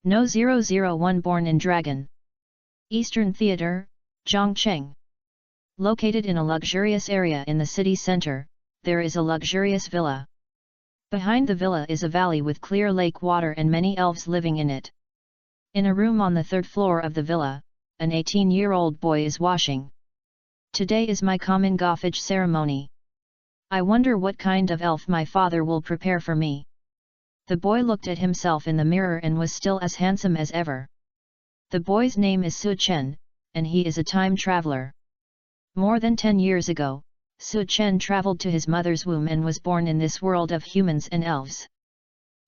No 001 Born in Dragon. Eastern Theater, Zhongcheng. Located in a luxurious area in the city center, there is a luxurious villa. Behind the villa is a valley with clear lake water and many elves living in it. In a room on the third floor of the villa, an 18-year-old boy is washing. Today is my common goffage ceremony. I wonder what kind of elf my father will prepare for me. The boy looked at himself in the mirror and was still as handsome as ever. The boy's name is Su Chen, and he is a time traveler. More than 10 years ago, Su Chen traveled to his mother's womb and was born in this world of humans and elves.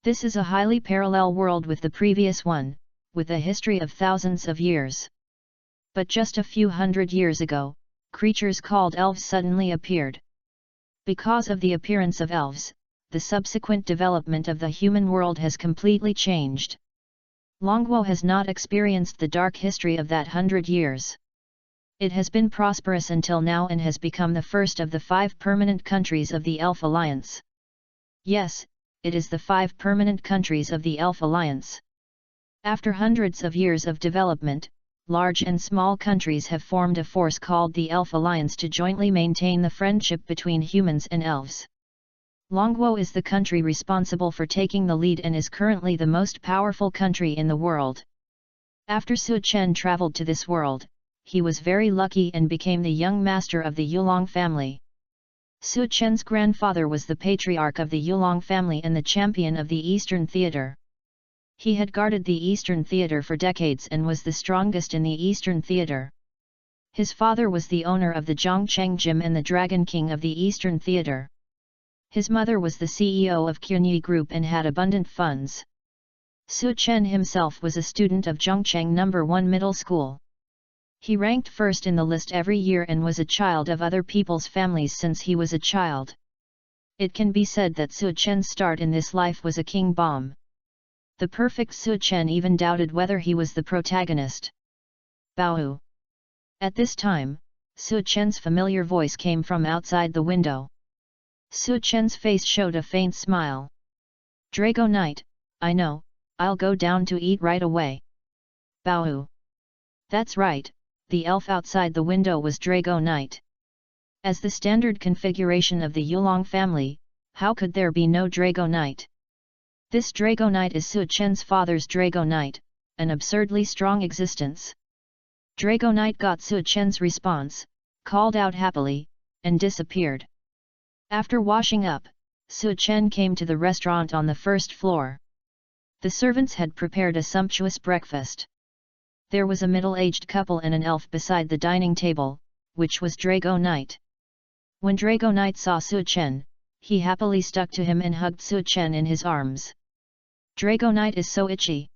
This is a highly parallel world with the previous one, with a history of thousands of years. But just a few hundred years ago, creatures called elves suddenly appeared. Because of the appearance of elves, the subsequent development of the human world has completely changed. Longguo has not experienced the dark history of that 100 years. It has been prosperous until now and has become the first of the 5 permanent countries of the Elf Alliance. Yes, it is the 5 permanent countries of the Elf Alliance. After hundreds of years of development, large and small countries have formed a force called the Elf Alliance to jointly maintain the friendship between humans and elves. Longguo is the country responsible for taking the lead and is currently the most powerful country in the world. After Su Chen traveled to this world, he was very lucky and became the young master of the Yulong family. Su Chen's grandfather was the patriarch of the Yulong family and the champion of the Eastern Theater. He had guarded the Eastern Theater for decades and was the strongest in the Eastern Theater. His father was the owner of the Zhongcheng Gym and the Dragon King of the Eastern Theater. His mother was the CEO of Qunyi Group and had abundant funds. Su Chen himself was a student of Zhongcheng No. 1 Middle School. He ranked first in the list every year and was a child of other people's families since he was a child. It can be said that Su Chen's start in this life was a king bomb. The perfect Su Chen even doubted whether he was the protagonist. Bao. At this time, Su Chen's familiar voice came from outside the window. Su Chen's face showed a faint smile. Drago Knight, I know, I'll go down to eat right away. Bao. That's right, the elf outside the window was Drago Knight. As the standard configuration of the Yulong family, how could there be no Drago Knight? This Drago Knight is Su Chen's father's Drago Knight, an absurdly strong existence. Drago Knight got Su Chen's response, called out happily, and disappeared. After washing up, Su Chen came to the restaurant on the first floor. The servants had prepared a sumptuous breakfast. There was a middle-aged couple and an elf beside the dining table, which was Drago Knight. When Drago Knight saw Su Chen, he happily stuck to him and hugged Su Chen in his arms. Drago Knight is so itchy.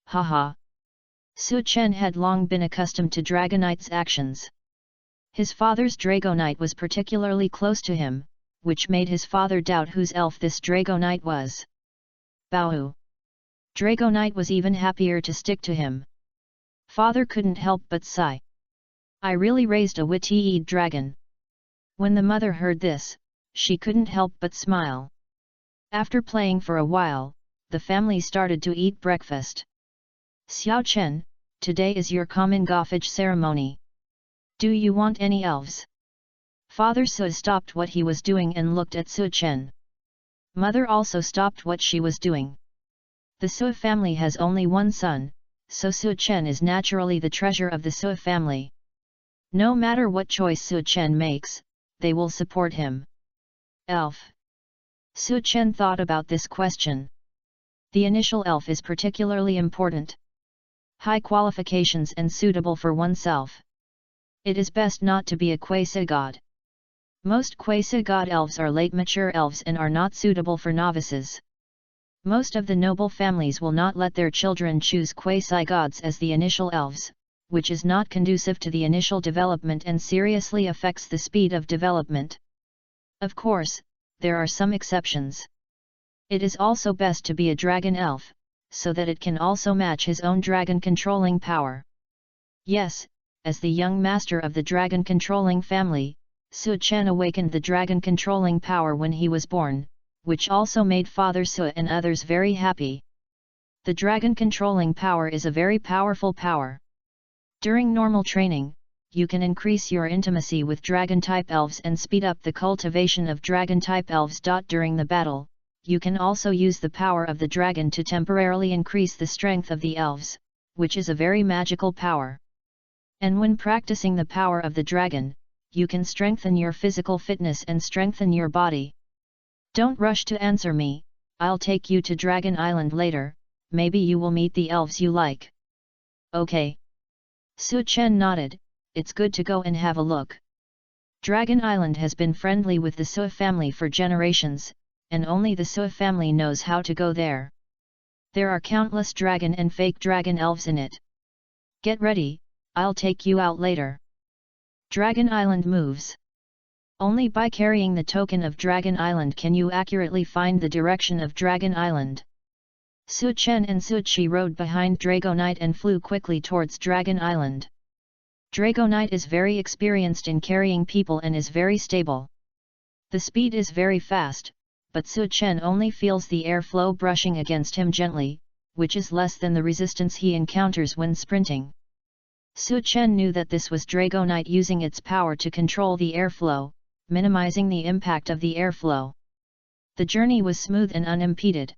Haha. Su Chen had long been accustomed to Drago Knight's actions. His father's Drago Knight was particularly close to him, which made his father doubt whose elf this Drago Knight was. Bao. Drago Knight was even happier to stick to him. Father couldn't help but sigh. I really raised a witty dragon. When the mother heard this, she couldn't help but smile. After playing for a while, the family started to eat breakfast. Xiao Chen, today is your common goffage ceremony. Do you want any elves? Father Su stopped what he was doing and looked at Su Chen. Mother also stopped what she was doing. The Su family has only one son, so Su Chen is naturally the treasure of the Su family. No matter what choice Su Chen makes, they will support him. Elf. Su Chen thought about this question. The initial elf is particularly important. High qualifications and suitable for oneself. It is best not to be a quasi-god. Most quasi-god elves are late mature elves and are not suitable for novices. Most of the noble families will not let their children choose quasi-gods as the initial elves, which is not conducive to the initial development and seriously affects the speed of development. Of course, there are some exceptions. It is also best to be a dragon elf, so that it can also match his own dragon controlling power. Yes, as the young master of the dragon controlling family, Su Chen awakened the dragon controlling power when he was born, which also made Father Su and others very happy. The dragon controlling power is a very powerful power. During normal training, you can increase your intimacy with dragon-type elves and speed up the cultivation of dragon-type elves. During the battle, you can also use the power of the dragon to temporarily increase the strength of the elves, which is a very magical power. And when practicing the power of the dragon, you can strengthen your physical fitness and strengthen your body. Don't rush to answer me, I'll take you to Dragon Island later, maybe you will meet the elves you like. Okay. Su Chen nodded, it's good to go and have a look. Dragon Island has been friendly with the Sui family for generations, and only the Sui family knows how to go there. There are countless dragon and fake dragon elves in it. Get ready, I'll take you out later. Dragon Island moves. Only by carrying the token of Dragon Island can you accurately find the direction of Dragon Island. Su Chen and Su Qi rode behind Dragonite and flew quickly towards Dragon Island. Dragonite is very experienced in carrying people and is very stable. The speed is very fast, but Su Chen only feels the air flow brushing against him gently, which is less than the resistance he encounters when sprinting. Su Chen knew that this was Dragonite using its power to control the airflow, minimizing the impact of the airflow. The journey was smooth and unimpeded.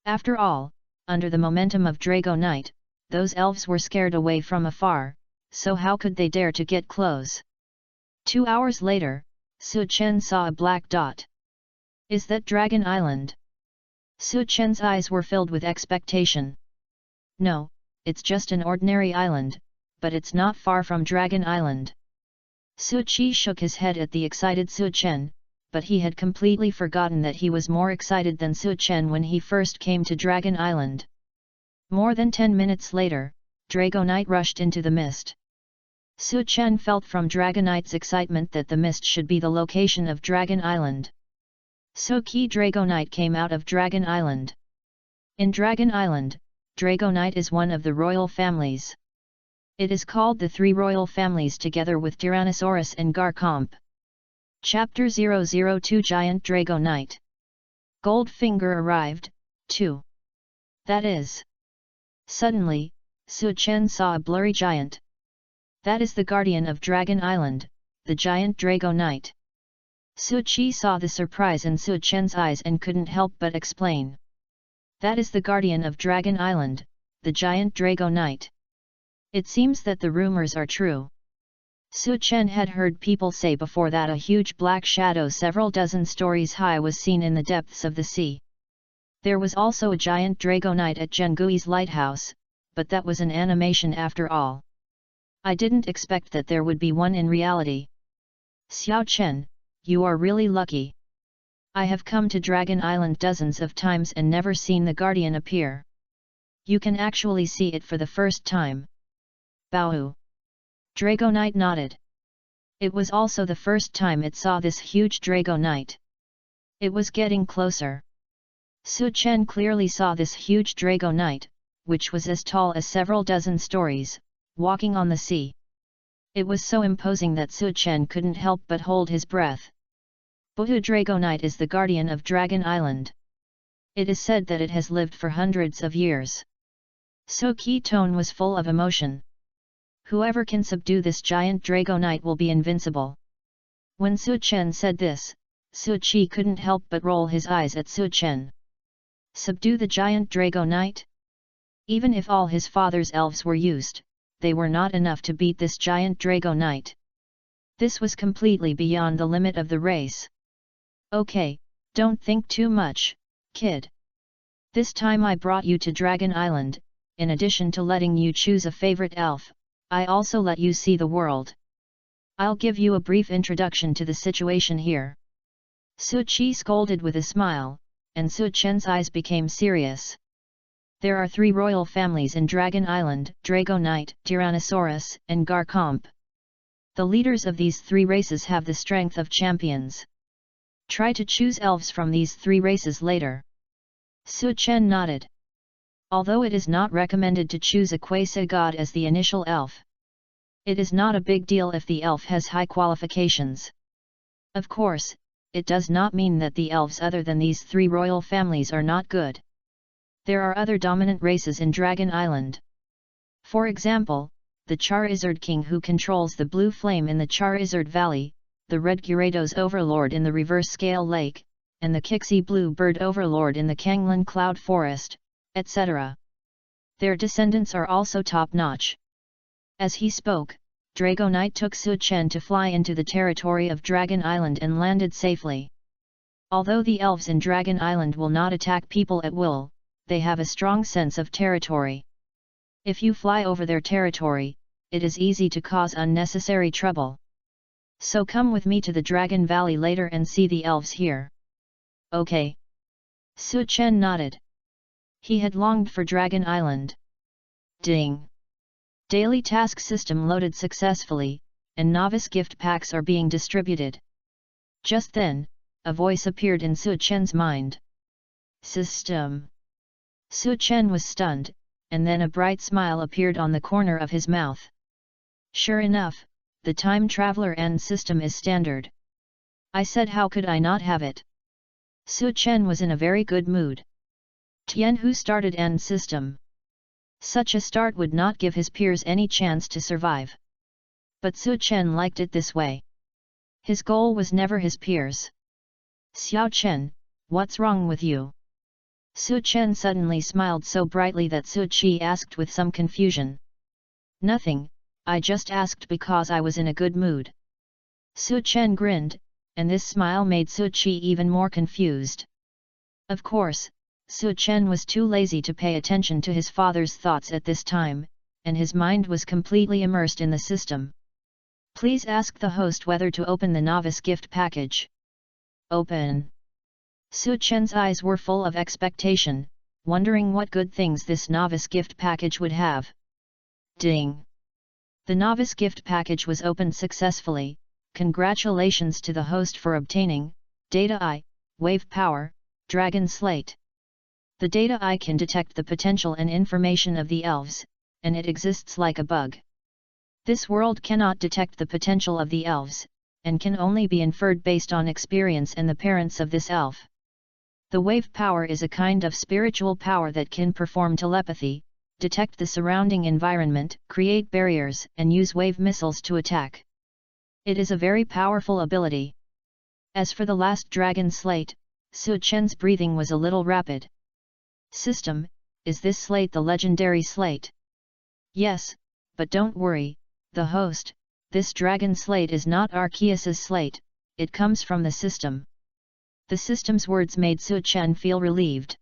After all, under the momentum of Dragonite, those elves were scared away from afar, so how could they dare to get close? 2 hours later, Su Chen saw a black dot. Is that Dragon Island? Su Chen's eyes were filled with expectation. No, it's just an ordinary island, but it's not far from Dragon Island. Su Qi shook his head at the excited Su Chen, but he had completely forgotten that he was more excited than Su Chen when he first came to Dragon Island. More than 10 minutes later, Dragonite rushed into the mist. Su Chen felt from Dragonite's excitement that the mist should be the location of Dragon Island. So Qi Dragonite came out of Dragon Island. In Dragon Island, Dragonite is one of the royal families. It is called the Three Royal Families together with Tyrannosaurus and Garcomp. Chapter 002 Giant Dragonite. Goldfinger arrived, too. That is. Suddenly, Su Chen saw a blurry giant. That is the guardian of Dragon Island, the giant Dragonite. Su Qi saw the surprise in Su Chen's eyes and couldn't help but explain. That is the guardian of Dragon Island, the giant Dragonite. It seems that the rumors are true. Su Chen had heard people say before that a huge black shadow several dozen stories high was seen in the depths of the sea. There was also a giant Dragonite at Zhengui's lighthouse, but that was an animation after all. I didn't expect that there would be one in reality. Xiao Chen, you are really lucky. I have come to Dragon Island dozens of times and never seen the guardian appear. You can actually see it for the first time. Bao. Dragonite nodded. It was also the first time it saw this huge Dragonite. It was getting closer. Su Chen clearly saw this huge Dragonite, which was as tall as several dozen stories, walking on the sea. It was so imposing that Su Chen couldn't help but hold his breath. Buhu Dragonite is the guardian of Dragon Island. It is said that it has lived for hundreds of years. Su Qi's tone was full of emotion. Whoever can subdue this giant Dragonite will be invincible. When Su Chen said this, Su Qi couldn't help but roll his eyes at Su Chen. Subdue the giant Dragonite? Even if all his father's elves were used, they were not enough to beat this giant Dragonite. This was completely beyond the limit of the race. Okay, don't think too much, kid. This time I brought you to Dragon Island, in addition to letting you choose a favorite elf, I also let you see the world. I'll give you a brief introduction to the situation here. Su Qi scolded with a smile, and Su Chen's eyes became serious. There are 3 royal families in Dragon Island, Dragonite, Tyrannosaurus, and Garcomp. The leaders of these 3 races have the strength of champions. Try to choose elves from these 3 races later. Su Chen nodded. Although it is not recommended to choose a quasi-god as the initial elf. It is not a big deal if the elf has high qualifications. Of course, it does not mean that the elves other than these 3 royal families are not good. There are other dominant races in Dragon Island. For example, the Charizard King who controls the blue flame in the Charizard Valley, the Red Gyarados Overlord in the Reverse Scale Lake, and the Kixie Blue Bird Overlord in the Kanglan Cloud Forest, etc. Their descendants are also top-notch. As he spoke, Dragonite took Su Chen to fly into the territory of Dragon Island and landed safely. Although the elves in Dragon Island will not attack people at will, they have a strong sense of territory. If you fly over their territory, it is easy to cause unnecessary trouble. So come with me to the Dragon Valley later and see the elves here. Okay. Su Chen nodded. He had longed for Dragon Island. Ding! Daily task system loaded successfully, and novice gift packs are being distributed. Just then, a voice appeared in Su Chen's mind. System. Su Chen was stunned, and then a bright smile appeared on the corner of his mouth. Sure enough, the time traveler and system is standard. I said how could I not have it? Su Chen was in a very good mood. Tian Hu started and system. Such a start would not give his peers any chance to survive. But Su Chen liked it this way. His goal was never his peers. Xiao Chen, what's wrong with you? Su Chen suddenly smiled so brightly that Su Qi asked with some confusion. Nothing, I just asked because I was in a good mood. Su Chen grinned, and this smile made Su Qi even more confused. Of course, Su Chen was too lazy to pay attention to his father's thoughts at this time, and his mind was completely immersed in the system. Please ask the host whether to open the novice gift package. Open. Su Chen's eyes were full of expectation, wondering what good things this novice gift package would have. Ding! The novice gift package was opened successfully. Congratulations to the host for obtaining Data Eye, Wave Power, Dragon Slate. The Data Eye can detect the potential and information of the elves, and it exists like a bug. This world cannot detect the potential of the elves, and can only be inferred based on experience and the parents of this elf. The wave power is a kind of spiritual power that can perform telepathy, detect the surrounding environment, create barriers, and use wave missiles to attack. It is a very powerful ability. As for the last Dragon Slate, Su Chen's breathing was a little rapid. System, is this slate the legendary slate? Yes, but don't worry, the host, this Dragon Slate is not Arceus's slate, it comes from the system. The system's words made Su Chen feel relieved.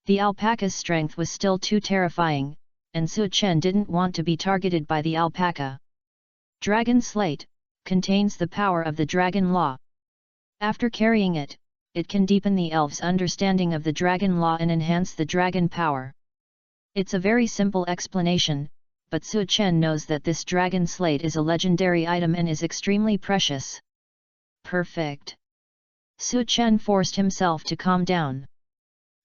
The alpaca's strength was still too terrifying, and Su Chen didn't want to be targeted by the alpaca. Dragon Slate contains the power of the Dragon Law. After carrying it, it can deepen the elves' understanding of the Dragon Law and enhance the dragon power. It's a very simple explanation, but Su Chen knows that this Dragon Slate is a legendary item and is extremely precious. Perfect. Su Chen forced himself to calm down.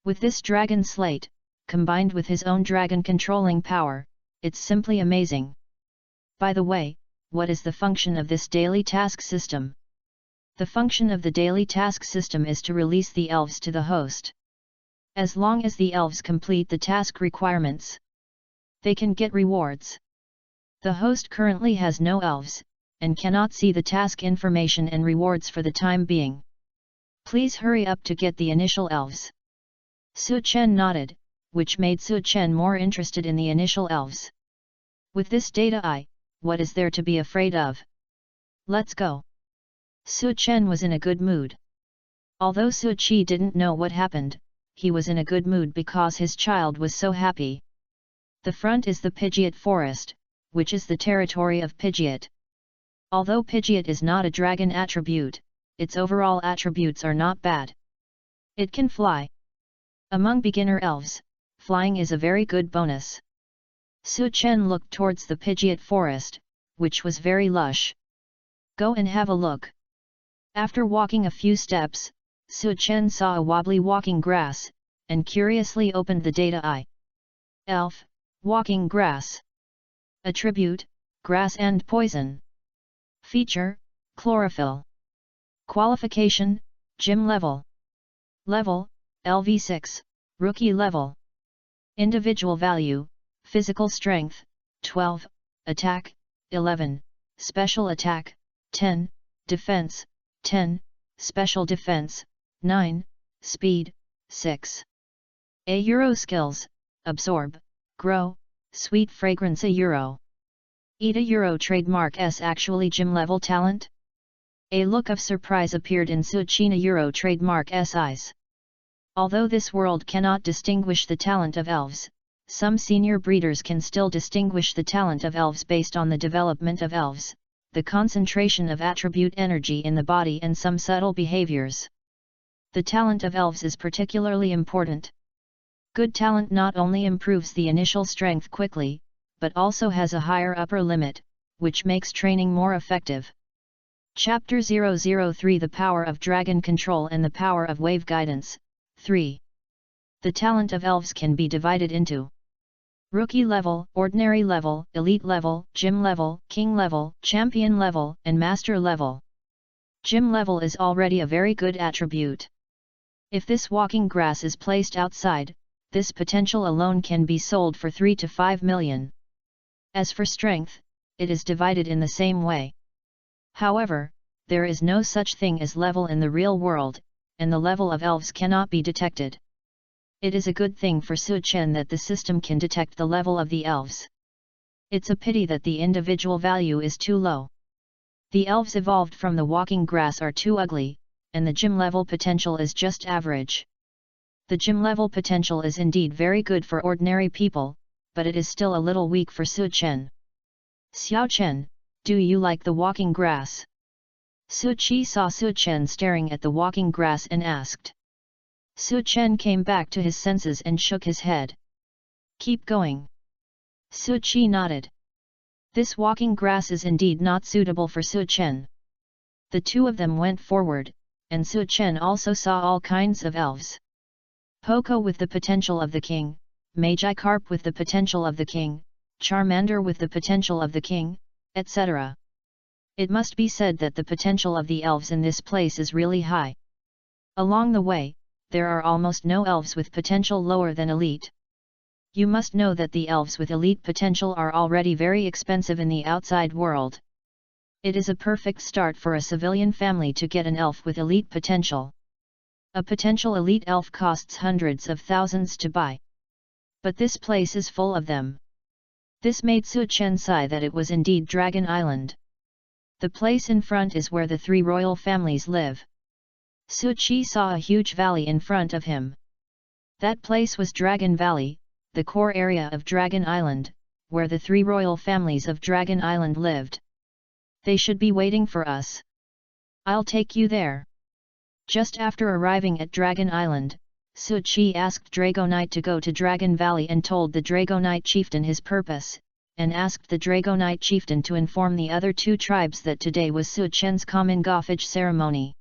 With this Dragon Slate, combined with his own dragon controlling power, it's simply amazing. By the way, what is the function of this daily task system? The function of the daily task system is to release the elves to the host. As long as the elves complete the task requirements, they can get rewards. The host currently has no elves, and cannot see the task information and rewards for the time being. Please hurry up to get the initial elves. Su Chen nodded, which made Su Chen more interested in the initial elves. With this Data Eye, what is there to be afraid of? Let's go. Su Chen was in a good mood. Although Su Qi didn't know what happened, he was in a good mood because his child was so happy. The front is the Pidgeot Forest, which is the territory of Pidgeot. Although Pidgeot is not a dragon attribute, its overall attributes are not bad. It can fly. Among beginner elves, flying is a very good bonus. Su Chen looked towards the Pidgeot Forest, which was very lush. Go and have a look. After walking a few steps, Su Chen saw a wobbly walking grass, and curiously opened the Data Eye. Elf, walking grass. Attribute, grass and poison. Feature, chlorophyll. Qualification, gym level. Level, LV6, rookie level. Individual value: physical strength, 12, attack, 11, special attack, 10, defense, 10, special defense, 9, speed, 6. A skills: absorb, grow, sweet fragrance. Eat a trademark s actually gym level talent? A look of surprise appeared in Suchina trademark s eyes. Although this world cannot distinguish the talent of elves, some senior breeders can still distinguish the talent of elves based on the development of elves, the concentration of attribute energy in the body and some subtle behaviors. The talent of elves is particularly important. Good talent not only improves the initial strength quickly, but also has a higher upper limit, which makes training more effective. Chapter 003: The Power of Dragon Control and the Power of Wave Guidance. 3. The talent of elves can be divided into rookie level, ordinary level, elite level, gym level, king level, champion level, and master level. Gym level is already a very good attribute. If this walking grass is placed outside, this potential alone can be sold for 3 to 5 million. As for strength, it is divided in the same way. However, there is no such thing as level in the real world, and the level of elves cannot be detected. It is a good thing for Suchen that the system can detect the level of the elves. It's a pity that the individual value is too low. The elves evolved from the walking grass are too ugly, and the gym level potential is just average. The gym level potential is indeed very good for ordinary people, but it is still a little weak for Suchen. Xiao Chen, do you like the walking grass? Su Qi saw Suchen staring at the walking grass and asked. Suchen came back to his senses and shook his head. Keep going. Su Qi nodded. This walking grass is indeed not suitable for Suchen. The two of them went forward, and Suchen also saw all kinds of elves. Poco with the potential of the king, Magikarp with the potential of the king, Charmander with the potential of the king, etc. It must be said that the potential of the elves in this place is really high. Along the way, there are almost no elves with potential lower than elite. You must know that the elves with elite potential are already very expensive in the outside world. It is a perfect start for a civilian family to get an elf with elite potential. A potential elite elf costs hundreds of thousands to buy. But this place is full of them. This made Suchen sigh that it was indeed Dragon Island. The place in front is where the 3 royal families live. Su Qi saw a huge valley in front of him. That place was Dragon Valley, the core area of Dragon Island, where the 3 royal families of Dragon Island lived. They should be waiting for us. I'll take you there. Just after arriving at Dragon Island, Su Qi asked Dragonite to go to Dragon Valley and told the Dragonite chieftain his purpose, and asked the Dragonite chieftain to inform the other 2 tribes that today was Suchen's common goffage ceremony.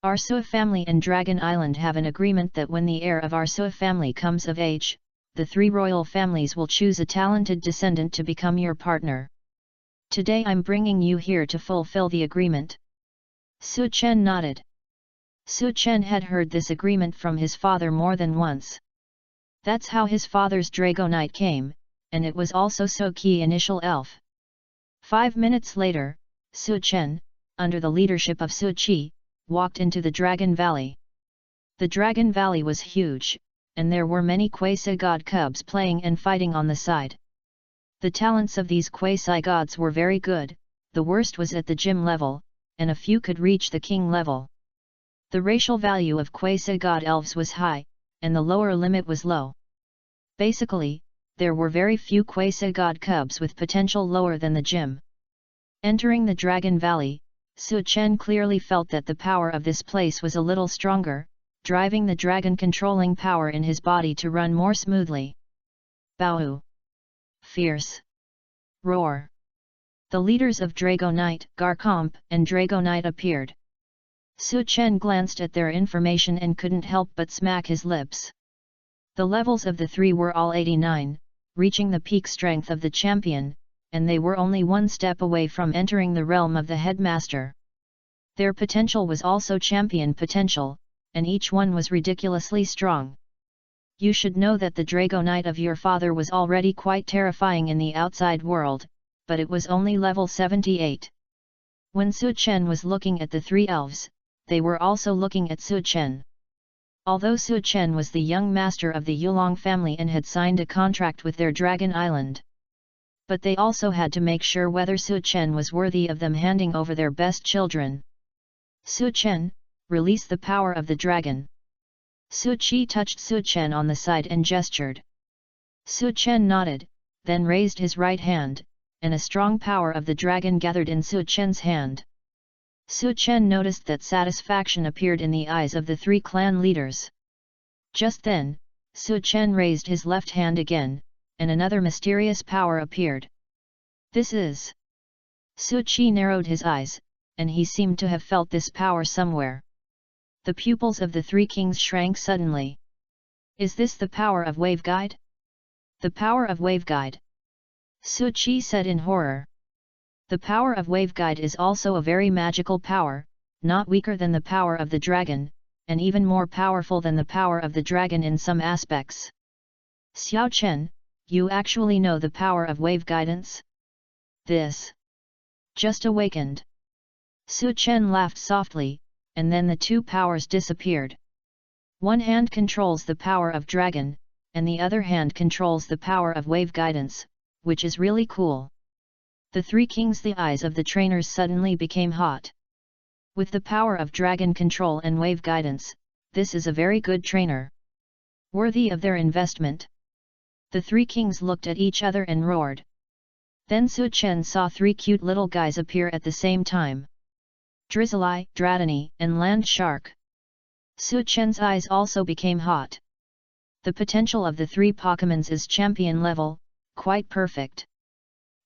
Our Sua family and Dragon Island have an agreement that when the heir of our Sua family comes of age, the 3 royal families will choose a talented descendant to become your partner. Today I'm bringing you here to fulfill the agreement. Suchen nodded. Suchen had heard this agreement from his father more than once. That's how his father's Dragonite came, and it was also Soki initial elf. 5 minutes later, Suchen, under the leadership of Su Qi, walked into the Dragon Valley. The Dragon Valley was huge, and there were many quasi-god cubs playing and fighting on the side. The talents of these quasi-gods were very good, the worst was at the gym level, and a few could reach the king level. The racial value of quasi-god elves was high, and the lower limit was low. Basically, there were very few quasi-god cubs with potential lower than the gym. Entering the Dragon Valley, Suchen clearly felt that the power of this place was a little stronger, driving the dragon controlling power in his body to run more smoothly. Baowu! Fierce! Roar! The leaders of Dragonite, Garcomp, and Dragonite appeared. Suchen glanced at their information and couldn't help but smack his lips. The levels of the 3 were all 89, reaching the peak strength of the champion, and they were only 1 step away from entering the realm of the headmaster. Their potential was also champion potential, and each one was ridiculously strong. You should know that the Dragonite of your father was already quite terrifying in the outside world, but it was only level 78. When Su Chen was looking at the three elves, they were also looking at Su Chen. Although Su Chen was the young master of the Yulong family and had signed a contract with their Dragon Island, but they also had to make sure whether Su Chen was worthy of them handing over their best children. Su Chen, release the power of the dragon. Su Qi touched Su Chen on the side and gestured. Su Chen nodded, then raised his right hand, and a strong power of the dragon gathered in Su Chen's hand. Su Chen noticed that satisfaction appeared in the eyes of the three clan leaders. Just then, Su Chen raised his left hand again, and another mysterious power appeared. This is... Su Qi narrowed his eyes, and he seemed to have felt this power somewhere. The pupils of the three kings shrank suddenly. Is this the power of Waveguide? The power of Waveguide? Su Qi said in horror. The power of Waveguide is also a very magical power, not weaker than the power of the dragon, and even more powerful than the power of the dragon in some aspects. Xiao Chen, you actually know the power of wave guidance? This just awakened. Su Chen laughed softly, and then the two powers disappeared. One hand controls the power of dragon, and the other hand controls the power of wave guidance, which is really cool. The three kings, the eyes of the trainers suddenly became hot. With the power of dragon control and wave guidance, this is a very good trainer. Worthy of their investment. The three kings looked at each other and roared. Then Su Chen saw three cute little guys appear at the same time. Drizzly, Dratini, and Land Shark. Su Chen's eyes also became hot. The potential of the three Pokémons is champion level, quite perfect.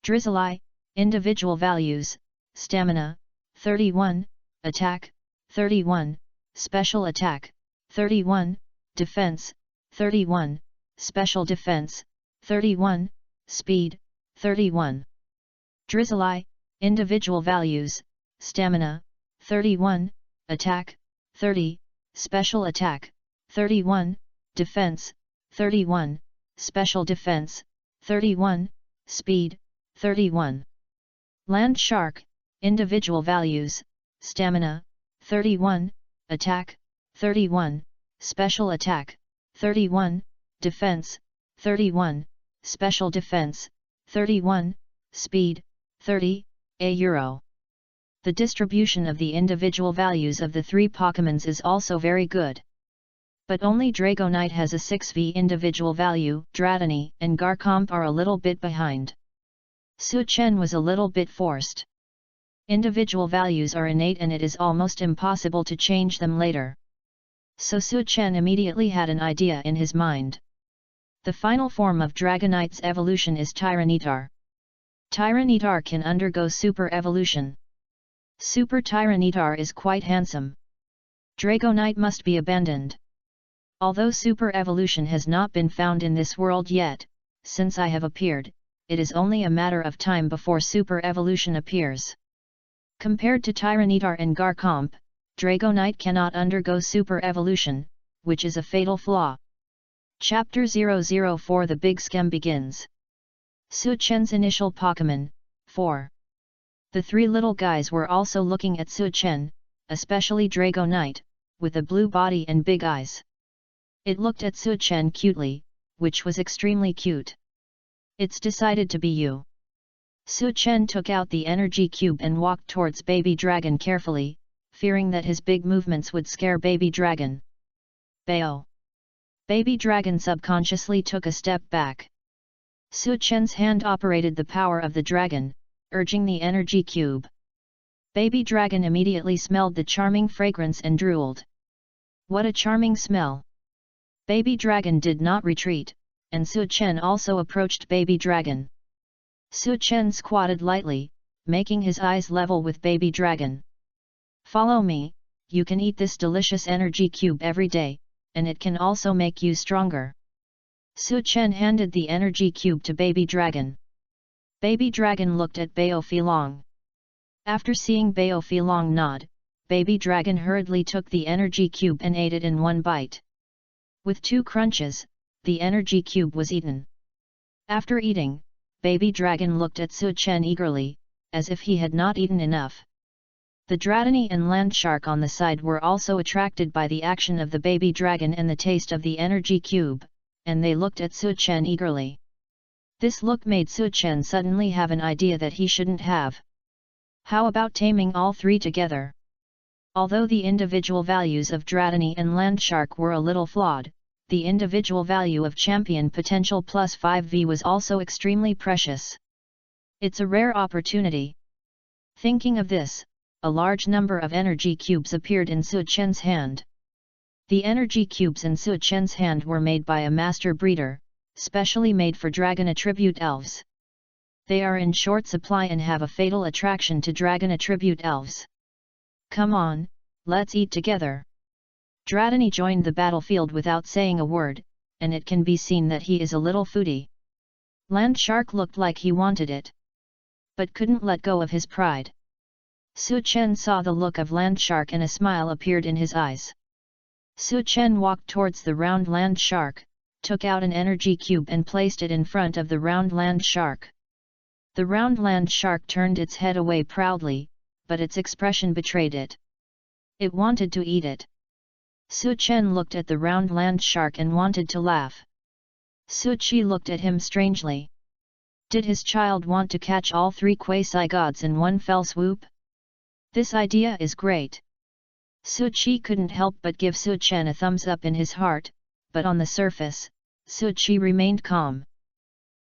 Drizzly, individual values, stamina, 31, attack, 31, special attack, 31, defense, 31, special defense, 31, speed, 31. Drizzly, individual values, stamina, 31, attack, 30, special attack, 31, defense, 31, special defense, 31, speed, 31. Land Shark, individual values, stamina, 31, attack, 31, special attack, 31, defense, 31, special defense, 31, speed, 30, €. The distribution of the individual values of the three Pokémons is also very good. But only Dragonite has a 6V individual value, Dratini and Garchomp are a little bit behind. Su Chen was a little bit forced. Individual values are innate and it is almost impossible to change them later. So Su Chen immediately had an idea in his mind. The final form of Dragonite's evolution is Tyranitar. Tyranitar can undergo super evolution. Super Tyranitar is quite handsome. Dragonite must be abandoned. Although super evolution has not been found in this world yet, since I have appeared, it is only a matter of time before super evolution appears. Compared to Tyranitar and Garchomp, Dragonite cannot undergo super evolution, which is a fatal flaw. Chapter 004 The Big Scam begins. Su Chen's initial Pokémon, 4. The three little guys were also looking at Su Chen, especially Dragonite, with a blue body and big eyes. It looked at Su Chen cutely, which was extremely cute. It's decided to be you. Su Chen took out the energy cube and walked towards Baby Dragon carefully, fearing that his big movements would scare Baby Dragon. Bayo! Baby Dragon subconsciously took a step back. Su Chen's hand operated the power of the dragon, urging the energy cube. Baby Dragon immediately smelled the charming fragrance and drooled. What a charming smell! Baby Dragon did not retreat, and Su Chen also approached Baby Dragon. Su Chen squatted lightly, making his eyes level with Baby Dragon. Follow me, you can eat this delicious energy cube every day, and it can also make you stronger. Su Chen handed the energy cube to Baby Dragon. Baby Dragon looked at Bao Filong. After seeing Bao Filong nod, Baby Dragon hurriedly took the energy cube and ate it in one bite. With 2 crunches, the energy cube was eaten. After eating, baby dragon looked at Su Chen eagerly, as if he had not eaten enough. The Dratini and land shark on the side were also attracted by the action of the baby dragon and the taste of the energy cube, and they looked at Su Chen eagerly. This look made Su Chen suddenly have an idea that he shouldn't have. How about taming all three together? Although the individual values of Dratini and land shark were a little flawed, the individual value of champion potential plus 5V was also extremely precious. It's a rare opportunity. Thinking of this, a large number of energy cubes appeared in Su Chen's hand. The energy cubes in Su Chen's hand were made by a master breeder, specially made for dragon attribute elves. They are in short supply and have a fatal attraction to dragon attribute elves. Come on, let's eat together. Dratini joined the battlefield without saying a word, and it can be seen that he is a little foodie. Land shark looked like he wanted it, but couldn't let go of his pride. Su Chen saw the look of land shark and a smile appeared in his eyes. Su Chen walked towards the round land shark, took out an energy cube and placed it in front of the round land shark. The round land shark turned its head away proudly, but its expression betrayed it. It wanted to eat it. Su Chen looked at the round land shark and wanted to laugh. Su Chi looked at him strangely. Did his child want to catch all three quasi-gods in one fell swoop? This idea is great. Su Chi couldn't help but give Su Chen a thumbs up in his heart, but on the surface, Su Chi remained calm.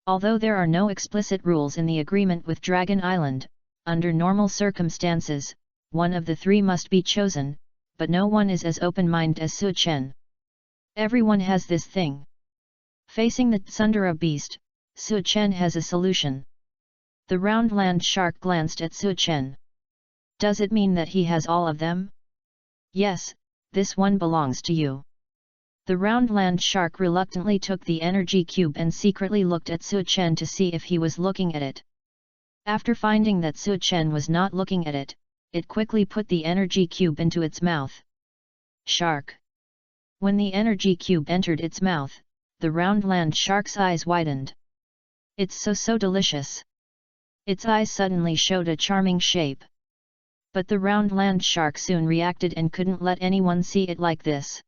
Although there are no explicit rules in the agreement with Dragon Island, under normal circumstances, one of the three must be chosen, but no one is as open-minded as Su Chen. Everyone has this thing. Facing the Tsundere beast, Su Chen has a solution. The round land shark glanced at Su Chen. Does it mean that he has all of them? Yes, this one belongs to you. The round land shark reluctantly took the energy cube and secretly looked at Su Chen to see if he was looking at it. After finding that Su Chen was not looking at it, it quickly put the energy cube into its mouth. Shark. When the energy cube entered its mouth, the round land shark's eyes widened. It's so delicious. Its eyes suddenly showed a charming shape. But the round land shark soon reacted and couldn't let anyone see it like this.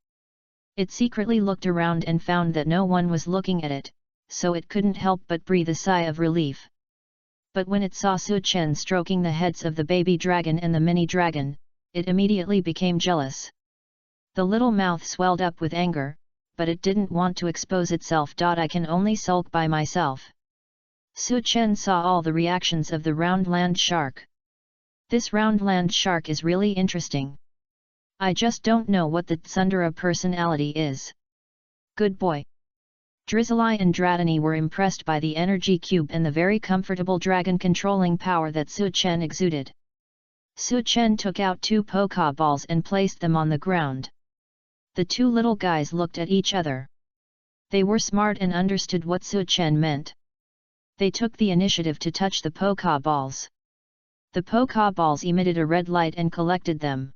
It secretly looked around and found that no one was looking at it, so it couldn't help but breathe a sigh of relief. But when it saw Su Chen stroking the heads of the baby dragon and the mini dragon, it immediately became jealous. The little mouth swelled up with anger, but it didn't want to expose itself. I can only sulk by myself. Su Chen saw all the reactions of the round land shark. This round land shark is really interesting. I just don't know what the Tsundere personality is. Good boy. Drizzly and Dratini were impressed by the energy cube and the very comfortable dragon controlling power that Su Chen exuded. Su Chen took out 2 Pokeballs and placed them on the ground. The 2 little guys looked at each other. They were smart and understood what Su Chen meant. They took the initiative to touch the Pokeballs. The Pokeballs emitted a red light and collected them.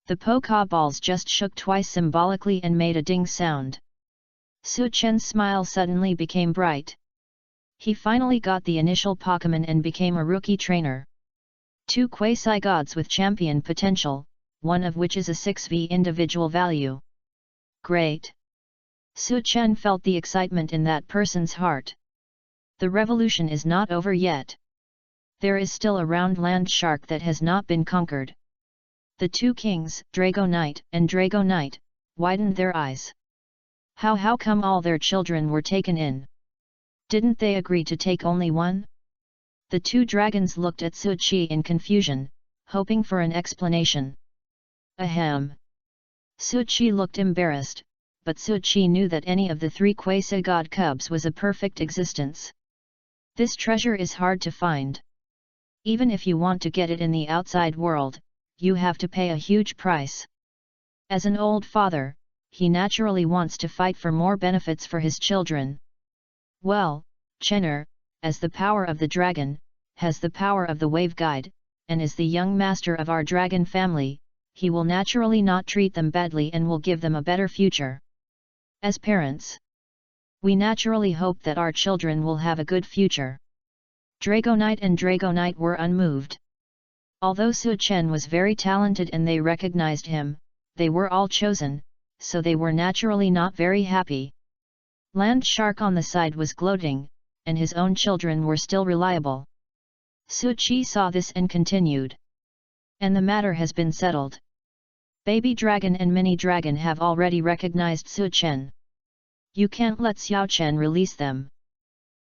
The Pokeballs just shook twice symbolically and made a ding sound. Su Chen's smile suddenly became bright. He finally got the initial Pokemon and became a rookie trainer. 2 quasi-gods with champion potential, one of which is a 6V individual value. Great! Su Chen felt the excitement in that person's heart. The revolution is not over yet. There is still a round land shark that has not been conquered. The 2 kings, Dragonite and Dragonite, widened their eyes. How come all their children were taken in? Didn't they agree to take only one? The 2 dragons looked at Su Chi in confusion, hoping for an explanation. Ahem. Su Chi looked embarrassed, but Su Chi knew that any of the 3 quasi-god cubs was a perfect existence. This treasure is hard to find. Even if you want to get it in the outside world, you have to pay a huge price. As an old father, he naturally wants to fight for more benefits for his children. Well, Chenner, as the power of the dragon, has the power of the wave guide, and is the young master of our dragon family, he will naturally not treat them badly and will give them a better future. As parents, We naturally hope that our children will have a good future. Dragonite and Dragonite were unmoved. Although Su Chen was very talented and they recognized him, they were all chosen, so they were naturally not very happy. Land Shark on the side was gloating, and his own children were still reliable. Su Chi saw this and continued. And the matter has been settled. Baby Dragon and Mini Dragon have already recognized Su Chen. You can't let Xiao Chen release them.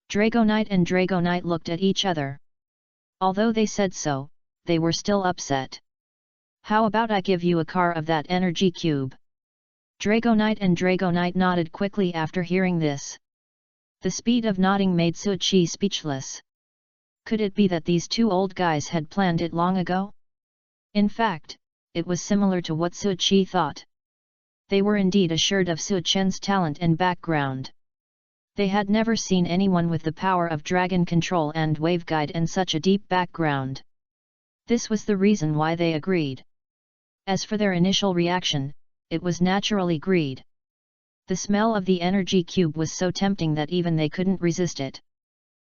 Dragonite and Dragonite looked at each other. Although they said so, they were still upset. How about I give you a car of that energy cube? Dragonite and Dragonite nodded quickly after hearing this. The speed of nodding made Su Chi speechless. Could it be that these two old guys had planned it long ago? In fact, it was similar to what Su Chi thought. They were indeed assured of Su Chen's talent and background. They had never seen anyone with the power of dragon control and waveguide and such a deep background. This was the reason why they agreed. As for their initial reaction, it was naturally greed. The smell of the energy cube was so tempting that even they couldn't resist it.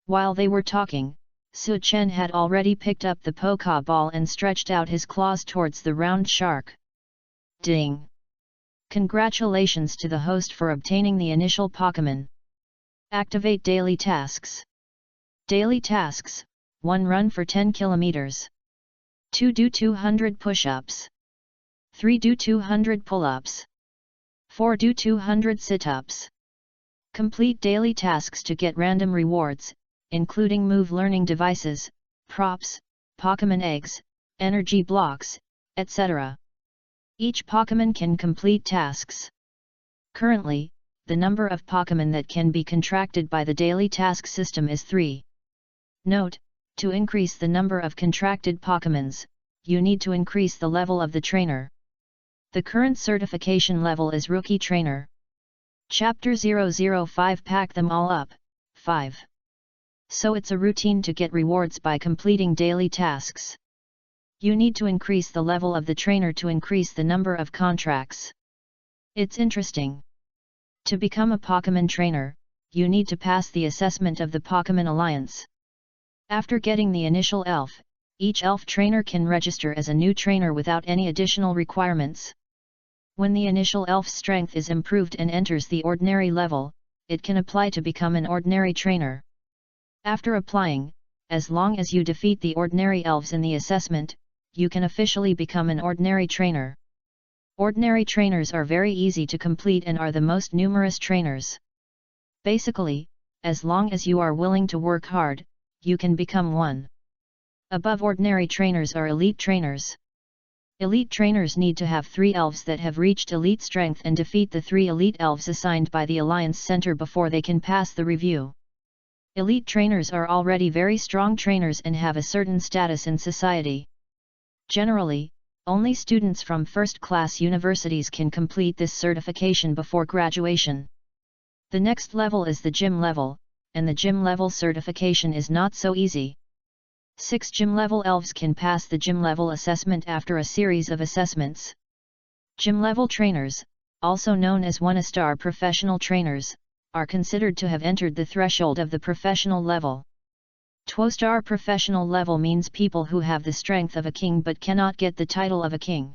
While they were talking, Su Chen had already picked up the Pokeball and stretched out his claws towards the round shark. Ding! Congratulations to the host for obtaining the initial Pokémon. Activate daily tasks. Daily tasks: 1 run for 10 kilometers. 2 do 200 push-ups. 3 do 200 pull-ups. 4 do 200 sit-ups. Complete daily tasks to get random rewards, including move learning devices, props, Pokémon eggs, energy blocks, etc. Each Pokémon can complete tasks. Currently, the number of Pokémon that can be contracted by the daily task system is 3. Note: to increase the number of contracted Pokémons, you need to increase the level of the trainer. The current certification level is Rookie Trainer. Chapter 005 Pack them all up, 5. So it's a routine to get rewards by completing daily tasks. You need to increase the level of the trainer to increase the number of contracts. It's interesting. To become a Pokémon trainer, you need to pass the assessment of the Pokémon Alliance. After getting the initial elf, each elf trainer can register as a new trainer without any additional requirements. When the initial elf's strength is improved and enters the ordinary level, it can apply to become an ordinary trainer. After applying, as long as you defeat the ordinary elves in the assessment, you can officially become an ordinary trainer. Ordinary trainers are very easy to complete and are the most numerous trainers. Basically, as long as you are willing to work hard, you can become one. Above ordinary trainers are elite trainers. Elite trainers need to have 3 elves that have reached elite strength and defeat the 3 elite elves assigned by the Alliance Center before they can pass the review. Elite trainers are already very strong trainers and have a certain status in society. Generally, only students from first-class universities can complete this certification before graduation. The next level is the gym level, and the gym level certification is not so easy. 6 gym level elves can pass the gym level assessment after a series of assessments. Gym level trainers, also known as 1-star professional trainers, are considered to have entered the threshold of the professional level. 2-star professional level means people who have the strength of a king but cannot get the title of a king.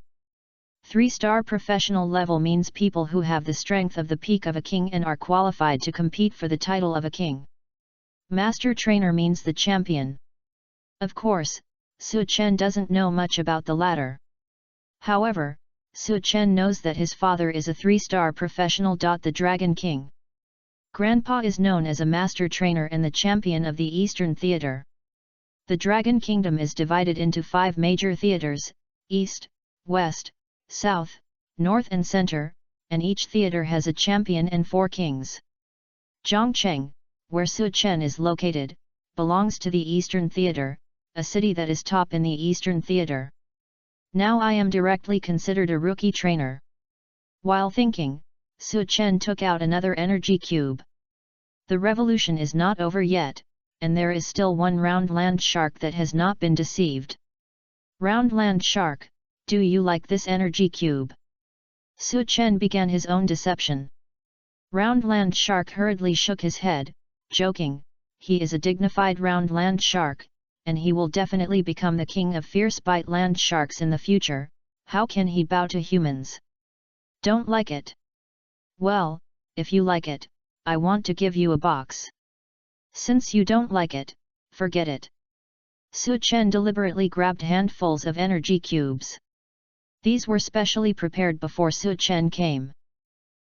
3-star professional level means people who have the strength of the peak of a king and are qualified to compete for the title of a king. Master trainer means the champion. Of course, Su Chen doesn't know much about the latter. However, Su Chen knows that his father is a 3-star professional. The Dragon King. Grandpa is known as a master trainer and the champion of the Eastern Theater. The Dragon Kingdom is divided into 5 major theaters: East, West, South, North and Center, and each theater has a champion and 4 kings. Zhongcheng, where Su Chen is located, belongs to the Eastern Theater, a city that is top in the Eastern Theater. Now I am directly considered a rookie trainer. While thinking, Su Chen took out another energy cube. The revolution is not over yet, and there is still one round land shark that has not been deceived. Round land shark, do you like this energy cube? Su Chen began his own deception. Round Land Shark hurriedly shook his head, joking, he is a dignified Round Land Shark, and he will definitely become the king of fierce bite land sharks in the future, how can he bow to humans? Don't like it? Well, if you like it, I want to give you a box. Since you don't like it, forget it. Su Chen deliberately grabbed handfuls of energy cubes. These were specially prepared before Su Chen came.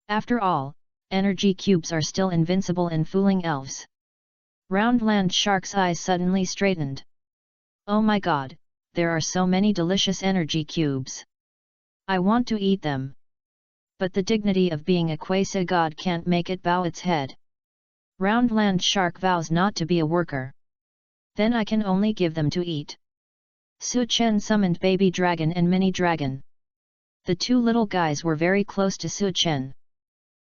After all, energy cubes are still invincible in fooling elves. Round Land Shark's eyes suddenly straightened. Oh my god, there are so many delicious energy cubes. I want to eat them. But the dignity of being a quasi god can't make it bow its head. Round Land Shark vows not to be a worker. Then I can only give them to eat. Su Chen summoned Baby Dragon and Mini Dragon. The two little guys were very close to Su Chen.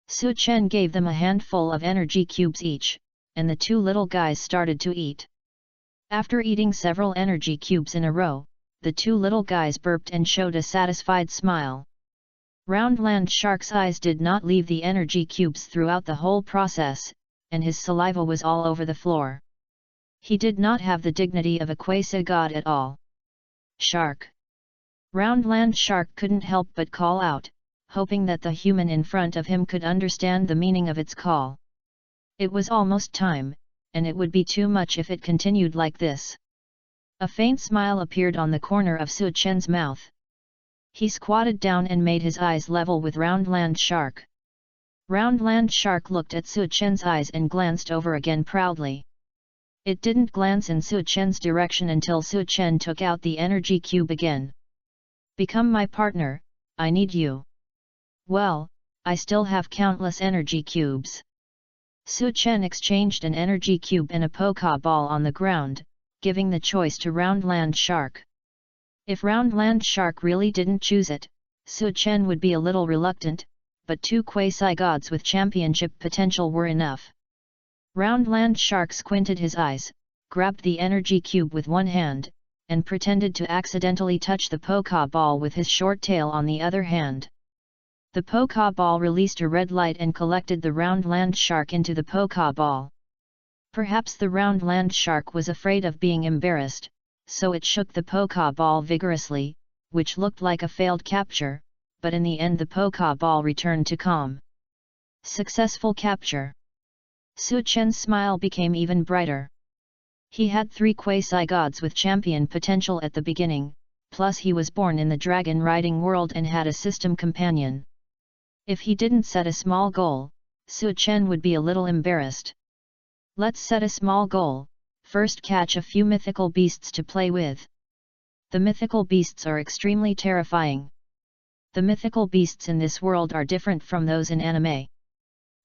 Su Chen gave them a handful of energy cubes each, and the two little guys started to eat. After eating several energy cubes in a row, the two little guys burped and showed a satisfied smile. Round Land Shark's eyes did not leave the energy cubes throughout the whole process, and his saliva was all over the floor. He did not have the dignity of a quasi-god at all. Shark! Round Land Shark couldn't help but call out, hoping that the human in front of him could understand the meaning of its call. It was almost time, and it would be too much if it continued like this. A faint smile appeared on the corner of Su Chen's mouth. He squatted down and made his eyes level with Round Land Shark. Round Land Shark looked at Su Chen's eyes and glanced over again proudly. It didn't glance in Su Chen's direction until Su Chen took out the energy cube again. Become my partner, I need you. Well, I still have countless energy cubes. Su Chen exchanged an energy cube and a Poké ball on the ground, giving the choice to Round Land Shark. If Round Land Shark really didn't choose it, Su Chen would be a little reluctant, but two quasi-gods with championship potential were enough. Round Land Shark squinted his eyes, grabbed the energy cube with one hand, and pretended to accidentally touch the Poké ball with his short tail on the other hand. The Poké ball released a red light and collected the Round Land Shark into the Poké ball. Perhaps the Round Land Shark was afraid of being embarrassed, so it shook the Poké ball vigorously, which looked like a failed capture, but in the end the Poké ball returned to calm. Successful capture. Su Chen's smile became even brighter. He had three quasi-gods with champion potential at the beginning, plus he was born in the dragon-riding world and had a system companion. If he didn't set a small goal, Su Chen would be a little embarrassed. Let's set a small goal, first catch a few mythical beasts to play with. The mythical beasts are extremely terrifying. The mythical beasts in this world are different from those in anime.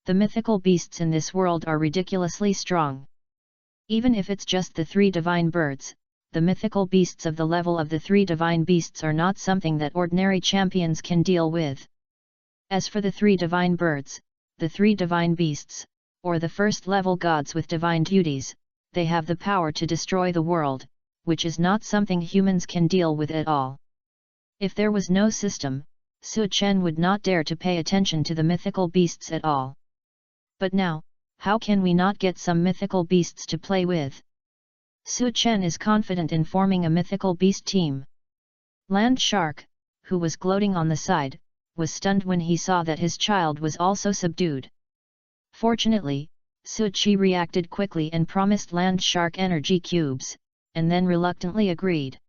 The mythical beasts in this world are ridiculously strong. Even if it's just the three divine birds, the mythical beasts of the level of the three divine beasts are not something that ordinary champions can deal with. As for the three divine birds, the three divine beasts, or the first level gods with divine duties, they have the power to destroy the world, which is not something humans can deal with at all. If there was no system, Su Chen would not dare to pay attention to the mythical beasts at all. But now, how can we not get some mythical beasts to play with? Su Chen is confident in forming a mythical beast team. Land Shark, who was gloating on the side, was stunned when he saw that his child was also subdued. Fortunately, Su Chi reacted quickly and promised Land Shark energy cubes, and then reluctantly agreed.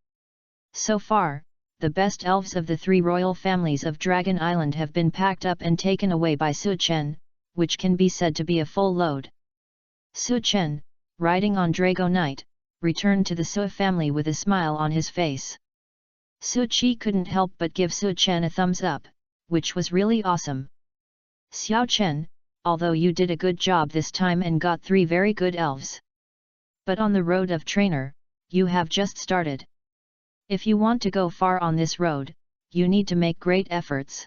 So far, the best elves of the three royal families of Dragon Island have been packed up and taken away by Su Chen, which can be said to be a full load. Su Chen, riding on Drago Knight, returned to the Su family with a smile on his face. Su Chi couldn't help but give Su Chen a thumbs up, which was really awesome. Xiao Chen, although you did a good job this time and got 3 very good elves. But on the road of trainer, you have just started. If you want to go far on this road, you need to make great efforts.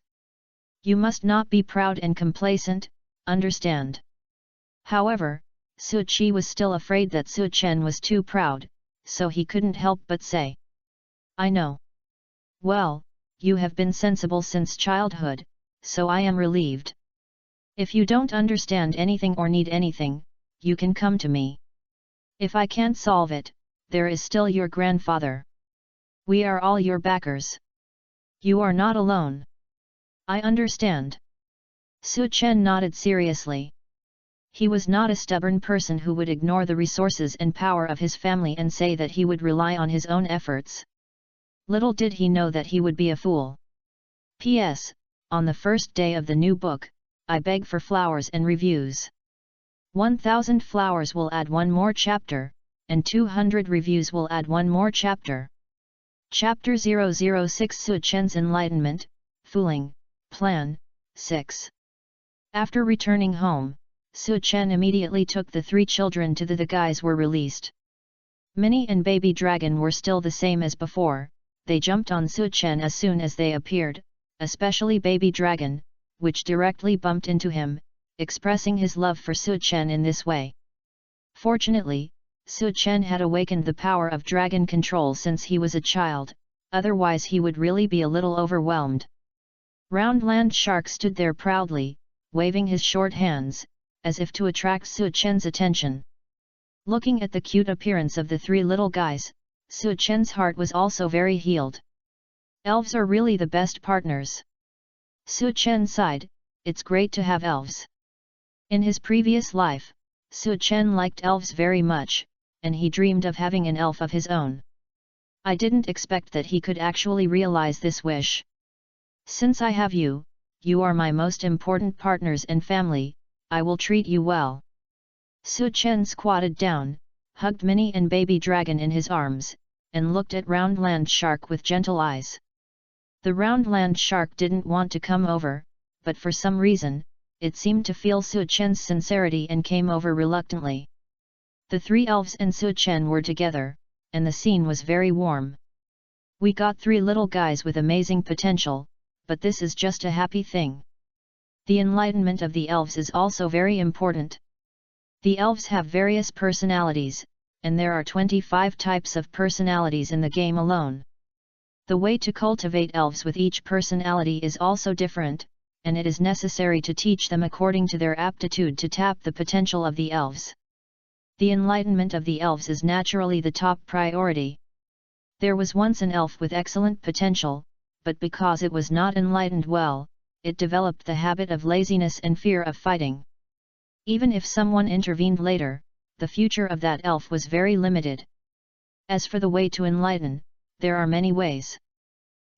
You must not be proud and complacent, understand? However, Su Chi was still afraid that Su Chen was too proud, so he couldn't help but say, I know. Well, you have been sensible since childhood, so I am relieved. If you don't understand anything or need anything, you can come to me. If I can't solve it, there is still your grandfather. We are all your backers. You are not alone. I understand. Su Chen nodded seriously. He was not a stubborn person who would ignore the resources and power of his family and say that he would rely on his own efforts. Little did he know that he would be a fool. P.S. On the first day of the new book, I beg for flowers and reviews. 1,000 flowers will add one more chapter, and 200 reviews will add one more chapter. Chapter 006 Su Chen's Enlightenment, Fooling, Plan, 6. After returning home, Su Chen immediately took the 3 children to the guys were released. Minnie and Baby Dragon were still the same as before. They jumped on Su Chen as soon as they appeared, especially Baby Dragon, which directly bumped into him, expressing his love for Su Chen in this way. Fortunately, Su Chen had awakened the power of dragon control since he was a child, otherwise he would really be a little overwhelmed. Roundland Shark stood there proudly, waving his short hands, as if to attract Su Chen's attention. Looking at the cute appearance of the 3 little guys, Su Chen's heart was also very healed. Elves are really the best partners. Su Chen sighed, it's great to have elves. In his previous life, Su Chen liked elves very much, and he dreamed of having an elf of his own. I didn't expect that he could actually realize this wish. Since I have you, you are my most important partners and family, I will treat you well. Su Chen squatted down, hugged Minnie and Baby Dragon in his arms, and looked at Roundland Shark with gentle eyes. The Roundland Shark didn't want to come over, but for some reason, it seemed to feel Su Chen's sincerity and came over reluctantly. The 3 elves and Su Chen were together, and the scene was very warm. We got 3 little guys with amazing potential, but this is just a happy thing. The enlightenment of the elves is also very important. The elves have various personalities, and there are 25 types of personalities in the game alone. The way to cultivate elves with each personality is also different, and it is necessary to teach them according to their aptitude to tap the potential of the elves. The enlightenment of the elves is naturally the top priority. There was once an elf with excellent potential, but because it was not enlightened well, it developed the habit of laziness and fear of fighting. Even if someone intervened later, the future of that elf was very limited. As for the way to enlighten, there are many ways.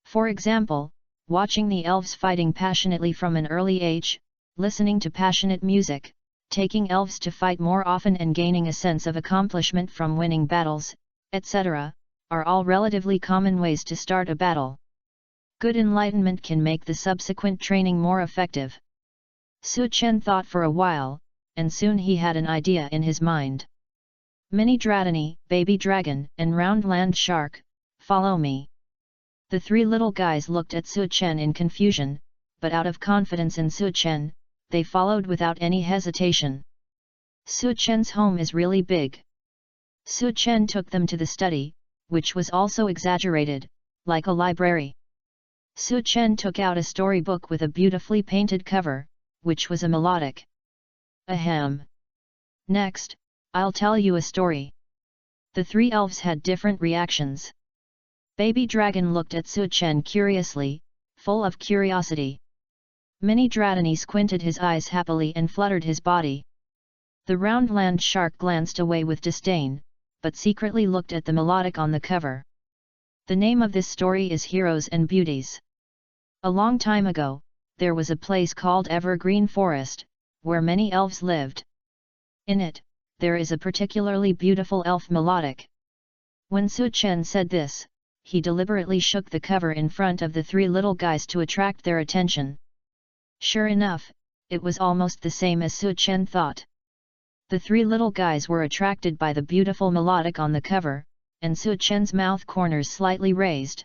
For example, watching the elves fighting passionately from an early age, listening to passionate music, taking elves to fight more often and gaining a sense of accomplishment from winning battles, etc., are all relatively common ways to start a battle. Good enlightenment can make the subsequent training more effective. Su Chen thought for a while, and soon he had an idea in his mind. Minnie Dratini, Baby Dragon, and Roundland Shark, follow me. The 3 little guys looked at Su Chen in confusion, but out of confidence in Su Chen, they followed without any hesitation. Su Chen's home is really big. Su Chen took them to the study, which was also exaggerated, like a library. Su Chen took out a storybook with a beautifully painted cover, which was a melodic. Ahem. Next, I'll tell you a story. The 3 elves had different reactions. Baby Dragon looked at Su Chen curiously, full of curiosity. Minnie Dratini squinted his eyes happily and fluttered his body. The Roundland Shark glanced away with disdain, but secretly looked at the melodic on the cover. The name of this story is Heroes and Beauties. A long time ago, there was a place called Evergreen Forest, where many elves lived. In it, there is a particularly beautiful elf melodic. When Su Chen said this, he deliberately shook the cover in front of the 3 little guys to attract their attention. Sure enough, it was almost the same as Su Chen thought. The 3 little guys were attracted by the beautiful melodic on the cover, and Su Chen's mouth corners slightly raised.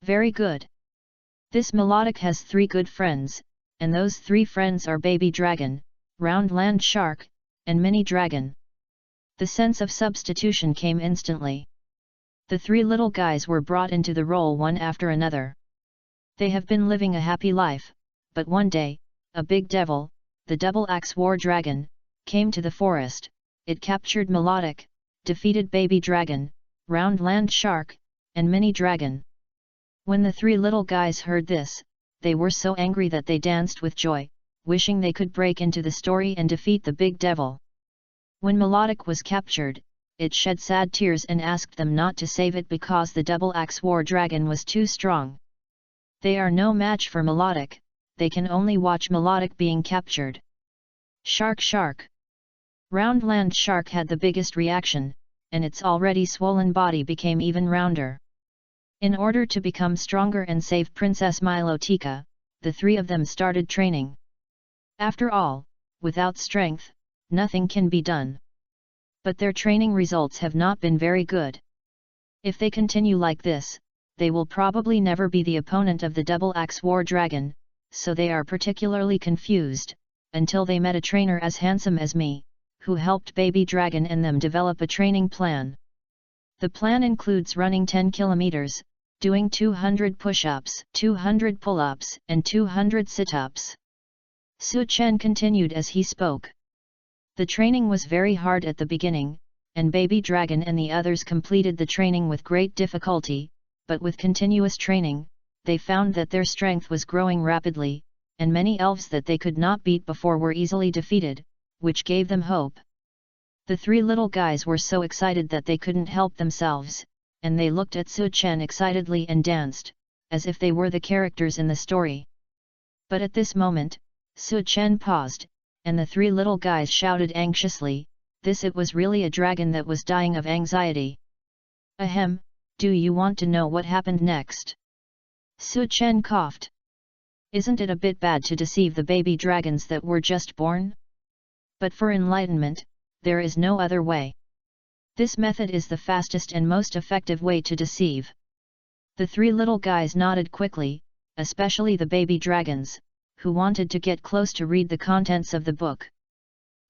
Very good. This melodic has 3 good friends, and those 3 friends are Baby Dragon, Roundland Shark, and Minnie Dragon. The sense of substitution came instantly. The 3 little guys were brought into the role one after another. They have been living a happy life, but one day, a big devil, the double-axe war dragon, came to the forest. It captured Melodic, defeated Baby Dragon, Round Land Shark, and Mini Dragon. When the three little guys heard this, they were so angry that they danced with joy, wishing they could break into the story and defeat the big devil. When Melodic was captured, it shed sad tears and asked them not to save it because the double-axe war dragon was too strong. They are no match for Melodic, they can only watch Melodic being captured. Shark Shark. Round Land Shark had the biggest reaction, and its already swollen body became even rounder. In order to become stronger and save Princess Milotica, the three of them started training. After all, without strength, nothing can be done. But their training results have not been very good. If they continue like this, they will probably never be the opponent of the double-axe war dragon, so they are particularly confused, until they met a trainer as handsome as me, who helped Baby Dragon and them develop a training plan. The plan includes running 10 kilometers, doing 200 push-ups, 200 pull-ups, and 200 sit-ups. Su Chen continued as he spoke. The training was very hard at the beginning, and Baby Dragon and the others completed the training with great difficulty, but with continuous training, they found that their strength was growing rapidly, and many elves that they could not beat before were easily defeated, which gave them hope. The three little guys were so excited that they couldn't help themselves, and they looked at Su Chen excitedly and danced, as if they were the characters in the story. But at this moment, Su Chen paused, and the three little guys shouted anxiously, it was really a dragon that was dying of anxiety. Ahem, do you want to know what happened next? Su Chen coughed. Isn't it a bit bad to deceive the baby dragons that were just born? But for enlightenment, there is no other way. This method is the fastest and most effective way to deceive. The three little guys nodded quickly, especially the baby dragons, who wanted to get close to read the contents of the book.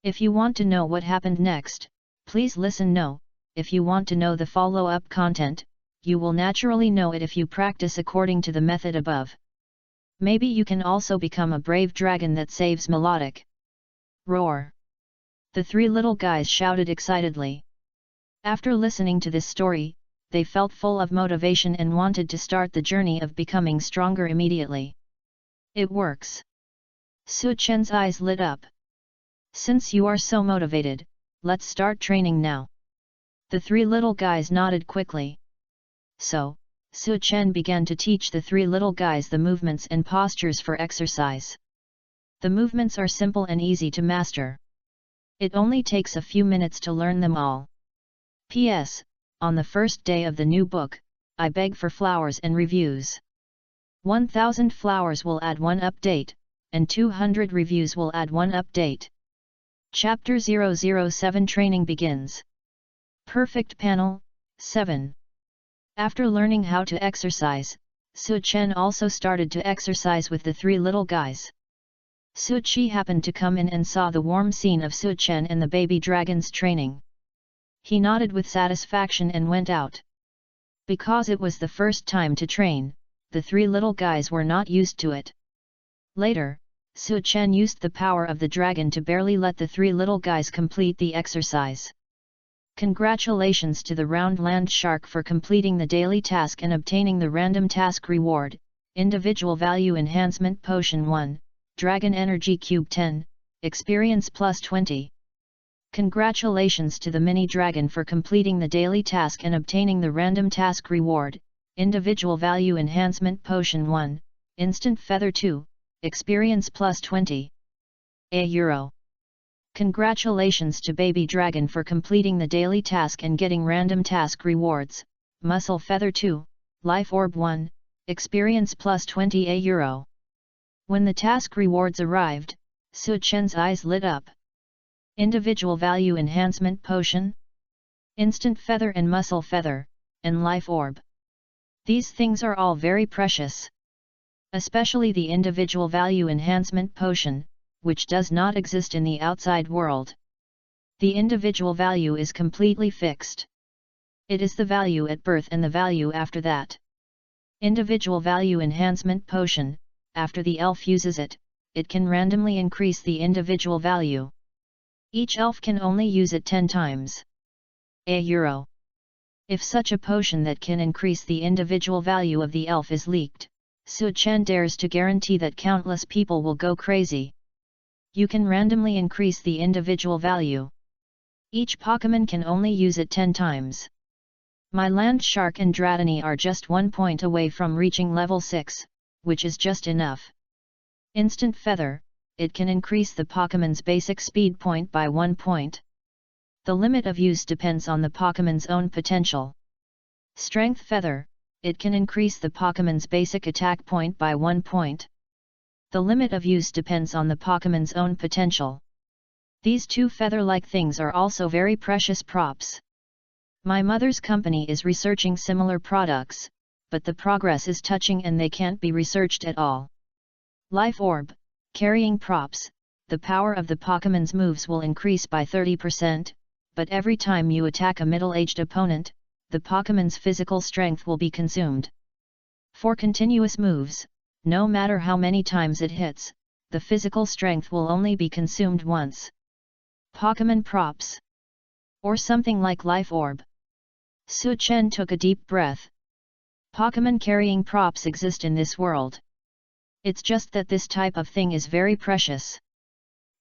If you want to know what happened next, please listen. No, if you want to know the follow-up content, you will naturally know it if you practice according to the method above. Maybe you can also become a brave dragon that saves Melodic. Roar! The three little guys shouted excitedly. After listening to this story, they felt full of motivation and wanted to start the journey of becoming stronger immediately. It works. Su Chen's eyes lit up. Since you are so motivated, let's start training now. The three little guys nodded quickly. So, Su Chen began to teach the three little guys the movements and postures for exercise. The movements are simple and easy to master. It only takes a few minutes to learn them all. P.S. On the first day of the new book, I beg for flowers and reviews. 1000 flowers will add 1 update, and 200 reviews will add 1 update. Chapter 007 Training begins. Perfect Panel, 7. After learning how to exercise, Su Chen also started to exercise with the three little guys. Su Chi happened to come in and saw the warm scene of Su Chen and the baby dragons training. He nodded with satisfaction and went out. Because it was the first time to train, the three little guys were not used to it. Later, Su Chen used the power of the dragon to barely let the three little guys complete the exercise. Congratulations to the Round Land Shark for completing the daily task and obtaining the random task reward, Individual Value Enhancement Potion 1, Dragon Energy Cube 10, Experience plus 20. Congratulations to the Mini Dragon for completing the daily task and obtaining the random task reward, Individual Value Enhancement Potion 1, Instant Feather 2, Experience plus 20. €. Congratulations to Baby Dragon for completing the daily task and getting random task rewards, Muscle Feather 2, Life Orb 1, Experience plus 20 €. When the task rewards arrived, Su Chen's eyes lit up. Individual Value Enhancement Potion, Instant Feather and Muscle Feather, and Life Orb. These things are all very precious. Especially the Individual Value Enhancement Potion, which does not exist in the outside world. The individual value is completely fixed. It is the value at birth and the value after that. Individual Value Enhancement Potion, after the elf uses it, it can randomly increase the individual value. Each elf can only use it 10 times. €1. If such a potion that can increase the individual value of the elf is leaked, Su Chen dares to guarantee that countless people will go crazy. You can randomly increase the individual value. Each Pokémon can only use it 10 times. My Land Shark and Dratini are just 1 point away from reaching level 6, which is just enough. Instant Feather, it can increase the Pokémon's basic speed point by 1 point. The limit of use depends on the Pokémon's own potential. Strength Feather, it can increase the Pokémon's basic attack point by 1 point. The limit of use depends on the Pokémon's own potential. These two feather-like things are also very precious props. My mother's company is researching similar products, but the progress is touching and they can't be researched at all. Life Orb, carrying props, the power of the Pokémon's moves will increase by 30%, but every time you attack a middle-aged opponent, the Pokémon's physical strength will be consumed. For continuous moves, no matter how many times it hits, the physical strength will only be consumed once. Pokémon props. Or something like Life Orb. Su Chen took a deep breath. Pokémon carrying props exist in this world. It's just that this type of thing is very precious.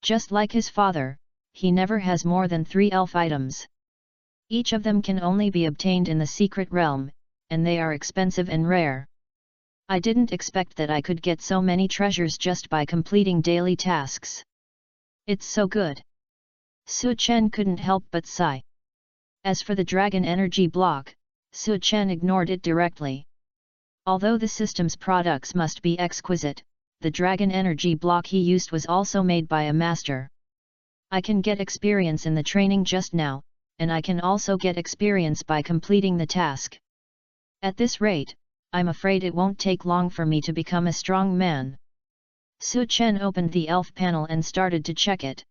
Just like his father, he never has more than 3 elf items. Each of them can only be obtained in the secret realm, and they are expensive and rare. I didn't expect that I could get so many treasures just by completing daily tasks. It's so good. Su Chen couldn't help but sigh. As for the Dragon Energy Block, Su Chen ignored it directly. Although the system's products must be exquisite, the Dragon Energy Block he used was also made by a master. I can get experience in the training just now, and I can also get experience by completing the task. At this rate, I'm afraid it won't take long for me to become a strong man. Su Chen opened the elf panel and started to check it.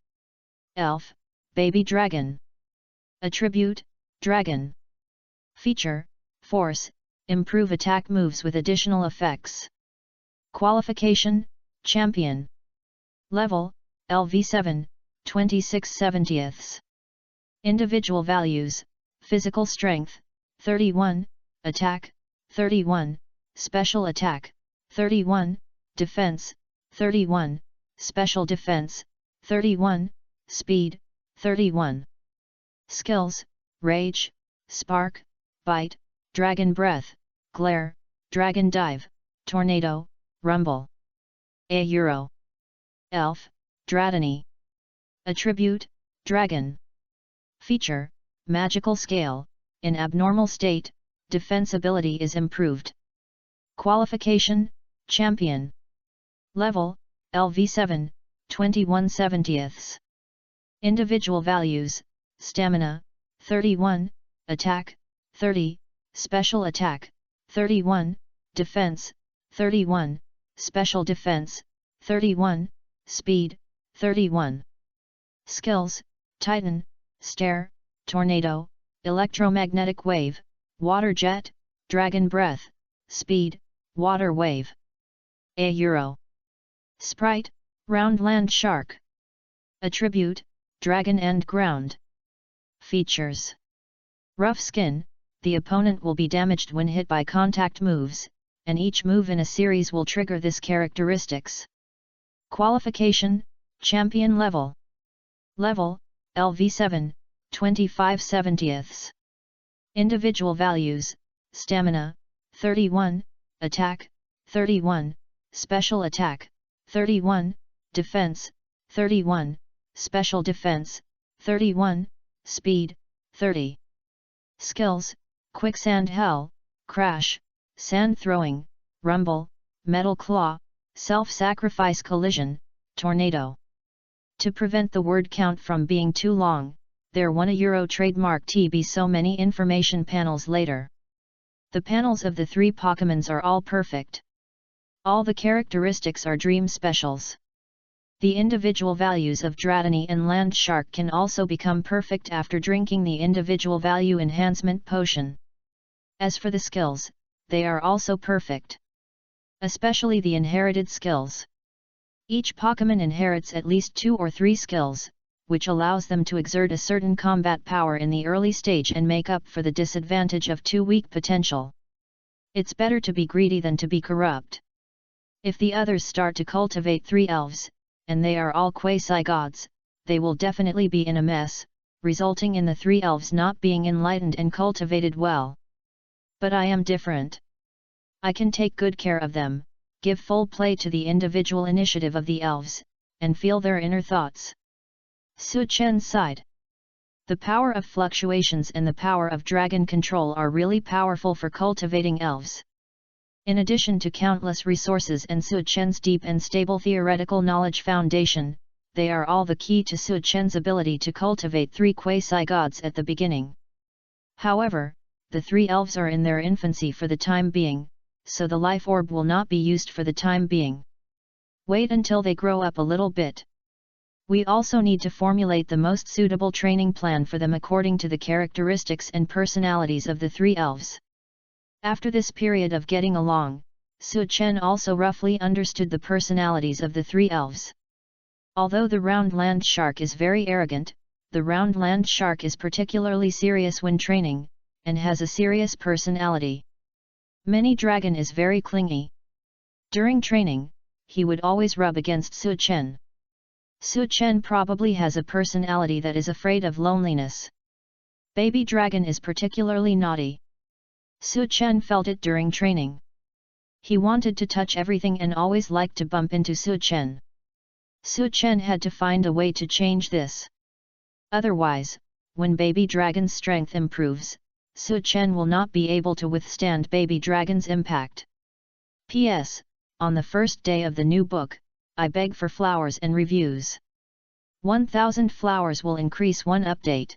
Elf, Baby Dragon. Attribute, Dragon. Feature, Force, improve attack moves with additional effects. Qualification, Champion. Level, LV7, 26/70. Individual values, Physical Strength, 31, Attack, 31, Special Attack, 31, Defense, 31, Special Defense, 31, Speed, 31. Skills, Rage, Spark, Bite, Dragon Breath, Glare, Dragon Dive, Tornado, Rumble. €1. Elf, Dratini. Attribute, Dragon. Feature, Magical Scale, in abnormal state, defensibility is improved. Qualification, Champion. Level, LV7, 21/70. Individual values, Stamina, 31, Attack, 30, Special Attack, 31, Defense, 31, Special Defense, 31, Speed, 31. Skills, Titan, Stare, Tornado, Electromagnetic Wave, Water Jet, Dragon Breath, Speed, Water Wave. €1. Sprite, Round Land Shark. Attribute, Dragon and Ground. Features. Rough Skin, the opponent will be damaged when hit by contact moves, and each move in a series will trigger this characteristics. Qualification, Champion Level. Level, LV7, 25/70. Individual values, Stamina, 31, Attack, 31, Special Attack, 31, Defense, 31, Special Defense, 31, Speed, 30. Skills, Quicksand Hell, Crash, Sand Throwing, Rumble, Metal Claw, Self-Sacrifice Collision, Tornado. To prevent the word count from being too long, there €1 trademark TB so many information panels later. The panels of the 3 Pokémons are all perfect. All the characteristics are dream specials. The individual values of Dratini and Land Shark can also become perfect after drinking the individual value enhancement potion. As for the skills, they are also perfect. Especially the inherited skills. Each Pokemon inherits at least 2 or 3 skills, which allows them to exert a certain combat power in the early stage and make up for the disadvantage of too weak potential. It's better to be greedy than to be corrupt. If the others start to cultivate 3 elves, and they are all quasi-gods, they will definitely be in a mess, resulting in the 3 elves not being enlightened and cultivated well. But I am different. I can take good care of them, give full play to the individual initiative of the elves, and feel their inner thoughts. Su Chen sighed. The power of fluctuations and the power of dragon control are really powerful for cultivating elves. In addition to countless resources and Su Chen's deep and stable theoretical knowledge foundation, they are all the key to Su Chen's ability to cultivate 3 quasi-gods at the beginning. However, the 3 elves are in their infancy for the time being, so the life orb will not be used for the time being. Wait until they grow up a little bit. We also need to formulate the most suitable training plan for them according to the characteristics and personalities of the 3 elves. After this period of getting along, Su Chen also roughly understood the personalities of the 3 elves. Although the round land shark is very arrogant, the round land shark is particularly serious when training, and has a serious personality. Many Dragon is very clingy. During training, he would always rub against Su Chen. Su Chen probably has a personality that is afraid of loneliness. Baby Dragon is particularly naughty. Su Chen felt it during training. He wanted to touch everything and always liked to bump into Su Chen. Su Chen had to find a way to change this. Otherwise, when Baby Dragon's strength improves, Su Chen will not be able to withstand Baby Dragon's impact. P.S. On the first day of the new book, I beg for flowers and reviews. 1000 flowers will increase 1 update.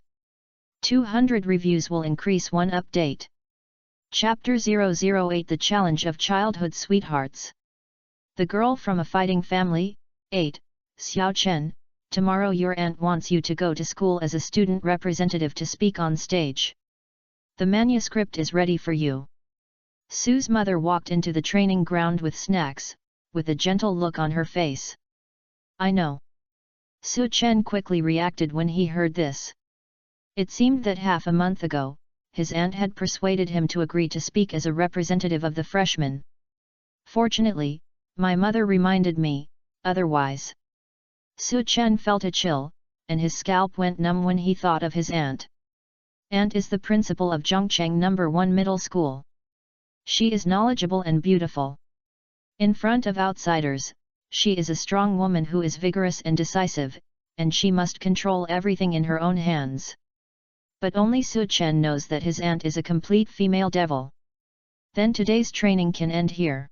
200 reviews will increase 1 update. Chapter 008 The Challenge of Childhood Sweethearts. The Girl from a Fighting Family, 8, Xiao Chen, tomorrow your aunt wants you to go to school as a student representative to speak on stage. The manuscript is ready for you. Sue's mother walked into the training ground with snacks, with a gentle look on her face. I know. Su Chen quickly reacted when he heard this. It seemed that half a month ago, his aunt had persuaded him to agree to speak as a representative of the freshmen. Fortunately, my mother reminded me, otherwise. Su Chen felt a chill, and his scalp went numb when he thought of his aunt. Aunt is the principal of Zhongcheng No. 1 Middle School. She is knowledgeable and beautiful. In front of outsiders, she is a strong woman who is vigorous and decisive, and she must control everything in her own hands. But only Su Chen knows that his aunt is a complete female devil. Then today's training can end here.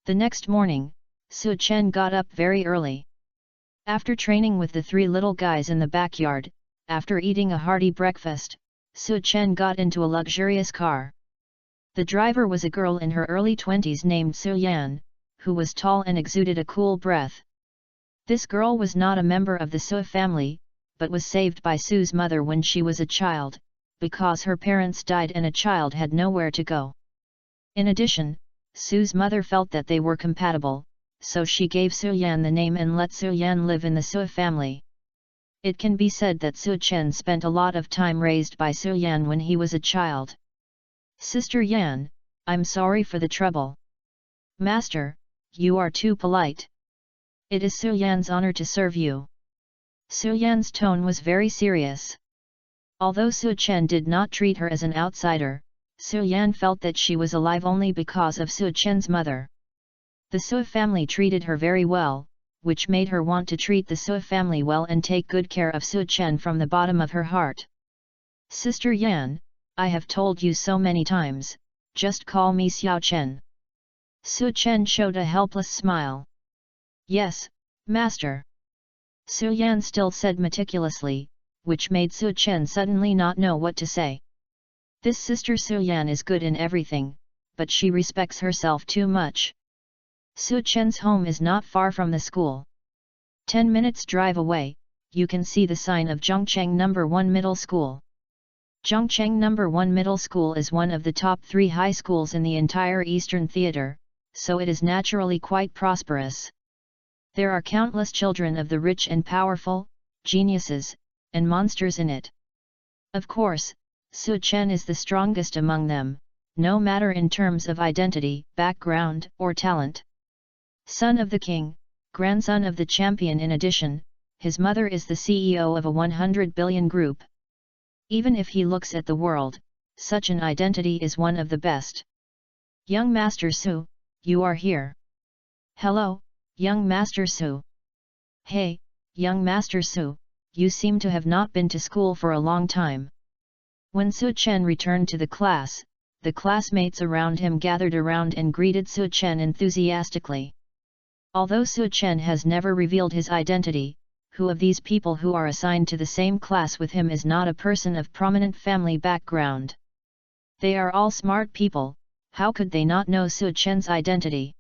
The next morning, Su Chen got up very early. After training with the 3 little guys in the backyard, after eating a hearty breakfast, Su Chen got into a luxurious car. The driver was a girl in her early 20s named Su Yan, who was tall and exuded a cool breath. This girl was not a member of the Su family, but was saved by Su's mother when she was a child, because her parents died and a child had nowhere to go. In addition, Su's mother felt that they were compatible, so she gave Su Yan the name and let Su Yan live in the Su family. It can be said that Su Chen spent a lot of time raised by Su Yan when he was a child. Sister Yan, I'm sorry for the trouble. Master, you are too polite. It is Su Yan's honor to serve you. Su Yan's tone was very serious. Although Su Chen did not treat her as an outsider, Su Yan felt that she was alive only because of Su Chen's mother. The Su family treated her very well, which made her want to treat the Su family well and take good care of Su Chen from the bottom of her heart. Sister Yan, I have told you so many times, just call me Xiao Chen. Su Chen showed a helpless smile. Yes, master. Su Yan still said meticulously, which made Su Chen suddenly not know what to say. This sister Su Yan is good in everything, but she respects herself too much. Su Chen's home is not far from the school. 10 minutes drive away, you can see the sign of Zhongcheng No. 1 Middle School. Zhongcheng No. 1 Middle School is one of the top 3 high schools in the entire Eastern Theater, so it is naturally quite prosperous. There are countless children of the rich and powerful, geniuses, and monsters in it. Of course, Su Chen is the strongest among them, no matter in terms of identity, background, or talent. Son of the king, grandson of the champion. In addition, his mother is the CEO of a 100 billion group. Even if he looks at the world, such an identity is one of the best. Young Master Su, you are here. Hello, young Master Su. Hey, young Master Su, you seem to have not been to school for a long time. When Su Chen returned to the classmates around him gathered around and greeted Su Chen enthusiastically. Although Su Chen has never revealed his identity, who of these people who are assigned to the same class with him is not a person of prominent family background? They are all smart people, how could they not know Su Chen's identity?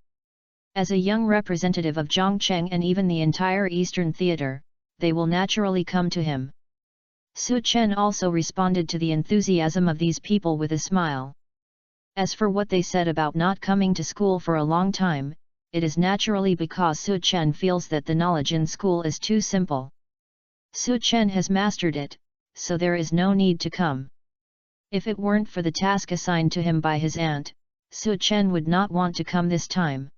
As a young representative of Zhongcheng and even the entire Eastern Theater, they will naturally come to him. Su Chen also responded to the enthusiasm of these people with a smile. As for what they said about not coming to school for a long time, it is naturally because Su Chen feels that the knowledge in school is too simple. Su Chen has mastered it, so there is no need to come. If it weren't for the task assigned to him by his aunt, Su Chen would not want to come this time.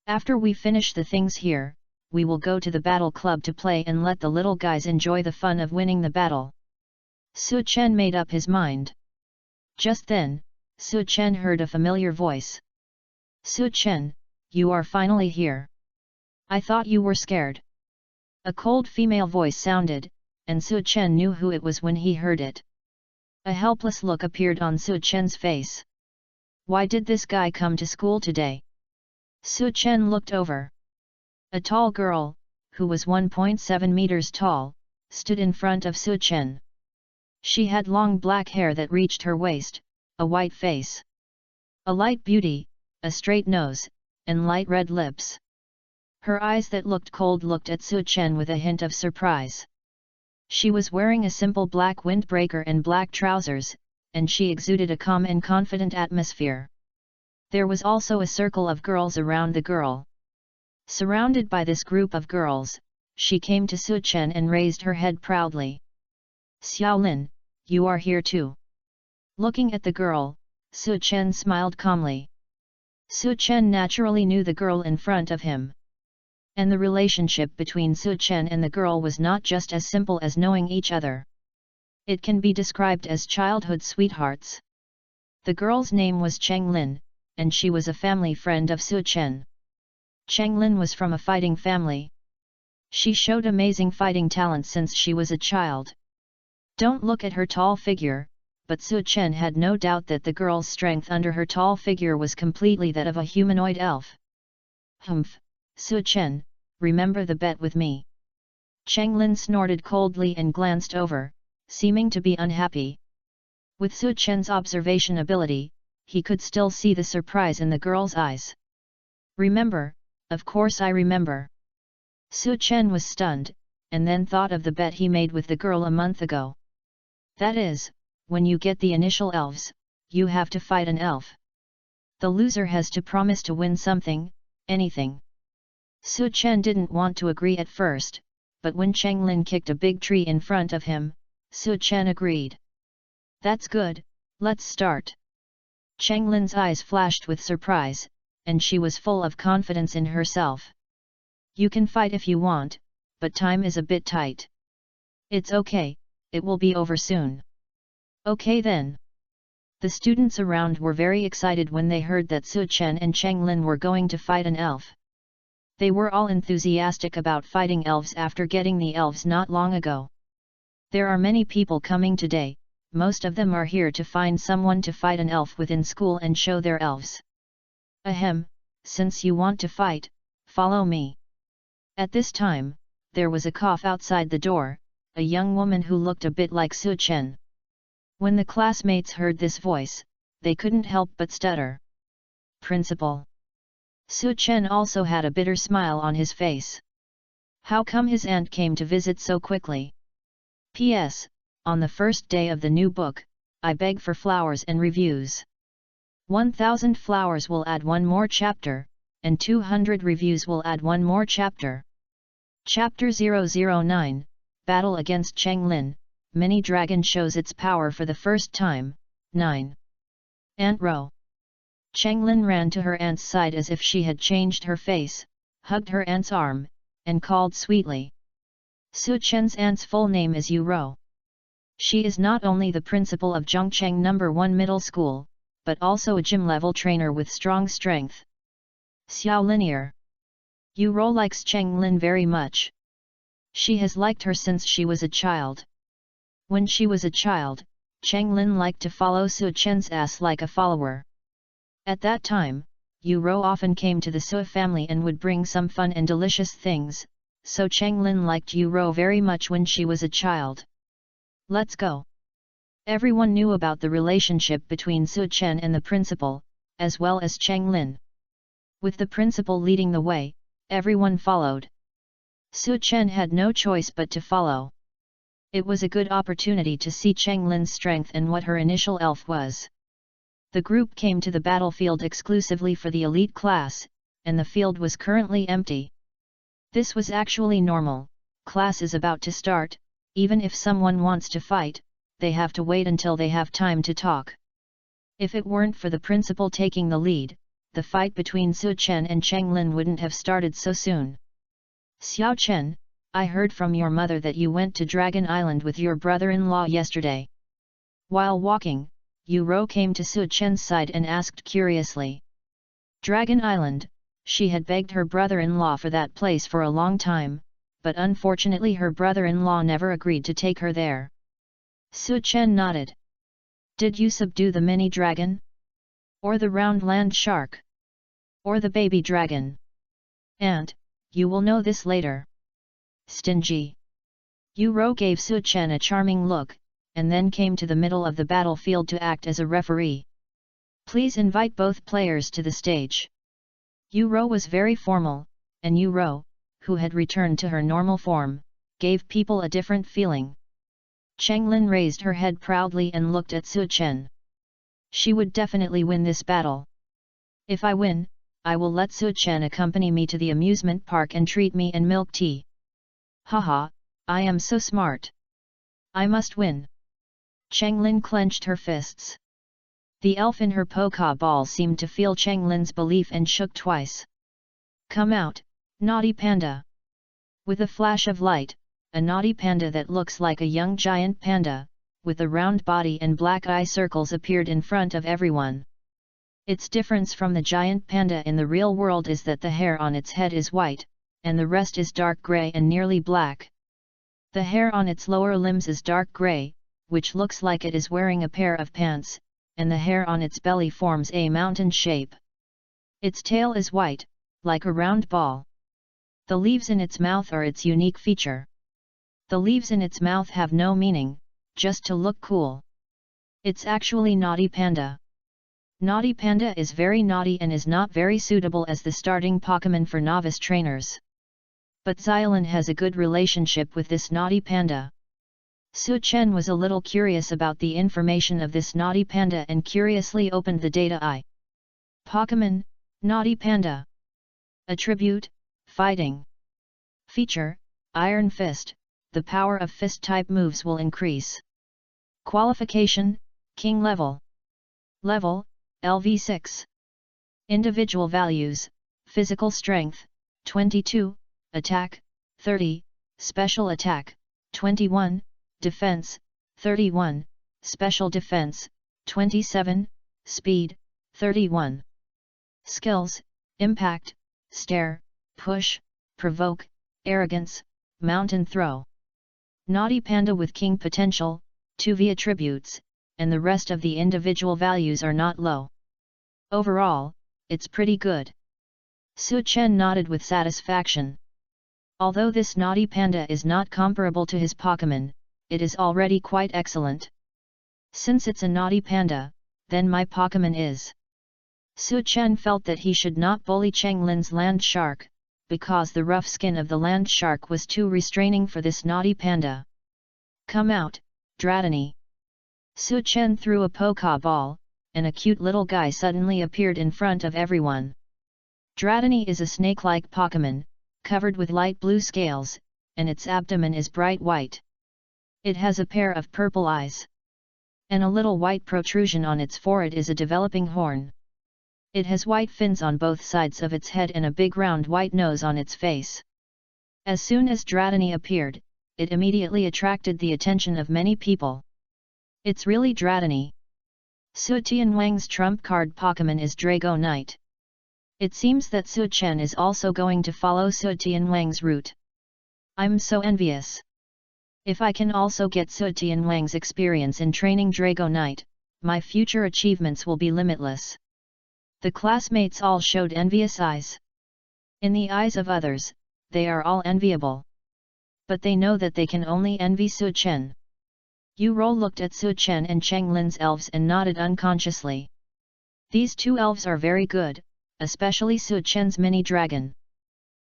After we finish the things here, we will go to the battle club to play and let the little guys enjoy the fun of winning the battle. Su Chen made up his mind. Just then, Su Chen heard a familiar voice. Su Chen, you are finally here. I thought you were scared. A cold female voice sounded, and Su Chen knew who it was when he heard it. A helpless look appeared on Su Chen's face. Why did this guy come to school today? Su Chen looked over. A tall girl, who was 1.7 meters tall, stood in front of Su Chen. She had long black hair that reached her waist, a white face, a light beauty, a straight nose, and light red lips. Her eyes that looked cold looked at Su Chen with a hint of surprise. She was wearing a simple black windbreaker and black trousers, and she exuded a calm and confident atmosphere. There was also a circle of girls around the girl. Surrounded by this group of girls, she came to Su Chen and raised her head proudly. Xiaolin, you are here too. Looking at the girl, Su Chen smiled calmly. Su Chen naturally knew the girl in front of him. And the relationship between Su Chen and the girl was not just as simple as knowing each other. It can be described as childhood sweethearts. The girl's name was Cheng Lin, and she was a family friend of Su Chen. Cheng Lin was from a fighting family. She showed amazing fighting talent since she was a child. Don't look at her tall figure, but Su Chen had no doubt that the girl's strength under her tall figure was completely that of a humanoid elf. Humph, Su Chen, remember the bet with me. Cheng Lin snorted coldly and glanced over, seeming to be unhappy. With Su Chen's observation ability, he could still see the surprise in the girl's eyes. Remember, of course I remember. Su Chen was stunned, and then thought of the bet he made with the girl a month ago. That is, when you get the initial elves, you have to fight an elf. The loser has to promise to win something, anything. Su Chen didn't want to agree at first, but when Cheng Lin kicked a big tree in front of him, Su Chen agreed. That's good, let's start. Cheng Lin's eyes flashed with surprise, and she was full of confidence in herself. You can fight if you want, but time is a bit tight. It's okay, it will be over soon. Okay then. The students around were very excited when they heard that Su Chen and Cheng Lin were going to fight an elf. They were all enthusiastic about fighting elves after getting the elves not long ago. There are many people coming today, most of them are here to find someone to fight an elf within school and show their elves. Ahem, since you want to fight, follow me. At this time, there was a cough outside the door, a young woman who looked a bit like Su Chen. When the classmates heard this voice, they couldn't help but stutter. Principal. Su Chen also had a bitter smile on his face. How come his aunt came to visit so quickly? P.S. On the first day of the new book, I beg for flowers and reviews. 1000 flowers will add one more chapter, and 200 reviews will add one more chapter. Chapter 009, Battle against Changlin, Mini Dragon shows its power for the first time. 9. Aunt Ro. Changlin ran to her aunt's side as if she had changed her face, hugged her aunt's arm, and called sweetly. Su Chen's aunt's full name is Yu Ro. She is not only the principal of Zhongcheng No. 1 Middle School, but also a gym-level trainer with strong strength. Xiao Linear. Yu Ro likes Changlin very much. She has liked her since she was a child. When she was a child, Changlin liked to follow Su Chen's ass like a follower. At that time, Yu Ro often came to the Su family and would bring some fun and delicious things, so Changlin liked Yu Ro very much when she was a child. Let's go. Everyone knew about the relationship between Su Chen and the principal, as well as Changlin. With the principal leading the way, everyone followed. Su Chen had no choice but to follow. It was a good opportunity to see Changlin's strength and what her initial elf was. The group came to the battlefield exclusively for the elite class, and the field was currently empty. This was actually normal. Class is about to start. Even if someone wants to fight, they have to wait until they have time to talk. If it weren't for the principal taking the lead, the fight between Su Chen and Changlin wouldn't have started so soon. Xiao Chen, I heard from your mother that you went to Dragon Island with your brother-in-law yesterday. While walking, Yu Ro came to Su Chen's side and asked curiously. Dragon Island, she had begged her brother-in-law for that place for a long time, but unfortunately her brother-in-law never agreed to take her there. Su Chen nodded. Did you subdue the mini dragon? Or the round land shark? Or the baby dragon? Aunt, you will know this later. Stingy. Yu Ro gave Su Chen a charming look, and then came to the middle of the battlefield to act as a referee. Please invite both players to the stage. Yu Ro was very formal, and Yu Ro, who had returned to her normal form, gave people a different feeling. Changlin raised her head proudly and looked at Su Chen. She would definitely win this battle. If I win, I will let Su Chen accompany me to the amusement park and treat me and milk tea. Haha, I am so smart. I must win. Changlin clenched her fists. The elf in her polka ball seemed to feel Changlin's belief and shook twice. Come out, naughty panda. With a flash of light, a naughty panda that looks like a young giant panda, with a round body and black eye circles appeared in front of everyone. Its difference from the giant panda in the real world is that the hair on its head is white, and the rest is dark grey and nearly black. The hair on its lower limbs is dark grey, which looks like it is wearing a pair of pants, and the hair on its belly forms a mountain shape. Its tail is white, like a round ball. The leaves in its mouth are its unique feature. The leaves in its mouth have no meaning, just to look cool. It's actually Naughty Panda. Naughty Panda is very naughty and is not very suitable as the starting Pokémon for novice trainers. But Xiaolin has a good relationship with this Naughty Panda. Su Chen was a little curious about the information of this Naughty Panda and curiously opened the data eye. Pokémon, Naughty Panda. Attribute, Fighting. Feature, Iron Fist, the power of fist-type moves will increase. Qualification, King level. Level, LV6. Individual values, Physical Strength, 22, Attack, 30, Special Attack, 21, Defense, 31, Special Defense, 27, Speed, 31. Skills, Impact, Stare, Push, Provoke, Arrogance, Mountain Throw. Naughty Panda with King potential, 2V attributes, and the rest of the individual values are not low. Overall, it's pretty good. Su Chen nodded with satisfaction. Although this Naughty Panda is not comparable to his Pokémon, it is already quite excellent. Since it's a Naughty Panda, then my Pokémon is. Su Chen felt that he should not bully Changlin's land shark, because the rough skin of the land shark was too restraining for this Naughty Panda. Come out, Dratini. Su Chen threw a polka ball, and a cute little guy suddenly appeared in front of everyone. Dratini is a snake-like Pokemon, covered with light blue scales, and its abdomen is bright white. It has a pair of purple eyes. And a little white protrusion on its forehead is a developing horn. It has white fins on both sides of its head and a big round white nose on its face. As soon as Dratini appeared, it immediately attracted the attention of many people. It's really Dratini. Su Tianwang's trump card Pokemon is Dragonite. It seems that Su Chen is also going to follow Su Tianwang's route. I'm so envious. If I can also get Su Tianwang's experience in training Dragonite, my future achievements will be limitless. The classmates all showed envious eyes. In the eyes of others, they are all enviable. But they know that they can only envy Su Chen. Yuro looked at Su Chen and Cheng Lin's elves and nodded unconsciously. These two elves are very good, especially Su Chen's mini dragon.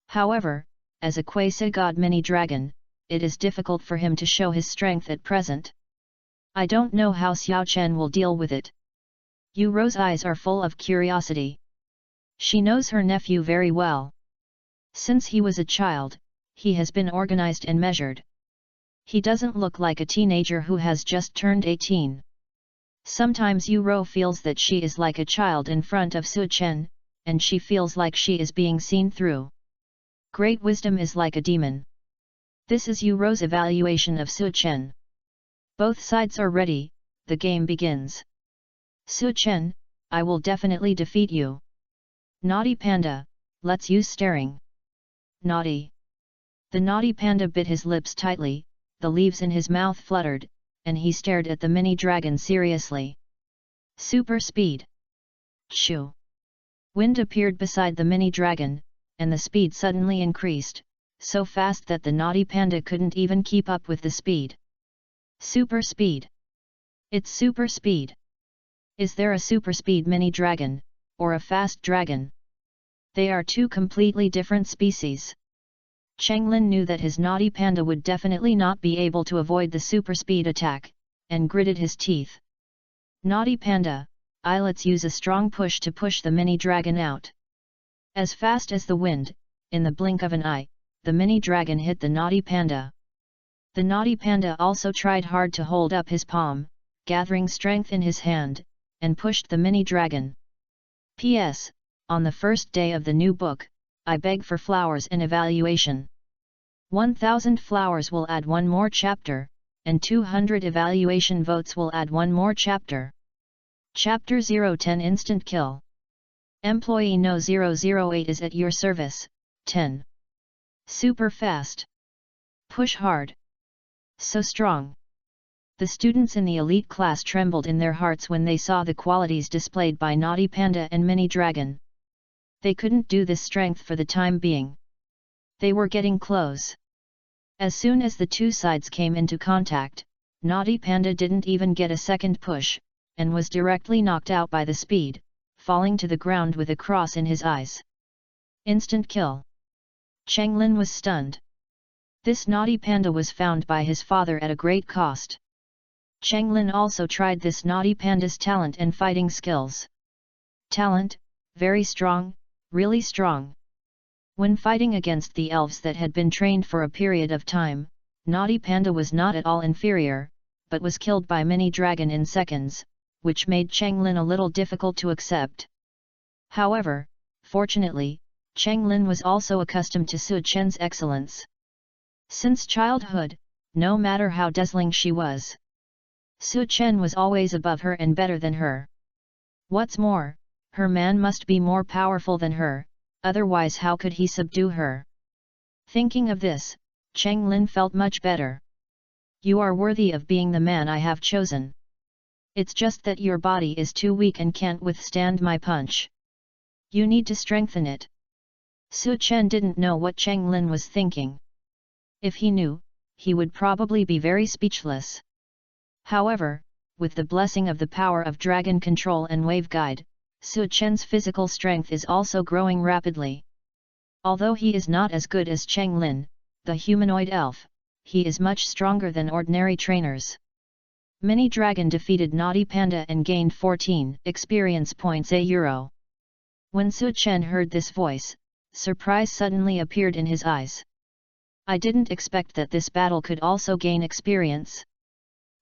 However, as a quasi-god mini dragon, it is difficult for him to show his strength at present. I don't know how Xiao Chen will deal with it. Yuro's eyes are full of curiosity. She knows her nephew very well. Since he was a child, he has been organized and measured. He doesn't look like a teenager who has just turned 18. Sometimes Yuro feels that she is like a child in front of Su Chen, and she feels like she is being seen through. Great wisdom is like a demon. This is Yuro's evaluation of Su Chen. Both sides are ready, the game begins. Su Chen, I will definitely defeat you. Naughty panda, let's use staring. Naughty. The naughty panda bit his lips tightly, the leaves in his mouth fluttered, and he stared at the mini dragon seriously. Super speed. Shoo. Wind appeared beside the mini dragon, and the speed suddenly increased, so fast that the naughty panda couldn't even keep up with the speed. Super speed. It's super speed. Is there a super speed mini dragon, or a fast dragon? They are two completely different species. Chenglin knew that his naughty panda would definitely not be able to avoid the super speed attack, and gritted his teeth. Naughty panda, let's use a strong push to push the mini dragon out. As fast as the wind, in the blink of an eye, the mini dragon hit the naughty panda. The naughty panda also tried hard to hold up his palm, gathering strength in his hand, and pushed the mini dragon. P.S. On the first day of the new book, I beg for flowers in evaluation. 1000 flowers will add one more chapter, and 200 evaluation votes will add one more chapter. Chapter 010 Instant Kill. Employee No 008 is at your service. 10. Super fast. Push hard. So strong. The students in the elite class trembled in their hearts when they saw the qualities displayed by Naughty Panda and Mini Dragon. They couldn't do this strength for the time being. They were getting close. As soon as the two sides came into contact, Naughty Panda didn't even get a second push, and was directly knocked out by the speed, falling to the ground with a cross in his eyes. Instant kill. Chenglin was stunned. This naughty panda was found by his father at a great cost. Chenglin also tried this naughty panda's talent and fighting skills. Talent, very strong, really strong. When fighting against the elves that had been trained for a period of time, Naughty Panda was not at all inferior, but was killed by Mini Dragon in seconds, which made Chenglin a little difficult to accept. However, fortunately, Chenglin was also accustomed to Su Chen's excellence. Since childhood, no matter how dazzling she was, Su Chen was always above her and better than her. What's more, her man must be more powerful than her, otherwise how could he subdue her? Thinking of this, Chenglin felt much better. You are worthy of being the man I have chosen. It's just that your body is too weak and can't withstand my punch. You need to strengthen it. Su Chen didn't know what Chenglin was thinking. If he knew, he would probably be very speechless. However, with the blessing of the power of Dragon Control and Wave Guide, Su Chen's physical strength is also growing rapidly. Although he is not as good as Chenglin, the humanoid elf, he is much stronger than ordinary trainers. Mini Dragon defeated Naughty Panda and gained 14 experience points a euro. When Su Chen heard this voice, surprise suddenly appeared in his eyes. I didn't expect that this battle could also gain experience.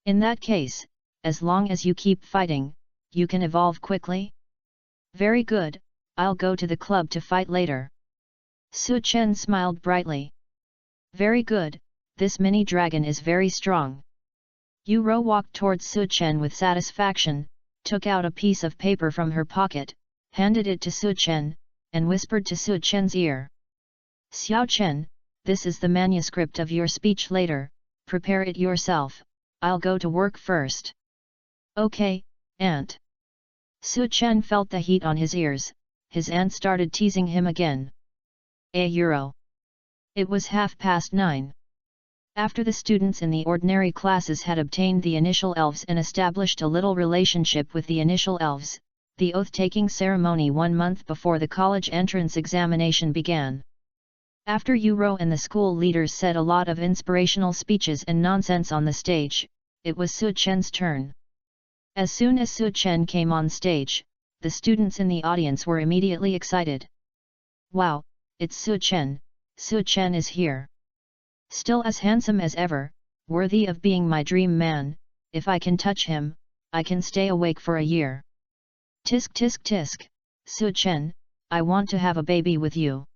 In that case, as long as you keep fighting, you can evolve quickly? Very good, I'll go to the club to fight later. Su Chen smiled brightly. Very good, this mini dragon is very strong. Yu Ro walked towards Su Chen with satisfaction, took out a piece of paper from her pocket, handed it to Su Chen, and whispered to Su Chen's ear. Xiao Chen, this is the manuscript of your speech later, prepare it yourself, I'll go to work first. Okay, aunt. Su Chen felt the heat on his ears, his aunt started teasing him again. €. It was 9:30. After the students in the ordinary classes had obtained the initial elves and established a little relationship with the initial elves, the oath-taking ceremony 1 month before the college entrance examination began. After Yu Ro and the school leaders said a lot of inspirational speeches and nonsense on the stage, it was Su Chen's turn. As soon as Su Chen came on stage, the students in the audience were immediately excited. Wow, it's Su Chen is here. Still as handsome as ever, worthy of being my dream man, if I can touch him, I can stay awake for a year. Tisk tisk tisk, Su Chen, I want to have a baby with you.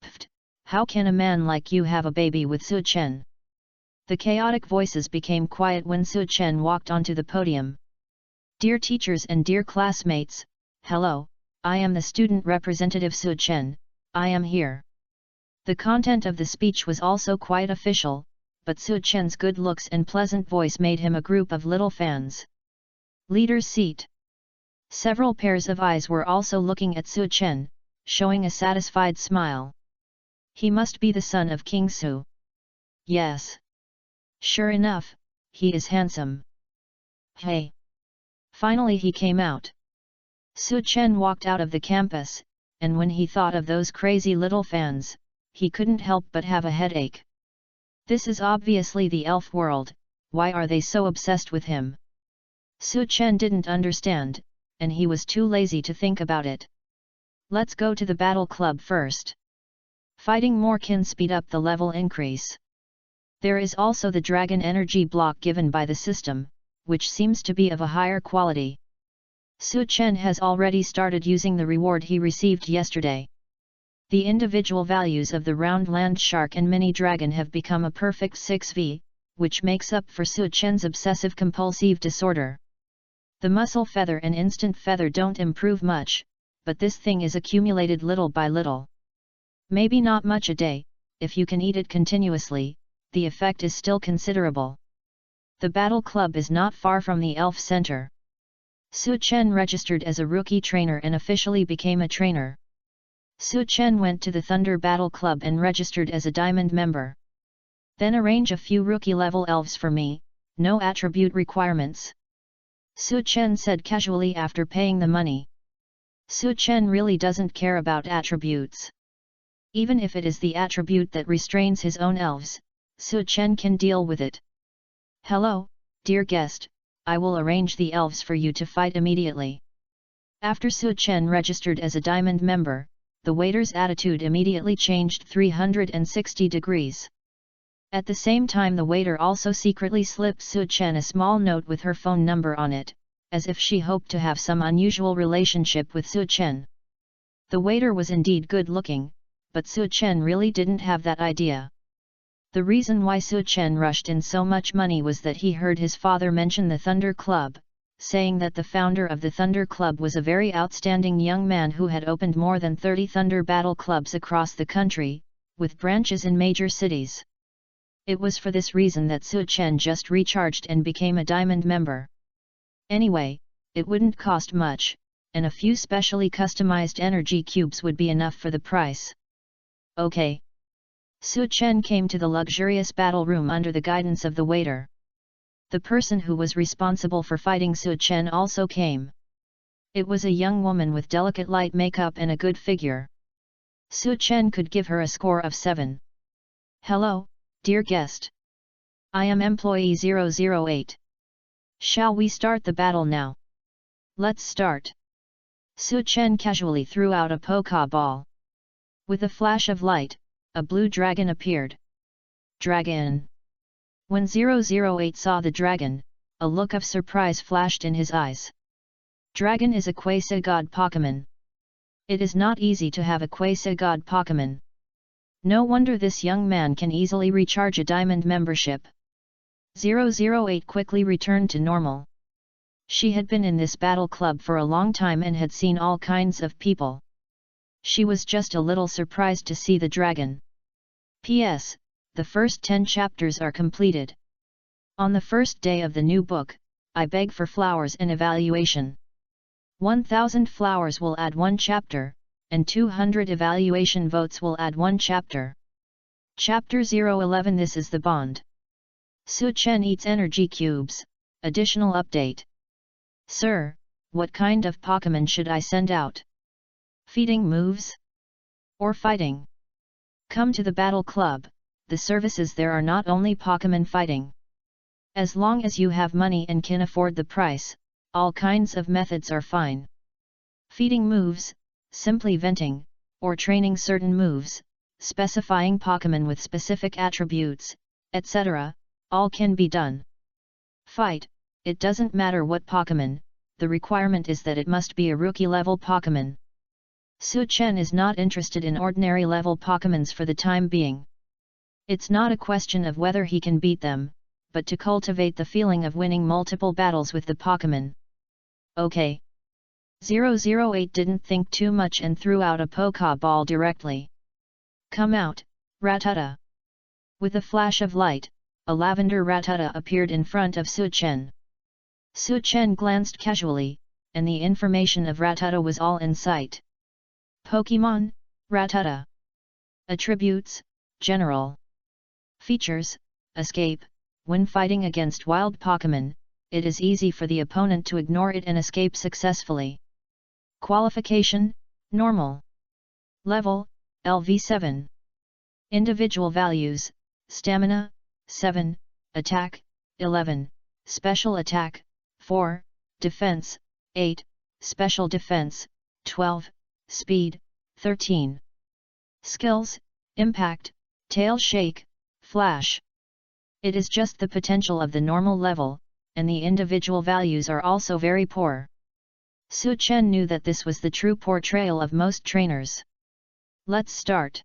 Pfft, how can a man like you have a baby with Su Chen? The chaotic voices became quiet when Su Chen walked onto the podium. Dear teachers and dear classmates, hello, I am the student representative Su Chen, I am here. The content of the speech was also quite official, but Su Chen's good looks and pleasant voice made him a group of little fans. Leader's seat. Several pairs of eyes were also looking at Su Chen, showing a satisfied smile. He must be the son of King Su. Yes. Sure enough, he is handsome. Hey! Finally he came out. Su Chen walked out of the campus, and when he thought of those crazy little fans, he couldn't help but have a headache. This is obviously the elf world, why are they so obsessed with him? Su Chen didn't understand, and he was too lazy to think about it. Let's go to the battle club first. Fighting more can speed up the level increase. There is also the dragon energy block given by the system, which seems to be of a higher quality. Su Chen has already started using the reward he received yesterday. The individual values of the round land shark and mini dragon have become a perfect 6V, which makes up for Su Chen's obsessive-compulsive disorder. The muscle feather and instant feather don't improve much, but this thing is accumulated little by little. Maybe not much a day, if you can eat it continuously, the effect is still considerable. The battle club is not far from the elf center. Su Chen registered as a rookie trainer and officially became a trainer. Su Chen went to the Thunder Battle Club and registered as a diamond member. Then arrange a few rookie-level elves for me, no attribute requirements. Su Chen said casually after paying the money. Su Chen really doesn't care about attributes. Even if it is the attribute that restrains his own elves, Su Chen can deal with it. Hello, dear guest, I will arrange the elves for you to fight immediately. After Su Chen registered as a diamond member, the waiter's attitude immediately changed 360 degrees. At the same time the waiter also secretly slipped Su Chen a small note with her phone number on it, as if she hoped to have some unusual relationship with Su Chen. The waiter was indeed good-looking, but Su Chen really didn't have that idea. The reason why Su Chen rushed in so much money was that he heard his father mention the Thunder Club, saying that the founder of the Thunder Club was a very outstanding young man who had opened more than 30 Thunder Battle Clubs across the country, with branches in major cities. It was for this reason that Su Chen just recharged and became a diamond member. Anyway, it wouldn't cost much, and a few specially customized energy cubes would be enough for the price. Okay. Su Chen came to the luxurious battle room under the guidance of the waiter. The person who was responsible for fighting Su Chen also came. It was a young woman with delicate light makeup and a good figure. Su Chen could give her a score of 7. Hello, dear guest. I am employee 008. Shall we start the battle now? Let's start. Su Chen casually threw out a Pokeball. With a flash of light, a blue dragon appeared. Dragon! When 008 saw the dragon, a look of surprise flashed in his eyes. Dragon is a quasi-god Pokemon. It is not easy to have a quasi-god Pokemon. No wonder this young man can easily recharge a diamond membership. 008 quickly returned to normal. She had been in this battle club for a long time and had seen all kinds of people. She was just a little surprised to see the dragon. P.S. The first 10 chapters are completed. On the first day of the new book, I beg for flowers and evaluation. 1000 flowers will add 1 chapter, and 200 evaluation votes will add 1 chapter. Chapter 011 This is the bond. Su Chen eats energy cubes. Additional update. Sir, what kind of Pokemon should I send out? Feeding moves? Or fighting? Come to the battle club, the services there are not only Pokemon fighting. As long as you have money and can afford the price, all kinds of methods are fine. Feeding moves, simply venting, or training certain moves, specifying Pokemon with specific attributes, etc., all can be done. Fight, it doesn't matter what Pokemon, the requirement is that it must be a rookie-level Pokemon. Su Chen is not interested in ordinary-level Pokemons for the time being. It's not a question of whether he can beat them, but to cultivate the feeling of winning multiple battles with the Pokemon. Okay. 008 didn't think too much and threw out a Pokeball directly. Come out, Rattata! With a flash of light, a lavender Rattata appeared in front of Su Chen. Su Chen glanced casually, and the information of Rattata was all in sight. Pokemon, Rattata. Attributes, General. Features, Escape. When fighting against wild Pokemon, it is easy for the opponent to ignore it and escape successfully. Qualification, Normal. Level, LV7. Individual values, Stamina, 7, Attack, 11, Special Attack, 4, Defense, 8, Special Defense, 12, Speed, 13. Skills, Impact, Tail Shake, Flash. It is just the potential of the normal level, and the individual values are also very poor. Su Chen knew that this was the true portrayal of most trainers. Let's start.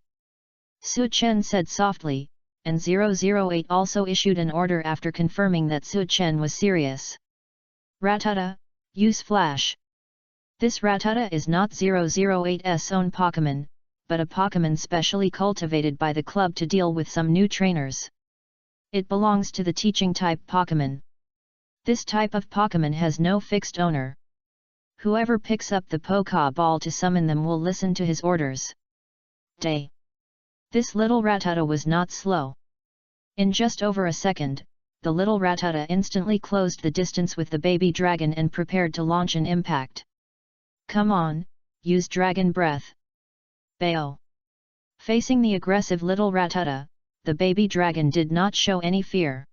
Su Chen said softly, and 008 also issued an order after confirming that Su Chen was serious. Rattata, use Flash. This Rattata is not 008's own Pokemon, but a Pokemon specially cultivated by the club to deal with some new trainers. It belongs to the teaching type Pokemon. This type of Pokemon has no fixed owner. Whoever picks up the Pokeball to summon them will listen to his orders. Day. This little Rattata was not slow. In just over a second, the little Rattata instantly closed the distance with the baby dragon and prepared to launch an impact. Come on, use Dragon Breath. Bayo. Facing the aggressive little Rattata, the baby dragon did not show any fear.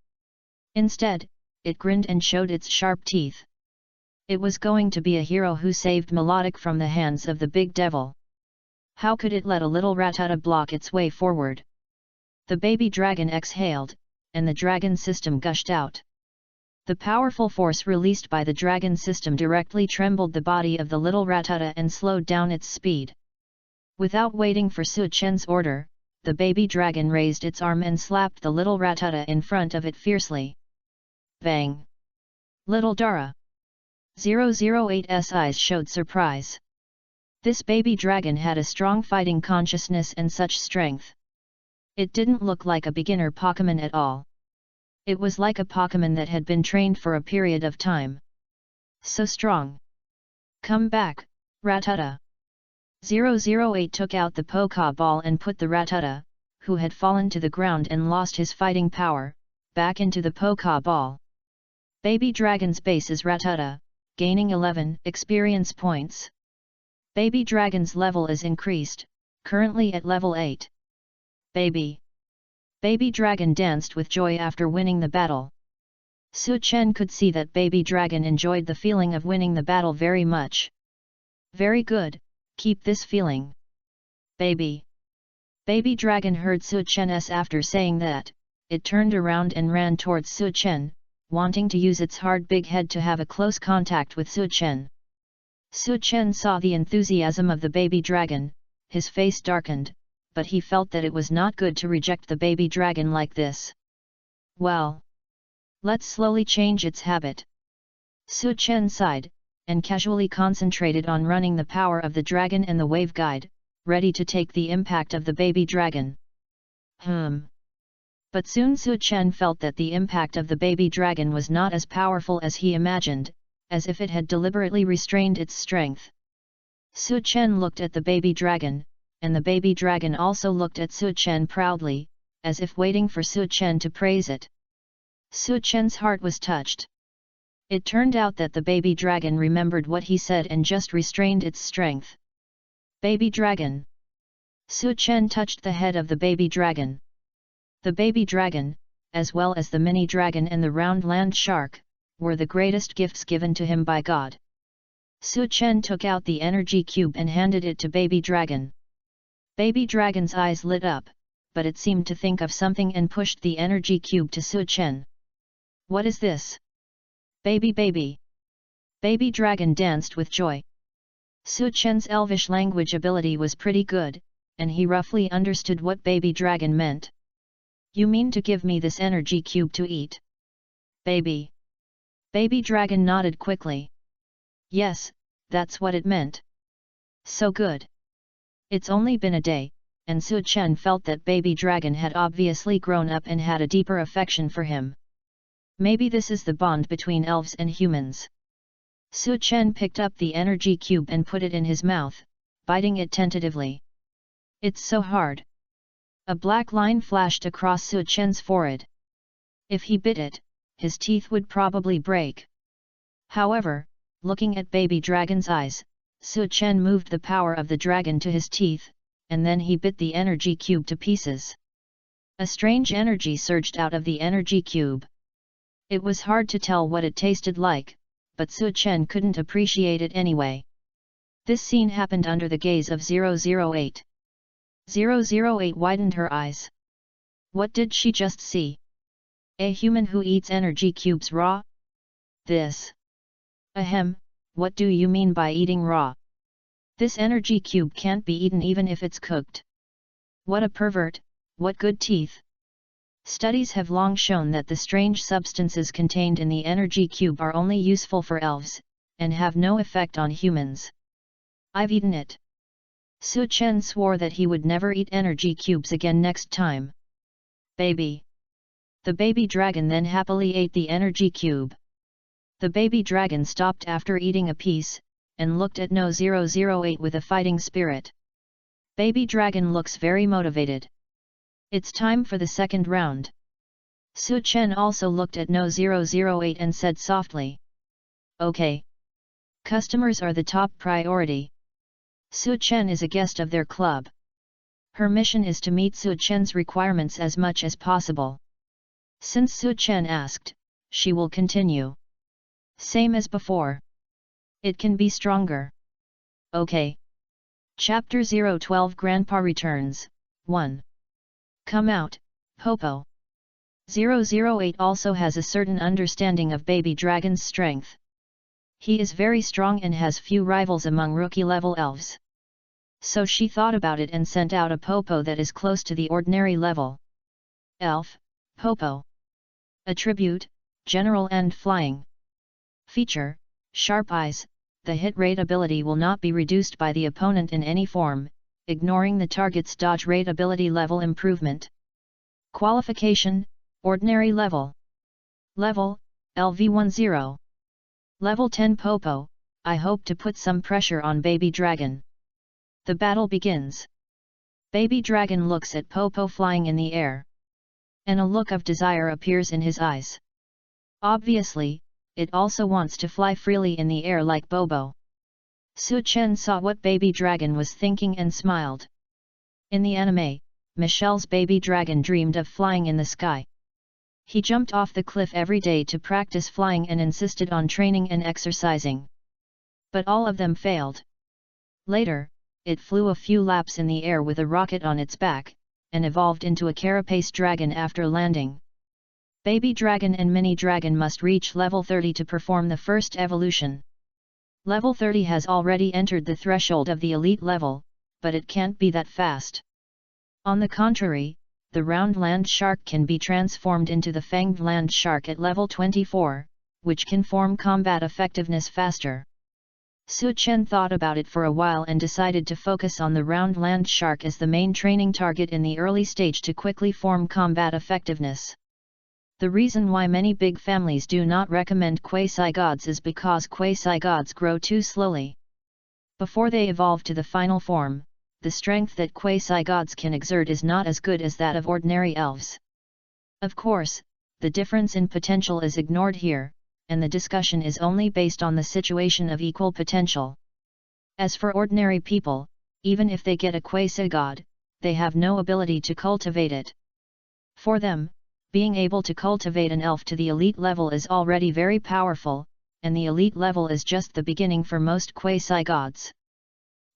Instead, it grinned and showed its sharp teeth. It was going to be a hero who saved Melodic from the hands of the big devil. How could it let a little Rattata block its way forward? The baby dragon exhaled, and the dragon system gushed out. The powerful force released by the dragon system directly trembled the body of the little Rattata and slowed down its speed. Without waiting for Su Chen's order, the baby dragon raised its arm and slapped the little Rattata in front of it fiercely. Bang! Little Dara! 008's eyes showed surprise. This baby dragon had a strong fighting consciousness and such strength. It didn't look like a beginner Pokemon at all. It was like a Pokemon that had been trained for a period of time. So strong. Come back, Rattata. 008 took out the Pokeball and put the Rattata, who had fallen to the ground and lost his fighting power, back into the Pokeball. Baby Dragon's base is Rattata, gaining 11 experience points. Baby Dragon's level is increased, currently at level 8. Baby Dragon danced with joy after winning the battle. Su Chen could see that Baby Dragon enjoyed the feeling of winning the battle very much. Very good, keep this feeling. Baby. Baby dragon heard Su Chen's after saying that, it turned around and ran towards Su Chen, wanting to use its hard big head to have a close contact with Su Chen. Su Chen saw the enthusiasm of the baby dragon, his face darkened, but he felt that it was not good to reject the baby dragon like this. Well, let's slowly change its habit. Su Chen sighed, and casually concentrated on running the power of the dragon and the wave guide, ready to take the impact of the baby dragon. But soon Su Chen felt that the impact of the baby dragon was not as powerful as he imagined, as if it had deliberately restrained its strength. Su Chen looked at the baby dragon, and the baby dragon also looked at Su Chen proudly, as if waiting for Su Chen to praise it. Su Chen's heart was touched. It turned out that the baby dragon remembered what he said and just restrained its strength. Baby dragon. Su Chen touched the head of the baby dragon. The baby dragon, as well as the mini dragon and the round land shark, were the greatest gifts given to him by God. Su Chen took out the energy cube and handed it to baby dragon. Baby dragon's eyes lit up, but it seemed to think of something and pushed the energy cube to Su Chen. What is this? Baby baby. Baby dragon danced with joy. Su Chen's elvish language ability was pretty good, and he roughly understood what baby dragon meant. You mean to give me this energy cube to eat? Baby. Baby dragon nodded quickly. Yes, that's what it meant. So good. It's only been a day, and Su Chen felt that baby dragon had obviously grown up and had a deeper affection for him. Maybe this is the bond between elves and humans. Su Chen picked up the energy cube and put it in his mouth, biting it tentatively. It's so hard. A black line flashed across Su Chen's forehead. If he bit it, his teeth would probably break. However, looking at baby dragon's eyes, Su Chen moved the power of the dragon to his teeth, and then he bit the energy cube to pieces. A strange energy surged out of the energy cube. It was hard to tell what it tasted like, but Su Chen couldn't appreciate it anyway. This scene happened under the gaze of 008. 008 widened her eyes. What did she just see? A human who eats energy cubes raw? This. Ahem, what do you mean by eating raw? This energy cube can't be eaten even if it's cooked. What a pervert, what good teeth. Studies have long shown that the strange substances contained in the energy cube are only useful for elves, and have no effect on humans. I've eaten it. Su Chen swore that he would never eat energy cubes again next time. Baby. The baby dragon then happily ate the energy cube. The baby dragon stopped after eating a piece, and looked at No 008 with a fighting spirit. Baby dragon looks very motivated. It's time for the second round. Su Chen also looked at No 008 and said softly. Okay. Customers are the top priority. Su Chen is a guest of their club. Her mission is to meet Su Chen's requirements as much as possible. Since Su Chen asked, she will continue. Same as before. It can be stronger. Okay. Chapter 012 Grandpa Returns, 1. Come out, Popo. 008 also has a certain understanding of baby dragon's strength. He is very strong and has few rivals among rookie-level elves. So she thought about it and sent out a Popo that is close to the ordinary level. Elf, Popo. Attribute, General and Flying. Feature, Sharp Eyes. The hit rate ability will not be reduced by the opponent in any form, ignoring the target's dodge rate ability level improvement. Qualification, Ordinary level. Level, LV10. Level 10 Popo, I hope to put some pressure on Baby Dragon. The battle begins. Baby Dragon looks at Popo flying in the air. And a look of desire appears in his eyes. Obviously, it also wants to fly freely in the air like Bobo. Su Chen saw what Baby Dragon was thinking and smiled. In the anime, Michelle's baby dragon dreamed of flying in the sky. He jumped off the cliff every day to practice flying and insisted on training and exercising. But all of them failed. Later, it flew a few laps in the air with a rocket on its back, and evolved into a carapace dragon after landing. Baby dragon and mini dragon must reach level 30 to perform the first evolution. Level 30 has already entered the threshold of the elite level, but it can't be that fast. On the contrary, the round land shark can be transformed into the fanged land shark at level 24, which can form combat effectiveness faster. Su Chen thought about it for a while and decided to focus on the round land shark as the main training target in the early stage to quickly form combat effectiveness. The reason why many big families do not recommend quasi-gods is because quasi-gods grow too slowly. Before they evolve to the final form, the strength that quasi-gods can exert is not as good as that of ordinary elves. Of course, the difference in potential is ignored here, and the discussion is only based on the situation of equal potential. As for ordinary people, even if they get a quasi-god, they have no ability to cultivate it. For them, being able to cultivate an elf to the elite level is already very powerful, and the elite level is just the beginning for most quasi-gods.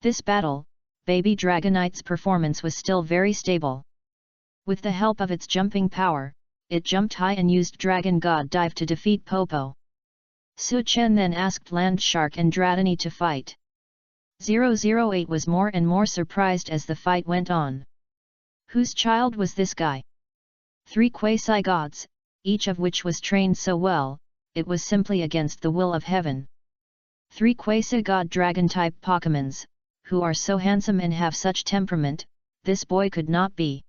This battle, Baby Dragonite's performance was still very stable. With the help of its jumping power, it jumped high and used Dragon God Dive to defeat Popo. Su Chen then asked Land Shark and Dratini to fight. 008 was more and more surprised as the fight went on. Whose child was this guy? 3 quasi-gods, each of which was trained so well, it was simply against the will of heaven. 3 quasi-god dragon-type Pokémons, who are so handsome and have such temperament, this boy could not be.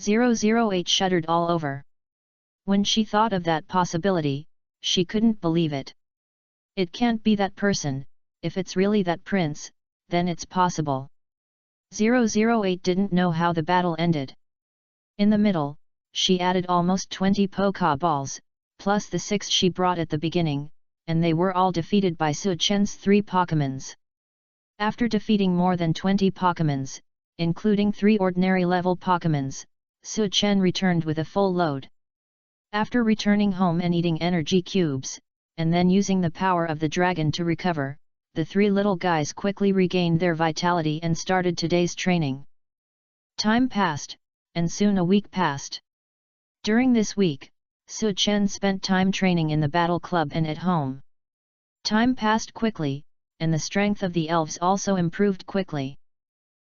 008 shuddered all over. When she thought of that possibility, she couldn't believe it. It can't be that person, if it's really that prince, then it's possible. 008 didn't know how the battle ended. In the middle, she added almost 20 Pokeballs, plus the 6 she brought at the beginning, and they were all defeated by Su Chen's 3 Pokémons. After defeating more than 20 Pokémons, including 3 ordinary-level Pokémons, Su Chen returned with a full load. After returning home and eating energy cubes, and then using the power of the dragon to recover, the 3 little guys quickly regained their vitality and started today's training. Time passed, and soon a week passed. During this week, Su Chen spent time training in the battle club and at home. Time passed quickly, and the strength of the elves also improved quickly.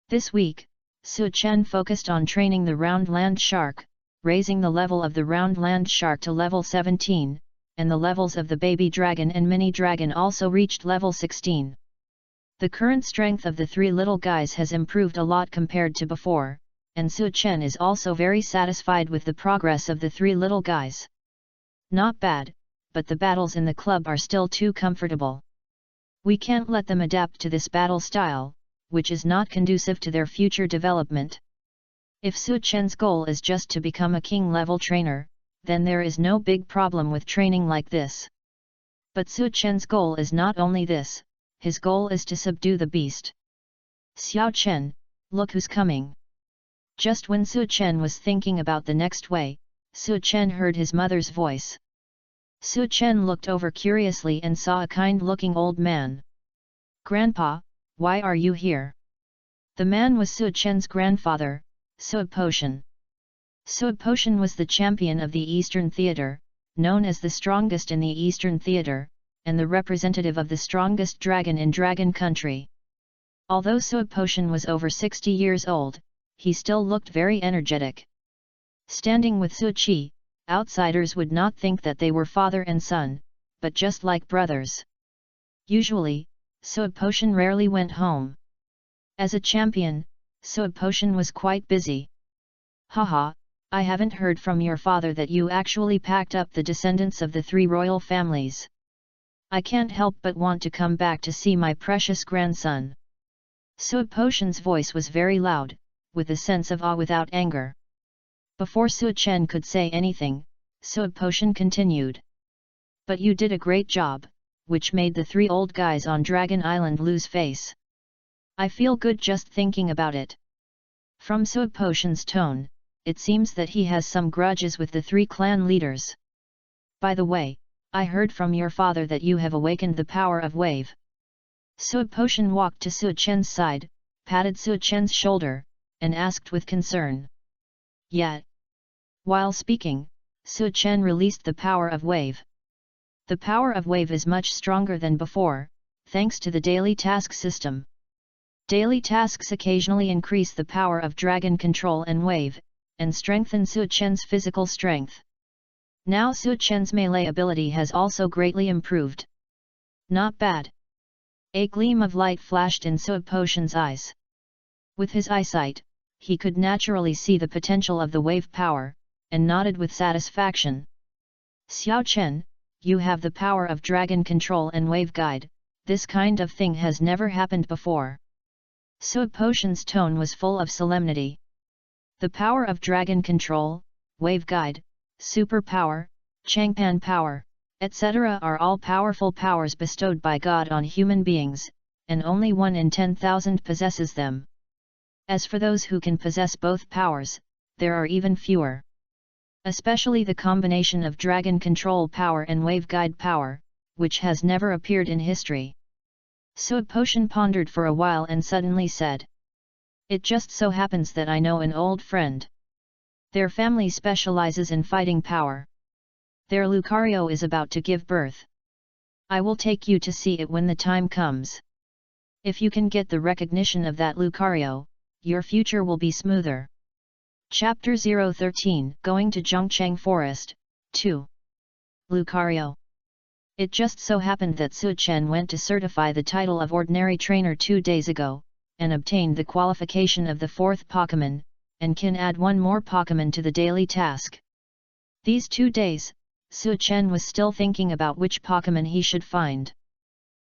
This week, Su Chen focused on training the round land shark, raising the level of the round land shark to level 17, and the levels of the baby dragon and mini dragon also reached level 16. The current strength of the 3 little guys has improved a lot compared to before, and Su Chen is also very satisfied with the progress of the 3 little guys. Not bad, but the battles in the club are still too comfortable. We can't let them adapt to this battle style, which is not conducive to their future development. If Su Chen's goal is just to become a king-level trainer, then there is no big problem with training like this. But Su Chen's goal is not only this, his goal is to subdue the beast. Xiao Chen, look who's coming. Just when Su Chen was thinking about the next way, Su Chen heard his mother's voice. Su Chen looked over curiously and saw a kind-looking old man. "Grandpa, why are you here?" The man was Su Chen's grandfather, Su Potion. Su Potion was the champion of the Eastern Theater, known as the strongest in the Eastern Theater, and the representative of the strongest dragon in Dragon Country. Although Su Potion was over 60 years old, he still looked very energetic. Standing with Su Qi, outsiders would not think that they were father and son, but just like brothers. Usually, Su Potion rarely went home. As a champion, Su Potion was quite busy. "Haha, I haven't heard from your father that you actually packed up the descendants of the 3 royal families. I can't help but want to come back to see my precious grandson." Su Potion's voice was very loud, with a sense of awe without anger. Before Su Chen could say anything, Su Potion continued. "But you did a great job," which made the 3 old guys on Dragon Island lose face. "I feel good just thinking about it." From Su Potion's tone, it seems that he has some grudges with the 3 clan leaders. "By the way, I heard from your father that you have awakened the power of wave." Sui Potion walked to Su Chen's side, patted Su Chen's shoulder, and asked with concern. Yet, while speaking, Su Chen released the power of wave. The power of wave is much stronger than before, thanks to the daily task system. Daily tasks occasionally increase the power of dragon control and wave, and strengthen Su Chen's physical strength. Now Su Chen's melee ability has also greatly improved. Not bad. A gleam of light flashed in Sui Potion's eyes. With his eyesight, he could naturally see the potential of the wave power, and nodded with satisfaction. Xiao Chen, you have the power of dragon control and wave guide, this kind of thing has never happened before. Sui Potion's tone was full of solemnity. The power of dragon control, wave guide, super power, Changpan power, etc. are all powerful powers bestowed by God on human beings, and only 1 in 10,000 possesses them. As for those who can possess both powers, there are even fewer. Especially the combination of dragon control power and wave guide power, which has never appeared in history. Sui Potion pondered for a while and suddenly said, "It just so happens that I know an old friend. Their family specializes in fighting power. Their Lucario is about to give birth. I will take you to see it when the time comes. If you can get the recognition of that Lucario, your future will be smoother." Chapter 013 Going to Zhongcheng Forest, 2. Lucario. It just so happened that Su Chen went to certify the title of Ordinary Trainer 2 days ago, and obtained the qualification of the 4th Pokémon, and can add 1 more Pokémon to the daily task. These 2 days, Su Chen was still thinking about which Pokémon he should find.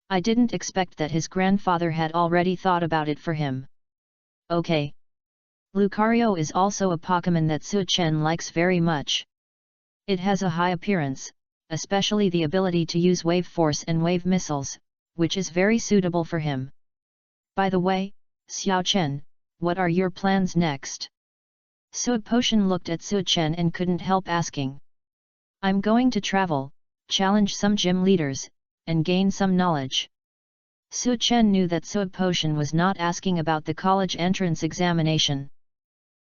I didn't expect that his grandfather had already thought about it for him. Okay. Lucario is also a Pokémon that Su Chen likes very much. It has a high appearance, especially the ability to use wave force and wave missiles, which is very suitable for him. By the way, Xiao Chen, what are your plans next? Sui Potion looked at Su Chen and couldn't help asking. I'm going to travel, challenge some gym leaders, and gain some knowledge. Su Chen knew that Sui Potion was not asking about the college entrance examination.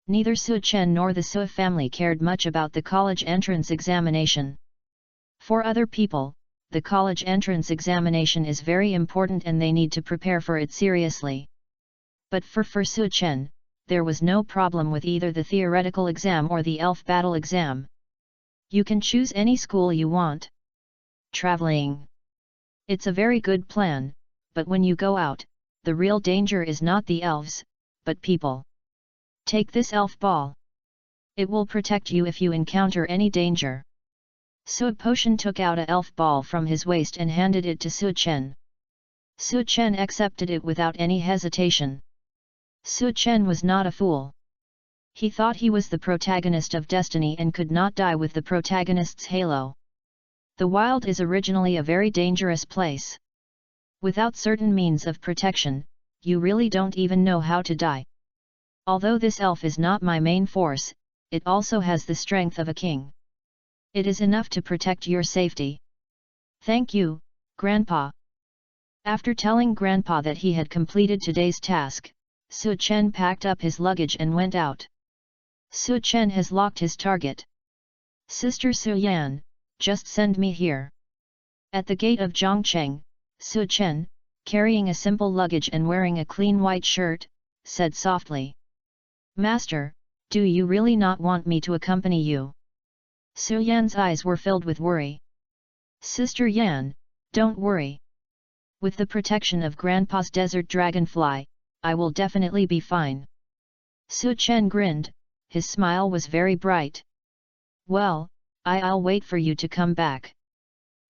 Neither Su Chen nor the Sui family cared much about the college entrance examination. For other people, the college entrance examination is very important and they need to prepare for it seriously. But for Su Chen, there was no problem with either the theoretical exam or the elf battle exam. You can choose any school you want. Traveling. It's a very good plan, but when you go out, the real danger is not the elves, but people. Take this elf ball. It will protect you if you encounter any danger. Sui Potion took out a elf ball from his waist and handed it to Su Chen. Su Chen accepted it without any hesitation. Su Chen was not a fool. He thought he was the protagonist of Destiny and could not die with the protagonist's halo. The wild is originally a very dangerous place. Without certain means of protection, you really don't even know how to die. Although this elf is not my main force, it also has the strength of a king. It is enough to protect your safety. Thank you, Grandpa. After telling Grandpa that he had completed today's task, Su Chen packed up his luggage and went out. Su Chen has locked his target. Sister Su Yan, just send me here. At the gate of Zhongcheng, Su Chen, carrying a simple luggage and wearing a clean white shirt, said softly. Master, do you really not want me to accompany you? Su Yan's eyes were filled with worry. Sister Yan, don't worry. With the protection of Grandpa's desert dragonfly, I will definitely be fine. Su Chen grinned, his smile was very bright. Well, I'll wait for you to come back.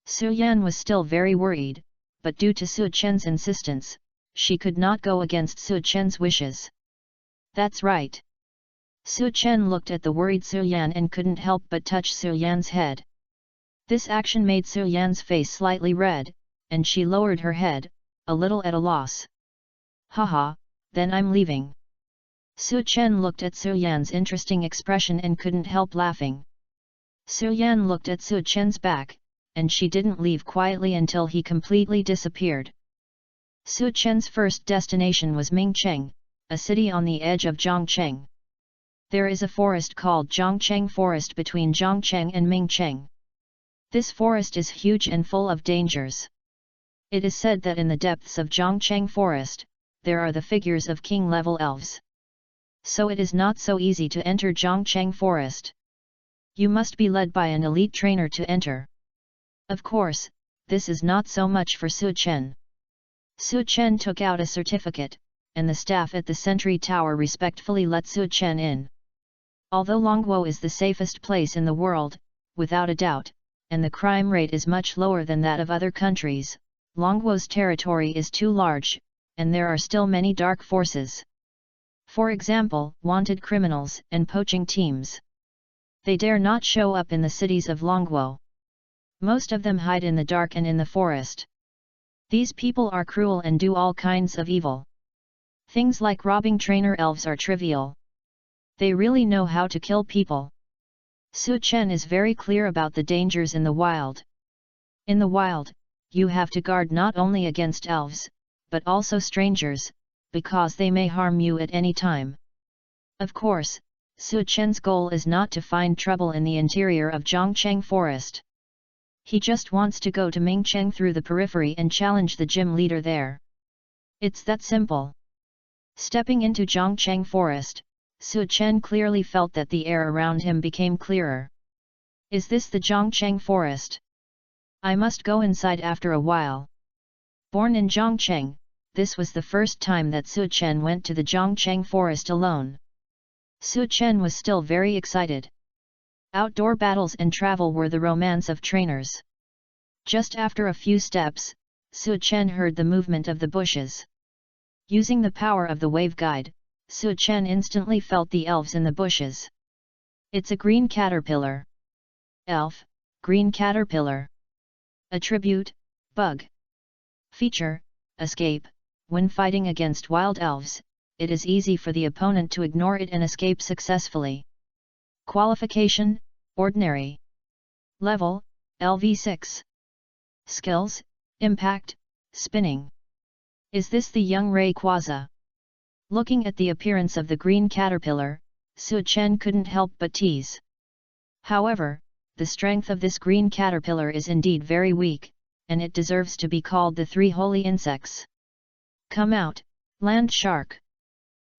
Su Yan was still very worried, but due to Su Chen's insistence, she could not go against Su Chen's wishes. That's right. Su Chen looked at the worried Su Yan and couldn't help but touch Su Yan's head. This action made Su Yan's face slightly red, and she lowered her head, a little at a loss. Haha, then I'm leaving. Su Chen looked at Su Yan's interesting expression and couldn't help laughing. Su Yan looked at Su Chen's back, and she didn't leave quietly until he completely disappeared. Su Chen's first destination was Mingcheng, a city on the edge of Zhongcheng. There is a forest called Zhongcheng Forest between Zhongcheng and Mingcheng. This forest is huge and full of dangers. It is said that in the depths of Zhongcheng Forest, there are the figures of king-level elves. So it is not so easy to enter Zhongcheng Forest. You must be led by an elite trainer to enter. Of course, this is not so much for Su Chen. Su Chen took out a certificate, and the staff at the sentry tower respectfully let Su Chen in. Although Longguo is the safest place in the world, without a doubt, and the crime rate is much lower than that of other countries, Longguo's territory is too large, and there are still many dark forces. For example, wanted criminals and poaching teams. They dare not show up in the cities of Longguo. Most of them hide in the dark and in the forest. These people are cruel and do all kinds of evil. Things like robbing trainer elves are trivial. They really know how to kill people. Su Chen is very clear about the dangers in the wild. In the wild, you have to guard not only against elves, but also strangers, because they may harm you at any time. Of course, Su Chen's goal is not to find trouble in the interior of Zhongcheng Forest. He just wants to go to Mingcheng through the periphery and challenge the gym leader there. It's that simple. Stepping into Zhongcheng Forest, Su Chen clearly felt that the air around him became clearer. Is this the Zhongcheng Forest? I must go inside after a while. Born in Zhongcheng, this was the first time that Su Chen went to the Zhongcheng Forest alone. Su Chen was still very excited. Outdoor battles and travel were the romance of trainers. Just after a few steps, Su Chen heard the movement of the bushes. Using the power of the wave guide, Su Chen instantly felt the elves in the bushes. It's a green caterpillar. Elf, green caterpillar. Attribute, bug. Feature, escape. When fighting against wild elves, it is easy for the opponent to ignore it and escape successfully. Qualification, ordinary. Level, LV6. Skills, impact, spinning. Is this the young Rayquaza? Looking at the appearance of the green caterpillar, Su Chen couldn't help but tease. However, the strength of this green caterpillar is indeed very weak, and it deserves to be called the three holy insects. Come out, land shark!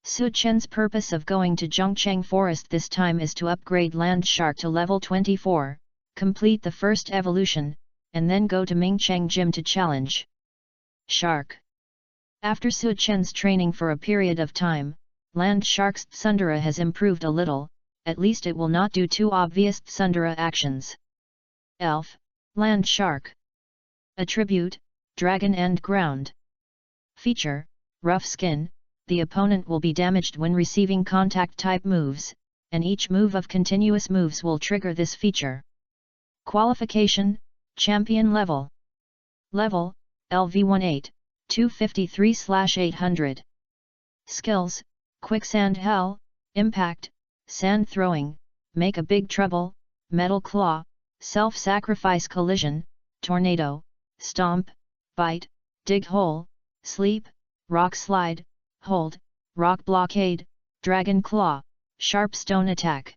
Su Chen's purpose of going to Zhongcheng Forest this time is to upgrade Land Shark to level 24, complete the first evolution, and then go to Mingcheng Gym to challenge Shark. After Su Chen's training for a period of time, Land Shark's Tsundere has improved a little, at least it will not do too obvious Tsundere actions. Elf, Land Shark. Attribute, Dragon and Ground. Feature, Rough Skin. The opponent will be damaged when receiving contact-type moves, and each move of continuous moves will trigger this feature. Qualification, Champion Level. Level, LV18, 253/800. Skills, Quicksand Hell, Impact, Sand Throwing, Make a Big Trouble, Metal Claw, Self-Sacrifice Collision, Tornado, Stomp, Bite, Dig Hole, Sleep, Rock Slide, Hold, Rock Blockade, Dragon Claw, Sharp Stone Attack.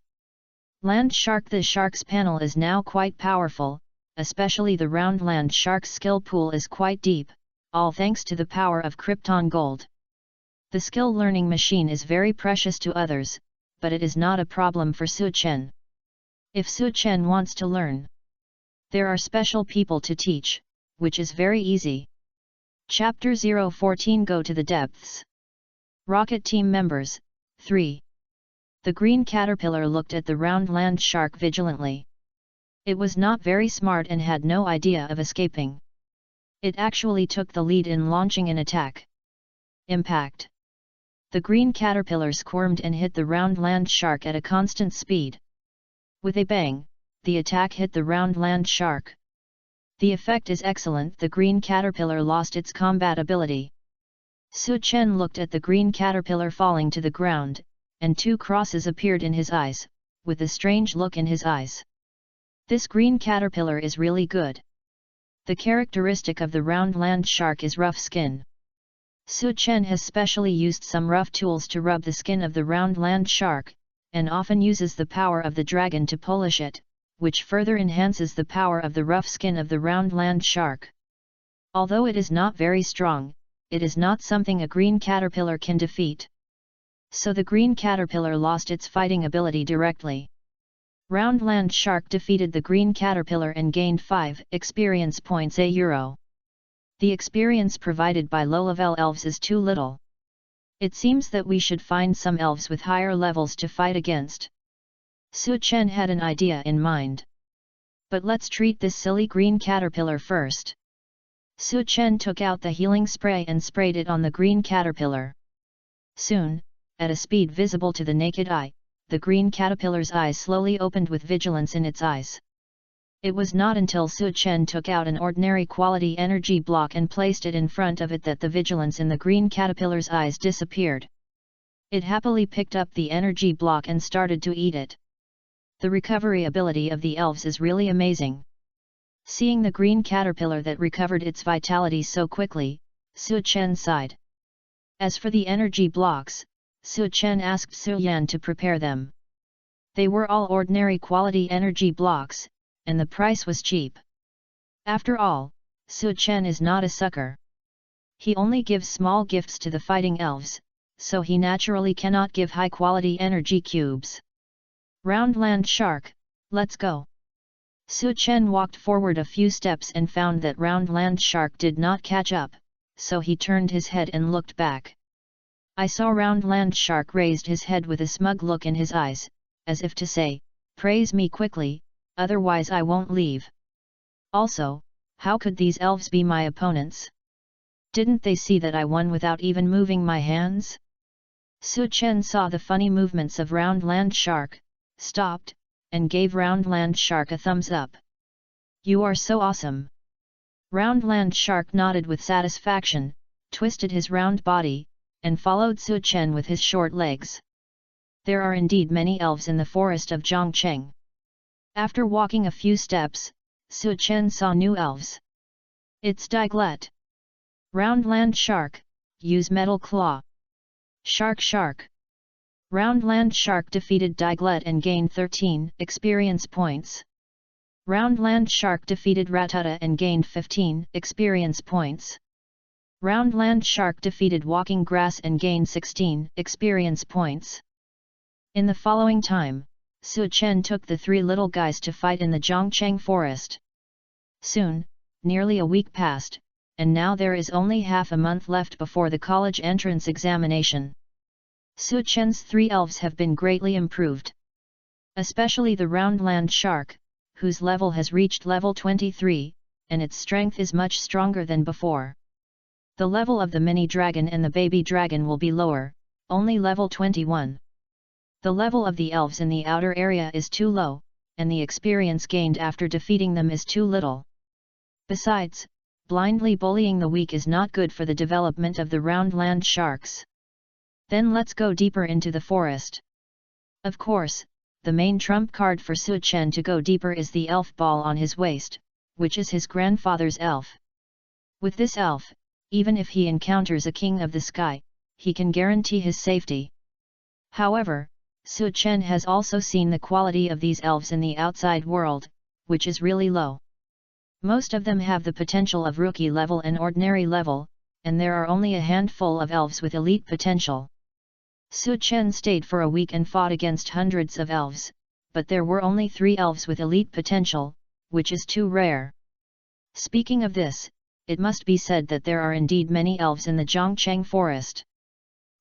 Land Shark. The Shark's panel is now quite powerful, especially the round Land Shark's skill pool is quite deep, all thanks to the power of Krypton Gold. The skill learning machine is very precious to others, but it is not a problem for Su Chen. If Su Chen wants to learn, there are special people to teach, which is very easy. Chapter 014 Go to the Depths. Rocket Team Members, 3. The green caterpillar looked at the round Land Shark vigilantly. It was not very smart and had no idea of escaping. It actually took the lead in launching an attack. Impact. The green caterpillar squirmed and hit the round Land Shark at a constant speed. With a bang, the attack hit the round Land Shark. The effect is excellent. The green caterpillar lost its combat ability. Su Chen looked at the green caterpillar falling to the ground, and two crosses appeared in his eyes, with a strange look in his eyes. This green caterpillar is really good. The characteristic of the round Land Shark is rough skin. Su Chen has specially used some rough tools to rub the skin of the round land shark, and often uses the power of the dragon to polish it, which further enhances the power of the rough skin of the round land shark. Although it is not very strong, it is not something a green caterpillar can defeat. So the green caterpillar lost its fighting ability directly. Round land shark defeated the green caterpillar and gained 5 experience points €. The experience provided by low-level elves is too little. It seems that we should find some elves with higher levels to fight against. Su Chen had an idea in mind. But let's treat this silly green caterpillar first. Su Chen took out the healing spray and sprayed it on the green caterpillar. Soon, at a speed visible to the naked eye, the green caterpillar's eyes slowly opened with vigilance in its eyes. It was not until Su Chen took out an ordinary quality energy block and placed it in front of it that the vigilance in the green caterpillar's eyes disappeared. It happily picked up the energy block and started to eat it. The recovery ability of the elves is really amazing. Seeing the green caterpillar that recovered its vitality so quickly, Su Chen sighed. As for the energy blocks, Su Chen asked Su Yan to prepare them. They were all ordinary quality energy blocks, and the price was cheap. After all, Su Chen is not a sucker. He only gives small gifts to the fighting elves, so he naturally cannot give high-quality energy cubes. Round land shark, let's go. Su Chen walked forward a few steps and found that round land shark did not catch up, so he turned his head and looked back. I saw round land shark raised his head with a smug look in his eyes, as if to say, praise me quickly, otherwise I won't leave. Also, how could these elves be my opponents? Didn't they see that I won without even moving my hands? Su Chen saw the funny movements of round land shark, stopped, and gave round land shark a thumbs up. You are so awesome! Round land shark nodded with satisfaction, twisted his round body, and followed Su Chen with his short legs. There are indeed many elves in the forest of Zhongcheng. After walking a few steps, Su Chen saw new elves. It's Diglett. Round land shark, use metal claw. Shark shark. Round land shark defeated Diglett and gained 13 experience points. Round land shark defeated Ratata and gained 15 experience points. Round land shark defeated walking grass and gained 16 experience points. In the following time, Su Chen took the 3 little guys to fight in the Zhongcheng forest. Soon, nearly a week passed, and now there is only half a month left before the college entrance examination. Su Chen's 3 elves have been greatly improved. Especially the round land shark, whose level has reached level 23, and its strength is much stronger than before. The level of the mini dragon and the baby dragon will be lower, only level 21. The level of the elves in the outer area is too low, and the experience gained after defeating them is too little. Besides, blindly bullying the weak is not good for the development of the round land sharks. Then let's go deeper into the forest. Of course, the main trump card for Su Chen to go deeper is the elf ball on his waist, which is his grandfather's elf. With this elf, even if he encounters a king of the sky, he can guarantee his safety. However, Su Chen has also seen the quality of these elves in the outside world, which is really low. Most of them have the potential of rookie level and ordinary level, and there are only a handful of elves with elite potential. Su Chen stayed for a week and fought against hundreds of elves, but there were only 3 elves with elite potential, which is too rare. Speaking of this, it must be said that there are indeed many elves in the Zhongcheng forest.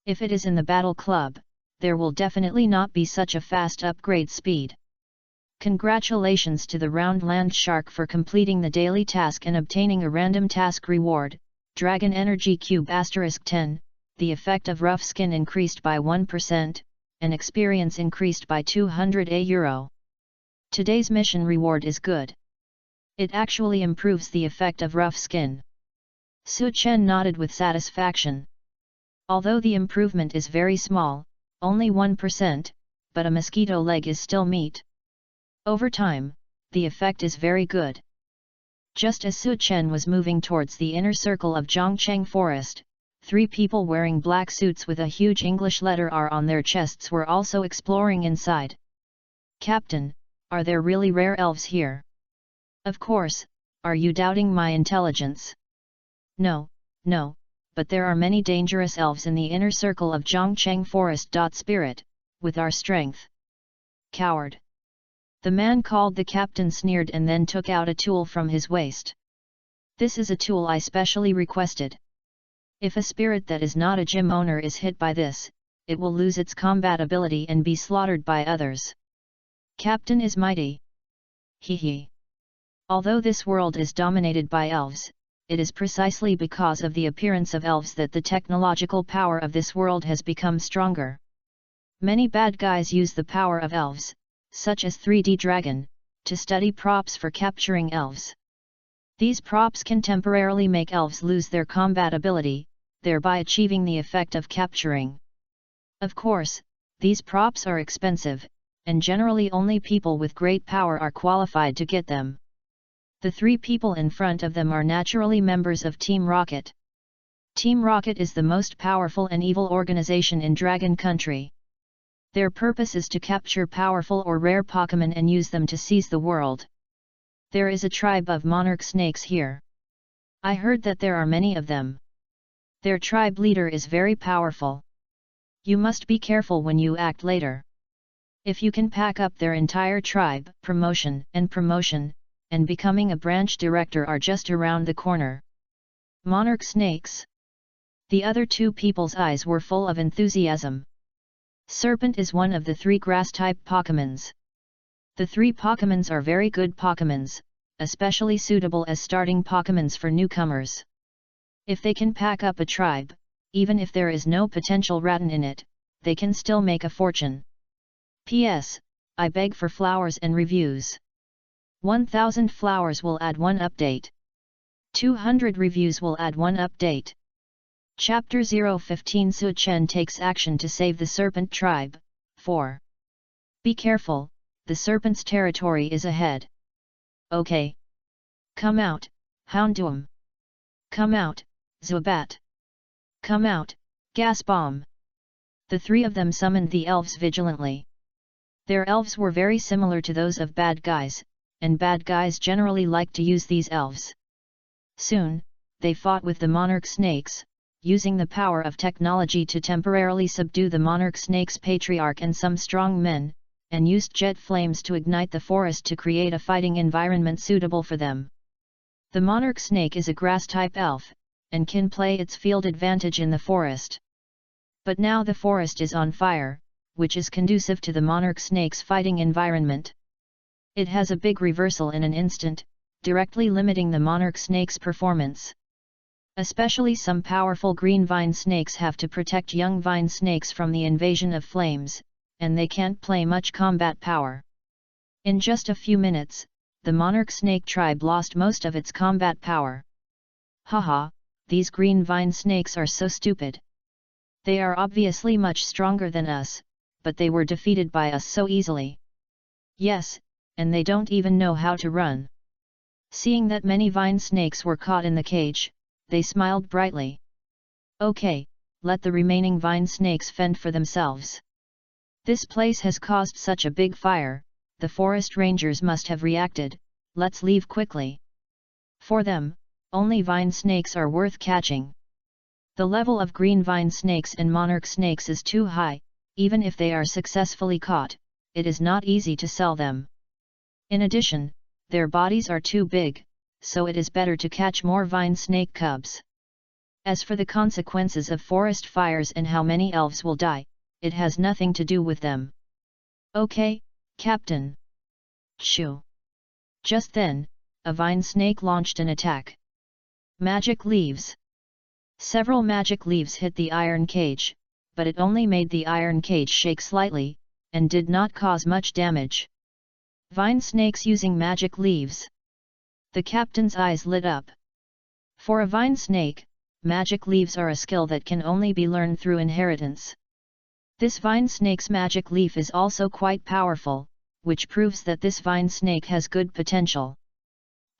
If it is in the battle club, there will definitely not be such a fast upgrade speed. Congratulations to the round land shark for completing the daily task and obtaining a random task reward, Dragon Energy Cube *10, the effect of rough skin increased by 1%, and experience increased by €200. Today's mission reward is good. It actually improves the effect of rough skin. Su Chen nodded with satisfaction. Although the improvement is very small, only 1%, but a mosquito leg is still meat. Over time, the effect is very good. Just as Su Chen was moving towards the inner circle of Zhongcheng forest, 3 people wearing black suits with a huge English letter R on their chests were also exploring inside. "Captain, are there really rare elves here?" "Of course, are you doubting my intelligence?" "No, no, but there are many dangerous elves in the inner circle of Zhongcheng Forest. Spirit, with our strength." "Coward!" The man called the captain sneered and then took out a tool from his waist. "This is a tool I specially requested. If a spirit that is not a gym owner is hit by this, it will lose its combat ability and be slaughtered by others." "Captain is mighty." "Hee hee. Although this world is dominated by elves, it is precisely because of the appearance of elves that the technological power of this world has become stronger. Many bad guys use the power of elves, such as 3D Dragon, to study props for capturing elves. These props can temporarily make elves lose their combat ability, thereby achieving the effect of capturing. Of course, these props are expensive, and generally only people with great power are qualified to get them. The 3 people in front of them are naturally members of Team Rocket. Team Rocket is the most powerful and evil organization in Dragon Country. Their purpose is to capture powerful or rare Pokémon and use them to seize the world. There is a tribe of monarch snakes here. I heard that there are many of them. Their tribe leader is very powerful. You must be careful when you act later. If you can pack up their entire tribe, promotion, and becoming a branch director are just around the corner." "Monarch snakes?" The other 2 people's eyes were full of enthusiasm. "Serpent is one of the 3 grass-type Pokémons. The 3 Pokémons are very good Pokémons, especially suitable as starting Pokémons for newcomers. If they can pack up a tribe, even if there is no potential Rattan in it, they can still make a fortune. P.S. I beg for flowers and reviews. 1,000 flowers will add 1 update. 200 reviews will add 1 update." Chapter 015 Su Chen takes action to save the Serpent Tribe. 4. Be careful, the Serpent's territory is ahead. "Okay. Come out, Houndoom. Come out, Zubat. Come out, Gas Bomb." The 3 of them summoned the elves vigilantly. Their elves were very similar to those of bad guys, and bad guys generally like to use these elves. Soon, they fought with the monarch snakes, using the power of technology to temporarily subdue the monarch snake's patriarch and some strong men, and used jet flames to ignite the forest to create a fighting environment suitable for them. The monarch snake is a grass-type elf, and can play its field advantage in the forest. But now the forest is on fire, which is conducive to the monarch snake's fighting environment. It has a big reversal in an instant, directly limiting the monarch snake's performance. Especially some powerful green vine snakes have to protect young vine snakes from the invasion of flames, and they can't play much combat power. In just a few minutes, the monarch snake tribe lost most of its combat power. Haha, these green vine snakes are so stupid. They are obviously much stronger than us, but they were defeated by us so easily. Yes, and they don't even know how to run. Seeing that many vine snakes were caught in the cage, they smiled brightly. Okay, let the remaining vine snakes fend for themselves. This place has caused such a big fire, the forest rangers must have reacted, let's leave quickly. For them, only vine snakes are worth catching. The level of green vine snakes and monarch snakes is too high, even if they are successfully caught, it is not easy to sell them. In addition, their bodies are too big, so it is better to catch more vine snake cubs. As for the consequences of forest fires and how many elves will die, it has nothing to do with them. Okay, Captain. Shoo! Just then, a vine snake launched an attack. Magic leaves. Several magic leaves hit the iron cage, but it only made the iron cage shake slightly, and did not cause much damage. Vine snakes using magic leaves. The captain's eyes lit up. For a vine snake, magic leaves are a skill that can only be learned through inheritance. This vine snake's magic leaf is also quite powerful, which proves that this vine snake has good potential.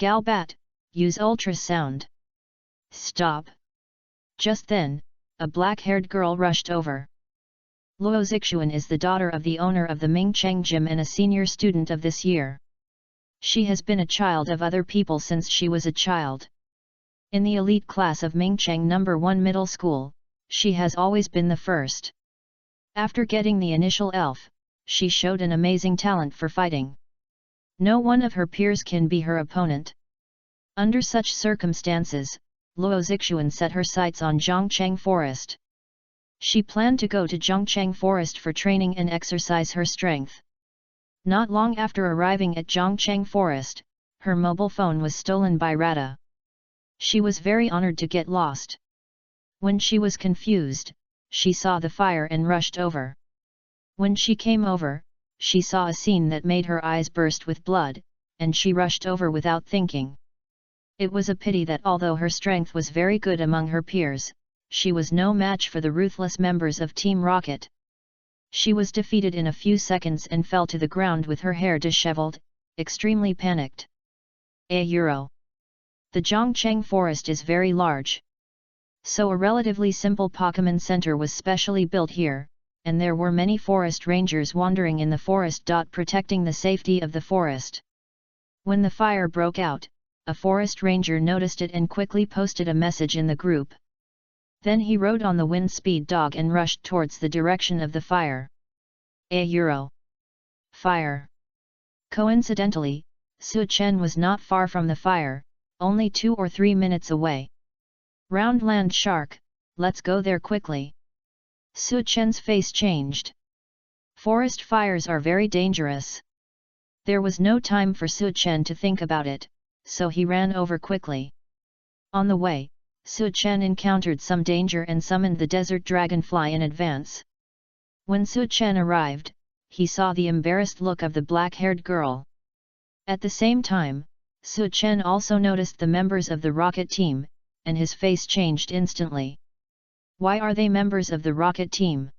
Galbat, use ultrasound. Stop! Just then, a black-haired girl rushed over. Luo Zixuan is the daughter of the owner of the Mingcheng Gym and a senior student of this year. She has been a child of other people since she was a child. In the elite class of Mingcheng No. 1 Middle School, she has always been the first. After getting the initial elf, she showed an amazing talent for fighting. No one of her peers can be her opponent. Under such circumstances, Luo Zixuan set her sights on Zhongcheng Forest. She planned to go to Zhongcheng Forest for training and exercise her strength. Not long after arriving at Zhongcheng Forest, her mobile phone was stolen by Rada. She was very honored to get lost. When she was confused, she saw the fire and rushed over. When she came over, she saw a scene that made her eyes burst with blood, and she rushed over without thinking. It was a pity that although her strength was very good among her peers, she was no match for the ruthless members of Team Rocket. She was defeated in a few seconds and fell to the ground with her hair disheveled, extremely panicked. €1. The Zhongcheng Forest is very large. So a relatively simple Pokemon Center was specially built here, and there were many forest rangers wandering in the forest. Protecting the safety of the forest. When the fire broke out, a forest ranger noticed it and quickly posted a message in the group. Then he rode on the wind speed dog and rushed towards the direction of the fire. €1. Fire. Coincidentally, Su Chen was not far from the fire, only 2 or 3 minutes away. Round land shark, let's go there quickly. Su Chen's face changed. Forest fires are very dangerous. There was no time for Su Chen to think about it, so he ran over quickly. On the way, Su Chen encountered some danger and summoned the desert dragonfly in advance. When Su Chen arrived, he saw the embarrassed look of the black-haired girl. At the same time, Su Chen also noticed the members of the rocket team, and his face changed instantly. Why are they members of the rocket team?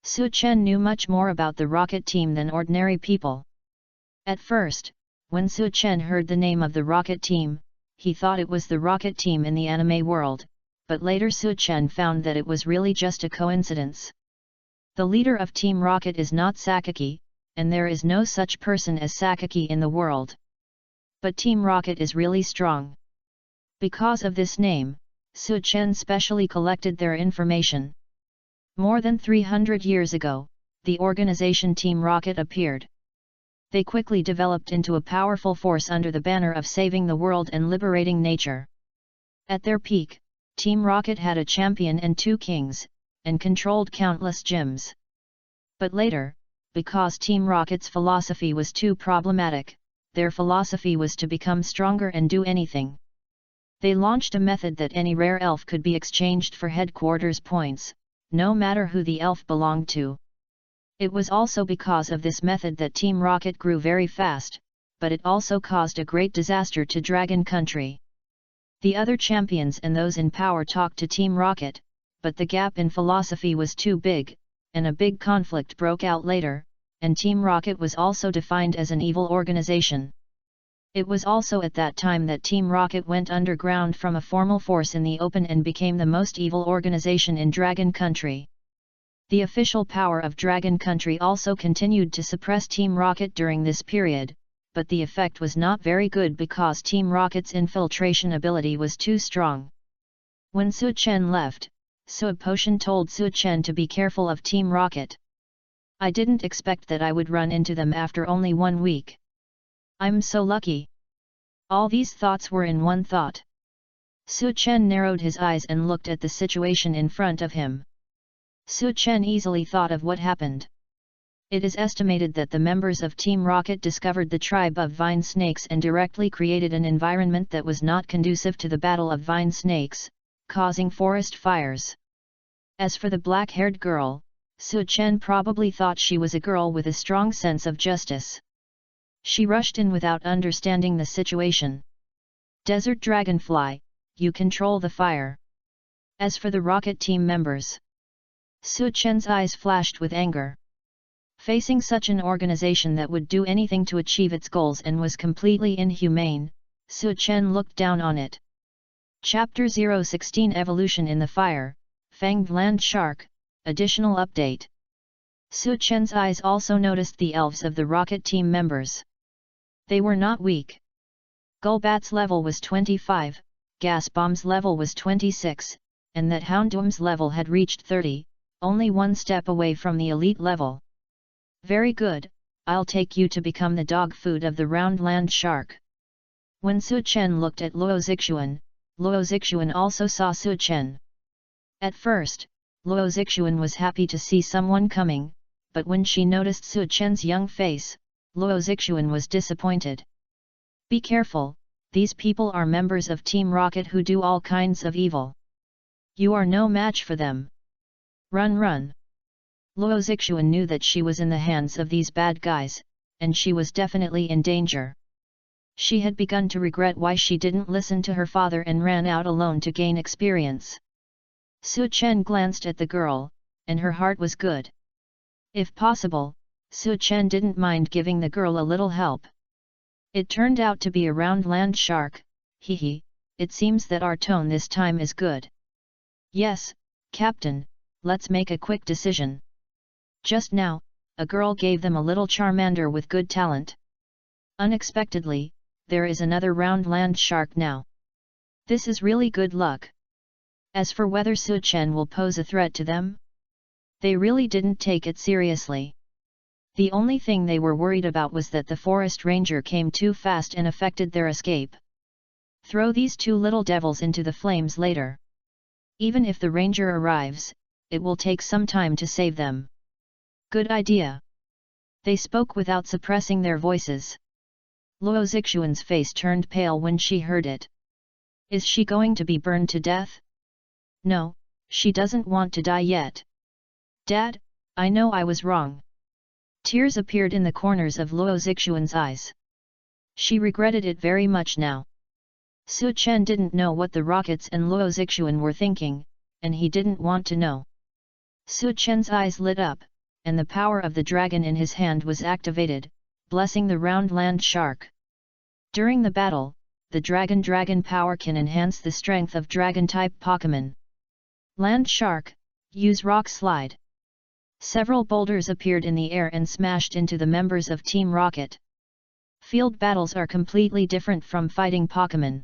Su Chen knew much more about the rocket team than ordinary people. At first, when Su Chen heard the name of the rocket team, he thought it was the rocket team in the anime world, but later Su Chen found that it was really just a coincidence. The leader of Team Rocket is not Sakaki, and there is no such person as Sakaki in the world. But Team Rocket is really strong. Because of this name, Su Chen specially collected their information. More than 300 years ago, the organization Team Rocket appeared. They quickly developed into a powerful force under the banner of saving the world and liberating nature. At their peak, Team Rocket had a champion and 2 kings, and controlled countless gyms. But later, because Team Rocket's philosophy was too problematic, their philosophy was to become stronger and do anything. They launched a method that any rare elf could be exchanged for headquarters points, no matter who the elf belonged to. It was also because of this method that Team Rocket grew very fast, but it also caused a great disaster to Dragon Country. The other champions and those in power talked to Team Rocket, but the gap in philosophy was too big, and a big conflict broke out later, and Team Rocket was also defined as an evil organization. It was also at that time that Team Rocket went underground from a formal force in the open and became the most evil organization in Dragon Country. The official power of Dragon Country also continued to suppress Team Rocket during this period, but the effect was not very good because Team Rocket's infiltration ability was too strong. When Su Chen left, Su Potion told Su Chen to be careful of Team Rocket. I didn't expect that I would run into them after only 1 week. I'm so lucky. All these thoughts were in one thought. Su Chen narrowed his eyes and looked at the situation in front of him. Su Chen easily thought of what happened. It is estimated that the members of Team Rocket discovered the tribe of vine snakes and directly created an environment that was not conducive to the battle of vine snakes, causing forest fires. As for the black-haired girl, Su Chen probably thought she was a girl with a strong sense of justice. She rushed in without understanding the situation. Desert Dragonfly, you control the fire. As for the rocket team members, Su Chen's eyes flashed with anger. Facing such an organization that would do anything to achieve its goals and was completely inhumane, Su Chen looked down on it. Chapter 016 Evolution in the Fire, Fanged Land Shark, additional update. Su Chen's eyes also noticed the elves of the rocket team members. They were not weak. Golbat's level was 25, Gas Bomb's level was 26, and that Houndoom's level had reached 30, only one step away from the elite level. Very good, I'll take you to become the dog food of the round land shark. When Su Chen looked at Luo Zixuan also saw Su Chen. At first, Luo Zixuan was happy to see someone coming, but when she noticed Su Chen's young face, Luo Zixuan was disappointed. Be careful, these people are members of Team Rocket who do all kinds of evil. You are no match for them. Run run. Luo Zixuan knew that she was in the hands of these bad guys, and she was definitely in danger. She had begun to regret why she didn't listen to her father and ran out alone to gain experience. Su Chen glanced at the girl, and her heart was good. If possible, Su Chen didn't mind giving the girl a little help. It turned out to be a round land shark, hehe, it seems that our tone this time is good. Yes, Captain, let's make a quick decision. Just now, a girl gave them a little Charmander with good talent. Unexpectedly, there is another round land shark now. This is really good luck. As for whether Su Chen will pose a threat to them, they really didn't take it seriously. The only thing they were worried about was that the forest ranger came too fast and affected their escape. Throw these two little devils into the flames later. Even if the ranger arrives, it will take some time to save them. Good idea. They spoke without suppressing their voices. Luo Zixuan's face turned pale when she heard it. Is she going to be burned to death? No, she doesn't want to die yet. Dad, I know I was wrong. Tears appeared in the corners of Luo Zixuan's eyes. She regretted it very much now. Su Chen didn't know what the rockets and Luo Zixuan were thinking, and he didn't want to know. Su Chen's eyes lit up, and the power of the dragon in his hand was activated, blessing the round land shark. During the battle, the dragon power can enhance the strength of dragon-type Pokémon. Land shark, use rock slide. Several boulders appeared in the air and smashed into the members of Team Rocket. Field battles are completely different from fighting Pokémon.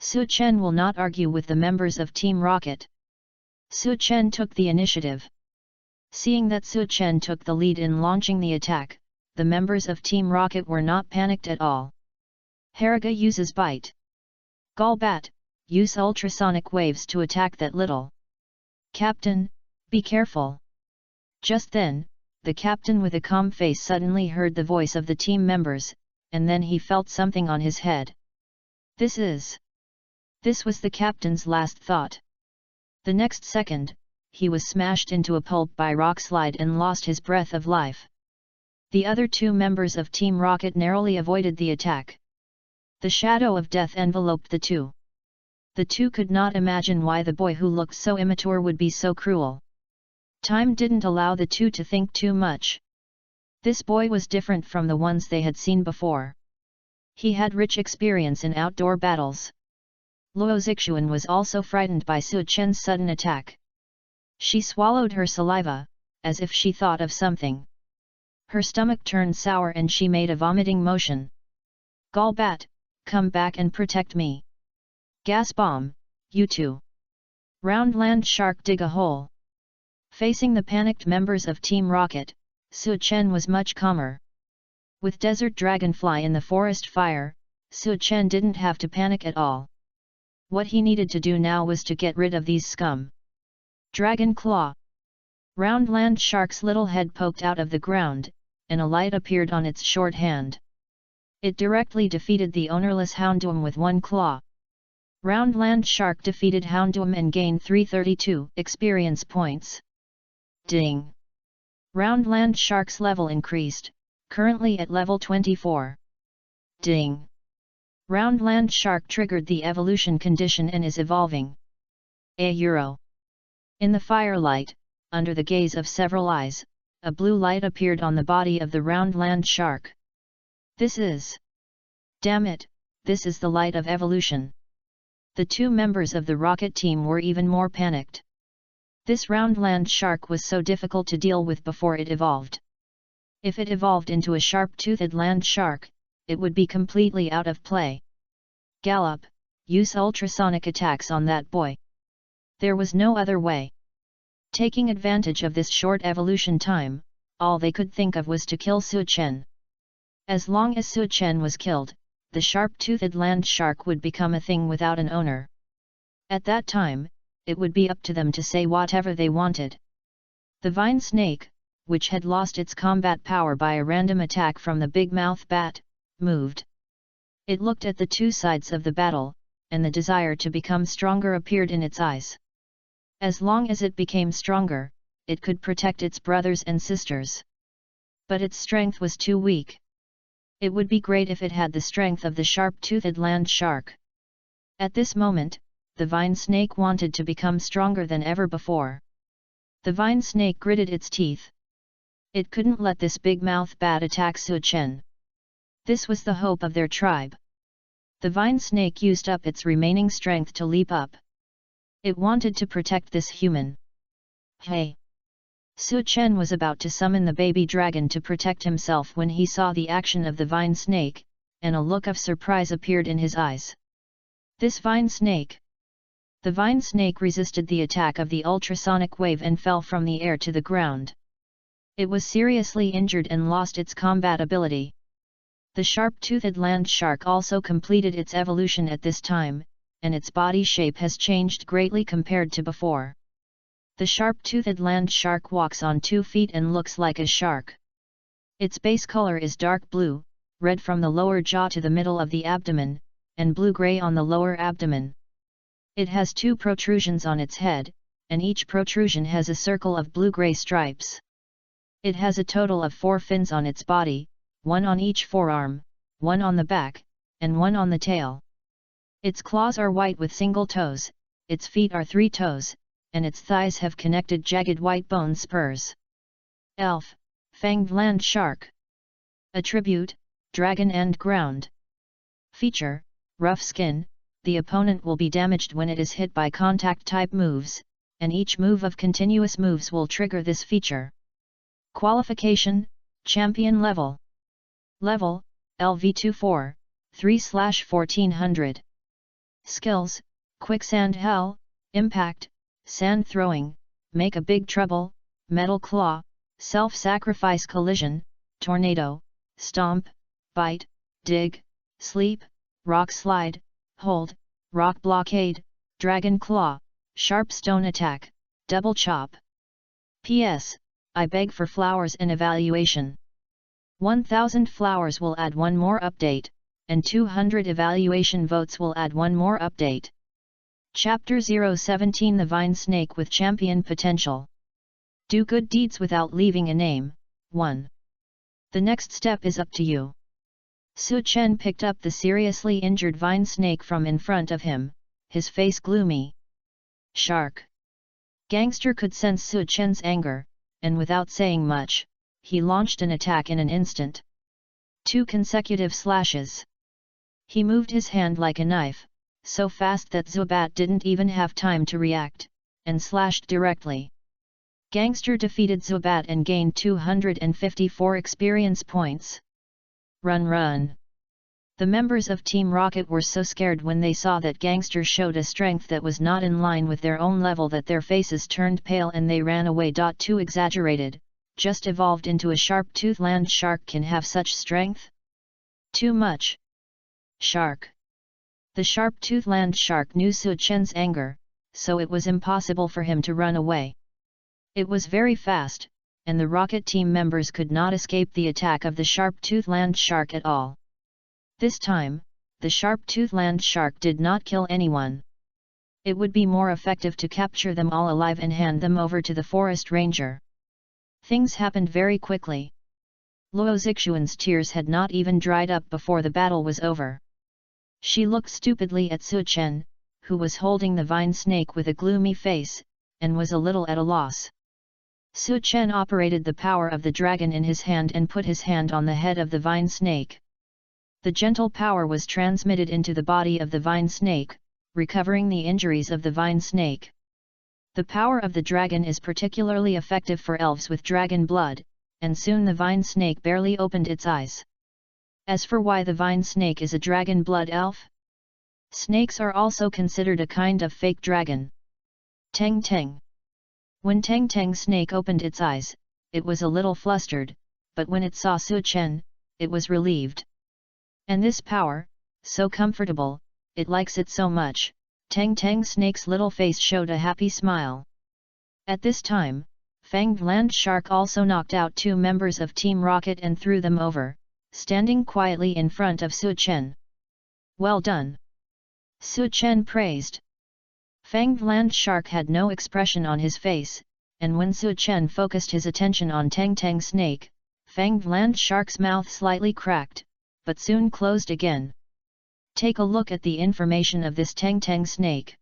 Su Chen will not argue with the members of Team Rocket. Su Chen took the initiative. Seeing that Su Chen took the lead in launching the attack, the members of Team Rocket were not panicked at all. Haraga uses Bite. Golbat, use ultrasonic waves to attack that little. Captain, be careful. Just then, the captain with a calm face suddenly heard the voice of the team members, and then he felt something on his head. This was the captain's last thought. The next second, he was smashed into a pulp by rock slide and lost his breath of life. The other two members of Team Rocket narrowly avoided the attack. The shadow of death enveloped the two. The two could not imagine why the boy who looked so immature would be so cruel. Time didn't allow the two to think too much. This boy was different from the ones they had seen before. He had rich experience in outdoor battles. Luo Zixuan was also frightened by Su Chen's sudden attack. She swallowed her saliva, as if she thought of something. Her stomach turned sour and she made a vomiting motion. Golbat, come back and protect me. Gas Bomb, you too. Round land shark dig a hole. Facing the panicked members of Team Rocket, Su Chen was much calmer. With Desert Dragonfly in the forest fire, Su Chen didn't have to panic at all. What he needed to do now was to get rid of these scum. Dragon Claw. Round land shark's little head poked out of the ground, and a light appeared on its short hand. It directly defeated the ownerless Houndoom with one claw. Round land shark defeated Houndoom and gained 332 experience points. Ding! Round land shark's level increased, currently at level 24. Ding! Round land shark triggered the evolution condition and is evolving. Euro. In the firelight, under the gaze of several eyes, a blue light appeared on the body of the round land shark. Damn it, this is the light of evolution. The two members of the rocket team were even more panicked. This round land shark was so difficult to deal with before it evolved. If it evolved into a sharp-toothed land shark, it would be completely out of play. Gallop, use ultrasonic attacks on that boy. There was no other way. Taking advantage of this short evolution time, all they could think of was to kill Su Chen. As long as Su Chen was killed, the sharp-toothed land shark would become a thing without an owner. At that time, it would be up to them to say whatever they wanted. The vine snake, which had lost its combat power by a random attack from the big mouth bat, moved. It looked at the two sides of the battle, and the desire to become stronger appeared in its eyes. As long as it became stronger, it could protect its brothers and sisters. But its strength was too weak. It would be great if it had the strength of the sharp-toothed land shark. At this moment, the vine snake wanted to become stronger than ever before. The vine snake gritted its teeth. It couldn't let this big mouth bat attack Su Chen. This was the hope of their tribe. The vine snake used up its remaining strength to leap up. It wanted to protect this human. Hey! Su Chen was about to summon the baby dragon to protect himself when he saw the action of the vine snake, and a look of surprise appeared in his eyes. This vine snake! The vine snake resisted the attack of the ultrasonic wave and fell from the air to the ground. It was seriously injured and lost its combat ability. The sharp-toothed land shark also completed its evolution at this time, and its body shape has changed greatly compared to before. The sharp-toothed land shark walks on 2 feet and looks like a shark. Its base color is dark blue, red from the lower jaw to the middle of the abdomen, and blue-gray on the lower abdomen. It has 2 protrusions on its head, and each protrusion has a circle of blue-gray stripes. It has a total of 4 fins on its body, 1 on each forearm, 1 on the back, and 1 on the tail. Its claws are white with single toes, its feet are 3 toes, and its thighs have connected jagged white bone spurs. Elf, fanged land shark. Attribute, dragon and ground. Feature, rough skin. The opponent will be damaged when it is hit by contact-type moves, and each move of continuous moves will trigger this feature. Qualification, Champion Level. Level, LV24, 3/1400. Skills, Quicksand Hell, Impact, Sand Throwing, Make a Big Trouble, Metal Claw, Self-Sacrifice Collision, Tornado, Stomp, Bite, Dig, Sleep, Rock Slide, Hold, Rock Blockade, Dragon Claw, Sharp Stone Attack, Double Chop. P.S. I beg for flowers and evaluation. 1000 flowers will add 1 more update, and 200 evaluation votes will add 1 more update. Chapter 017 The Vine Snake with Champion Potential. Do good deeds without leaving a name. 1. The next step is up to you. Su Chen picked up the seriously injured vine snake from in front of him, his face gloomy. Shark. Gangster could sense Su Chen's anger, and without saying much, he launched an attack in an instant. 2 consecutive slashes. He moved his hand like a knife, so fast that Zubat didn't even have time to react, and slashed directly. Gangster defeated Zubat and gained 254 experience points. Run! The members of Team Rocket were so scared when they saw that Gangster showed a strength that was not in line with their own level that their faces turned pale and they ran away. Too exaggerated, just evolved into a sharp-toothed land shark can have such strength? Too much. Shark. The sharp-toothed land shark knew Su Chen's anger, so it was impossible for him to run away. It was very fast, and the Rocket Team members could not escape the attack of the sharp-toothed land shark at all. This time, the sharp-toothed land shark did not kill anyone. It would be more effective to capture them all alive and hand them over to the forest ranger. Things happened very quickly. Luo Zixuan's tears had not even dried up before the battle was over. She looked stupidly at Su Chen, who was holding the vine snake with a gloomy face, and was a little at a loss. Su Chen operated the power of the dragon in his hand and put his hand on the head of the vine snake. The gentle power was transmitted into the body of the vine snake, recovering the injuries of the vine snake. The power of the dragon is particularly effective for elves with dragon blood, and soon the vine snake barely opened its eyes. As for why the vine snake is a dragon blood elf? Snakes are also considered a kind of fake dragon. Teng Teng. When Teng Teng snake opened its eyes, it was a little flustered, but when it saw Su Chen, it was relieved. And this power, so comfortable, it likes it so much. Teng Teng snake's little face showed a happy smile. At this time, Fanged Land Shark also knocked out 2 members of Team Rocket and threw them over, standing quietly in front of Su Chen. Well done! Su Chen praised. Fanged Land Shark had no expression on his face, and when Su Chen focused his attention on Teng Teng snake, Fanged Land Shark's mouth slightly cracked, but soon closed again. Take a look at the information of this Teng Teng snake.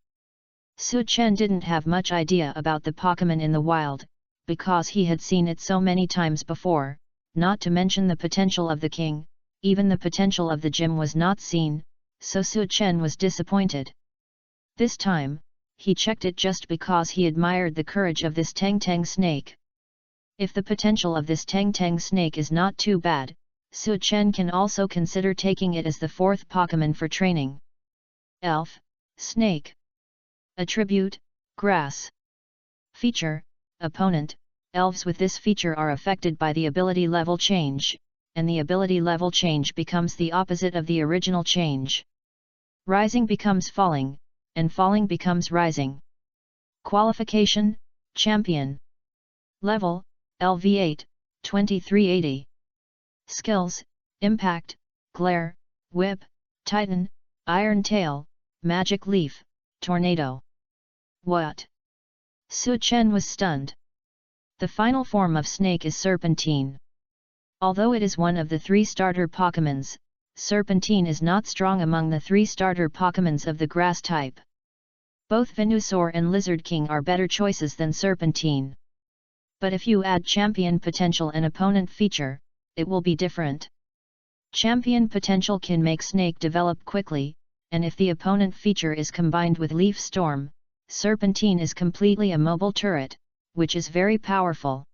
Su Chen didn't have much idea about the Pokemon in the wild, because he had seen it so many times before, not to mention the potential of the king, even the potential of the gym was not seen, so Su Chen was disappointed. This time, he checked it just because he admired the courage of this Teng Teng snake. If the potential of this Teng Teng snake is not too bad, Su Chen can also consider taking it as the 4th Pokemon for training. Elf, Snake. Attribute, Grass. Feature, Opponent. Elves with this feature are affected by the ability level change, and the ability level change becomes the opposite of the original change. Rising becomes falling, and falling becomes rising. Qualification, Champion. Level, LV8, 2380. Skills, Impact, Glare, Whip, Titan, Iron Tail, Magic Leaf, Tornado. What? Su Chen was stunned. The final form of snake is Serpentine. Although it is one of the 3 starter Pokemons, Serpentine is not strong among the 3 starter Pokemons of the grass type. Both Venusaur and Lizard King are better choices than Serpentine. But if you add Champion Potential and Opponent feature, it will be different. Champion Potential can make Snake develop quickly, and if the Opponent feature is combined with Leaf Storm, Serpentine is completely a mobile turret, which is very powerful.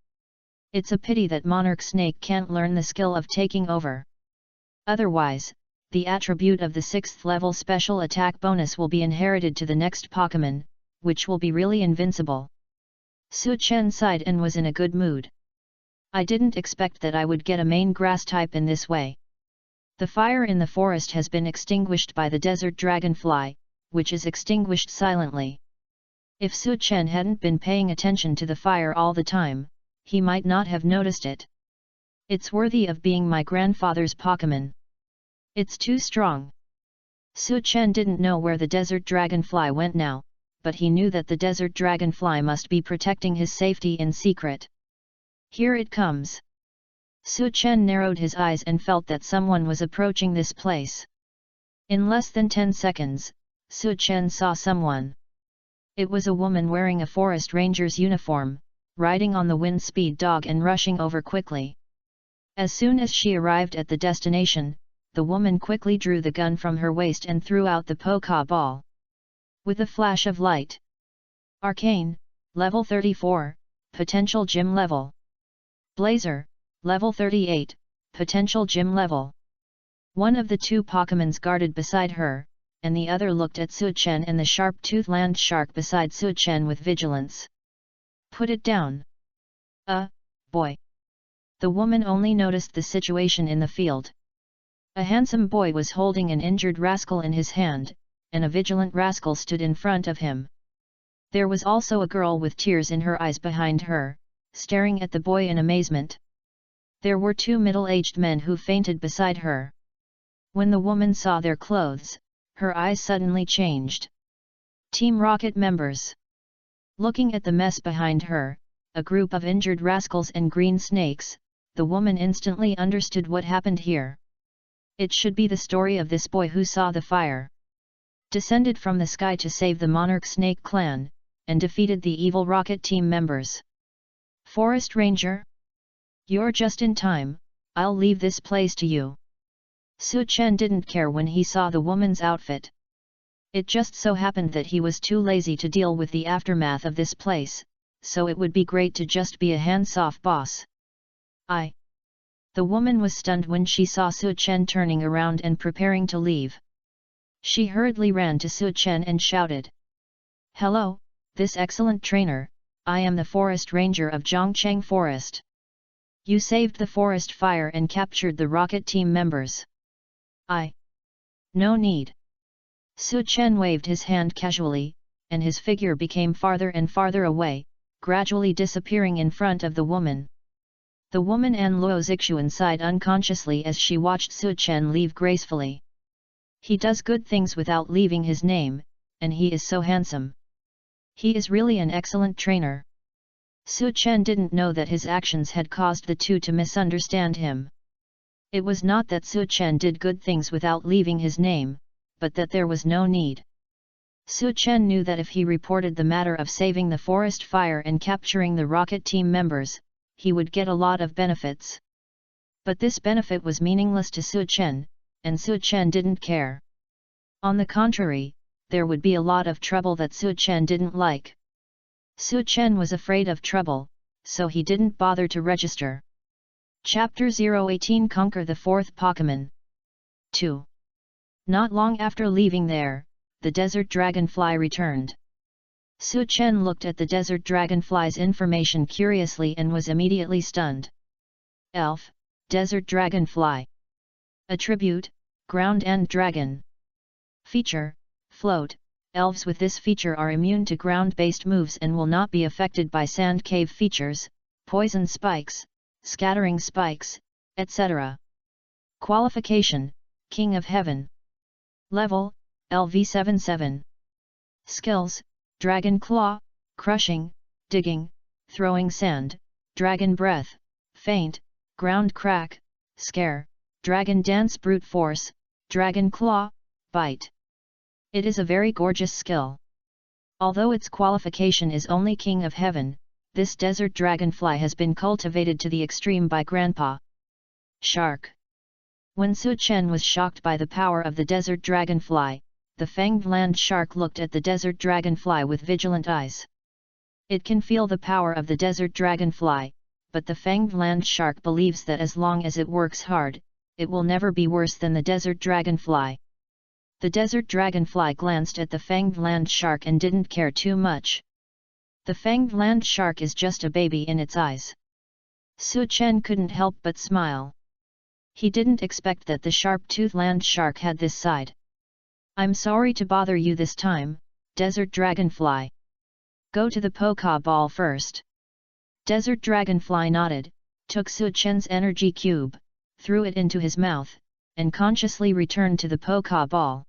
It's a pity that Monarch Snake can't learn the skill of taking over. Otherwise, the attribute of the 6th level special attack bonus will be inherited to the next Pokemon, which will be really invincible. Su Chen sighed and was in a good mood. I didn't expect that I would get a main grass type in this way. The fire in the forest has been extinguished by the desert dragonfly, which is extinguished silently. If Su Chen hadn't been paying attention to the fire all the time, he might not have noticed it. It's worthy of being my grandfather's Pokemon. It's too strong. Su Chen didn't know where the desert dragonfly went now, but he knew that the desert dragonfly must be protecting his safety in secret. Here it comes. Su Chen narrowed his eyes and felt that someone was approaching this place. In less than 10 seconds, Su Chen saw someone. It was a woman wearing a forest ranger's uniform, riding on the wind speed dog and rushing over quickly. As soon as she arrived at the destination, the woman quickly drew the gun from her waist and threw out the Pokeball. With a flash of light. Arcane, level 34, potential gym level. Blazer, level 38, potential gym level. One of the 2 Pokemons guarded beside her, and the other looked at Su Chen and the sharp-toothed land shark beside Su Chen with vigilance. Put it down. Boy. The woman only noticed the situation in the field. A handsome boy was holding an injured rascal in his hand, and a vigilant rascal stood in front of him. There was also a girl with tears in her eyes behind her, staring at the boy in amazement. There were 2 middle-aged men who fainted beside her. When the woman saw their clothes, her eyes suddenly changed. Team Rocket members. Looking at the mess behind her, a group of injured rascals and green snakes, the woman instantly understood what happened here. It should be the story of this boy who saw the fire, descended from the sky to save the Monarch Snake clan, and defeated the evil Rocket team members. Forest Ranger? You're just in time, I'll leave this place to you. Su Chen didn't care when he saw the woman's outfit. It just so happened that he was too lazy to deal with the aftermath of this place, so it would be great to just be a hands-off boss. The woman was stunned when she saw Su Chen turning around and preparing to leave. She hurriedly ran to Su Chen and shouted, "Hello, this excellent trainer, I am the forest ranger of Zhongcheng Forest. You saved the forest fire and captured the rocket team members." "No need." Su Chen waved his hand casually, and his figure became farther and farther away, gradually disappearing in front of the woman. The woman An Luo Zixuan sighed unconsciously as she watched Su Chen leave gracefully. He does good things without leaving his name, and he is so handsome. He is really an excellent trainer. Su Chen didn't know that his actions had caused the two to misunderstand him. It was not that Su Chen did good things without leaving his name, but that there was no need. Su Chen knew that if he reported the matter of saving the forest fire and capturing the rocket team members, he would get a lot of benefits. But this benefit was meaningless to Su Chen, and Su Chen didn't care. On the contrary, there would be a lot of trouble that Su Chen didn't like. Su Chen was afraid of trouble, so he didn't bother to register. Chapter 018 Conquer the Fourth Pokemon 2. Not long after leaving there, the desert dragonfly returned. Su Chen looked at the desert dragonfly's information curiously and was immediately stunned. Elf, desert dragonfly. Attribute, ground and dragon. Feature, float. Elves with this feature are immune to ground-based moves and will not be affected by sand cave features, poison spikes, scattering spikes, etc. Qualification, King of Heaven. Level, LV77. Skills, Dragon Claw, Crushing, Digging, Throwing Sand, Dragon Breath, Feint, Ground Crack, Scare, Dragon Dance Brute Force, Dragon Claw, Bite. It is a very gorgeous skill. Although its qualification is only King of Heaven, this desert dragonfly has been cultivated to the extreme by Grandpa. Shark. When Su Chen was shocked by the power of the desert dragonfly, the fanged land shark looked at the desert dragonfly with vigilant eyes. It can feel the power of the desert dragonfly, but the fanged land shark believes that as long as it works hard, it will never be worse than the desert dragonfly. The desert dragonfly glanced at the fanged land shark and didn't care too much. The fanged land shark is just a baby in its eyes. Su Chen couldn't help but smile. He didn't expect that the sharp-toothed land shark had this side. "I'm sorry to bother you this time, desert dragonfly. Go to the Pokeball first." Desert dragonfly nodded, took Su Chen's energy cube, threw it into his mouth, and consciously returned to the Pokeball.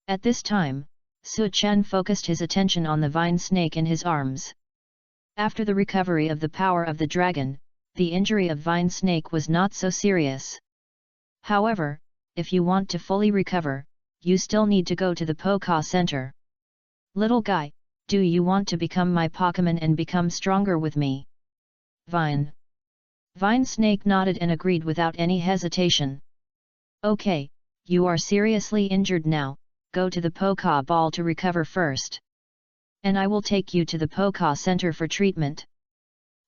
At this time, Su Chen focused his attention on the vine snake in his arms. After the recovery of the power of the dragon, the injury of vine snake was not so serious. However, if you want to fully recover, you still need to go to the Poke Center. "Little guy, do you want to become my Pokemon and become stronger with me?" Vine snake nodded and agreed without any hesitation. "Okay, you are seriously injured now. Go to the Pokeball to recover first. And I will take you to the Poke Center for treatment."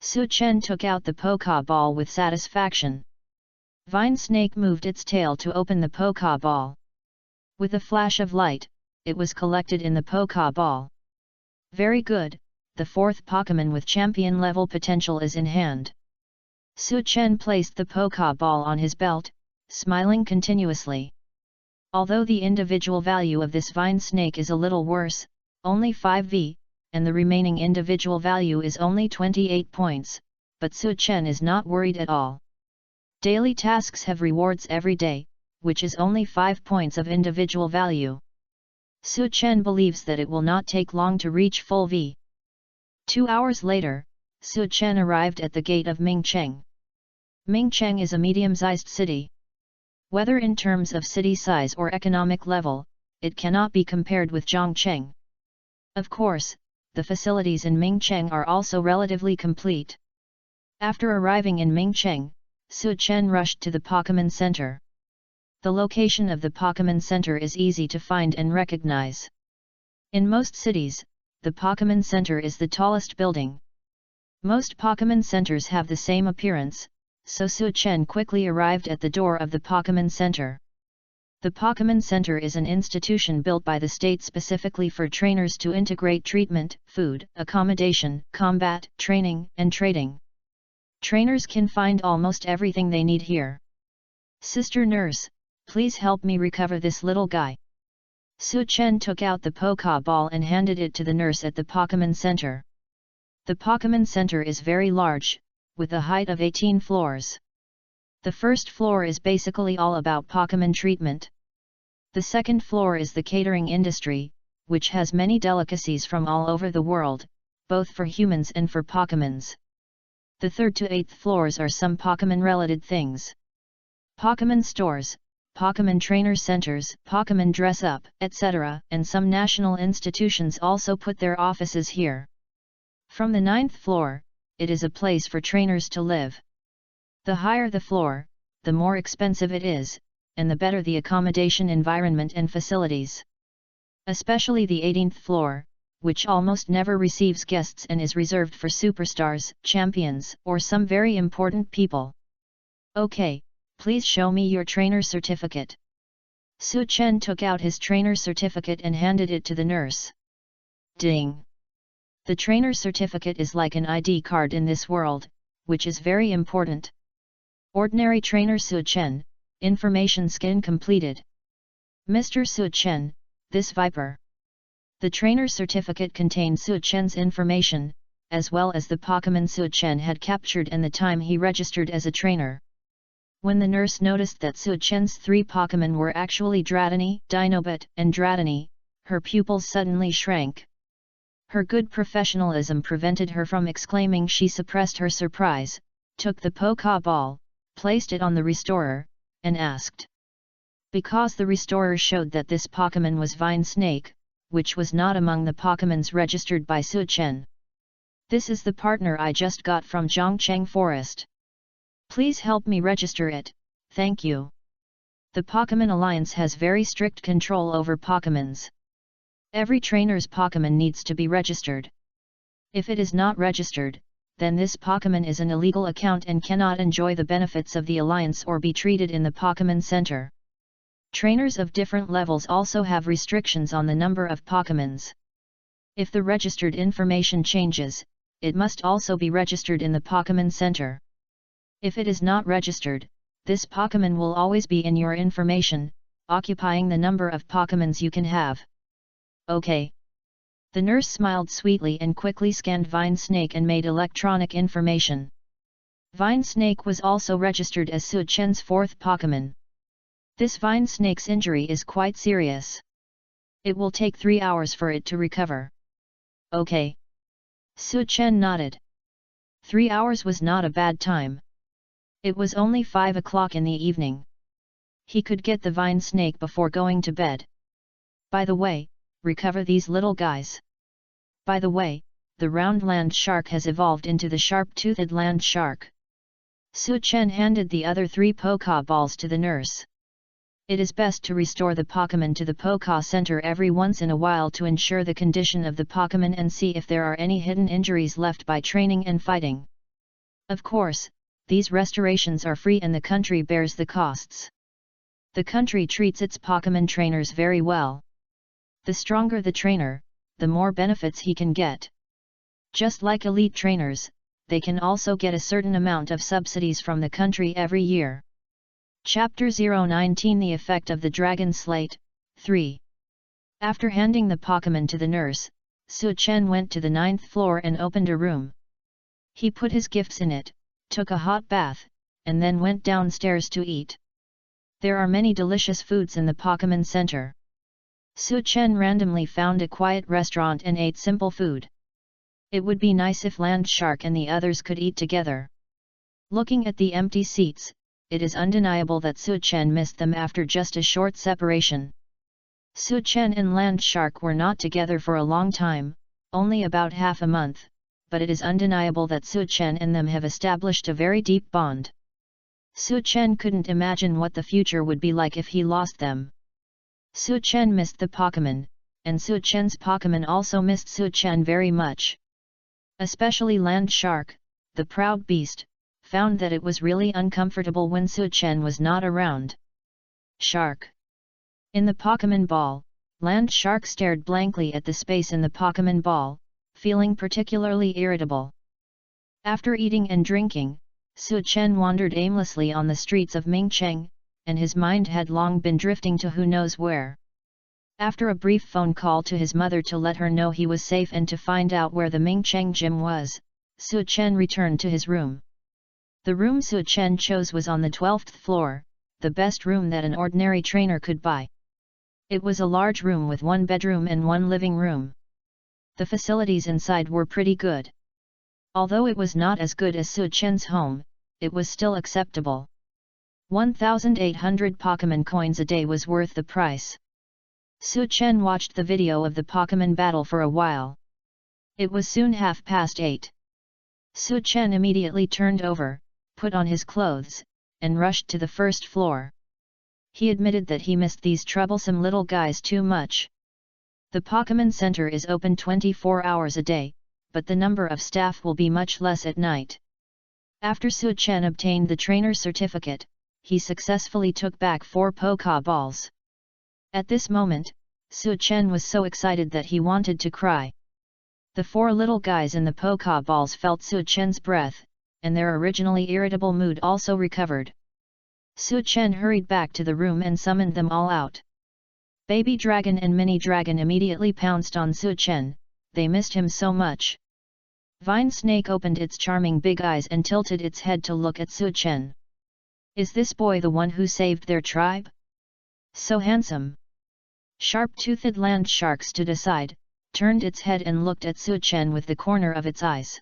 Su Chen took out the Pokeball with satisfaction. Vine snake moved its tail to open the Pokeball. With a flash of light, it was collected in the Pokeball. Very good, the fourth Pokemon with champion level potential is in hand. Su Chen placed the Pokeball on his belt, smiling continuously. Although the individual value of this vine snake is a little worse, only 5V, and the remaining individual value is only 28 points, but Su Chen is not worried at all. Daily tasks have rewards every day, which is only 5 points of individual value. Su Chen believes that it will not take long to reach full V. 2 hours later, Su Chen arrived at the gate of Mingcheng. Mingcheng is a medium-sized city. Whether in terms of city size or economic level, it cannot be compared with Zhongcheng. Of course, the facilities in Mingcheng are also relatively complete. After arriving in Mingcheng, Su Chen rushed to the Pokemon Center. The location of the Pokemon Center is easy to find and recognize. In most cities, the Pokemon Center is the tallest building. Most Pokemon Centers have the same appearance, so Su Chen quickly arrived at the door of the Pokemon Center. The Pokemon Center is an institution built by the state specifically for trainers to integrate treatment, food, accommodation, combat, training, and trading. Trainers can find almost everything they need here. Sister Nurse, please help me recover this little guy. Su Chen took out the Poké Ball and handed it to the nurse at the Pokemon Center. The Pokemon Center is very large, with a height of 18 floors. The first floor is basically all about Pokemon treatment. The second floor is the catering industry, which has many delicacies from all over the world, both for humans and for Pokemons. The third to eighth floors are some Pokemon-related things. Pokemon stores, Pokemon trainer centers, Pokemon dress-up, etc., and some national institutions also put their offices here. From the ninth floor, it is a place for trainers to live. The higher the floor, the more expensive it is, and the better the accommodation environment and facilities. Especially the 18th floor, which almost never receives guests and is reserved for superstars, champions, or some very important people. Okay, please show me your trainer certificate. Su Chen took out his trainer certificate and handed it to the nurse. Ding! The trainer certificate is like an ID card in this world, which is very important. Ordinary trainer Su Chen, information scan completed. Mr. Su Chen, this Viper. The trainer certificate contained Su Chen's information, as well as the Pokemon Su Chen had captured and the time he registered as a trainer. When the nurse noticed that Su Chen's 3 Pokemon were actually Dratini, Dinobot, and Dratini, her pupils suddenly shrank. Her good professionalism prevented her from exclaiming. She suppressed her surprise, took the Poké Ball, placed it on the restorer, and asked. Because the restorer showed that this Pokemon was Vine Snake, which was not among the Pokemons registered by Su Chen. This is the partner I just got from Zhongcheng Forest. Please help me register it, thank you. The Pokemon Alliance has very strict control over Pokemons. Every trainer's Pokemon needs to be registered. If it is not registered, then this Pokemon is an illegal account and cannot enjoy the benefits of the Alliance or be treated in the Pokemon Center. Trainers of different levels also have restrictions on the number of Pokemons. If the registered information changes, it must also be registered in the Pokemon Center. If it is not registered, this Pokemon will always be in your information, occupying the number of Pokemons you can have. Okay. The nurse smiled sweetly and quickly scanned Vine Snake and made electronic information. Vine Snake was also registered as Su Chen's 4th Pokemon. This Vine Snake's injury is quite serious. It will take 3 hours for it to recover. Okay. Su Chen nodded. 3 hours was not a bad time. It was only 5 o'clock in the evening. He could get the Vine Snake before going to bed. By the way, recover these little guys. By the way, the round land shark has evolved into the sharp-toothed land shark. Su Chen handed the other 3 Poké Balls to the nurse. It is best to restore the Pokemon to the Poké Center every once in a while to ensure the condition of the Pokemon and see if there are any hidden injuries left by training and fighting. Of course, these restorations are free and the country bears the costs. The country treats its Pokemon trainers very well. The stronger the trainer, the more benefits he can get. Just like elite trainers, they can also get a certain amount of subsidies from the country every year. Chapter 019 The Effect of the Dragon Slate, 3. After handing the Pokemon to the nurse, Su Chen went to the 9th floor and opened a room. He put his gifts in it, took a hot bath, and then went downstairs to eat. There are many delicious foods in the Pokemon Center. Su Chen randomly found a quiet restaurant and ate simple food. It would be nice if Land Shark and the others could eat together. Looking at the empty seats, it is undeniable that Su Chen missed them after just a short separation. Su Chen and Land Shark were not together for a long time, only about half a month, but it is undeniable that Su Chen and them have established a very deep bond. Su Chen couldn't imagine what the future would be like if he lost them. Su Chen missed the Pokemon, and Su Chen's Pokemon also missed Su Chen very much. Especially Land Shark, the proud beast, found that it was really uncomfortable when Su Chen was not around. Shark. In the Pokemon Ball, Land Shark stared blankly at the space in the Pokemon Ball, feeling particularly irritable. After eating and drinking, Su Chen wandered aimlessly on the streets of Mingcheng, and his mind had long been drifting to who knows where. After a brief phone call to his mother to let her know he was safe and to find out where the Mingcheng gym was, Su Chen returned to his room. The room Su Chen chose was on the 12th floor, the best room that an ordinary trainer could buy. It was a large room with one bedroom and one living room. The facilities inside were pretty good. Although it was not as good as Su Chen's home, it was still acceptable. 1,800 Pokemon coins a day was worth the price. Su Chen watched the video of the Pokemon battle for a while. It was soon 8:30. Su Chen immediately turned over, put on his clothes, and rushed to the first floor. He admitted that he missed these troublesome little guys too much. The Pokemon Center is open 24 hours a day, but the number of staff will be much less at night. After Su Chen obtained the trainer's certificate, he successfully took back 4 Pokeballs. At this moment, Su Chen was so excited that he wanted to cry. The 4 little guys in the Pokeballs felt Su Chen's breath, and their originally irritable mood also recovered. Su Chen hurried back to the room and summoned them all out. Baby Dragon and Mini Dragon immediately pounced on Su Chen, they missed him so much. Vine Snake opened its charming big eyes and tilted its head to look at Su Chen. Is this boy the one who saved their tribe? So handsome. Sharp-toothed Land Shark stood aside, turned its head and looked at Su Chen with the corner of its eyes.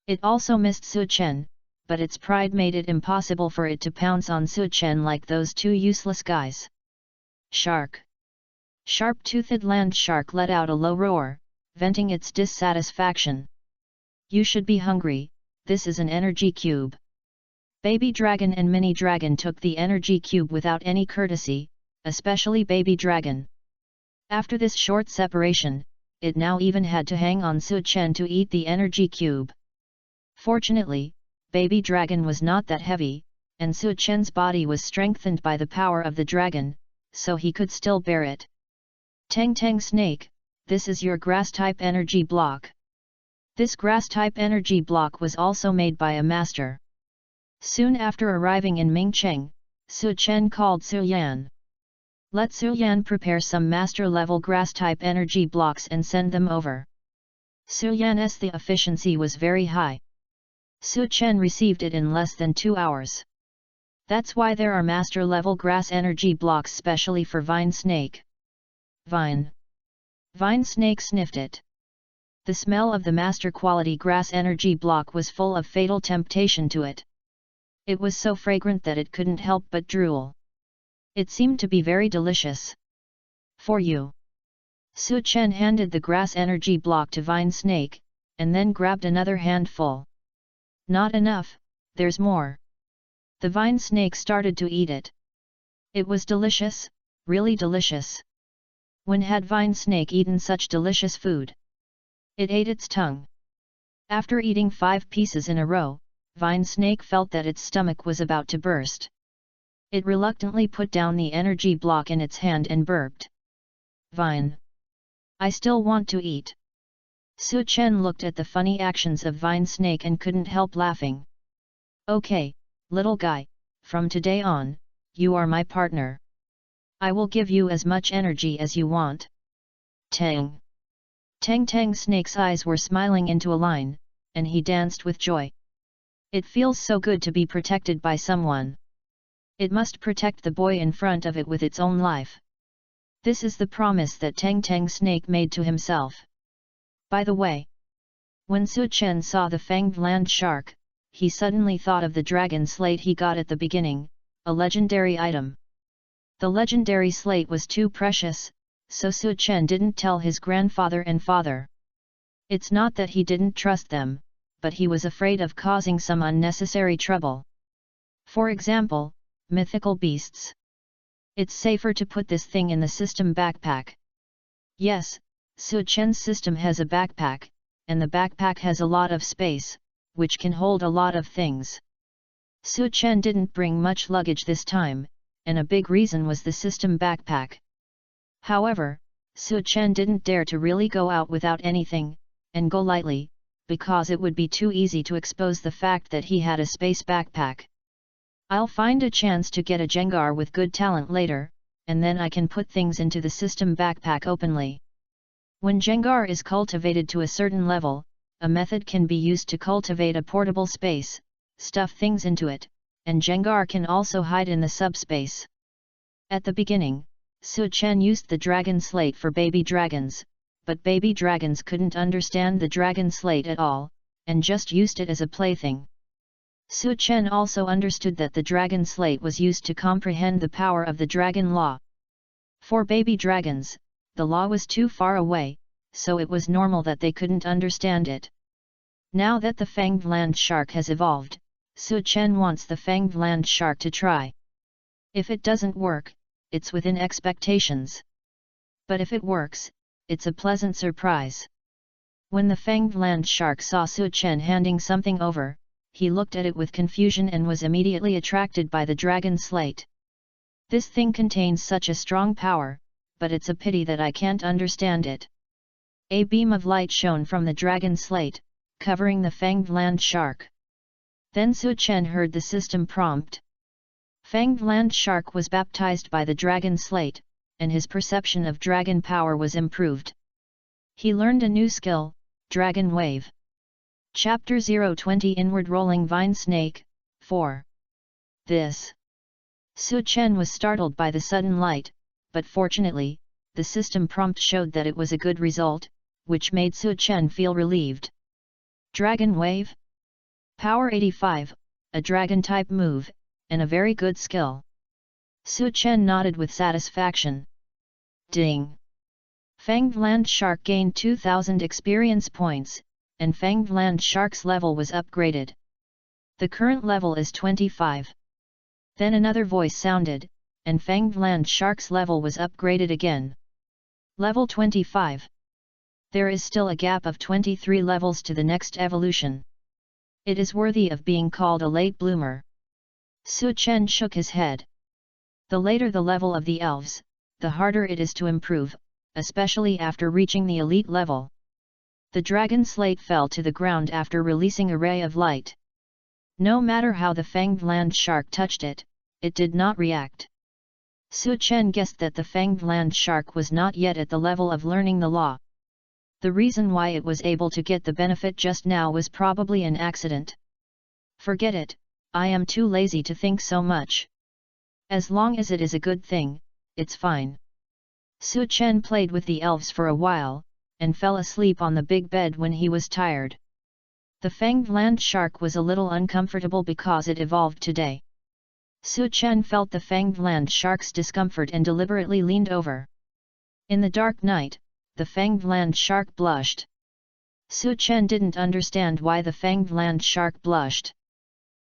It also missed Su Chen, but its pride made it impossible for it to pounce on Su Chen like those 2 useless guys. Shark. Sharp-toothed Land Shark let out a low roar, venting its dissatisfaction. You should be hungry, this is an energy cube. Baby Dragon and Mini Dragon took the energy cube without any courtesy, especially Baby Dragon. After this short separation, it now even had to hang on Su Chen to eat the energy cube. Fortunately, Baby Dragon was not that heavy, and Su Chen's body was strengthened by the power of the dragon, so he could still bear it. Tang Tang Snake, this is your grass-type energy block. This grass-type energy block was also made by a master. Soon after arriving in Mingcheng, Su Chen called Su Yan. Let Su Yan prepare some master-level grass-type energy blocks and send them over. Su Yan's the efficiency was very high. Su Chen received it in less than 2 hours. That's why there are master-level grass energy blocks specially for Vine Snake. Vine. Vine Snake sniffed it. The smell of the master-quality grass energy block was full of fatal temptation to it. It was so fragrant that it couldn't help but drool. It seemed to be very delicious. For you. Su Chen handed the grass energy block to Vine Snake, and then grabbed another handful. Not enough, there's more. The Vine Snake started to eat it. It was delicious, really delicious. When had Vine Snake eaten such delicious food? It ate its tongue. After eating 5 pieces in a row, Vine Snake felt that its stomach was about to burst. It reluctantly put down the energy block in its hand and burped. Vine. I still want to eat. Su Chen looked at the funny actions of Vine Snake and couldn't help laughing. Okay, little guy, from today on, you are my partner. I will give you as much energy as you want. Tang. Tang Tang Snake's eyes were smiling into a line, and he danced with joy. It feels so good to be protected by someone. It must protect the boy in front of it with its own life. This is the promise that Tang Tang Snake made to himself. By the way, when Su Chen saw the fanged land shark, he suddenly thought of the dragon slate he got at the beginning, a legendary item. The legendary slate was too precious, so Su Chen didn't tell his grandfather and father. It's not that he didn't trust them, but he was afraid of causing some unnecessary trouble. For example, mythical beasts. It's safer to put this thing in the system backpack. Yes, Su Chen's system has a backpack, and the backpack has a lot of space, which can hold a lot of things. Su Chen didn't bring much luggage this time, and a big reason was the system backpack. However, Su Chen didn't dare to really go out without anything, and go lightly, because it would be too easy to expose the fact that he had a space backpack. I'll find a chance to get a Jengar with good talent later, and then I can put things into the system backpack openly. When Jengar is cultivated to a certain level, a method can be used to cultivate a portable space, stuff things into it, and Jengar can also hide in the subspace. At the beginning, Su Chen used the dragon slate for baby dragons, but baby dragons couldn't understand the dragon slate at all, and just used it as a plaything. Su Chen also understood that the dragon slate was used to comprehend the power of the dragon law. For baby dragons, the law was too far away, so it was normal that they couldn't understand it. Now that the fanged land shark has evolved, Su Chen wants the fanged land shark to try. If it doesn't work, it's within expectations. But if it works, it's a pleasant surprise. When the fanged land shark saw Su Chen handing something over, he looked at it with confusion and was immediately attracted by the dragon slate. This thing contains such a strong power, but it's a pity that I can't understand it. A beam of light shone from the dragon slate, covering the fanged land shark. Then Su Chen heard the system prompt. Fanged land shark was baptized by the dragon slate, and his perception of dragon power was improved. He learned a new skill, Dragon Wave. Chapter 020 Inward Rolling Vine Snake, 4. This. Su Chen was startled by the sudden light, but fortunately, the system prompt showed that it was a good result, which made Su Chen feel relieved. Dragon Wave? Power 85, a dragon-type move, and a very good skill. Su Chen nodded with satisfaction. Ding! Fanged Land Shark gained 2000 experience points, and Fanged Land Shark's level was upgraded. The current level is 25. Then another voice sounded, and Fanged Land Shark's level was upgraded again. Level 25. There is still a gap of 23 levels to the next evolution. It is worthy of being called a late bloomer. Su Chen shook his head. The later the level of the elves, the harder it is to improve, especially after reaching the elite level. The dragon slate fell to the ground after releasing a ray of light. No matter how the fanged land shark touched it, it did not react. Su Chen guessed that the fanged land shark was not yet at the level of learning the law. The reason why it was able to get the benefit just now was probably an accident. Forget it, I am too lazy to think so much. As long as it is a good thing, it's fine. Su Chen played with the elves for a while, and fell asleep on the big bed when he was tired. The fanged land shark was a little uncomfortable because it evolved today. Su Chen felt the fanged land shark's discomfort and deliberately leaned over. In the dark night, the fanged land shark blushed. Su Chen didn't understand why the fanged land shark blushed.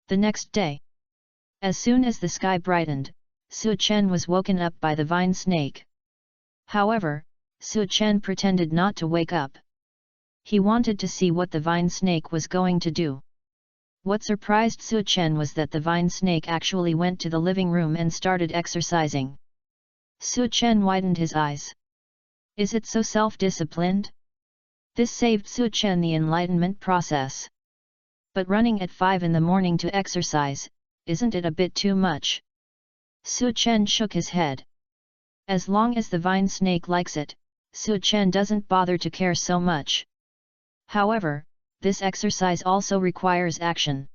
The next day, as soon as the sky brightened, Su Chen was woken up by the vine snake. However, Su Chen pretended not to wake up. He wanted to see what the vine snake was going to do. What surprised Su Chen was that the vine snake actually went to the living room and started exercising. Su Chen widened his eyes. Is it so self-disciplined? This saved Su Chen the enlightenment process. But running at 5 in the morning to exercise, isn't it a bit too much? Su Chen shook his head. As long as the vine snake likes it, Su Chen doesn't bother to care so much. However, this exercise also requires action.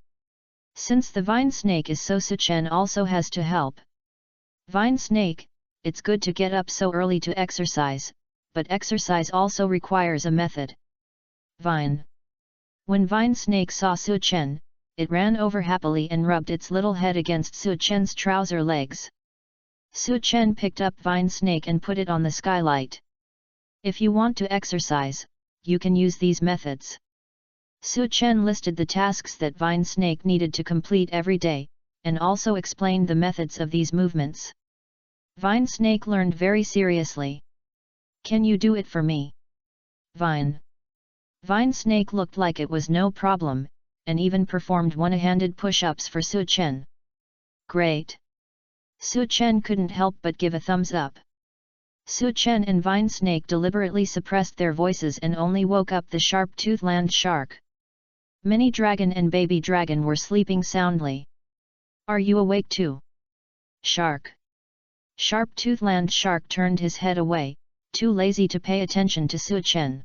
Since the vine snake is so, Su Chen also has to help. Vine snake, it's good to get up so early to exercise, but exercise also requires a method. Vine. When vine snake saw Su Chen, it ran over happily and rubbed its little head against Su Chen's trouser legs. Su Chen picked up vine snake and put it on the skylight. If you want to exercise, you can use these methods. Su Chen listed the tasks that vine snake needed to complete every day, and also explained the methods of these movements. Vine snake learned very seriously. Can you do it for me? Vine. Vine Snake looked like it was no problem, and even performed one-handed push-ups for Su Chen. Great! Su Chen couldn't help but give a thumbs up. Su Chen and Vine Snake deliberately suppressed their voices and only woke up the sharp-toothed land shark. Mini Dragon and Baby Dragon were sleeping soundly. Are you awake too? Shark. Sharp-toothed land shark turned his head away, too lazy to pay attention to Su Chen.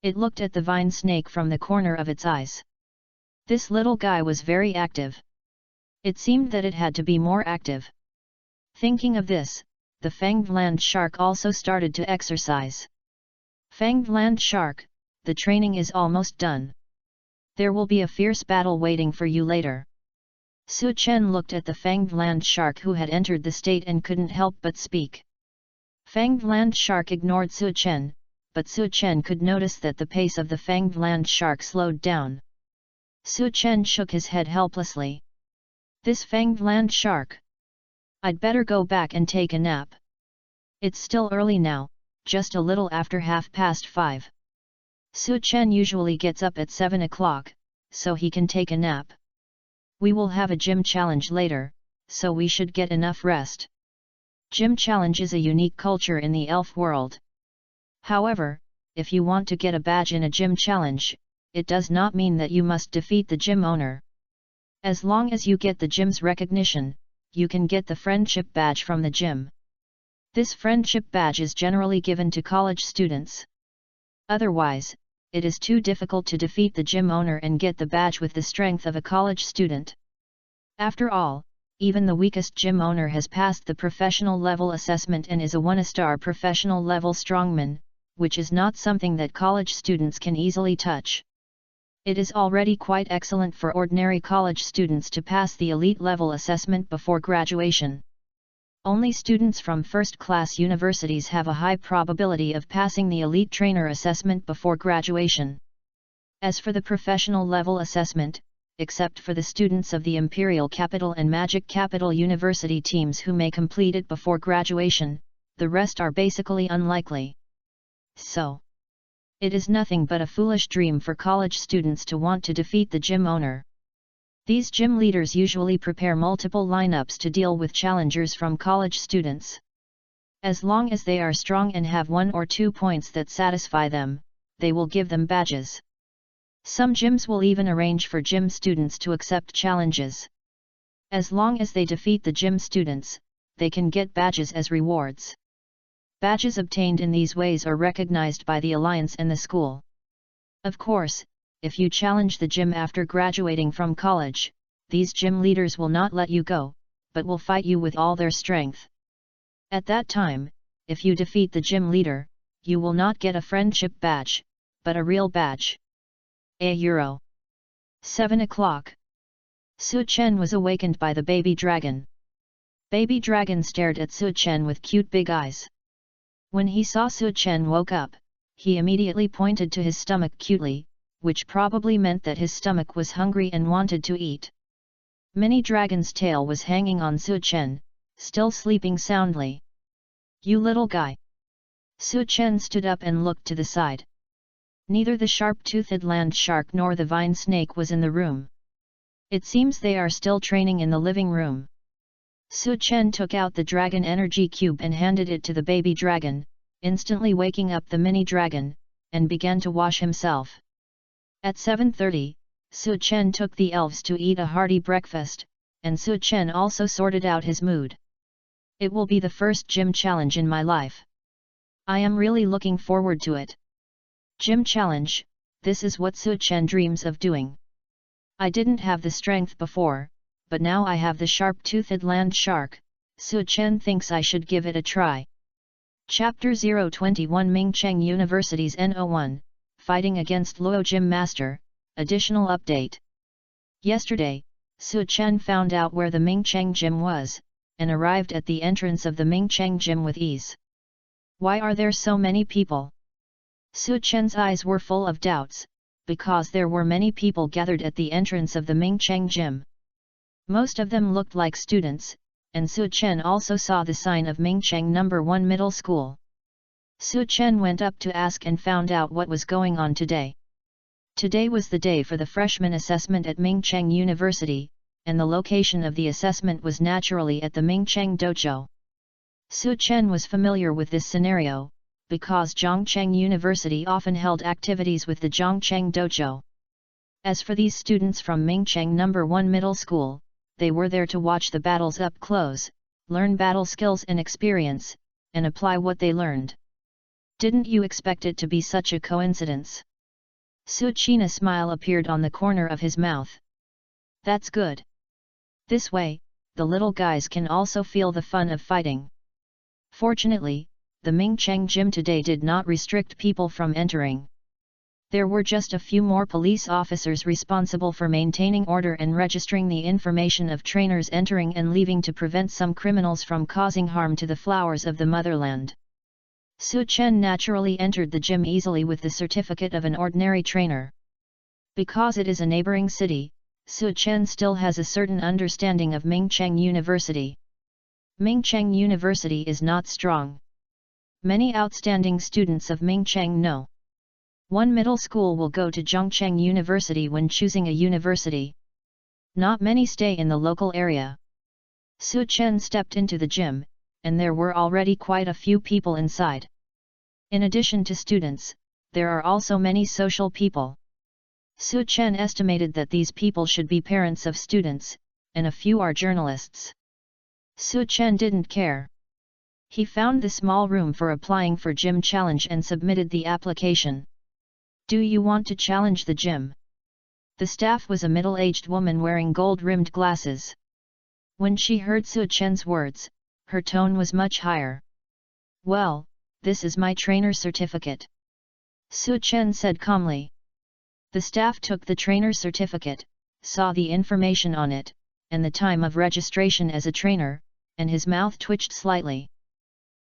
It looked at the Vine Snake from the corner of its eyes. This little guy was very active. It seemed that it had to be more active. Thinking of this, the Fanged Land Shark also started to exercise. Fanged Land Shark, the training is almost done. There will be a fierce battle waiting for you later. Su Chen looked at the Fanged Land Shark who had entered the state and couldn't help but speak. Fanged Land Shark ignored Su Chen, but Su Chen could notice that the pace of the Fanged Land Shark slowed down. Su Chen shook his head helplessly. This Fanged Land Shark. I'd better go back and take a nap. It's still early now, just a little after 5:30. Su Chen usually gets up at 7 o'clock, so he can take a nap. We will have a gym challenge later, so we should get enough rest. Gym challenge is a unique culture in the elf world. However, if you want to get a badge in a gym challenge, it does not mean that you must defeat the gym owner. As long as you get the gym's recognition, you can get the friendship badge from the gym. This friendship badge is generally given to college students. Otherwise, it is too difficult to defeat the gym owner and get the badge with the strength of a college student. After all, even the weakest gym owner has passed the professional level assessment and is a 1-star professional level strongman, which is not something that college students can easily touch. It is already quite excellent for ordinary college students to pass the elite level assessment before graduation. Only students from first-class universities have a high probability of passing the elite trainer assessment before graduation. As for the professional level assessment, except for the students of the Imperial Capital and Magic Capital University teams who may complete it before graduation, the rest are basically unlikely. So, it is nothing but a foolish dream for college students to want to defeat the gym owner. These gym leaders usually prepare multiple lineups to deal with challengers from college students. As long as they are strong and have 1 or 2 points that satisfy them, they will give them badges. Some gyms will even arrange for gym students to accept challenges. As long as they defeat the gym students, they can get badges as rewards. Badges obtained in these ways are recognized by the Alliance and the school. Of course, if you challenge the gym after graduating from college, these gym leaders will not let you go, but will fight you with all their strength. At that time, if you defeat the gym leader, you will not get a friendship badge, but a real badge. €. 7 o'clock. Su Chen was awakened by the baby dragon. Baby dragon stared at Su Chen with cute big eyes. When he saw Su Chen woke up, he immediately pointed to his stomach cutely, which probably meant that his stomach was hungry and wanted to eat. Mini Dragon's tail was hanging on Su Chen, still sleeping soundly. You little guy! Su Chen stood up and looked to the side. Neither the sharp-toothed land shark nor the vine snake was in the room. It seems they are still training in the living room. Su Chen took out the dragon energy cube and handed it to the baby dragon, instantly waking up the mini dragon, and began to wash himself. At 7:30, Su Chen took the elves to eat a hearty breakfast, and Su Chen also sorted out his mood. It will be the first gym challenge in my life. I am really looking forward to it. Gym challenge, this is what Su Chen dreams of doing. I didn't have the strength before, but now I have the sharp-toothed land shark, Su Chen thinks I should give it a try. Chapter 021 Mingcheng University's NO1, Fighting Against Luo Gym Master, Additional Update. Yesterday, Su Chen found out where the Mingcheng Gym was, and arrived at the entrance of the Mingcheng Gym with ease. Why are there so many people? Su Chen's eyes were full of doubts, because there were many people gathered at the entrance of the Mingcheng Gym. Most of them looked like students, and Su Chen also saw the sign of Mingcheng No. 1 Middle School. Su Chen went up to ask and found out what was going on today. Today was the day for the freshman assessment at Mingcheng University, and the location of the assessment was naturally at the Mingcheng Dojo. Su Chen was familiar with this scenario, because Zhongcheng University often held activities with the Zhongcheng Dojo. As for these students from Mingcheng No. 1 Middle School, they were there to watch the battles up close, learn battle skills and experience, and apply what they learned. Didn't you expect it to be such a coincidence? Su Chen's smile appeared on the corner of his mouth. That's good. This way, the little guys can also feel the fun of fighting. Fortunately, the Mingcheng gym today did not restrict people from entering. There were just a few more police officers responsible for maintaining order and registering the information of trainers entering and leaving to prevent some criminals from causing harm to the flowers of the motherland. Su Chen naturally entered the gym easily with the certificate of an ordinary trainer. Because it is a neighboring city, Su Chen still has a certain understanding of Mingcheng University. Mingcheng University is not strong. Many outstanding students of Mingcheng No. 1 Middle School will go to Zhongcheng University when choosing a university. Not many stay in the local area. Su Chen stepped into the gym, and there were already quite a few people inside. In addition to students, there are also many social people. Su Chen estimated that these people should be parents of students, and a few are journalists. Su Chen didn't care. He found the small room for applying for gym challenge and submitted the application. Do you want to challenge the gym? The staff was a middle-aged woman wearing gold-rimmed glasses. When she heard Su Chen's words, her tone was much higher. Well, this is my trainer certificate. Su Chen said calmly. The staff took the trainer certificate, saw the information on it, and the time of registration as a trainer, and his mouth twitched slightly.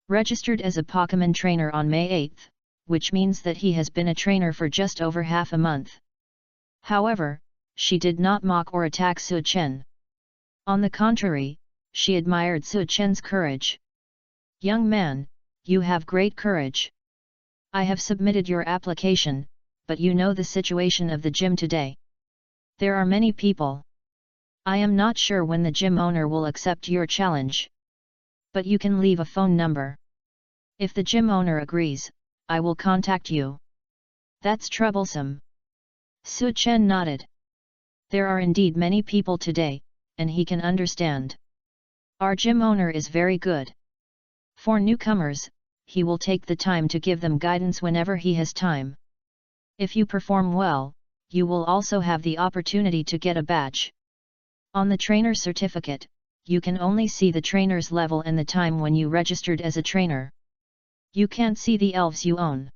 Registered as a Pokemon trainer on May 8, which means that he has been a trainer for just over half a month. However, she did not mock or attack Su Chen. On the contrary, she admired Su Chen's courage. Young man, you have great courage. I have submitted your application, but you know the situation of the gym today. There are many people. I am not sure when the gym owner will accept your challenge. But you can leave a phone number. If the gym owner agrees, I will contact you. That's troublesome. Su Chen nodded. There are indeed many people today, and he can understand. Our gym owner is very good. For newcomers, he will take the time to give them guidance whenever he has time. If you perform well, you will also have the opportunity to get a badge. On the trainer certificate, you can only see the trainer's level and the time when you registered as a trainer. You can't see the elves you own.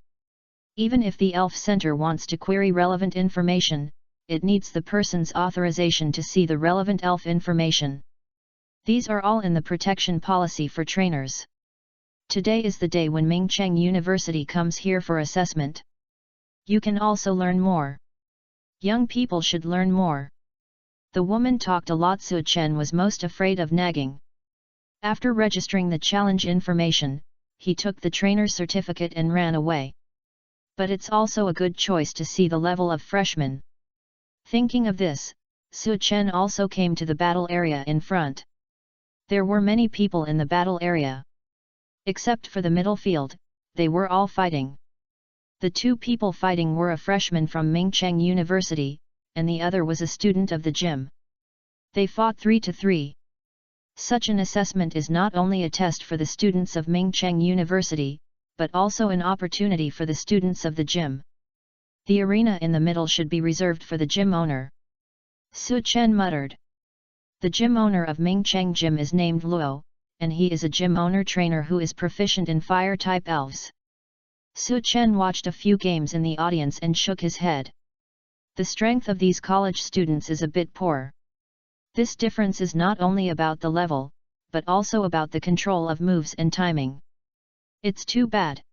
Even if the elf center wants to query relevant information, it needs the person's authorization to see the relevant elf information. These are all in the protection policy for trainers. Today is the day when Mingcheng University comes here for assessment. You can also learn more. Young people should learn more. The woman talked a lot. Su Chen was most afraid of nagging. After registering the challenge information, he took the trainer certificate and ran away. But it's also a good choice to see the level of freshmen. Thinking of this, Su Chen also came to the battle area in front. There were many people in the battle area. Except for the middle field, they were all fighting. The two people fighting were a freshman from Mingcheng University, and the other was a student of the gym. They fought 3-3. Such an assessment is not only a test for the students of Mingcheng University, but also an opportunity for the students of the gym. The arena in the middle should be reserved for the gym owner. Su Chen muttered. The gym owner of Mingcheng Gym is named Luo, and he is a gym owner trainer who is proficient in fire-type elves. Su Chen watched a few games in the audience and shook his head. The strength of these college students is a bit poor. This difference is not only about the level, but also about the control of moves and timing. It's too bad.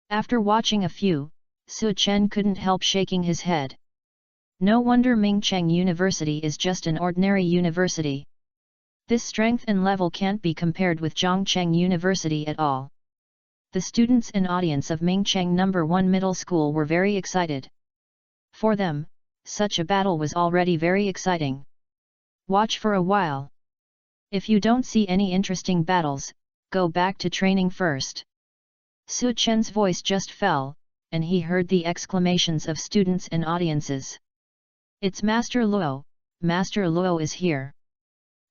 After watching a few, Su Chen couldn't help shaking his head. No wonder Mingcheng University is just an ordinary university. This strength and level can't be compared with Zhongcheng University at all. The students and audience of Mingcheng No. 1 Middle School were very excited. For them, such a battle was already very exciting. Watch for a while. If you don't see any interesting battles, go back to training first. Su Chen's voice just fell, and he heard the exclamations of students and audiences. It's Master Luo, Master Luo is here.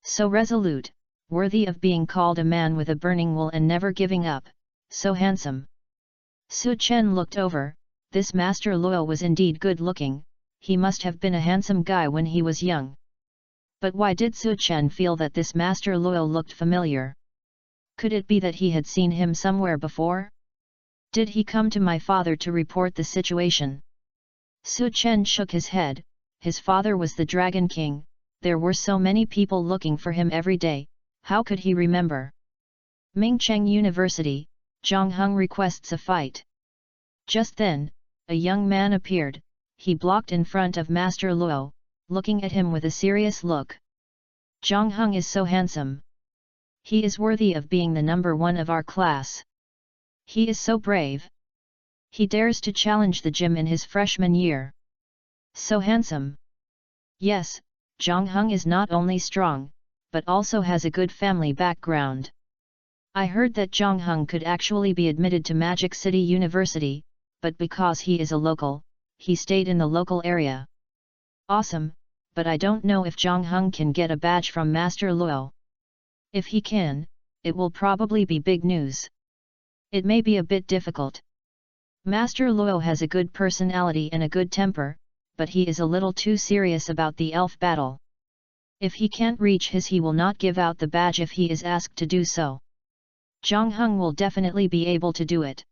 So resolute, worthy of being called a man with a burning will and never giving up, so handsome. Su Chen looked over, this Master Luo was indeed good looking, he must have been a handsome guy when he was young. But why did Su Chen feel that this Master Luo looked familiar? Could it be that he had seen him somewhere before? Did he come to my father to report the situation? Su Chen shook his head, his father was the Dragon King, there were so many people looking for him every day, how could he remember? Mingcheng University, Zhang Heng requests a fight. Just then, a young man appeared, he blocked in front of Master Luo, looking at him with a serious look. Zhang Heng is so handsome. He is worthy of being the number 1 of our class. He is so brave. He dares to challenge the gym in his freshman year. So handsome. Yes, Zhang Heng is not only strong, but also has a good family background. I heard that Zhang Heng could actually be admitted to Magic City University, but because he is a local, he stayed in the local area. Awesome, but I don't know if Zhang Heng can get a badge from Master Luo. If he can, it will probably be big news. It may be a bit difficult. Master Luo has a good personality and a good temper, but he is a little too serious about the elf battle. If he can't reach his, he will not give out the badge if he is asked to do so. Zhang Heng will definitely be able to do it.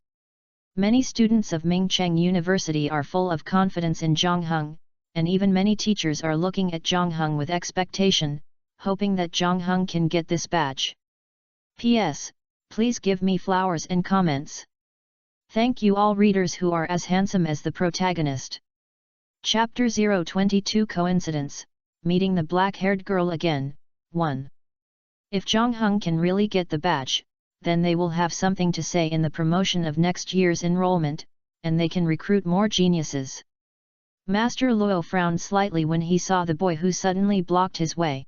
Many students of Mingcheng University are full of confidence in Zhang Heng, and even many teachers are looking at Zhang Heng with expectation, hoping that Zhang Heng can get this badge. P.S. Please give me flowers and comments. Thank you all readers who are as handsome as the protagonist. Chapter 022 Coincidence, Meeting the Black-Haired Girl Again, 1. If Zhang Heng can really get the badge, then they will have something to say in the promotion of next year's enrollment, and they can recruit more geniuses. Master Luo frowned slightly when he saw the boy who suddenly blocked his way.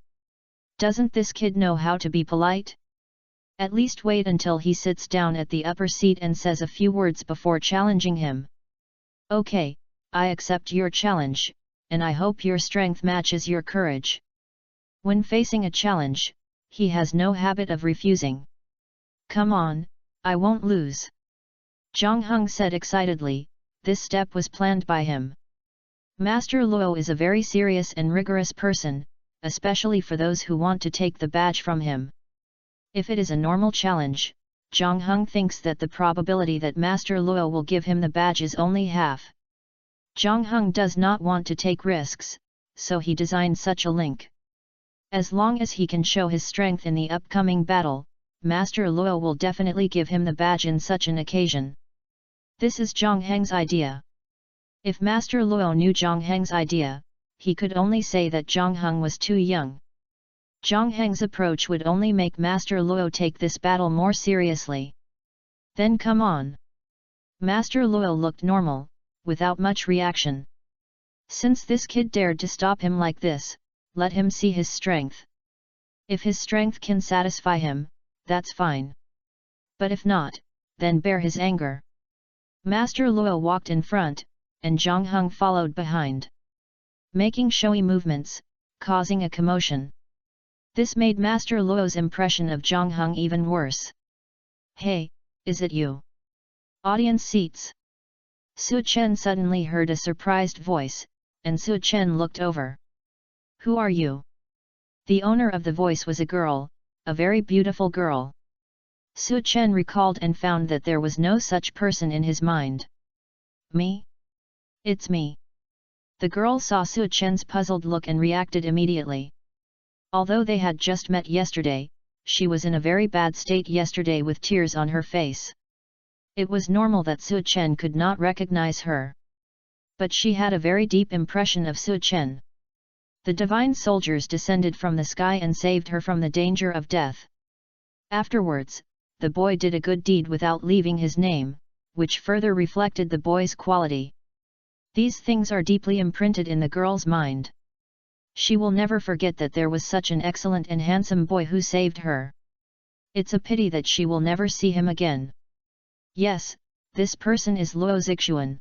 Doesn't this kid know how to be polite? At least wait until he sits down at the upper seat and says a few words before challenging him. Okay, I accept your challenge, and I hope your strength matches your courage. When facing a challenge, he has no habit of refusing. Come on, I won't lose. Zhang Heng said excitedly, this step was planned by him. Master Luo is a very serious and rigorous person, especially for those who want to take the badge from him. If it is a normal challenge, Zhang Heng thinks that the probability that Master Luo will give him the badge is only half. Zhang Heng does not want to take risks, so he designed such a link. As long as he can show his strength in the upcoming battle, Master Luo will definitely give him the badge in such an occasion. This is Zhang Heng's idea. If Master Luo knew Zhang Heng's idea, he could only say that Zhang Heng was too young. Zhang Heng's approach would only make Master Luo take this battle more seriously. Then come on. Master Luo looked normal, without much reaction. Since this kid dared to stop him like this, let him see his strength. If his strength can satisfy him, that's fine. But if not, then bear his anger. Master Luo walked in front, and Zhang Heng followed behind. Making showy movements, causing a commotion. This made Master Luo's impression of Zhang Heng even worse. Hey, is it you? Audience seats. Su Chen suddenly heard a surprised voice, and Su Chen looked over. Who are you? The owner of the voice was a girl, a very beautiful girl. Su Chen recalled and found that there was no such person in his mind. Me? It's me. The girl saw Su Chen's puzzled look and reacted immediately. Although they had just met yesterday, she was in a very bad state yesterday with tears on her face. It was normal that Su Chen could not recognize her. But she had a very deep impression of Su Chen. The divine soldiers descended from the sky and saved her from the danger of death. Afterwards, the boy did a good deed without leaving his name, which further reflected the boy's quality. These things are deeply imprinted in the girl's mind. She will never forget that there was such an excellent and handsome boy who saved her. It's a pity that she will never see him again. Yes, this person is Luo Zixuan.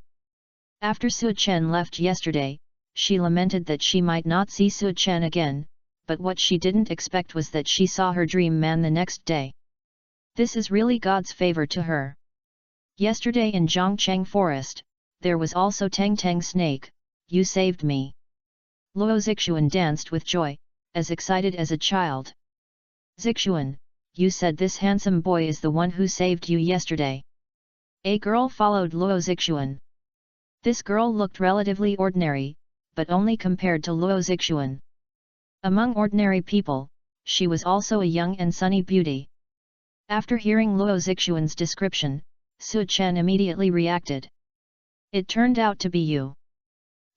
After Su Chen left yesterday, she lamented that she might not see Su Chen again, but what she didn't expect was that she saw her dream man the next day. This is really God's favor to her. Yesterday in Zhongcheng Forest, there was also Teng Teng Snake. You saved me. Luo Zixuan danced with joy, as excited as a child. Zixuan, you said this handsome boy is the one who saved you yesterday. A girl followed Luo Zixuan. This girl looked relatively ordinary, but only compared to Luo Zixuan. Among ordinary people, she was also a young and sunny beauty. After hearing Luo Zixuan's description, Su Chen immediately reacted. It turned out to be you.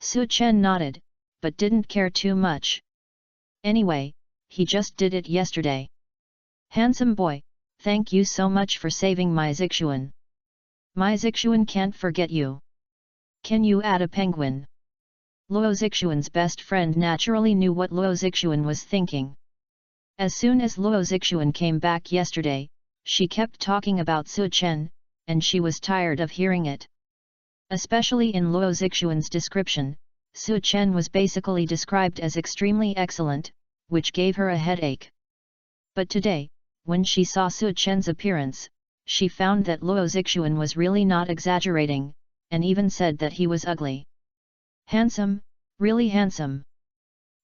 Su Chen nodded, but didn't care too much. Anyway, he just did it yesterday. Handsome boy, thank you so much for saving my Zixuan. My Zixuan can't forget you. Can you add a penguin? Luo Zixuan's best friend naturally knew what Luo Zixuan was thinking. As soon as Luo Zixuan came back yesterday, she kept talking about Su Chen, and she was tired of hearing it. Especially in Luo Zixuan's description, Su Chen was basically described as extremely excellent, which gave her a headache. But today, when she saw Su Chen's appearance, she found that Luo Zixuan was really not exaggerating, and even said that he was ugly. Handsome, really handsome.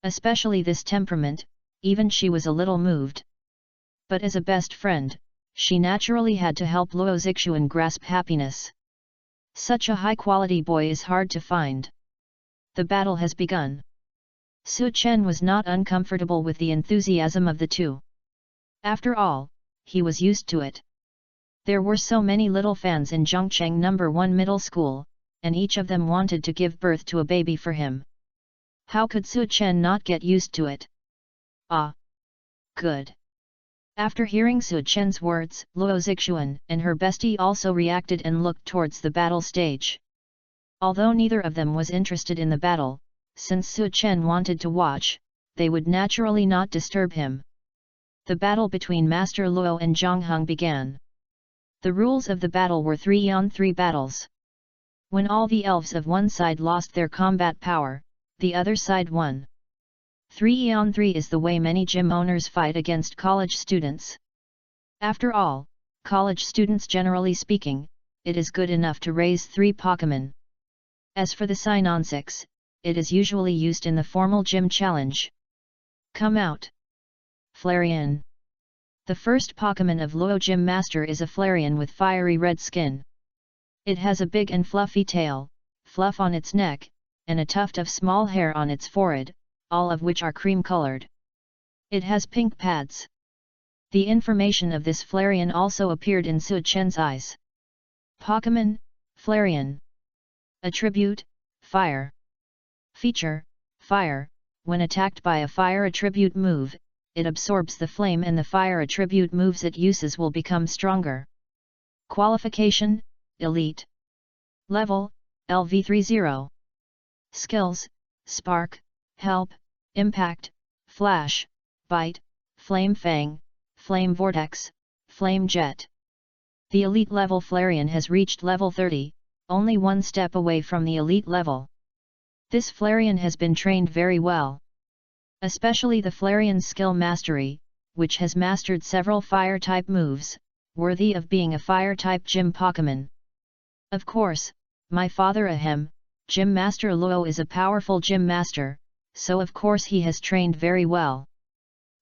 Especially this temperament, even she was a little moved. But as a best friend, she naturally had to help Luo Zixuan grasp happiness. Such a high-quality boy is hard to find. The battle has begun. Su Chen was not uncomfortable with the enthusiasm of the two. After all, he was used to it. There were so many little fans in Zhongcheng No. 1 Middle School, and each of them wanted to give birth to a baby for him. How could Su Chen not get used to it? Ah! Good. After hearing Su Chen's words, Luo Zixuan and her bestie also reacted and looked towards the battle stage. Although neither of them was interested in the battle, since Su Chen wanted to watch, they would naturally not disturb him. The battle between Master Luo and Zhang Heng began. The rules of the battle were 3-on-3 battles. When all the elves of one side lost their combat power, the other side won. 3-on-3 is the way many gym owners fight against college students. After all, college students generally speaking, it is good enough to raise 3 Pokemon. As for the Sign-on 6, it is usually used in the formal gym challenge. Come out! Flareon. The first Pokemon of Luo Gym Master is a Flareon with fiery red skin. It has a big and fluffy tail, fluff on its neck, and a tuft of small hair on its forehead, all of which are cream-colored. It has pink pads. The information of this Flareon also appeared in Su Chen's eyes. Pokemon, Flareon. Attribute, Fire. Feature, Fire. When attacked by a Fire attribute move, it absorbs the flame and the Fire attribute moves it uses will become stronger. Qualification, Elite. Level, LV30. Skills, Spark, Help, Impact, Flash, Bite, Flame Fang, Flame Vortex, Flame Jet. The Elite level Flareon has reached level 30, only one step away from the Elite level. This Flareon has been trained very well. Especially the Flareon's skill mastery, which has mastered several Fire-type moves, worthy of being a Fire-type gym Pokemon. Of course, my father Ahem, Gym Master Luo is a powerful gym master, so of course he has trained very well.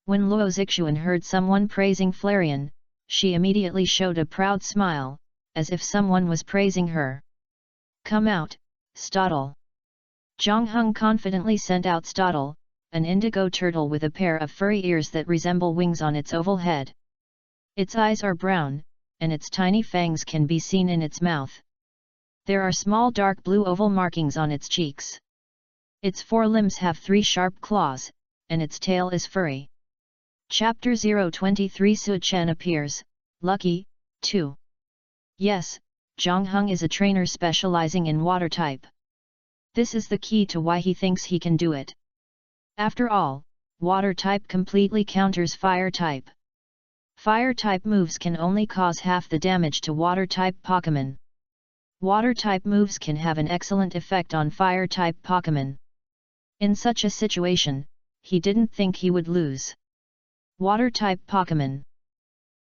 When Luo Zixuan heard someone praising Flareon, she immediately showed a proud smile, as if someone was praising her. Come out, Stoddle. Zhang Heng confidently sent out Stoddle, an indigo turtle with a pair of furry ears that resemble wings on its oval head. Its eyes are brown, and its tiny fangs can be seen in its mouth. There are small dark blue oval markings on its cheeks. Its forelimbs have 3 sharp claws, and its tail is furry. Chapter 023 Su Chen appears. Lucky, too. Yes, Zhang Heng is a trainer specializing in water type. This is the key to why he thinks he can do it. After all, water type completely counters fire type. Fire type moves can only cause half the damage to water type Pokémon. Water type moves can have an excellent effect on fire type Pokémon. In such a situation, he didn't think he would lose. Water type Pokémon.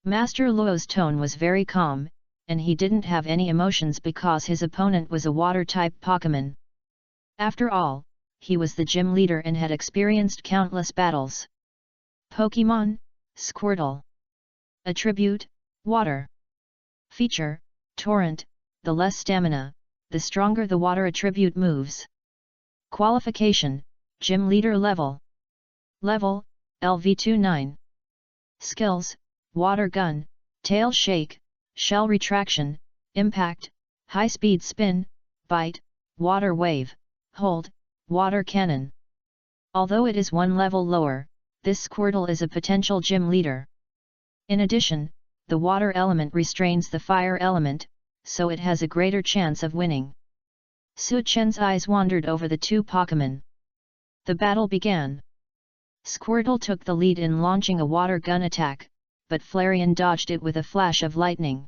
Master Luo's tone was very calm, and he didn't have any emotions because his opponent was a water type Pokémon. After all, he was the gym leader and had experienced countless battles. Pokémon, Squirtle. Attribute, Water. Feature, Torrent, the less stamina, the stronger the water attribute moves. Qualification, Gym Leader Level. Level, LV29. Skills, Water Gun, Tail Shake, Shell Retraction, Impact, High Speed Spin, Bite, Water Wave, Hold, Water Cannon. Although it is one level lower, this Squirtle is a potential gym leader. In addition, the water element restrains the fire element, so it has a greater chance of winning. Su Chen's eyes wandered over the two Pokémon. The battle began. Squirtle took the lead in launching a water gun attack, but Flareon dodged it with a flash of lightning.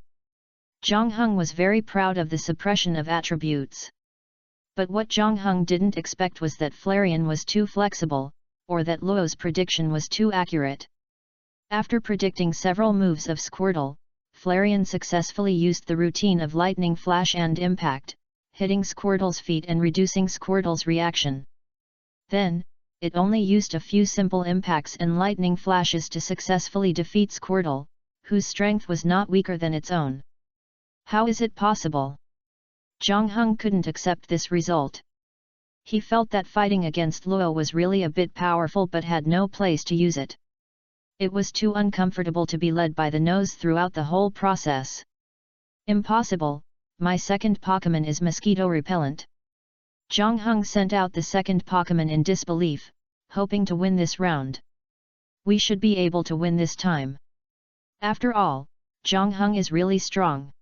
Zhang Heng was very proud of the suppression of attributes. But what Zhang Heng didn't expect was that Flareon was too flexible, or that Luo's prediction was too accurate. After predicting several moves of Squirtle, Flareon successfully used the routine of Lightning Flash and Impact, hitting Squirtle's feet and reducing Squirtle's reaction. Then, it only used a few simple impacts and lightning flashes to successfully defeat Squirtle, whose strength was not weaker than its own. How is it possible? Zhang Heng couldn't accept this result. He felt that fighting against Luo was really a bit powerful but had no place to use it. It was too uncomfortable to be led by the nose throughout the whole process. Impossible, my second Pokémon is mosquito repellent. Zhang Heng sent out the second Pokémon in disbelief, hoping to win this round. We should be able to win this time. After all, Zhang Heng is really strong.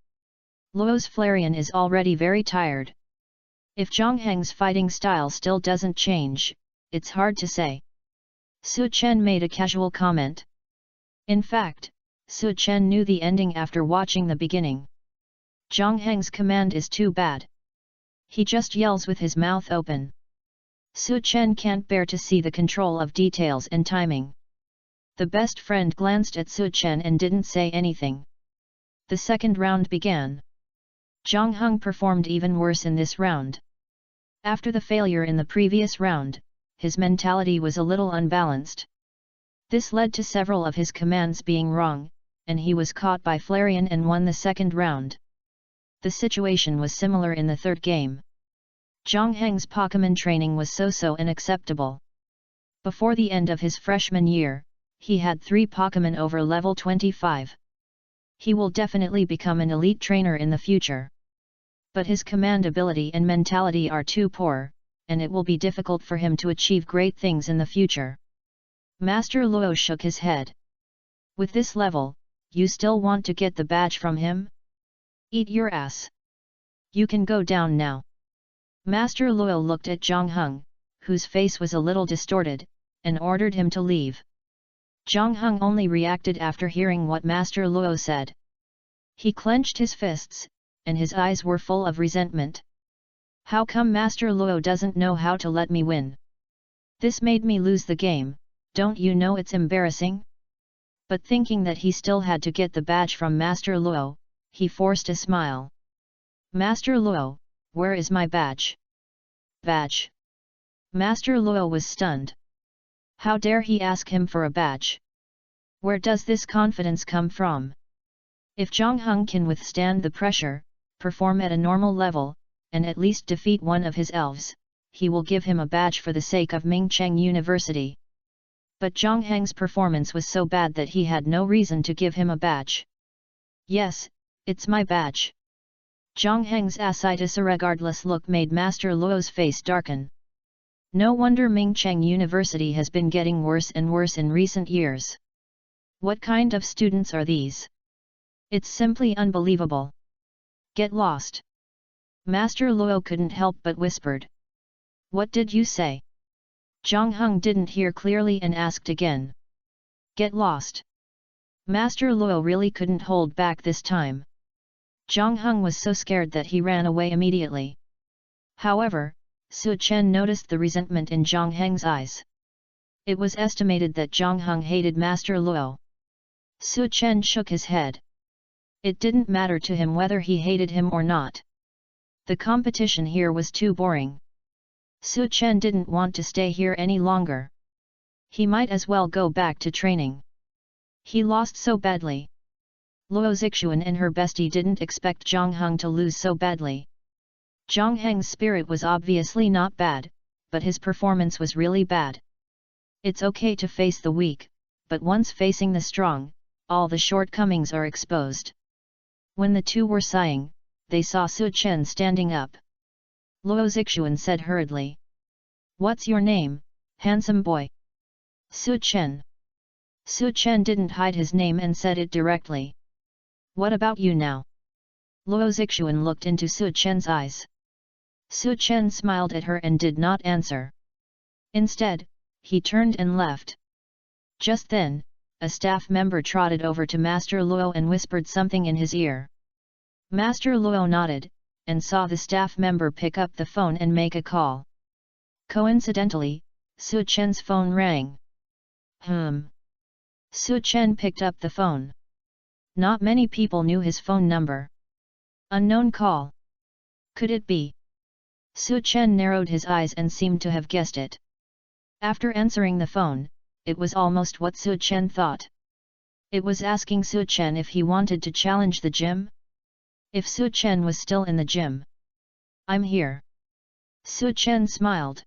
Luo's Flareon is already very tired. If Zhang Heng's fighting style still doesn't change, it's hard to say. Su Chen made a casual comment. In fact, Su Chen knew the ending after watching the beginning. Zhang Heng's command is too bad. He just yells with his mouth open. Su Chen can't bear to see the control of details and timing. The best friend glanced at Su Chen and didn't say anything. The second round began. Zhang Heng performed even worse in this round. After the failure in the previous round, his mentality was a little unbalanced. This led to several of his commands being wrong, and he was caught by Flareon and won the second round. The situation was similar in the third game. Zhang Heng's Pokémon training was so unacceptable. Before the end of his freshman year, he had 3 Pokémon over level 25. He will definitely become an elite trainer in the future. But his command ability and mentality are too poor, and it will be difficult for him to achieve great things in the future. Master Luo shook his head. With this level, you still want to get the badge from him? Eat your ass. You can go down now. Master Luo looked at Zhang Heng, whose face was a little distorted, and ordered him to leave. Zhang Heng only reacted after hearing what Master Luo said. He clenched his fists, and his eyes were full of resentment. How come Master Luo doesn't know how to let me win? This made me lose the game, don't you know it's embarrassing? But thinking that he still had to get the badge from Master Luo, he forced a smile. Master Luo, where is my badge? Badge? Master Luo was stunned. How dare he ask him for a badge? Where does this confidence come from? If Zhang Heng can withstand the pressure, perform at a normal level, and at least defeat one of his elves, he will give him a badge for the sake of Mingcheng University. But Zhang Heng's performance was so bad that he had no reason to give him a badge. Yes, it's my badge. Zhang Heng's ascites irregardless look made Master Luo's face darken. No wonder Mingcheng University has been getting worse and worse in recent years. What kind of students are these? It's simply unbelievable. Get lost. Master Luo couldn't help but whispered. What did you say? Zhang Heng didn't hear clearly and asked again. Get lost. Master Luo really couldn't hold back this time. Zhang Heng was so scared that he ran away immediately. However, Su Chen noticed the resentment in Zhang Heng's eyes. It was estimated that Zhang Heng hated Master Luo. Su Chen shook his head. It didn't matter to him whether he hated him or not. The competition here was too boring. Su Chen didn't want to stay here any longer. He might as well go back to training. He lost so badly. Luo Zixuan and her bestie didn't expect Zhang Heng to lose so badly. Zhang Heng's spirit was obviously not bad, but his performance was really bad. It's okay to face the weak, but once facing the strong, all the shortcomings are exposed. When the two were sighing, they saw Su Chen standing up. Luo Zixuan said hurriedly. What's your name, handsome boy? Su Chen. Su Chen didn't hide his name and said it directly. What about you now? Luo Zixuan looked into Su Chen's eyes. Su Chen smiled at her and did not answer. Instead, he turned and left. Just then, a staff member trotted over to Master Luo and whispered something in his ear. Master Luo nodded, and saw the staff member pick up the phone and make a call. Coincidentally, Su Chen's phone rang. Su Chen picked up the phone. Not many people knew his phone number. Unknown call. Could it be? Su Chen narrowed his eyes and seemed to have guessed it. After answering the phone, it was almost what Su Chen thought. It was asking Su Chen if he wanted to challenge the gym? If Su Chen was still in the gym. I'm here. Su Chen smiled.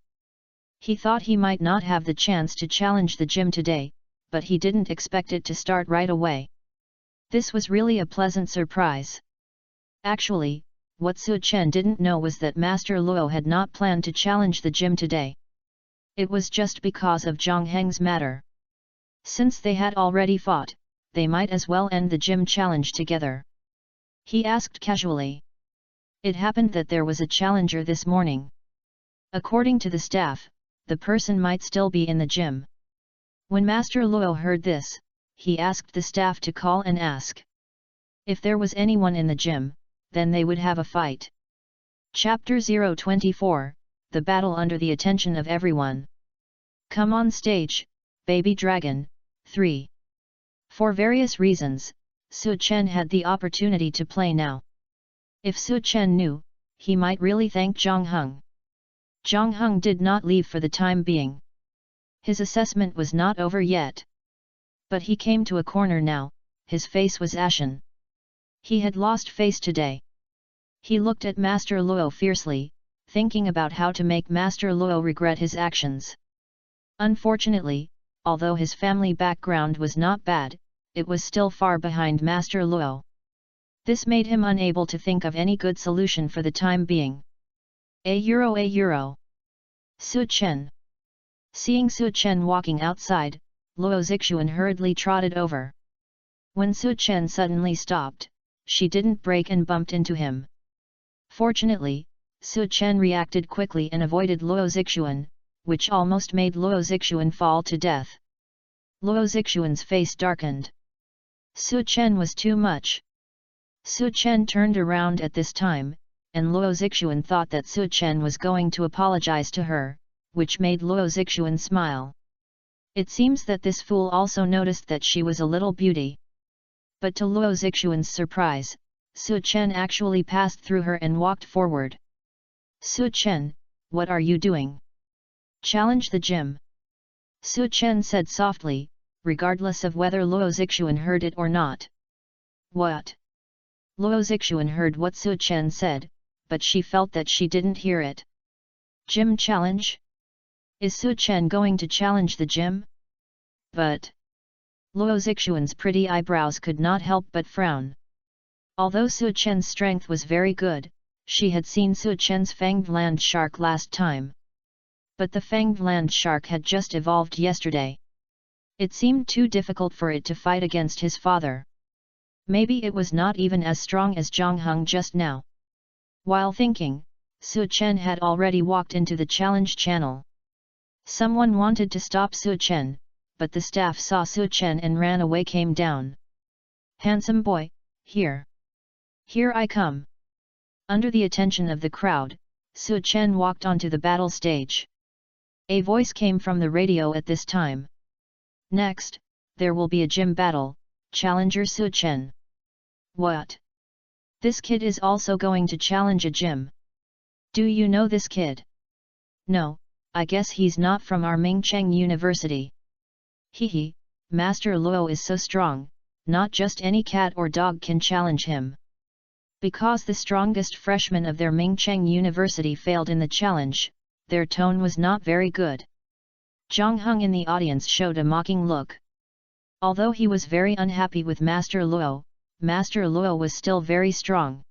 He thought he might not have the chance to challenge the gym today, but he didn't expect it to start right away. This was really a pleasant surprise. Actually, what Su Chen didn't know was that Master Luo had not planned to challenge the gym today. It was just because of Zhang Heng's matter. Since they had already fought, they might as well end the gym challenge together. He asked casually. It happened that there was a challenger this morning. According to the staff, the person might still be in the gym. When Master Luo heard this, he asked the staff to call and ask. If there was anyone in the gym, then they would have a fight. Chapter 024, The Battle Under the Attention of Everyone. Come on stage, Baby Dragon, 3. For various reasons, Su Chen had the opportunity to play now. If Su Chen knew, he might really thank Zhang Heng. Zhang Heng did not leave for the time being. His assessment was not over yet. But he came to a corner now, his face was ashen. He had lost face today. He looked at Master Luo fiercely, thinking about how to make Master Luo regret his actions. Unfortunately, although his family background was not bad, it was still far behind Master Luo. This made him unable to think of any good solution for the time being. €1. Su Chen. Seeing Su Chen walking outside, Luo Zixuan hurriedly trotted over. When Su Chen suddenly stopped, she didn't brake and bumped into him. Fortunately, Su Chen reacted quickly and avoided Luo Zixuan, which almost made Luo Zixuan fall to death. Luo Zixuan's face darkened. Su Chen was too much. Su Chen turned around at this time, and Luo Zixuan thought that Su Chen was going to apologize to her, which made Luo Zixuan smile. It seems that this fool also noticed that she was a little beauty. But to Luo Zixuan's surprise, Su Chen actually passed through her and walked forward. Su Chen, what are you doing? Challenge the gym. Su Chen said softly, regardless of whether Luo Zixuan heard it or not. What? Luo Zixuan heard what Su Chen said, but she felt that she didn't hear it. Gym challenge? Is Su Chen going to challenge the gym? But Luo Zixuan's pretty eyebrows could not help but frown. Although Su Chen's strength was very good, she had seen Su Chen's fanged land shark last time. But the fanged land shark had just evolved yesterday. It seemed too difficult for it to fight against his father. Maybe it was not even as strong as Zhang Heng just now. While thinking, Su Chen had already walked into the challenge channel. Someone wanted to stop Su Chen, but the staff saw Su Chen and ran away. Came down. Handsome boy, here. Here I come. Under the attention of the crowd, Su Chen walked onto the battle stage. A voice came from the radio at this time. Next, there will be a gym battle, challenger Su Chen. What? This kid is also going to challenge a gym. Do you know this kid? No, I guess he's not from our Mingcheng University. Hehe, Master Luo is so strong, not just any cat or dog can challenge him. Because the strongest freshman of their Mingcheng University failed in the challenge, their tone was not very good. Zhang Heng in the audience showed a mocking look. Although he was very unhappy with Master Luo was still very strong.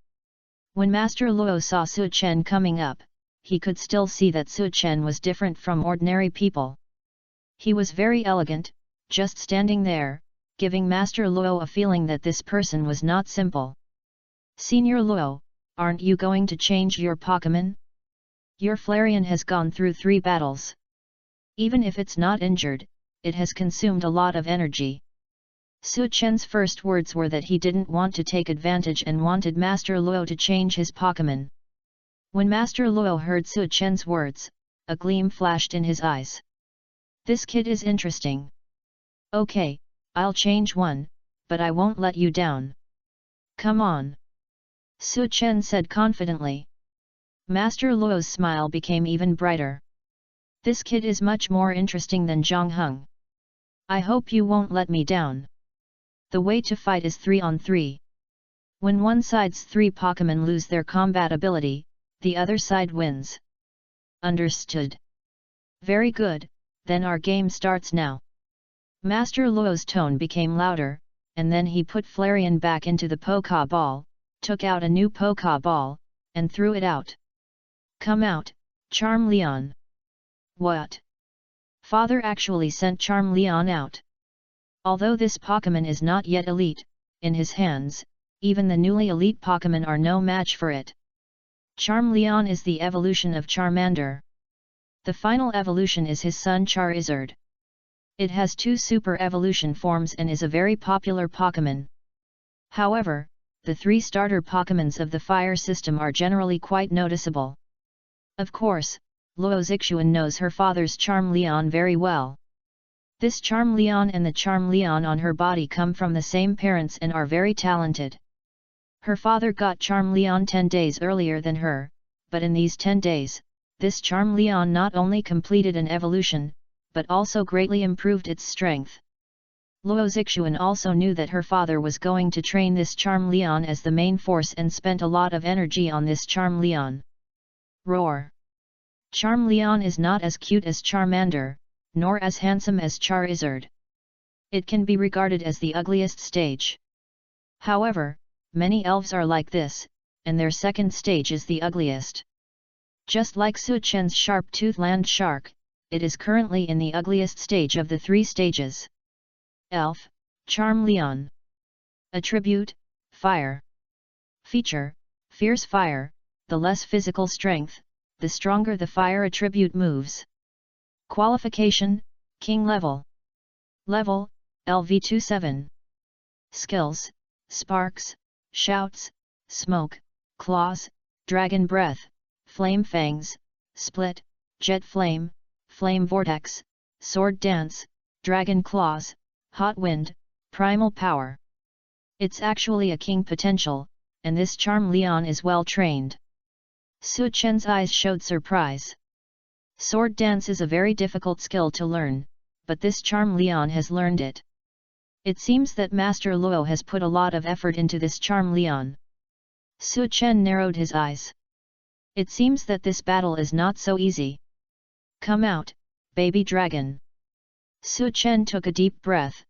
When Master Luo saw Su Chen coming up, he could still see that Su Chen was different from ordinary people. He was very elegant, just standing there, giving Master Luo a feeling that this person was not simple. Senior Luo, aren't you going to change your Pokemon? Your Flareon has gone through 3 battles. Even if it's not injured, it has consumed a lot of energy. Su Chen's first words were that he didn't want to take advantage and wanted Master Luo to change his Pokemon. When Master Luo heard Su Chen's words, a gleam flashed in his eyes. This kid is interesting. Okay, I'll change one, but I won't let you down. Come on. Su Chen said confidently. Master Luo's smile became even brighter. This kid is much more interesting than Zhang Heng. I hope you won't let me down. The way to fight is 3-on-3. When one side's 3 Pokemon lose their combat ability, the other side wins. Understood? Very good, then our game starts now. Master Luo's tone became louder, and then he put Flareon back into the Pokeball, took out a new Pokeball, and threw it out. Come out, Charmeleon. What? Father actually sent Charmeleon out. Although this Pokemon is not yet elite, in his hands, even the newly elite Pokemon are no match for it. Charmeleon is the evolution of Charmander. The final evolution is his son Charizard. It has 2 super evolution forms and is a very popular Pokemon. However, the 3 starter Pokemons of the fire system are generally quite noticeable. Of course, Luo Zixuan knows her father's Charmeleon very well. This Charmeleon and the Charmeleon on her body come from the same parents and are very talented. Her father got Charmeleon 10 days earlier than her, but in these 10 days, this Charmeleon not only completed an evolution, but also greatly improved its strength. Luo Zixuan also knew that her father was going to train this Charmeleon as the main force and spent a lot of energy on this Charmeleon. Roar! Charmeleon is not as cute as Charmander, nor as handsome as Charizard. It can be regarded as the ugliest stage. However, many elves are like this, and their second stage is the ugliest. Just like Su Chen's sharp-toothed land shark, it is currently in the ugliest stage of the 3 stages. Elf, Charmeleon. Attribute, Fire. Feature, Fierce Fire, the less physical strength, the stronger the fire attribute moves. Qualification, King level. Level, LV27. Skills, Sparks, Shouts, Smoke, Claws, Dragon Breath, Flame Fangs, Split, Jet Flame, Flame Vortex, Sword Dance, Dragon Claws, Hot Wind, Primal Power. It's actually a king potential, and this Charmeleon is well trained. Su Chen's eyes showed surprise. Sword Dance is a very difficult skill to learn, but this Charmeleon has learned it. It seems that Master Luo has put a lot of effort into this Charmeleon. Su Chen narrowed his eyes. It seems that this battle is not so easy. Come out, baby dragon. Su Chen took a deep breath.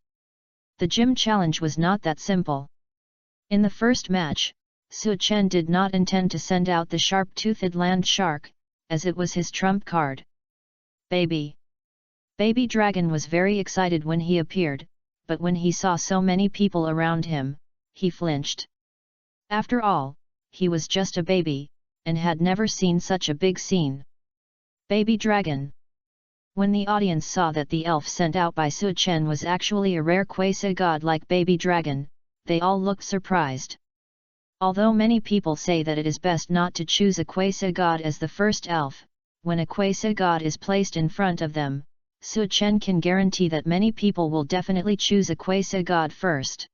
The gym challenge was not that simple. In the first match, Su Chen did not intend to send out the sharp-toothed land shark, as it was his trump card. Baby Dragon was very excited when he appeared, but when he saw so many people around him, he flinched. After all, he was just a baby, and had never seen such a big scene. Baby dragon. When the audience saw that the elf sent out by Su Chen was actually a rare quasi-god-like baby dragon, they all looked surprised. Although many people say that it is best not to choose a quasi-god as the first elf, when a quasi-god is placed in front of them, Su Chen can guarantee that many people will definitely choose a quasi-god first.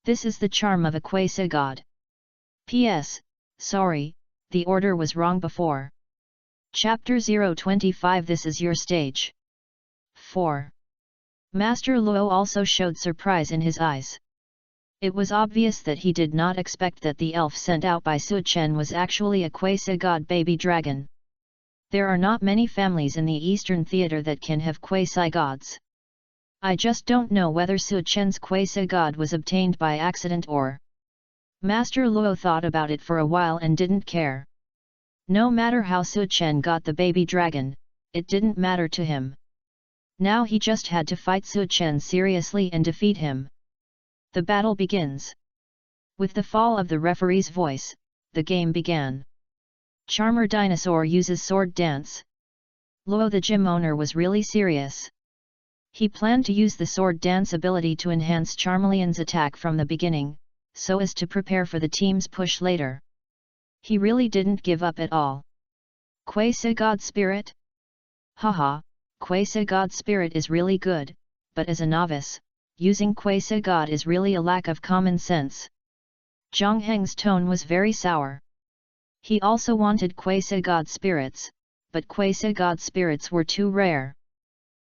This is the charm of a quasi-god. P.S. Sorry, the order was wrong before. Chapter 025 This is your stage. 4. Master Luo also showed surprise in his eyes. It was obvious that he did not expect that the elf sent out by Su Chen was actually a quasi-god baby dragon. There are not many families in the Eastern Theater that can have quasi-gods. I just don't know whether Su Chen's quasi-god was obtained by accident or... Master Luo thought about it for a while and didn't care. No matter how Su Chen got the baby dragon, it didn't matter to him. Now he just had to fight Su Chen seriously and defeat him. The battle begins. With the fall of the referee's voice, the game began. Charmer Dinosaur uses sword dance. Luo the gym owner was really serious. He planned to use the sword dance ability to enhance Charmeleon's attack from the beginning, so as to prepare for the team's push later. He really didn't give up at all. Quasi-God Spirit? Haha, Quasi-God Spirit is really good, but as a novice, using Quasi-God is really a lack of common sense. Zhang Heng's tone was very sour. He also wanted Quasi-God Spirits, but Quasi-God Spirits were too rare.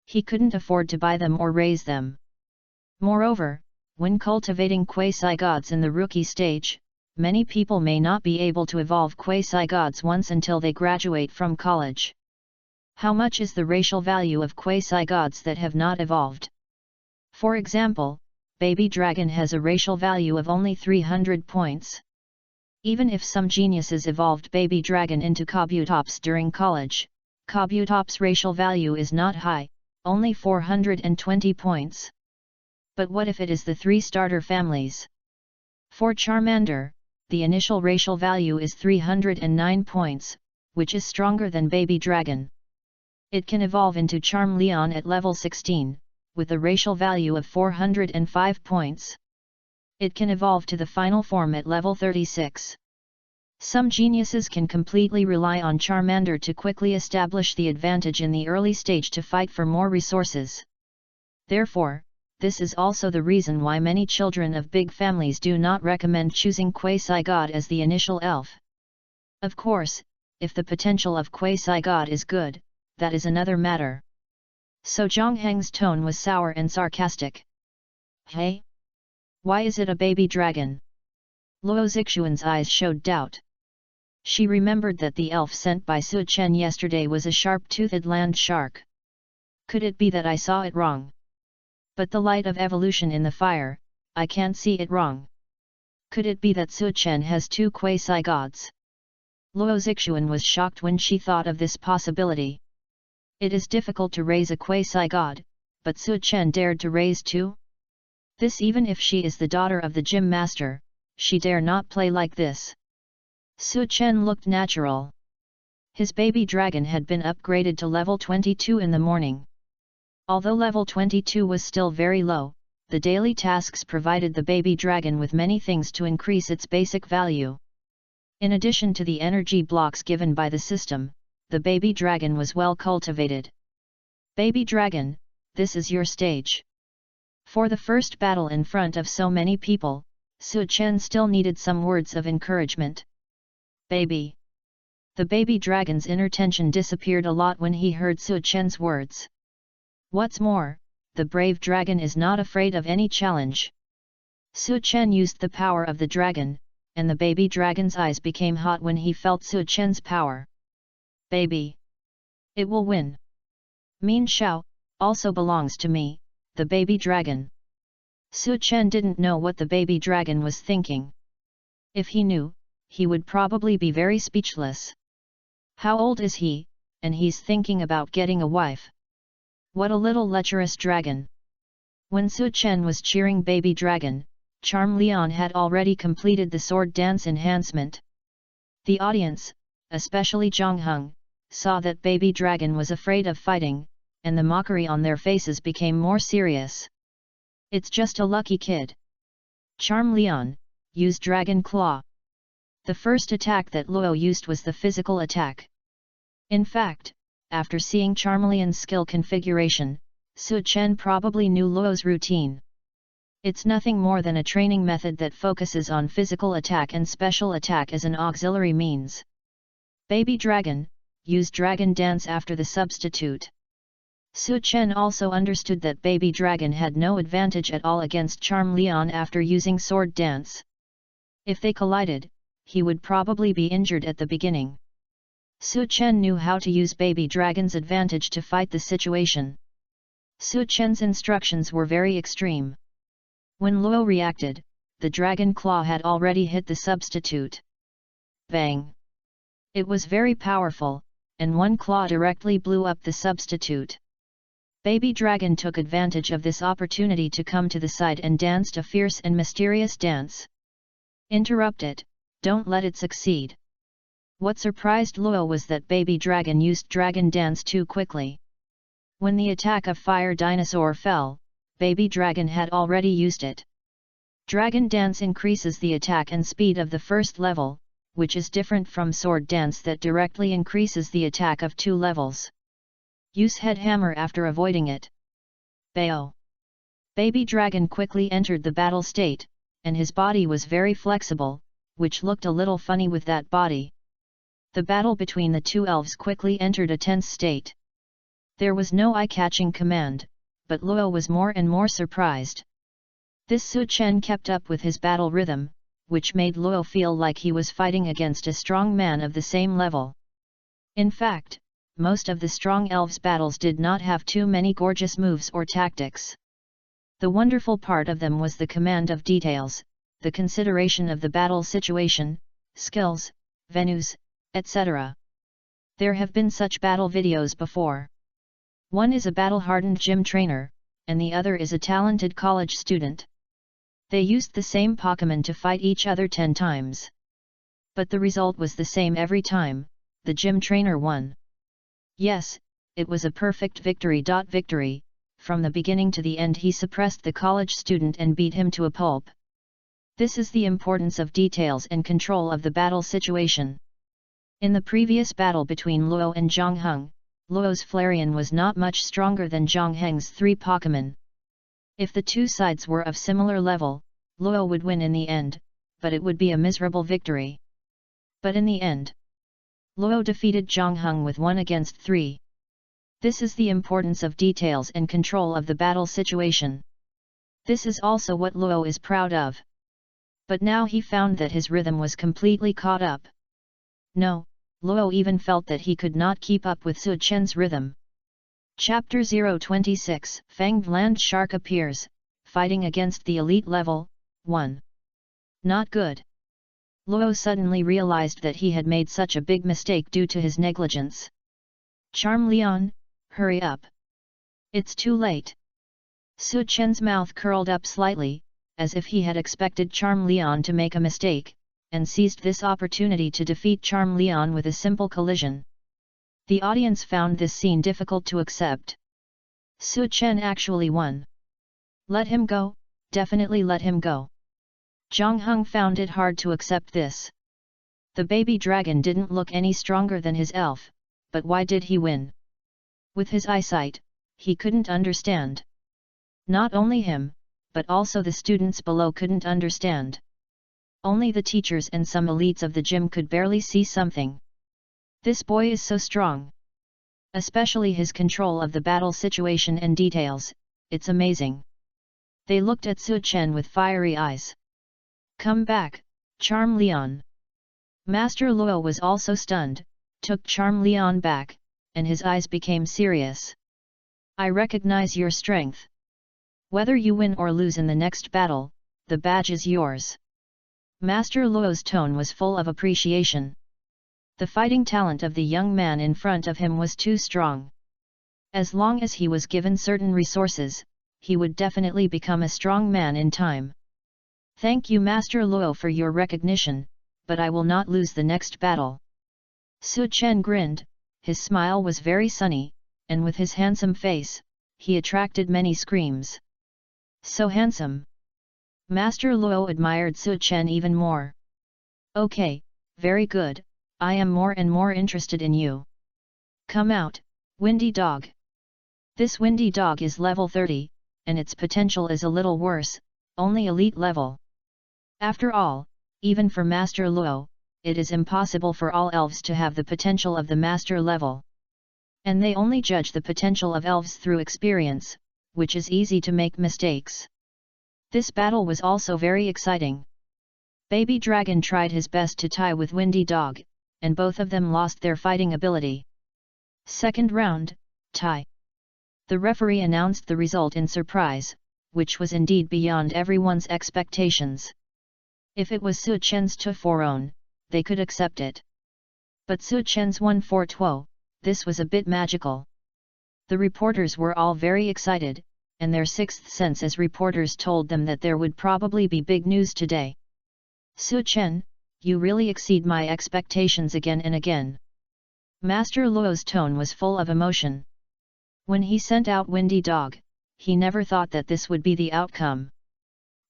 He couldn't afford to buy them or raise them. Moreover, when cultivating quasi-gods in the rookie stage, many people may not be able to evolve quasi-gods once until they graduate from college. How much is the racial value of quasi-gods that have not evolved? For example, Baby Dragon has a racial value of only 300 points. Even if some geniuses evolved Baby Dragon into Kabutops during college, Kabutops' racial value is not high, only 420 points. But what if it is the 3 starter families? For Charmander, the initial racial value is 309 points, which is stronger than Baby Dragon. It can evolve into Charmeleon at level 16, with a racial value of 405 points. It can evolve to the final form at level 36. Some geniuses can completely rely on Charmander to quickly establish the advantage in the early stage to fight for more resources. Therefore, this is also the reason why many children of big families do not recommend choosing Quasi-God as the initial elf. Of course, if the potential of Quasi-God is good, that is another matter. So Zhang Heng's tone was sour and sarcastic. Hey? Why is it a baby dragon? Luo Zixuan's eyes showed doubt. She remembered that the elf sent by Su Chen yesterday was a sharp-toothed land shark. Could it be that I saw it wrong? But the light of evolution in the fire, I can't see it wrong. Could it be that Su Chen has 2 quasi-gods? Luo Zixuan was shocked when she thought of this possibility. It is difficult to raise a quasi-god, but Su Chen dared to raise 2? This even if she is the daughter of the gym master, she dare not play like this. Su Chen looked natural. His baby dragon had been upgraded to level 22 in the morning. Although level 22 was still very low, the daily tasks provided the baby dragon with many things to increase its basic value. In addition to the energy blocks given by the system, the baby dragon was well cultivated. Baby dragon, this is your stage. For the first battle in front of so many people, Su Chen still needed some words of encouragement. Baby. The baby dragon's inner tension disappeared a lot when he heard Su Chen's words. What's more, the brave dragon is not afraid of any challenge. Su Chen used the power of the dragon, and the baby dragon's eyes became hot when he felt Su Chen's power. Baby. It will win. Min Xiao, also belongs to me, the baby dragon. Su Chen didn't know what the baby dragon was thinking. If he knew, he would probably be very speechless. How old is he, and he's thinking about getting a wife? What a little lecherous dragon. When Su Chen was cheering baby dragon, Charm Leon had already completed the sword dance enhancement. The audience, especially Zhang Heng, saw that Baby Dragon was afraid of fighting, and the mockery on their faces became more serious. It's just a lucky kid. Charm Leon, use Dragon Claw. The first attack that Luo used was the physical attack. In fact, after seeing Charm Leon's skill configuration, Su Chen probably knew Luo's routine. It's nothing more than a training method that focuses on physical attack and special attack as an auxiliary means. Baby Dragon, use Dragon Dance after the substitute. Su Chen also understood that Baby Dragon had no advantage at all against Charm Leon after using Sword Dance. If they collided, he would probably be injured at the beginning. Su Chen knew how to use Baby Dragon's advantage to fight the situation. Su Chen's instructions were very extreme. When Luo reacted, the Dragon Claw had already hit the substitute. Bang! It was very powerful, and one claw directly blew up the substitute. Baby Dragon took advantage of this opportunity to come to the side and danced a fierce and mysterious dance. Interrupt it, don't let it succeed. What surprised Luo was that Baby Dragon used Dragon Dance too quickly. When the attack of Fire Dinosaur fell, Baby Dragon had already used it. Dragon Dance increases the attack and speed of the first level, which is different from Sword Dance that directly increases the attack of 2 levels. Use Head Hammer after avoiding it. Bao! Baby Dragon quickly entered the battle state, and his body was very flexible, which looked a little funny with that body. The battle between the two elves quickly entered a tense state. There was no eye-catching command, but Luo was more and more surprised. This Su Chen kept up with his battle rhythm, which made Luo feel like he was fighting against a strong man of the same level. In fact, most of the strong elves' battles did not have too many gorgeous moves or tactics. The wonderful part of them was the command of details, the consideration of the battle situation, skills, venues, etc. There have been such battle videos before. One is a battle-hardened gym trainer, and the other is a talented college student. They used the same Pokemon to fight each other 10 times. But the result was the same every time, the gym trainer won. Yes, it was a perfect victory. Victory, from the beginning to the end he suppressed the college student and beat him to a pulp. This is the importance of details and control of the battle situation. In the previous battle between Luo and Zhang Heng, Luo's Flareon was not much stronger than Zhang Heng's 3 Pokemon. If the two sides were of similar level, Luo would win in the end, but it would be a miserable victory. But in the end, Luo defeated Zhang Heng with 1 against 3. This is the importance of details and control of the battle situation. This is also what Luo is proud of. But now he found that his rhythm was completely caught up. No, Luo even felt that he could not keep up with Su Chen's rhythm. Chapter 026 Fanged Land Shark appears, fighting against the elite level, 1. Not good. Luo suddenly realized that he had made such a big mistake due to his negligence. Charm Leon, hurry up. It's too late. Su Chen's mouth curled up slightly, as if he had expected Charm Leon to make a mistake, and seized this opportunity to defeat Charm Leon with a simple collision. The audience found this scene difficult to accept. Su Chen actually won. Let him go, definitely let him go. Zhang Heng found it hard to accept this. The baby dragon didn't look any stronger than his elf, but why did he win? With his eyesight, he couldn't understand. Not only him, but also the students below couldn't understand. Only the teachers and some elites of the gym could barely see something. This boy is so strong. Especially his control of the battle situation and details, it's amazing. They looked at Su Chen with fiery eyes. Come back, Charm Leon. Master Luo was also stunned, took Charm Leon back, and his eyes became serious. I recognize your strength. Whether you win or lose in the next battle, the badge is yours. Master Luo's tone was full of appreciation. The fighting talent of the young man in front of him was too strong. As long as he was given certain resources, he would definitely become a strong man in time. Thank you Master Luo for your recognition, but I will not lose the next battle. Su Chen grinned, his smile was very sunny, and with his handsome face, he attracted many screams. So handsome! Master Luo admired Su Chen even more. Okay, very good, I am more and more interested in you. Come out, Windy Dog. This Windy Dog is level 30, and its potential is a little worse, only elite level. After all, even for Master Luo, it is impossible for all elves to have the potential of the master level. And they only judge the potential of elves through experience, which is easy to make mistakes. This battle was also very exciting. Baby Dragon tried his best to tie with Windy Dog, and both of them lost their fighting ability. Second round, tie. The referee announced the result in surprise, which was indeed beyond everyone's expectations. If it was Su Chen's 2-4-0, they could accept it. But Su Chen's 1-4-2, this was a bit magical. The reporters were all very excited, and their sixth sense as reporters told them that there would probably be big news today. Su Chen, you really exceed my expectations again and again. Master Luo's tone was full of emotion. When he sent out Windy Dog, he never thought that this would be the outcome.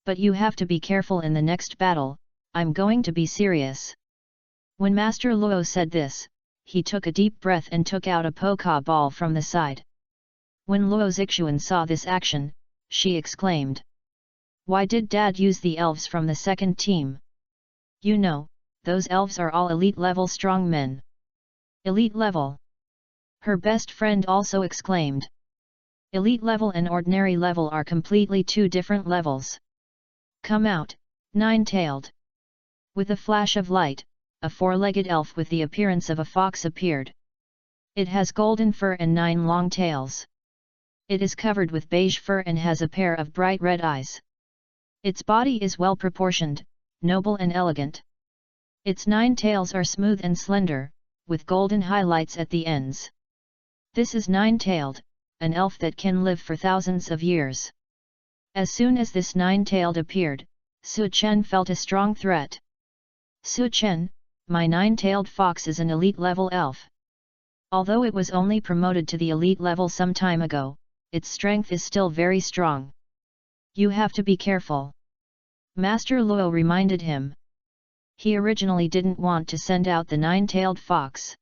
But you have to be careful in the next battle, I'm going to be serious. When Master Luo said this, he took a deep breath and took out a Poké ball from the side. When Luo Zixuan saw this action, she exclaimed. Why did Dad use the elves from the second team? You know, those elves are all elite level strong men. Elite level. Her best friend also exclaimed. Elite level and ordinary level are completely two different levels. Come out, nine-tailed. With a flash of light, a four-legged elf with the appearance of a fox appeared. It has golden fur and 9 long tails. It is covered with beige fur and has a pair of bright red eyes. Its body is well proportioned, noble and elegant. Its 9 tails are smooth and slender, with golden highlights at the ends. This is nine-tailed, an elf that can live for thousands of years. As soon as this nine-tailed appeared, Su Chen felt a strong threat. Su Chen, my nine-tailed fox is an elite-level elf. Although it was only promoted to the elite level some time ago, its strength is still very strong. You have to be careful. Master Luo reminded him. He originally didn't want to send out the nine-tailed fox.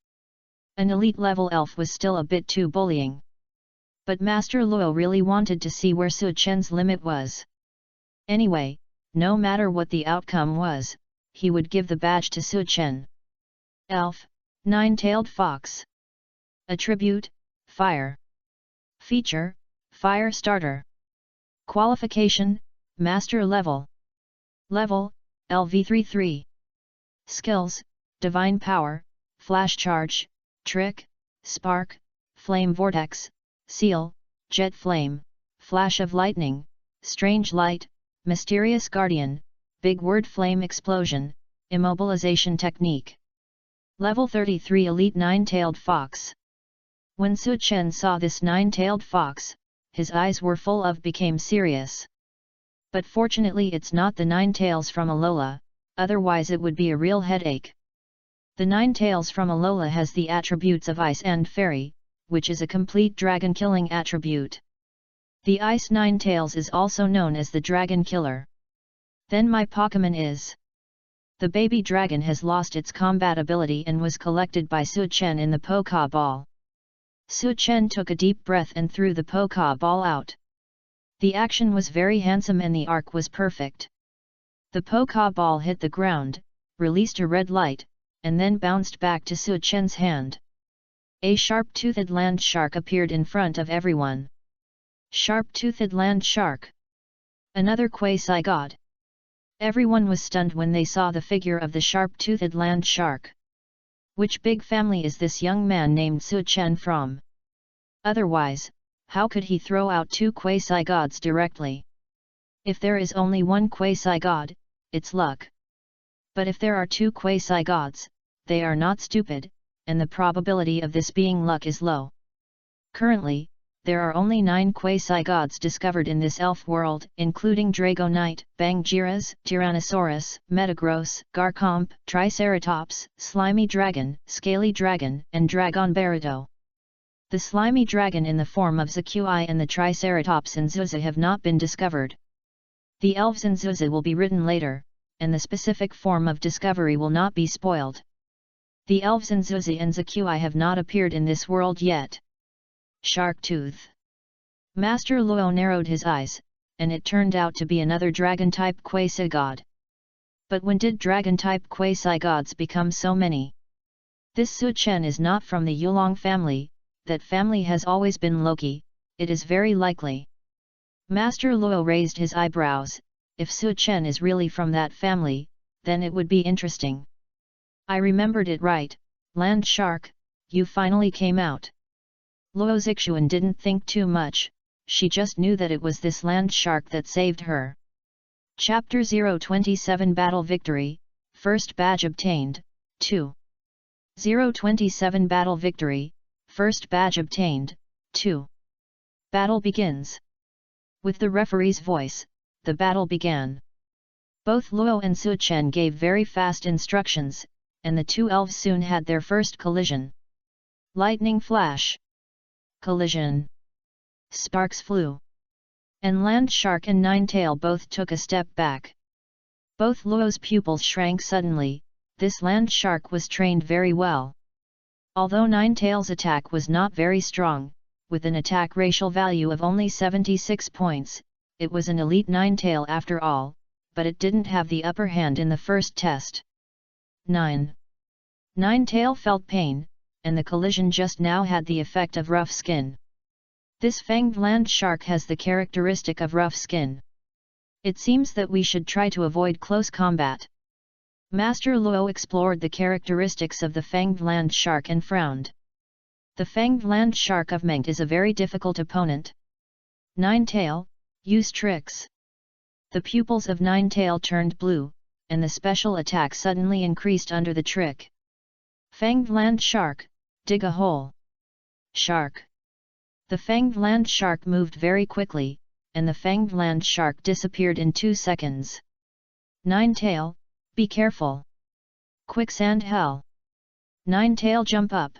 An elite-level elf was still a bit too bullying. But Master Luo really wanted to see where Su Chen's limit was. Anyway, no matter what the outcome was, he would give the badge to Su Chen. Elf, nine-tailed fox. Attribute, Fire. Feature, Fire Starter. Qualification, Master Level. Level, LV33. Skills, Divine Power, Flash Charge, Trick, Spark, Flame Vortex, Seal, Jet Flame, Flash of Lightning, Strange Light, Mysterious Guardian, Big Word Flame Explosion, Immobilization Technique. Level 33 Elite Nine-Tailed Fox. When Su Chen saw this nine-tailed fox, his eyes were full of became serious. But fortunately it's not the 9 tails from Alola, otherwise it would be a real headache. The 9 tails from Alola has the attributes of Ice and Fairy, which is a complete dragon-killing attribute. The Ice 9 tails is also known as the Dragon Killer. Then my Pokémon is. The baby dragon has lost its combat ability and was collected by Su Chen in the Poké Ball. Su Chen took a deep breath and threw the Poké Ball out. The action was very handsome and the arc was perfect. The Poké Ball hit the ground, released a red light, and then bounced back to Su Chen's hand. A sharp-toothed land shark appeared in front of everyone. Sharp-toothed land shark. Another quasi-god. Everyone was stunned when they saw the figure of the sharp-toothed land shark. Which big family is this young man named Su Chen from? Otherwise, how could he throw out 2 quasi-gods directly? If there is only one quasi-god, it's luck. But if there are 2 quasi-gods, they are not stupid, and the probability of this being luck is low. Currently, There are only 9 quasi-gods discovered in this elf world, including Dragonite, Bangjiras, Tyrannosaurus, Metagross, Garchomp, Triceratops, Slimy Dragon, Scaly Dragon, and Dragon Barito. The Slimy Dragon in the form of Zakui and the Triceratops and Zuza have not been discovered. The elves and Zuza will be written later, and the specific form of discovery will not be spoiled. The elves and Zuza and Zakui have not appeared in this world yet. Shark Tooth. Master Luo narrowed his eyes, and it turned out to be another dragon-type quasi-god. But when did dragon-type quasi-gods become so many? This Su Chen is not from the Yulong family, that family has always been Loki, it is very likely. Master Luo raised his eyebrows. If Su Chen is really from that family, then it would be interesting. I remembered it right, Land Shark, you finally came out. Luo Zixuan didn't think too much, she just knew that it was this land shark that saved her. Chapter 027 Battle Victory, First Badge Obtained, 2. 027 Battle Victory, First Badge Obtained, 2. Battle begins. With the referee's voice, the battle began. Both Luo and Su Chen gave very fast instructions, and the two elves soon had their first collision. Lightning flash. Collision. Sparks flew. And Land Shark and Ninetail both took a step back. Both Luo's pupils shrank suddenly. This Land Shark was trained very well. Although Ninetail's attack was not very strong, with an attack racial value of only 76 points, it was an elite Ninetail after all, but it didn't have the upper hand in the first test. 9. Ninetail felt pain, and the collision just now had the effect of rough skin. This fanged land shark has the characteristic of rough skin. It seems that we should try to avoid close combat. Master Luo explored the characteristics of the fanged land shark and frowned. The fanged land shark of Mengt is a very difficult opponent. Ninetail, use tricks. The pupils of Ninetail turned blue, and the special attack suddenly increased under the trick. Fanged land shark, dig a hole. Shark. The fanged land shark moved very quickly, and the fanged land shark disappeared in 2 seconds. Ninetail, be careful. Quicksand hell. Ninetail jump up.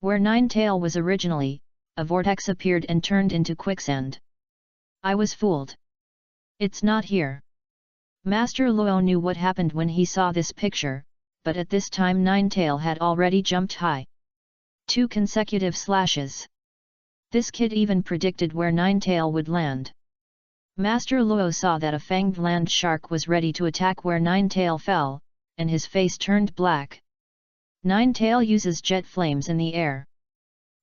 Where Ninetail was originally, a vortex appeared and turned into quicksand. I was fooled. It's not here. Master Luo knew what happened when he saw this picture, but at this time Ninetail had already jumped high. 2 consecutive slashes. This kid even predicted where Ninetail would land. Master Luo saw that a fanged land shark was ready to attack where Ninetail fell, and his face turned black. Ninetail uses jet flames in the air.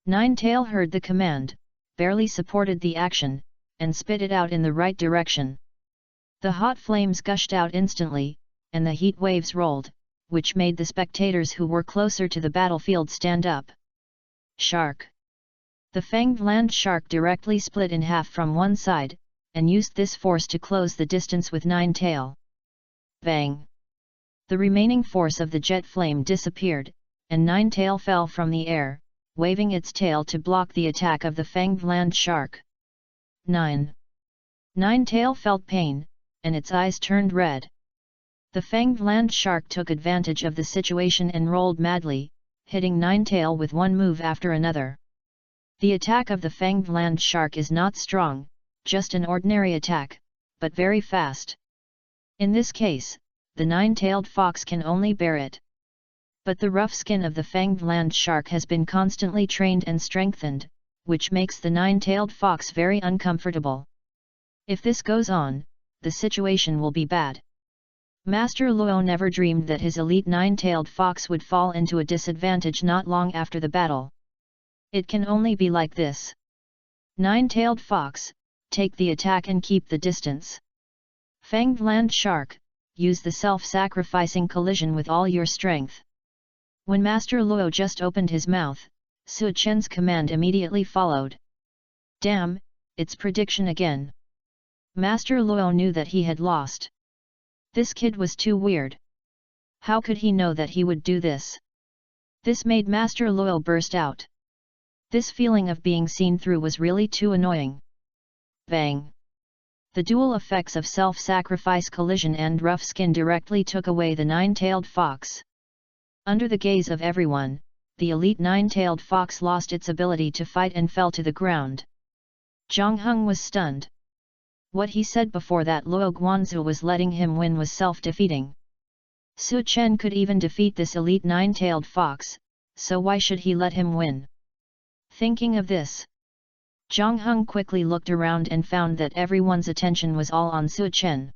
Ninetail heard the command, barely supported the action, and spit it out in the right direction. The hot flames gushed out instantly, and the heat waves rolled, which made the spectators who were closer to the battlefield stand up. Shark. The fanged land shark directly split in half from one side, and used this force to close the distance with Ninetail. Bang! The remaining force of the jet flame disappeared, and Ninetail fell from the air, waving its tail to block the attack of the fanged land shark. 9. Ninetail felt pain, and its eyes turned red. The fanged land shark took advantage of the situation and rolled madly, hitting Ninetail with one move after another. The attack of the fanged land shark is not strong, just an ordinary attack, but very fast. In this case, the nine-tailed fox can only bear it. But the rough skin of the fanged land shark has been constantly trained and strengthened, which makes the nine-tailed fox very uncomfortable. If this goes on, the situation will be bad. Master Luo never dreamed that his elite nine-tailed fox would fall into a disadvantage not long after the battle. It can only be like this. Nine-tailed fox, take the attack and keep the distance. Fanged land shark, use the self-sacrificing collision with all your strength. When Master Luo just opened his mouth, Su Chen's command immediately followed. Damn, it's prediction again. Master Luo knew that he had lost. This kid was too weird. How could he know that he would do this? This made Master Luo burst out. This feeling of being seen through was really too annoying. Bang! The dual effects of self-sacrifice, collision and rough skin directly took away the nine-tailed fox. Under the gaze of everyone, the elite nine-tailed fox lost its ability to fight and fell to the ground. Zhang Heng was stunned. What he said before that Luo Guanzu was letting him win was self-defeating. Su Chen could even defeat this elite nine-tailed fox, so why should he let him win? Thinking of this, Zhang Heng quickly looked around and found that everyone's attention was all on Su Chen.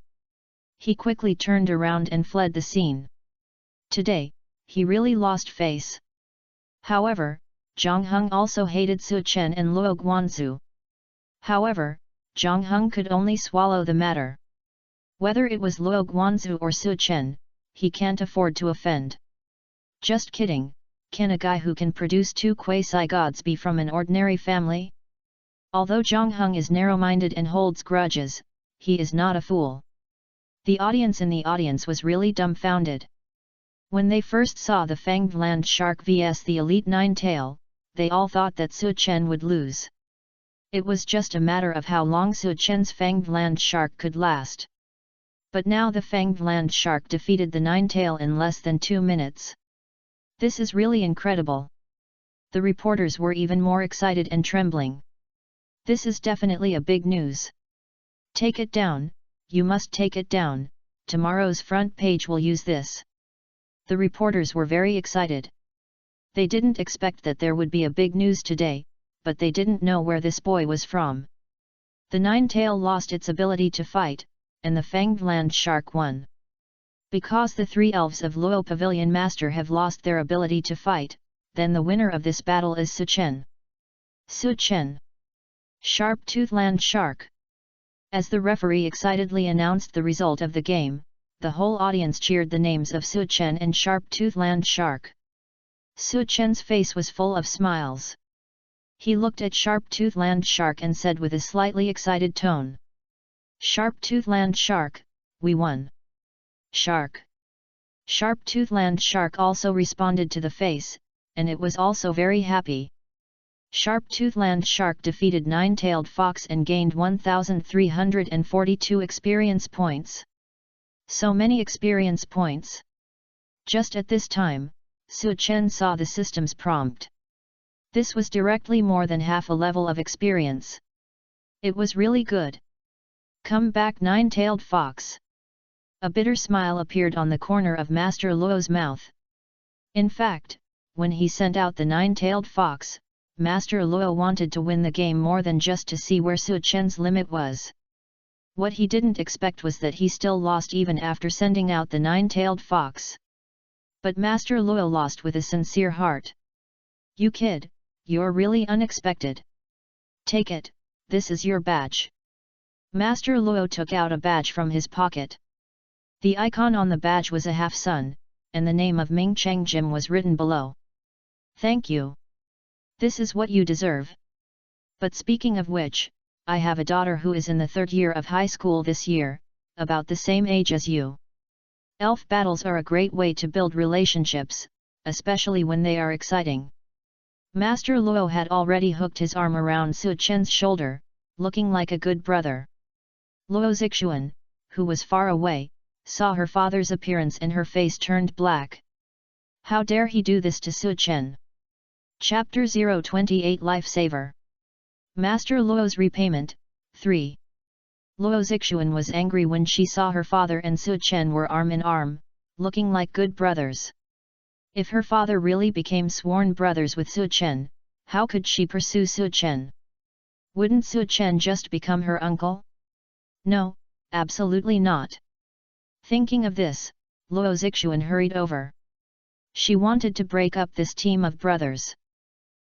He quickly turned around and fled the scene. Today, he really lost face. However, Zhang Heng also hated Su Chen and Luo Guanzu. However, Zhang Heng could only swallow the matter. Whether it was Luo Guanzu or Su Chen, he can't afford to offend. Just kidding, can a guy who can produce two quasi-gods be from an ordinary family? Although Zhang Heng is narrow-minded and holds grudges, he is not a fool. The audience in the audience was really dumbfounded. When they first saw the fanged land shark vs the elite nine-tail, they all thought that Su Chen would lose. It was just a matter of how long Su Chen's fanged land shark could last. But now the fanged land shark defeated the nine-tail in less than 2 minutes. This is really incredible. The reporters were even more excited and trembling. This is definitely a big news. Take it down, you must take it down, tomorrow's front page will use this. The reporters were very excited. They didn't expect that there would be a big news today, but they didn't know where this boy was from. The nine-tail lost its ability to fight, and the fanged land shark won. Because the three elves of Luo Pavilion Master have lost their ability to fight, then the winner of this battle is Su Chen. Su Chen. Sharp-toothed land shark. As the referee excitedly announced the result of the game, the whole audience cheered the names of Su Chen and Sharp-toothed land shark. Su Chen's face was full of smiles. He looked at Sharp-toothed land shark and said with a slightly excited tone, "Sharp-toothed land shark, we won." Shark. Sharp-toothed land shark also responded to the face, and it was also very happy. Sharp-toothed land shark defeated nine-tailed fox and gained 1,342 experience points. So many experience points. Just at this time, Su Chen saw the system's prompt. This was directly more than half a level of experience. It was really good. Come back, nine-tailed fox. A bitter smile appeared on the corner of Master Luo's mouth. In fact, when he sent out the nine-tailed fox, Master Luo wanted to win the game more than just to see where Su Chen's limit was. What he didn't expect was that he still lost even after sending out the nine-tailed fox. But Master Luo lost with a sincere heart. "You kid, you're really unexpected. Take it, this is your badge." Master Luo took out a badge from his pocket. The icon on the badge was a half-sun, and the name of Ming Cheng Jim was written below. "Thank you. This is what you deserve. But speaking of which, I have a daughter who is in the 3rd year of high school this year, about the same age as you. Elf battles are a great way to build relationships, especially when they are exciting." Master Luo had already hooked his arm around Su Chen's shoulder, looking like a good brother. Luo Zixuan, who was far away, saw her father's appearance and her face turned black. How dare he do this to Su Chen? Chapter 028 Lifesaver. Master Luo's Repayment, 3. Luo Zixuan was angry when she saw her father and Su Chen were arm in arm, looking like good brothers. If her father really became sworn brothers with Su Chen, how could she pursue Su Chen? Wouldn't Su Chen just become her uncle? No, absolutely not. Thinking of this, Luo Zixuan hurried over. She wanted to break up this team of brothers.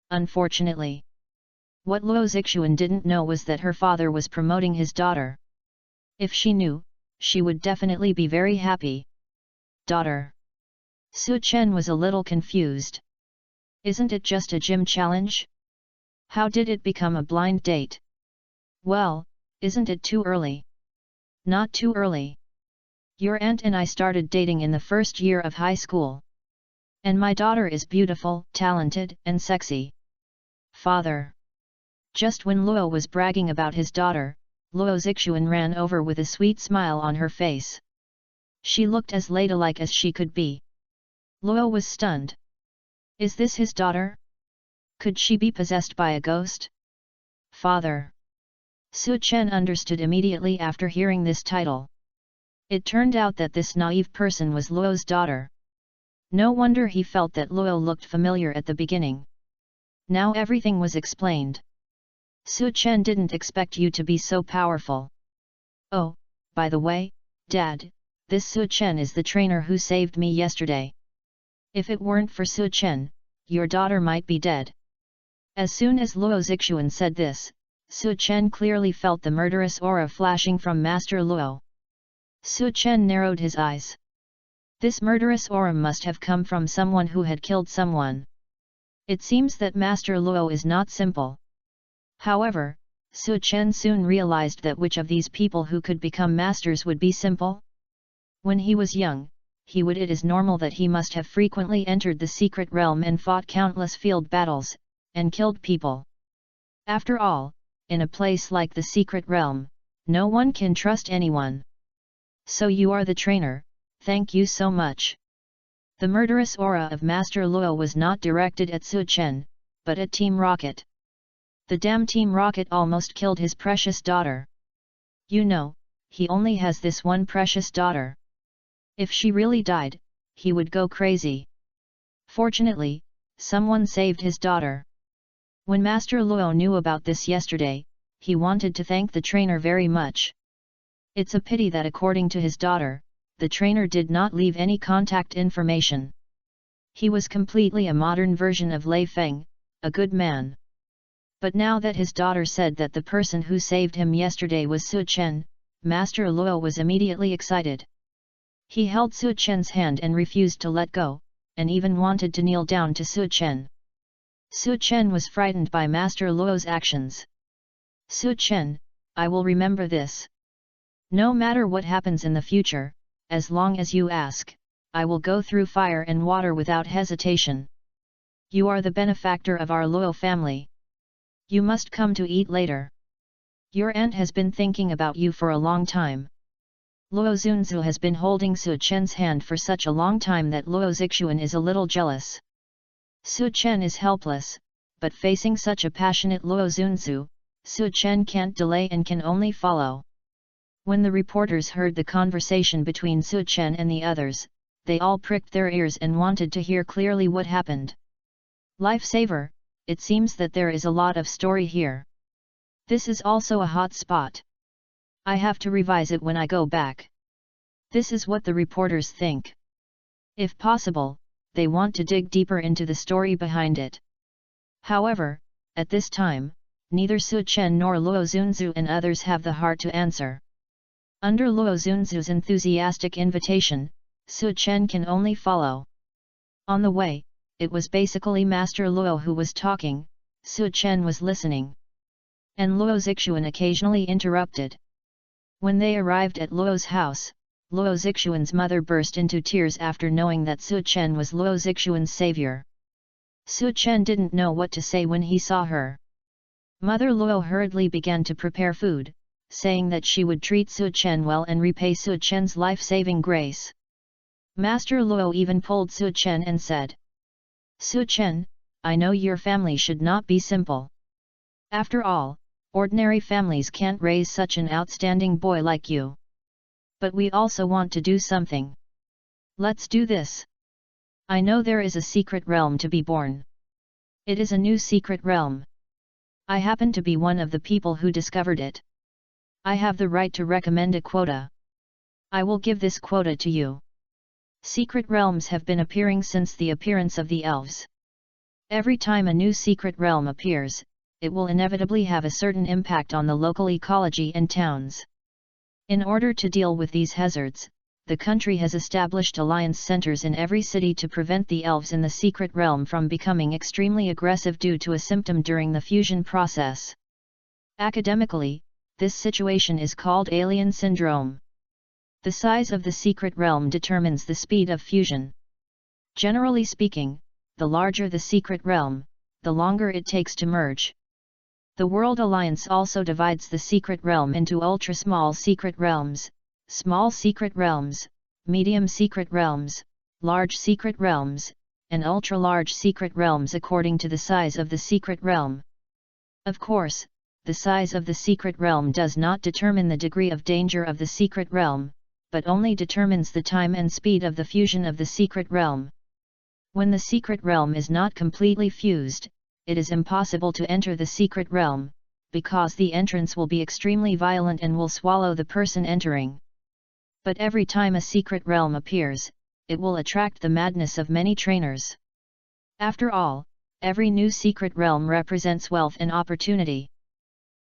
Unfortunately, what Luo Zixuan didn't know was that her father was promoting his daughter. If she knew, she would definitely be very happy. Daughter. Su Chen was a little confused. Isn't it just a gym challenge? How did it become a blind date? Well, isn't it too early? Not too early. Your aunt and I started dating in the 1st year of high school. And my daughter is beautiful, talented, and sexy. Father. Just when Luo was bragging about his daughter, Luo Zixuan ran over with a sweet smile on her face. She looked as ladylike as she could be. Luo was stunned. Is this his daughter? Could she be possessed by a ghost? Father. Su Chen understood immediately after hearing this title. It turned out that this naive person was Luo's daughter. No wonder he felt that Luo looked familiar at the beginning. Now everything was explained. Su Chen didn't expect you to be so powerful. Oh, by the way, Dad, this Su Chen is the trainer who saved me yesterday. If it weren't for Su Chen, your daughter might be dead. As soon as Luo Zixuan said this, Su Chen clearly felt the murderous aura flashing from Master Luo. Su Chen narrowed his eyes. This murderous aura must have come from someone who had killed someone. It seems that Master Luo is not simple. However, Su Chen soon realized that which of these people who could become masters would be simple? When he was young, it is normal that he must have frequently entered the secret realm and fought countless field battles, and killed people. After all, in a place like the secret realm, no one can trust anyone. So you are the trainer, thank you so much. The murderous aura of Master Luo was not directed at Su Chen, but at Team Rocket. The damn Team Rocket almost killed his precious daughter. You know, he only has this one precious daughter. If she really died, he would go crazy. Fortunately, someone saved his daughter. When Master Luo knew about this yesterday, he wanted to thank the trainer very much. It's a pity that according to his daughter, the trainer did not leave any contact information. He was completely a modern version of Lei Feng, a good man. But now that his daughter said that the person who saved him yesterday was Su Chen, Master Luo was immediately excited. He held Su Chen's hand and refused to let go, and even wanted to kneel down to Su Chen. Su Chen was frightened by Master Luo's actions. Su Chen, I will remember this. No matter what happens in the future, as long as you ask, I will go through fire and water without hesitation. You are the benefactor of our Luo family. You must come to eat later. Your aunt has been thinking about you for a long time. Luo Zunzu has been holding Su Chen's hand for such a long time that Luo Zixuan is a little jealous. Su Chen is helpless, but facing such a passionate Luo Zunzu, Su Chen can't delay and can only follow. When the reporters heard the conversation between Su Chen and the others, they all pricked their ears and wanted to hear clearly what happened. Lifesaver, it seems that there is a lot of story here. This is also a hot spot. I have to revise it when I go back. This is what the reporters think. If possible, they want to dig deeper into the story behind it. However, at this time, neither Su Chen nor Luo Zunzu and others have the heart to answer. Under Luo Zunzu's enthusiastic invitation, Su Chen can only follow. On the way, it was basically Master Luo who was talking, Su Chen was listening. And Luo Zixuan occasionally interrupted. When they arrived at Luo's house, Luo Zixuan's mother burst into tears after knowing that Su Chen was Luo Zixuan's savior. Su Chen didn't know what to say when he saw her. Mother Luo hurriedly began to prepare food, saying that she would treat Su Chen well and repay Su Chen's life-saving grace. Master Luo even pulled Su Chen and said, Su Chen, I know your family should not be simple. After all, ordinary families can't raise such an outstanding boy like you. But we also want to do something. Let's do this. I know there is a secret realm to be born. It is a new secret realm. I happen to be one of the people who discovered it. I have the right to recommend a quota. I will give this quota to you. Secret realms have been appearing since the appearance of the elves. Every time a new secret realm appears, it will inevitably have a certain impact on the local ecology and towns. In order to deal with these hazards, the country has established alliance centers in every city to prevent the elves in the secret realm from becoming extremely aggressive due to a symptom during the fusion process. Academically, this situation is called alien syndrome. The size of the secret realm determines the speed of fusion. Generally speaking, the larger the secret realm, the longer it takes to merge. The World Alliance also divides the secret realm into ultra-small secret realms, small secret realms, medium secret realms, large secret realms, and ultra-large secret realms according to the size of the secret realm. Of course, the size of the secret realm does not determine the degree of danger of the secret realm, but only determines the time and speed of the fusion of the secret realm. When the secret realm is not completely fused, it is impossible to enter the secret realm, because the entrance will be extremely violent and will swallow the person entering. But every time a secret realm appears, it will attract the madness of many trainers. After all, every new secret realm represents wealth and opportunity.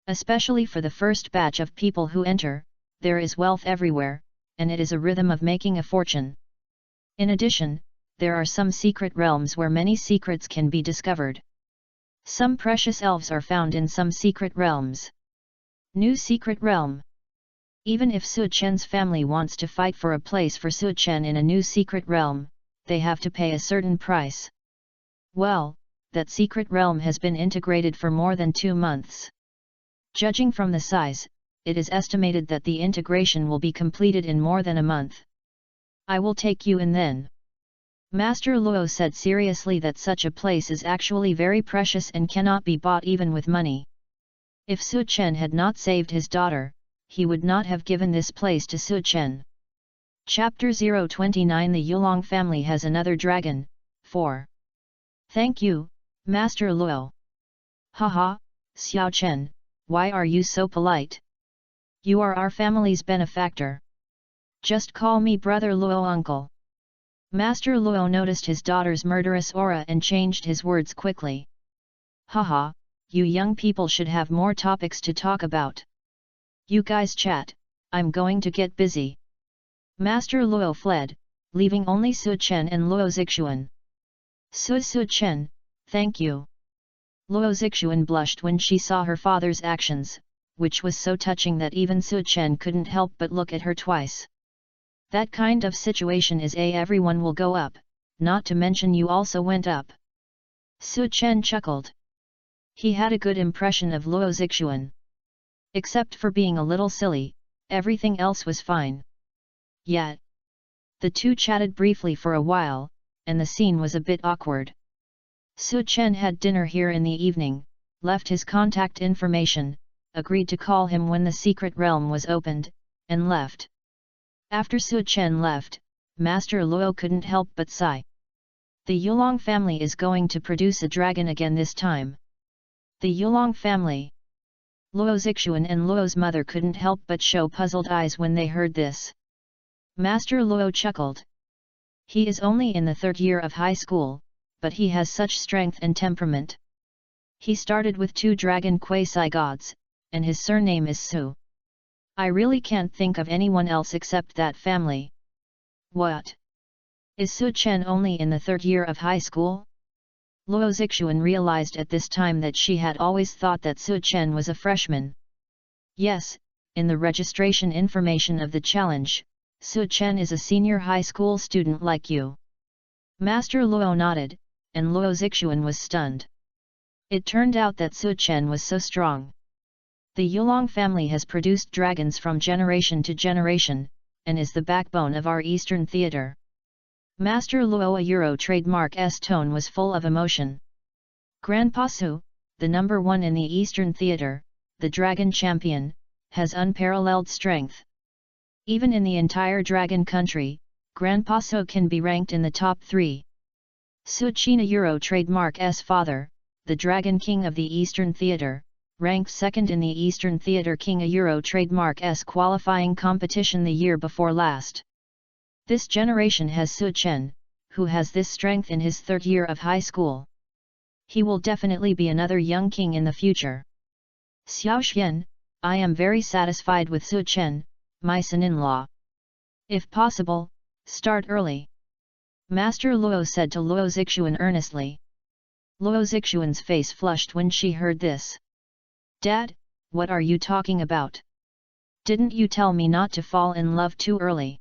Especially for the first batch of people who enter, there is wealth everywhere, and it is a rhythm of making a fortune. In addition, there are some secret realms where many secrets can be discovered. Some precious elves are found in some secret realms. New secret realm. Even if Su Chen's family wants to fight for a place for Su Chen in a new secret realm, they have to pay a certain price. Well, that secret realm has been integrated for more than 2 months. Judging from the size, it is estimated that the integration will be completed in more than a month. I will take you in then. Master Luo said seriously that such a place is actually very precious and cannot be bought even with money. If Su Chen had not saved his daughter, he would not have given this place to Su Chen. Chapter 029 The Yulong family has another dragon. 4. Thank you, Master Luo. Haha, Xiao Chen, why are you so polite? You are our family's benefactor. Just call me Brother Luo uncle. Master Luo noticed his daughter's murderous aura and changed his words quickly. Haha, you young people should have more topics to talk about. You guys chat, I'm going to get busy. Master Luo fled, leaving only Su Chen and Luo Zixuan. Su Chen, thank you. Luo Zixuan blushed when she saw her father's actions, which was so touching that even Su Chen couldn't help but look at her twice. That kind of situation is everyone will go up, not to mention you also went up. Su Chen chuckled. He had a good impression of Luo Zixuan. Except for being a little silly, everything else was fine. Yet, the two chatted briefly for a while, and the scene was a bit awkward. Su Chen had dinner here in the evening, left his contact information, agreed to call him when the secret realm was opened, and left. After Su Chen left, Master Luo couldn't help but sigh. The Yulong family is going to produce a dragon again this time. The Yulong family. Luo Zixuan and Luo's mother couldn't help but show puzzled eyes when they heard this. Master Luo chuckled. He is only in the 3rd year of high school, but he has such strength and temperament. He started with 2 dragon quasi-gods, and his surname is Su. I really can't think of anyone else except that family. What? Is Su Chen only in the 3rd year of high school? Luo Zixuan realized at this time that she had always thought that Su Chen was a freshman. Yes, in the registration information of the challenge, Su Chen is a senior high school student like you. Master Luo nodded, and Luo Zixuan was stunned. It turned out that Su Chen was so strong. The Yulong family has produced dragons from generation to generation, and is the backbone of our Eastern theater. Master Luo Euro trademark S tone was full of emotion. Grandpa Su, the number 1 in the Eastern theater, the dragon champion, has unparalleled strength. Even in the entire dragon country, Grandpa Su can be ranked in the top 3. Su China Euro trademark S father, the dragon king of the Eastern theater, ranked 2nd in the Eastern theater King a Euro trademark S qualifying competition the year before last. This generation has Su Chen, who has this strength in his 3rd year of high school. He will definitely be another young king in the future. Xiao Xian, I am very satisfied with Su Chen, my son-in-law. If possible, start early. Master Luo said to Luo Zixuan earnestly. Luo Zixuan's face flushed when she heard this. Dad, what are you talking about? Didn't you tell me not to fall in love too early?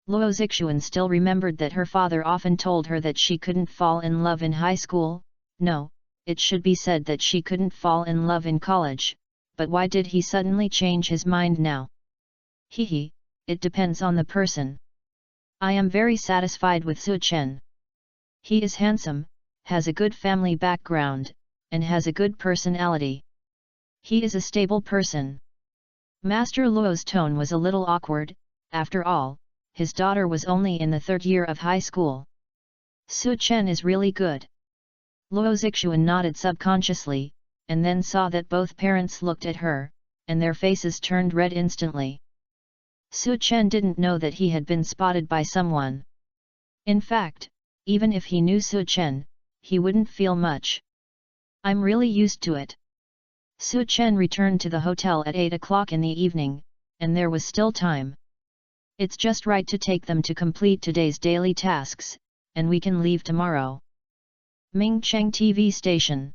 Luo Zixuan still remembered that her father often told her that she couldn't fall in love in high school. No, it should be said that she couldn't fall in love in college, but why did he suddenly change his mind now? Hehe, it depends on the person. I am very satisfied with Su Chen. He is handsome, has a good family background, and has a good personality. He is a stable person. Master Luo's tone was a little awkward. After all, his daughter was only in the third year of high school. Su Chen is really good. Luo Zixuan nodded subconsciously, and then saw that both parents looked at her, and their faces turned red instantly. Su Chen didn't know that he had been spotted by someone. In fact, even if he knew Su Chen, he wouldn't feel much. I'm really used to it. Su Chen returned to the hotel at 8 o'clock in the evening, and there was still time. It's just right to take them to complete today's daily tasks, and we can leave tomorrow. Mingcheng TV Station.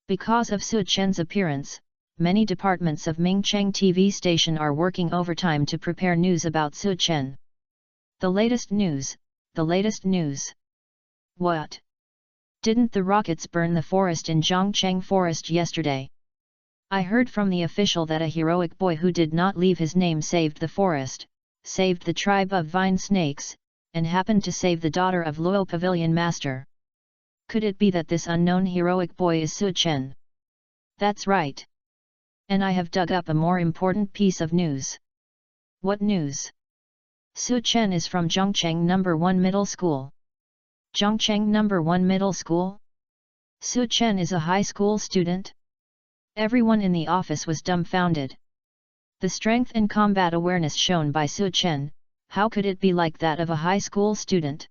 Because of Su Chen's appearance, many departments of Mingcheng TV Station are working overtime to prepare news about Su Chen. The latest news, the latest news. What? Didn't the rockets burn the forest in Zhongcheng Forest yesterday? I heard from the official that a heroic boy who did not leave his name saved the forest, saved the tribe of vine snakes, and happened to save the daughter of Luo Pavilion Master. Could it be that this unknown heroic boy is Su Chen? That's right. And I have dug up a more important piece of news. What news? Su Chen is from Zhongcheng No. 1 Middle School. Zhongcheng No. 1 Middle School? Su Chen is a high school student? Everyone in the office was dumbfounded. The strength and combat awareness shown by Su Chen, how could it be like that of a high school student?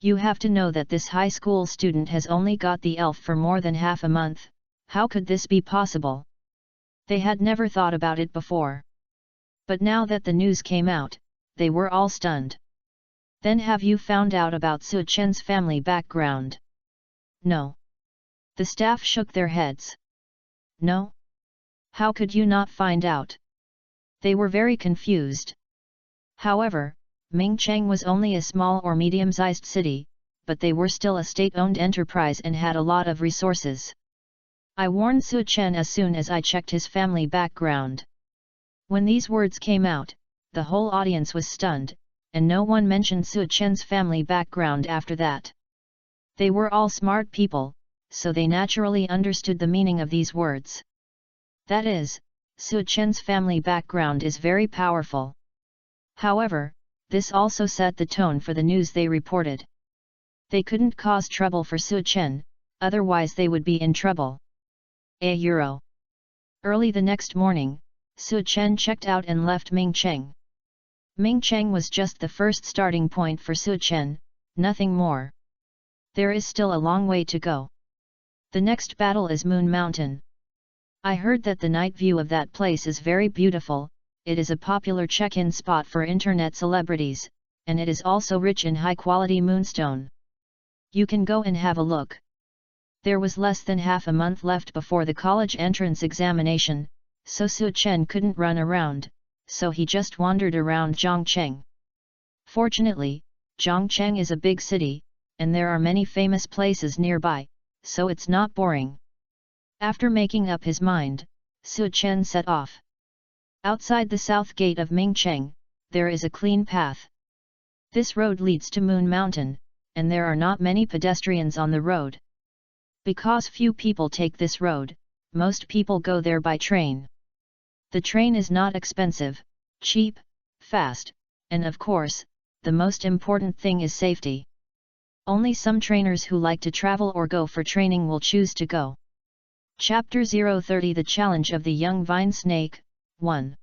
You have to know that this high school student has only got the elf for more than half a month. How could this be possible? They had never thought about it before. But now that the news came out, they were all stunned. Then have you found out about Su Chen's family background? No. The staff shook their heads. No? How could you not find out? They were very confused. However, Mingcheng was only a small or medium-sized city, but they were still a state-owned enterprise and had a lot of resources. I warned Su Chen as soon as I checked his family background. When these words came out, the whole audience was stunned, and no one mentioned Su Chen's family background after that. They were all smart people, so they naturally understood the meaning of these words. That is, Su Chen's family background is very powerful. However, this also set the tone for the news they reported. They couldn't cause trouble for Su Chen, otherwise they would be in trouble. €. Early the next morning, Su Chen checked out and left Mingcheng. Mingcheng was just the first starting point for Su Chen, nothing more. There is still a long way to go. The next battle is Moon Mountain. I heard that the night view of that place is very beautiful. It is a popular check-in spot for internet celebrities, and it is also rich in high-quality moonstone. You can go and have a look. There was less than half a month left before the college entrance examination, so Su Chen couldn't run around, so he just wandered around Zhongcheng. Fortunately, Zhongcheng is a big city, and there are many famous places nearby, so it's not boring. After making up his mind, Su Chen set off. Outside the south gate of Mingcheng, there is a clean path. This road leads to Moon Mountain, and there are not many pedestrians on the road. Because few people take this road, most people go there by train. The train is not expensive, cheap, fast, and of course, the most important thing is safety. Only some trainers who like to travel or go for training will choose to go. Chapter 030 The Challenge of the Young Vine Snake, 1.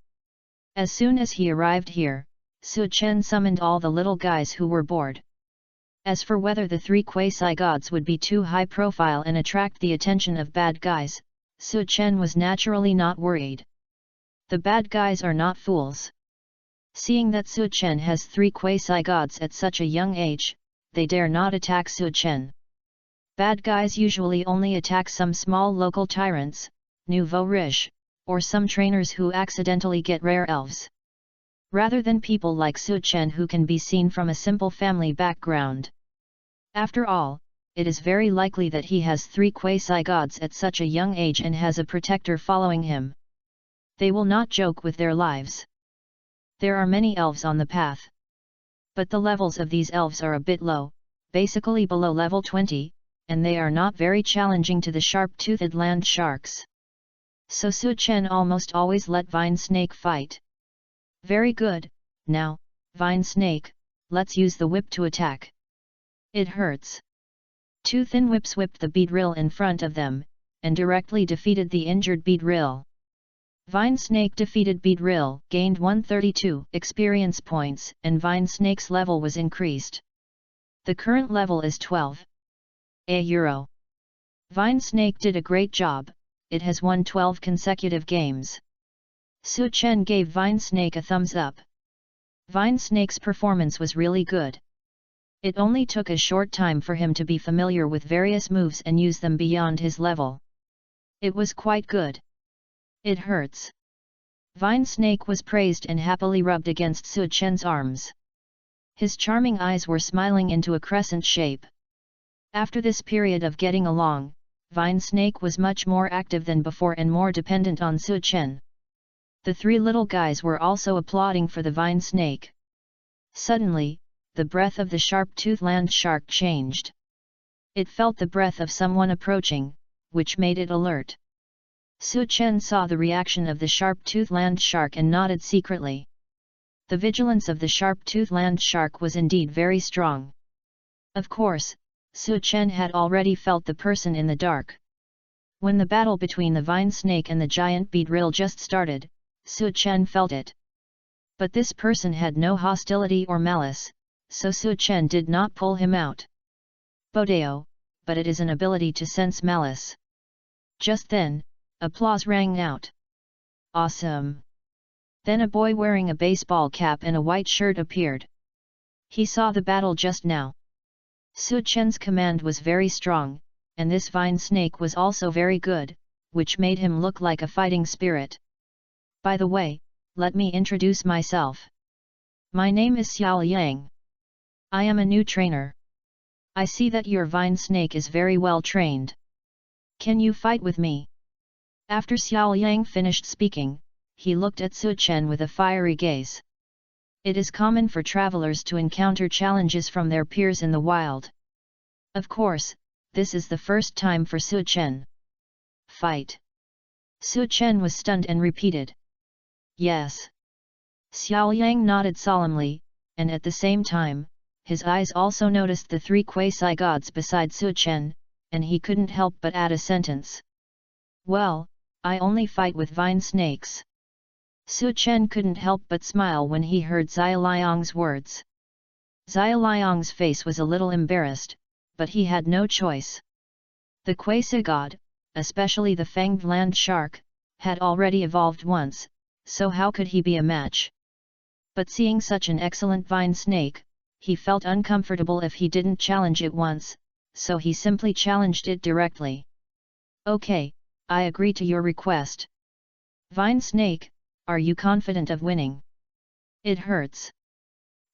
As soon as he arrived here, Su Chen summoned all the little guys who were bored. As for whether the three quasi-gods would be too high profile and attract the attention of bad guys, Su Chen was naturally not worried. The bad guys are not fools. Seeing that Su Chen has three quasi-gods at such a young age, they dare not attack Su Chen. Bad guys usually only attack some small local tyrants, nouveau riche, or some trainers who accidentally get rare elves. Rather than people like Su Chen who can be seen from a simple family background. After all, it is very likely that he has 3 quasi-gods at such a young age and has a protector following him. They will not joke with their lives. There are many elves on the path. But the levels of these elves are a bit low, basically below level 20, and they are not very challenging to the sharp-toothed land sharks. So Su Chen almost always let Vine Snake fight. Very good, now, Vine Snake, let's use the whip to attack. It hurts. 2 thin whips whipped the beedrill in front of them, and directly defeated the injured beedrill. Vine Snake defeated beedrill, gained 132 experience points, and Vine Snake's level was increased. The current level is 12 euro. Vine Snake did a great job, it has won 12 consecutive games. Su Chen gave Vine Snake a thumbs up. Vine Snake's performance was really good. It only took a short time for him to be familiar with various moves and use them beyond his level. It was quite good. It hurts. Vine Snake was praised and happily rubbed against Su Chen's arms. His charming eyes were smiling into a crescent shape. After this period of getting along, Vine Snake was much more active than before and more dependent on Su Chen. The 3 little guys were also applauding for the Vine Snake. Suddenly, the breath of the sharp-toothed land shark changed. It felt the breath of someone approaching, which made it alert. Su Chen saw the reaction of the sharp-toothed land shark and nodded secretly. The vigilance of the sharp-toothed land shark was indeed very strong. Of course, Su Chen had already felt the person in the dark. When the battle between the Vine Snake and the giant beedrill just started, Su Chen felt it. But this person had no hostility or malice, so Su Chen did not pull him out. Bodeo, but it is an ability to sense malice. Just then, applause rang out. Awesome! Then a boy wearing a baseball cap and a white shirt appeared. He saw the battle just now. Su Chen's command was very strong, and this Vine Snake was also very good, which made him look like a fighting spirit. By the way, let me introduce myself. My name is Xiao Yang. I am a new trainer. I see that your Vine Snake is very well trained. Can you fight with me? After Xiao Yang finished speaking, he looked at Su Chen with a fiery gaze. It is common for travelers to encounter challenges from their peers in the wild. Of course, this is the first time for Su Chen. Fight! Su Chen was stunned and repeated. Yes. Xiao Yang nodded solemnly, and at the same time, his eyes also noticed the 3 quasi-gods beside Su Chen, and he couldn't help but add a sentence. Well, I only fight with Vine Snakes. Su Chen couldn't help but smile when he heard Xia Liang's words. Xia Liang's face was a little embarrassed, but he had no choice. The quasi-god, especially the fanged land shark, had already evolved once, so how could he be a match? But seeing such an excellent Vine Snake, he felt uncomfortable if he didn't challenge it once, so he simply challenged it directly. Okay, I agree to your request. Vine Snake, are you confident of winning? It hurts.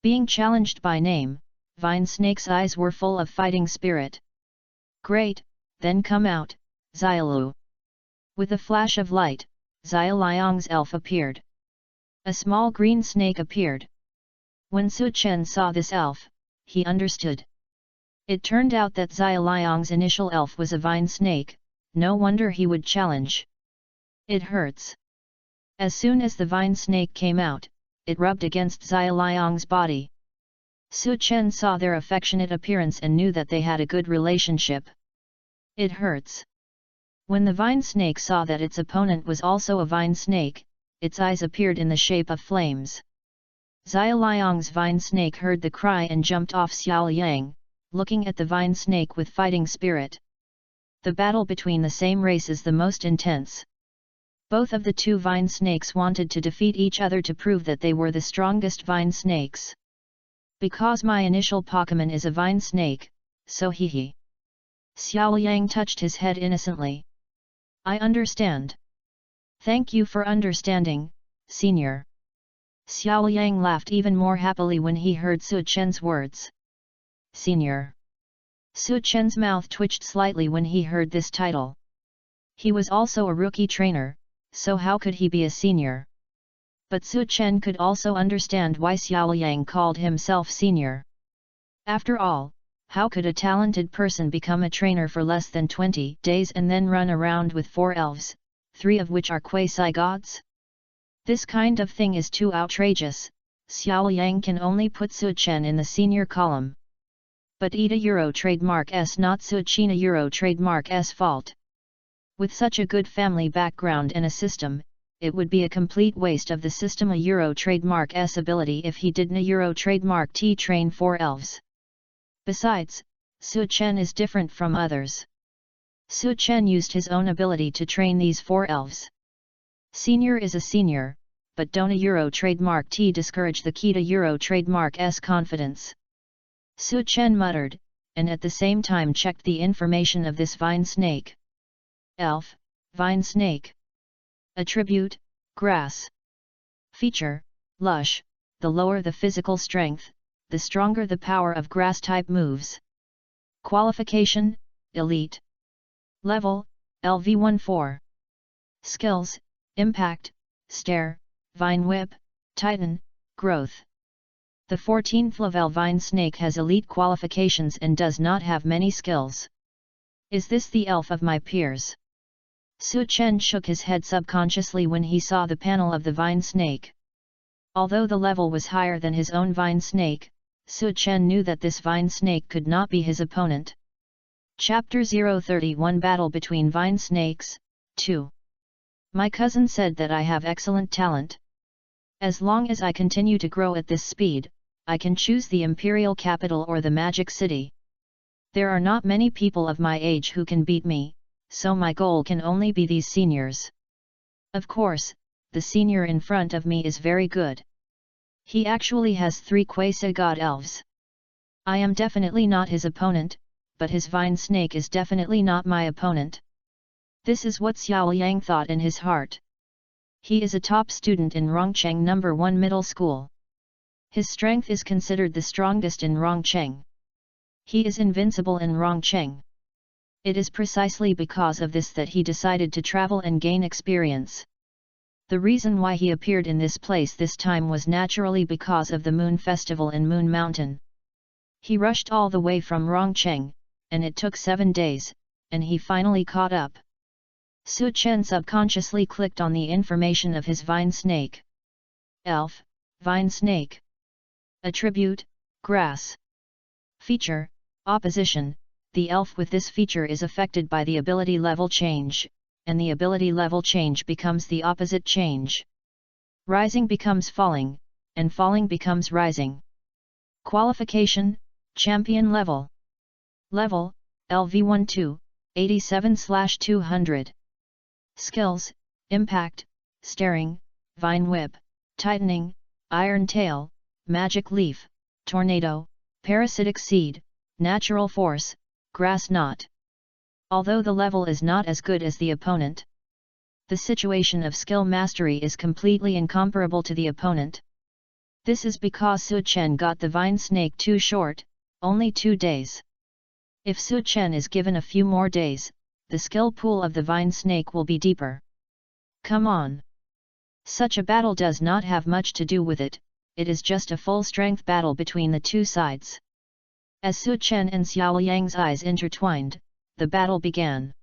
Being challenged by name, Vine Snake's eyes were full of fighting spirit. Great, then come out, Xiaolu. With a flash of light, Xia Liang's elf appeared. A small green snake appeared. When Su Chen saw this elf, he understood. It turned out that Xia Liang's initial elf was a Vine Snake, no wonder he would challenge. It hurts. As soon as the Vine Snake came out, it rubbed against Xia Liang's body. Su Chen saw their affectionate appearance and knew that they had a good relationship. It hurts. When the Vine Snake saw that its opponent was also a Vine Snake, its eyes appeared in the shape of flames. Xia Liang's Vine Snake heard the cry and jumped off Xiao Yang, looking at the Vine Snake with fighting spirit. The battle between the same race is the most intense. Both of the 2 Vine Snakes wanted to defeat each other to prove that they were the strongest Vine Snakes. Because my initial Pokemon is a Vine Snake, so he. Xiao Yang touched his head innocently. I understand. Thank you for understanding, Senior. Xiao Yang laughed even more happily when he heard Su Chen's words. Senior. Su Chen's mouth twitched slightly when he heard this title. He was also a rookie trainer, so how could he be a senior? But Su Chen could also understand why Xiao Yang called himself senior. After all, how could a talented person become a trainer for less than 20 days and then run around with 4 elves, 3 of which are quasi-gods? This kind of thing is too outrageous. Xiao Yang can only put Su Chen in the senior column. But Ida Euro trademark S not Su China Euro trademark S fault. With such a good family background and a system, it would be a complete waste of the system a Euro trademark S ability if he didn't a Euro trademark T train 4 elves. Besides, Su Chen is different from others. Su Chen used his own ability to train these 4 elves. Senior is a senior, but don't a Euro trademark T discourage the key to Euro trademark S confidence. Su Chen muttered, and at the same time checked the information of this vine snake. Elf, vine snake. Attribute, grass. Feature, lush. The lower the physical strength, the stronger the power of grass-type moves. Qualification, elite. Level, LV14. Skills, impact, stare, vine whip, titan, growth. The 14th level vine snake has elite qualifications and does not have many skills. Is this the elf of my peers? Su Chen shook his head subconsciously when he saw the panel of the vine snake. Although the level was higher than his own vine snake, Su Chen knew that this vine snake could not be his opponent. Chapter 031 Battle between Vine Snakes, 2. My cousin said that I have excellent talent. As long as I continue to grow at this speed, I can choose the imperial capital or the magic city. There are not many people of my age who can beat me, so my goal can only be these seniors. Of course, the senior in front of me is very good. He actually has 3 quasi-god elves. I am definitely not his opponent, but his vine snake is definitely not my opponent. This is what Xiao Yang thought in his heart. He is a top student in Rongcheng No. 1 Middle School. His strength is considered the strongest in Rongcheng. He is invincible in Rongcheng. It is precisely because of this that he decided to travel and gain experience. The reason why he appeared in this place this time was naturally because of the Moon Festival in Moon Mountain. He rushed all the way from Rongcheng, and it took 7 days, and he finally caught up. Su Chen subconsciously clicked on the information of his vine snake. Elf, vine snake. Attribute, grass. Feature, opposition. The elf with this feature is affected by the ability level change, and the ability level change becomes the opposite change. Rising becomes falling, and falling becomes rising. Qualification, champion level. Level, LV12, 87/200. Skills, impact, staring, vine whip, tightening, iron tail, magic leaf, tornado, parasitic seed, natural force, grass knot. Although the level is not as good as the opponent, the situation of skill mastery is completely incomparable to the opponent. This is because Su Chen got the vine snake too short, only 2 days. If Su Chen is given a few more days, the skill pool of the vine snake will be deeper. Come on! Such a battle does not have much to do with it, it is just a full-strength battle between the two sides. As Su Chen and Xiao Yang's eyes intertwined, the battle began.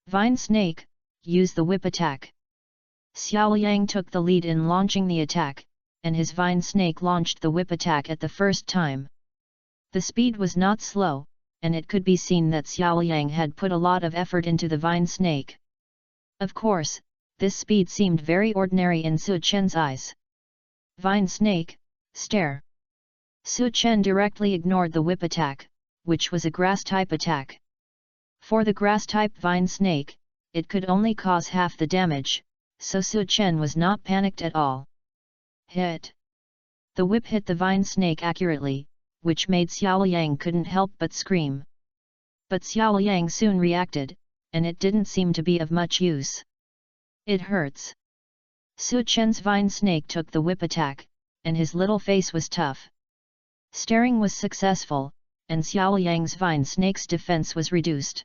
Vine snake, use the whip attack. Xiao Yang took the lead in launching the attack, and his vine snake launched the whip attack at the first time. The speed was not slow, and it could be seen that Xiao Yang had put a lot of effort into the vine snake. Of course, this speed seemed very ordinary in Su Chen's eyes. Vine snake, stare. Su Chen directly ignored the whip attack, which was a grass-type attack. For the grass-type vine snake, it could only cause half the damage, so Su Chen was not panicked at all. Hit! The whip hit the vine snake accurately, which made Xiao Yang couldn't help but scream. But Xiao Yang soon reacted, and it didn't seem to be of much use. It hurts. Su Chen's vine snake took the whip attack, and his little face was tough. Staring was successful, and Xiao Yang's vine snake's defense was reduced.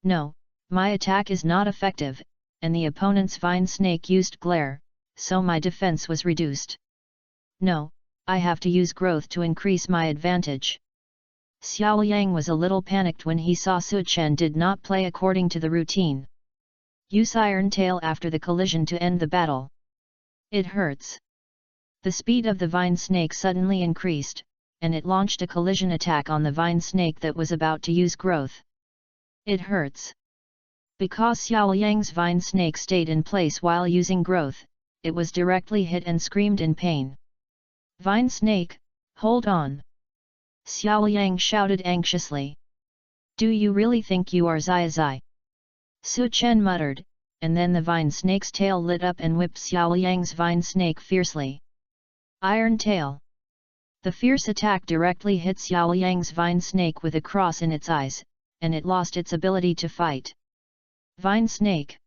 No, my attack is not effective, and the opponent's vine snake used glare, so my defense was reduced. No, I have to use growth to increase my advantage. Xiao Yang was a little panicked when he saw Su Chen did not play according to the routine. Use Iron Tail after the collision to end the battle. It hurts. The speed of the vine snake suddenly increased, and it launched a collision attack on the vine snake that was about to use growth. It hurts. Because Xiao Yang's vine snake stayed in place while using growth, it was directly hit and screamed in pain. Vine snake, hold on! Xiao Yang shouted anxiously. Do you really think you are Zai Zai? Su Chen muttered, and then the vine snake's tail lit up and whipped Xiao Yang's vine snake fiercely. Iron Tail. The fierce attack directly hit Xiao Yang's vine snake with a cross in its eyes, and it lost its ability to fight. Vine snake.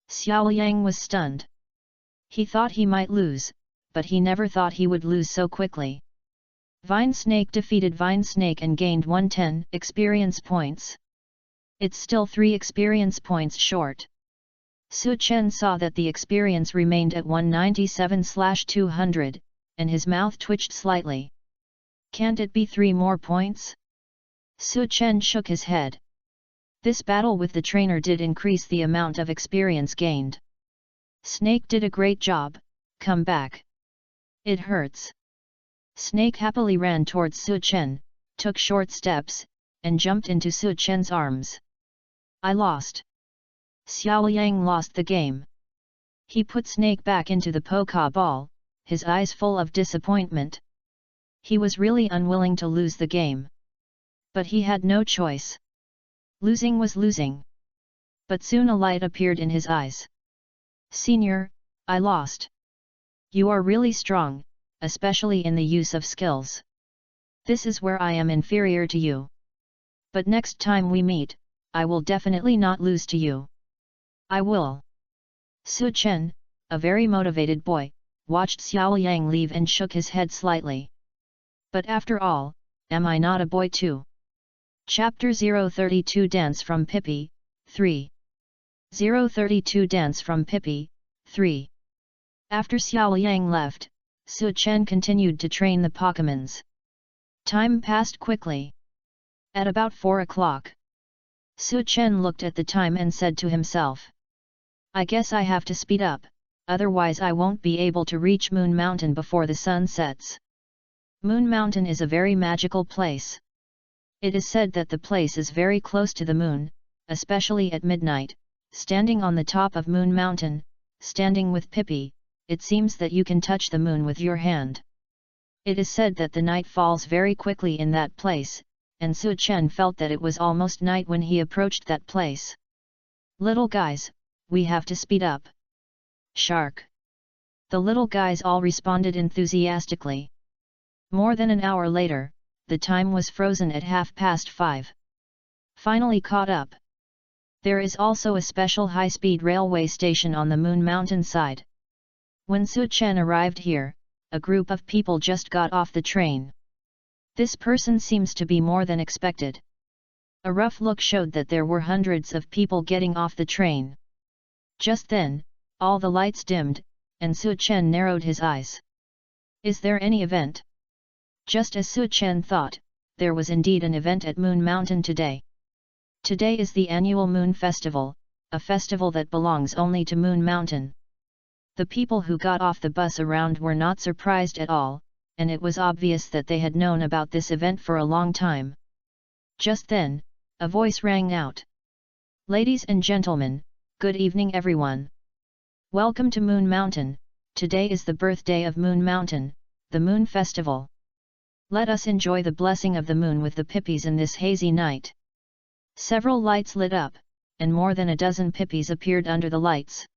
Xiao Yang was stunned. He thought he might lose, but he never thought he would lose so quickly. Vine snake defeated Vine snake and gained 110 experience points. It's still 3 experience points short. Su Chen saw that the experience remained at 197/200, and his mouth twitched slightly. Can't it be 3 more points? Su Chen shook his head. This battle with the trainer did increase the amount of experience gained. Snake did a great job, come back. It hurts. Snake happily ran towards Su Chen, took short steps, and jumped into Su Chen's arms. I lost. Xiao Yang lost the game. He put Snake back into the Poké Ball, his eyes full of disappointment. He was really unwilling to lose the game. But he had no choice. Losing was losing. But soon a light appeared in his eyes. Senior, I lost. You are really strong, especially in the use of skills. This is where I am inferior to you. But next time we meet, I will definitely not lose to you. I will. Su Chen, a very motivated boy, watched Xiao Yang leave and shook his head slightly. But after all, am I not a boy too? Chapter 032 Dance from Pippi, 3. 032 Dance from Pippi, 3. After Xiao Yang left, Su Chen continued to train the Pokémons. Time passed quickly. At about 4 o'clock. Su Chen looked at the time and said to himself. I guess I have to speed up, otherwise I won't be able to reach Moon Mountain before the sun sets. Moon Mountain is a very magical place. It is said that the place is very close to the moon, especially at midnight. Standing on the top of Moon Mountain, standing with Pippi, it seems that you can touch the moon with your hand. It is said that the night falls very quickly in that place, and Su Chen felt that it was almost night when he approached that place. Little guys, we have to speed up. Shark. The little guys all responded enthusiastically. More than an hour later, the time was frozen at 5:30. Finally caught up. There is also a special high-speed railway station on the Moon Mountain side. When Su Chen arrived here, a group of people just got off the train. This person seems to be more than expected. A rough look showed that there were hundreds of people getting off the train. Just then, all the lights dimmed, and Su Chen narrowed his eyes. Is there any event? Just as Su Chen thought, there was indeed an event at Moon Mountain today. Today is the annual Moon Festival, a festival that belongs only to Moon Mountain. The people who got off the bus around were not surprised at all, and it was obvious that they had known about this event for a long time. Just then, a voice rang out. Ladies and gentlemen, good evening everyone. Welcome to Moon Mountain. Today is the birthday of Moon Mountain, the Moon Festival. Let us enjoy the blessing of the moon with the Pippis in this hazy night. Several lights lit up, and more than a dozen Pippis appeared under the lights.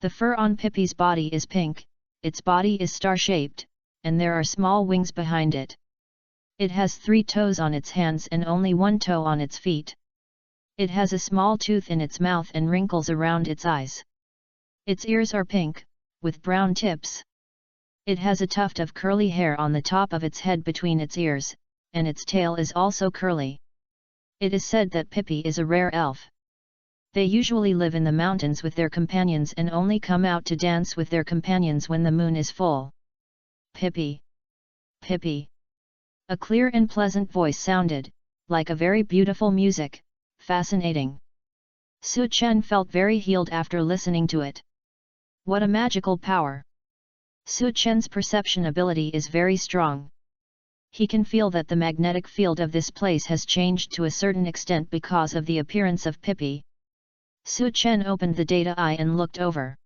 The fur on Pippi's body is pink, its body is star-shaped, and there are small wings behind it. It has 3 toes on its hands and only 1 toe on its feet. It has a small tooth in its mouth and wrinkles around its eyes. Its ears are pink, with brown tips. It has a tuft of curly hair on the top of its head between its ears, and its tail is also curly. It is said that Pippi is a rare elf. They usually live in the mountains with their companions and only come out to dance with their companions when the moon is full. Pippi. Pippi. A clear and pleasant voice sounded, like a very beautiful music, fascinating. Su Chen felt very healed after listening to it. What a magical power! Su Chen's perception ability is very strong. He can feel that the magnetic field of this place has changed to a certain extent because of the appearance of Pippi. Su Chen opened the data eye and looked over.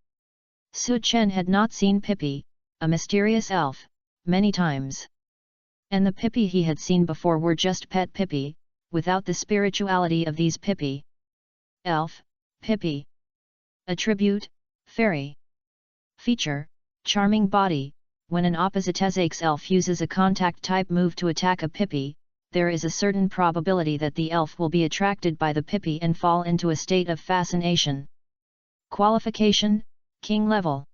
Su Chen had not seen Pippi, a mysterious elf, many times. And the Pippi he had seen before were just pet Pippi, without the spirituality of these Pippi. Elf, Pippi. Attribute, fairy. Feature, charming body. When an opposite-sex elf uses a contact-type move to attack a Pippi, there is a certain probability that the elf will be attracted by the Pippi and fall into a state of fascination. Qualification, King level.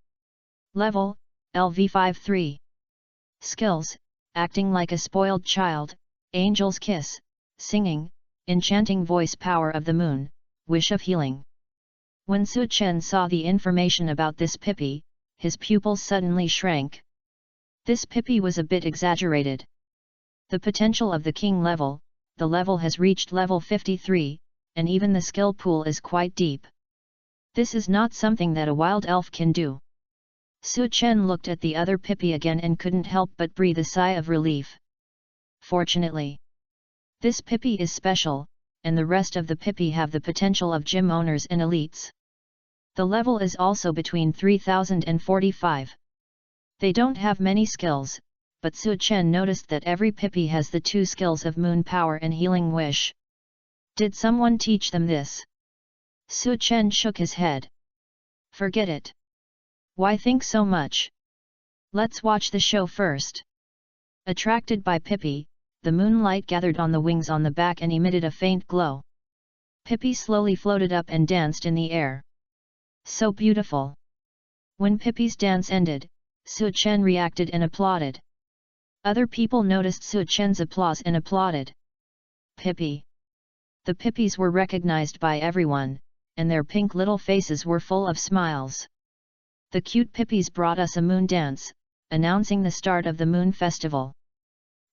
Level, LV53. Skills, acting like a spoiled child, angel's kiss, singing, enchanting voice power of the moon, wish of healing. When Su Chen saw the information about this Pippi, his pupils suddenly shrank. This Pippi was a bit exaggerated. The potential of the king level, the level has reached level 53, and even the skill pool is quite deep. This is not something that a wild elf can do. Su Chen looked at the other Pippi again and couldn't help but breathe a sigh of relief. Fortunately, this Pippi is special, and the rest of the Pippi have the potential of gym owners and elites. The level is also between 3000 and 45. They don't have many skills, but Su Chen noticed that every Pippi has the two skills of moon power and healing wish. Did someone teach them this? Su Chen shook his head. Forget it. Why think so much? Let's watch the show first. Attracted by Pippi, the moonlight gathered on the wings on the back and emitted a faint glow. Pippi slowly floated up and danced in the air. So beautiful. When Pippi's dance ended, Su Chen reacted and applauded. Other people noticed Su Chen's applause and applauded. Pippi. The Pippis were recognized by everyone, and their pink little faces were full of smiles. The cute Pippis brought us a moon dance, announcing the start of the moon festival.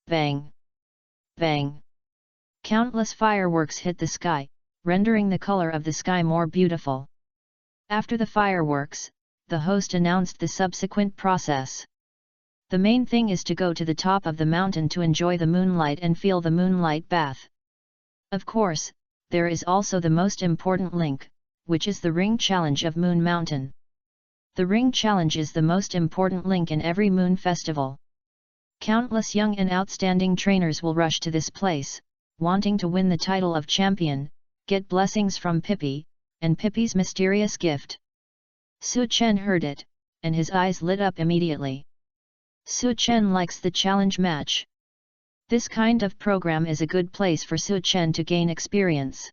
Bang! Bang! Countless fireworks hit the sky, rendering the color of the sky more beautiful. After the fireworks, the host announced the subsequent process. The main thing is to go to the top of the mountain to enjoy the moonlight and feel the moonlight bath. Of course, there is also the most important link, which is the ring challenge of Moon Mountain. The ring challenge is the most important link in every moon festival. Countless young and outstanding trainers will rush to this place, wanting to win the title of champion, get blessings from Pippi, and Pippi's mysterious gift. Su Chen heard it, and his eyes lit up immediately. Su Chen likes the challenge match. This kind of program is a good place for Su Chen to gain experience.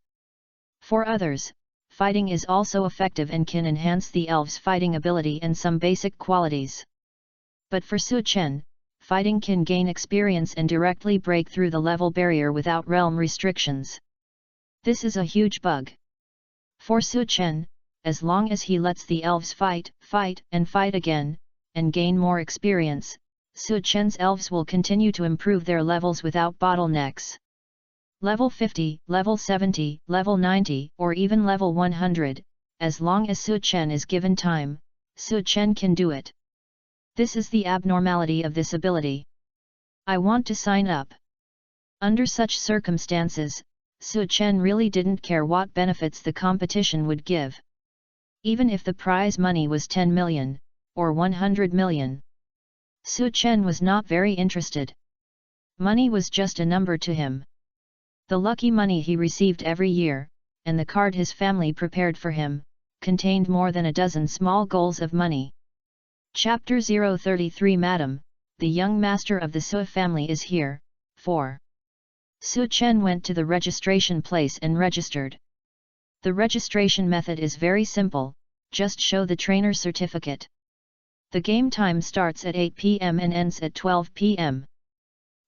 For others, fighting is also effective and can enhance the elf's fighting ability and some basic qualities. But for Su Chen, fighting can gain experience and directly break through the level barrier without realm restrictions. This is a huge bug. For Su Chen, as long as he lets the elves fight again, and gain more experience, Su Chen's elves will continue to improve their levels without bottlenecks. Level 50, level 70, level 90, or even level 100, as long as Su Chen is given time, Su Chen can do it. This is the abnormality of this ability. I want to sign up. Under such circumstances, Su Chen really didn't care what benefits the competition would give. Even if the prize money was 10 million, or 100 million. Su Chen was not very interested. Money was just a number to him. The lucky money he received every year, and the card his family prepared for him, contained more than a dozen small goals of money. Chapter 033 Madam, the young master of the Su family is here, 4. Su Chen went to the registration place and registered. The registration method is very simple, just show the trainer certificate. The game time starts at 8 p.m. and ends at 12 p.m.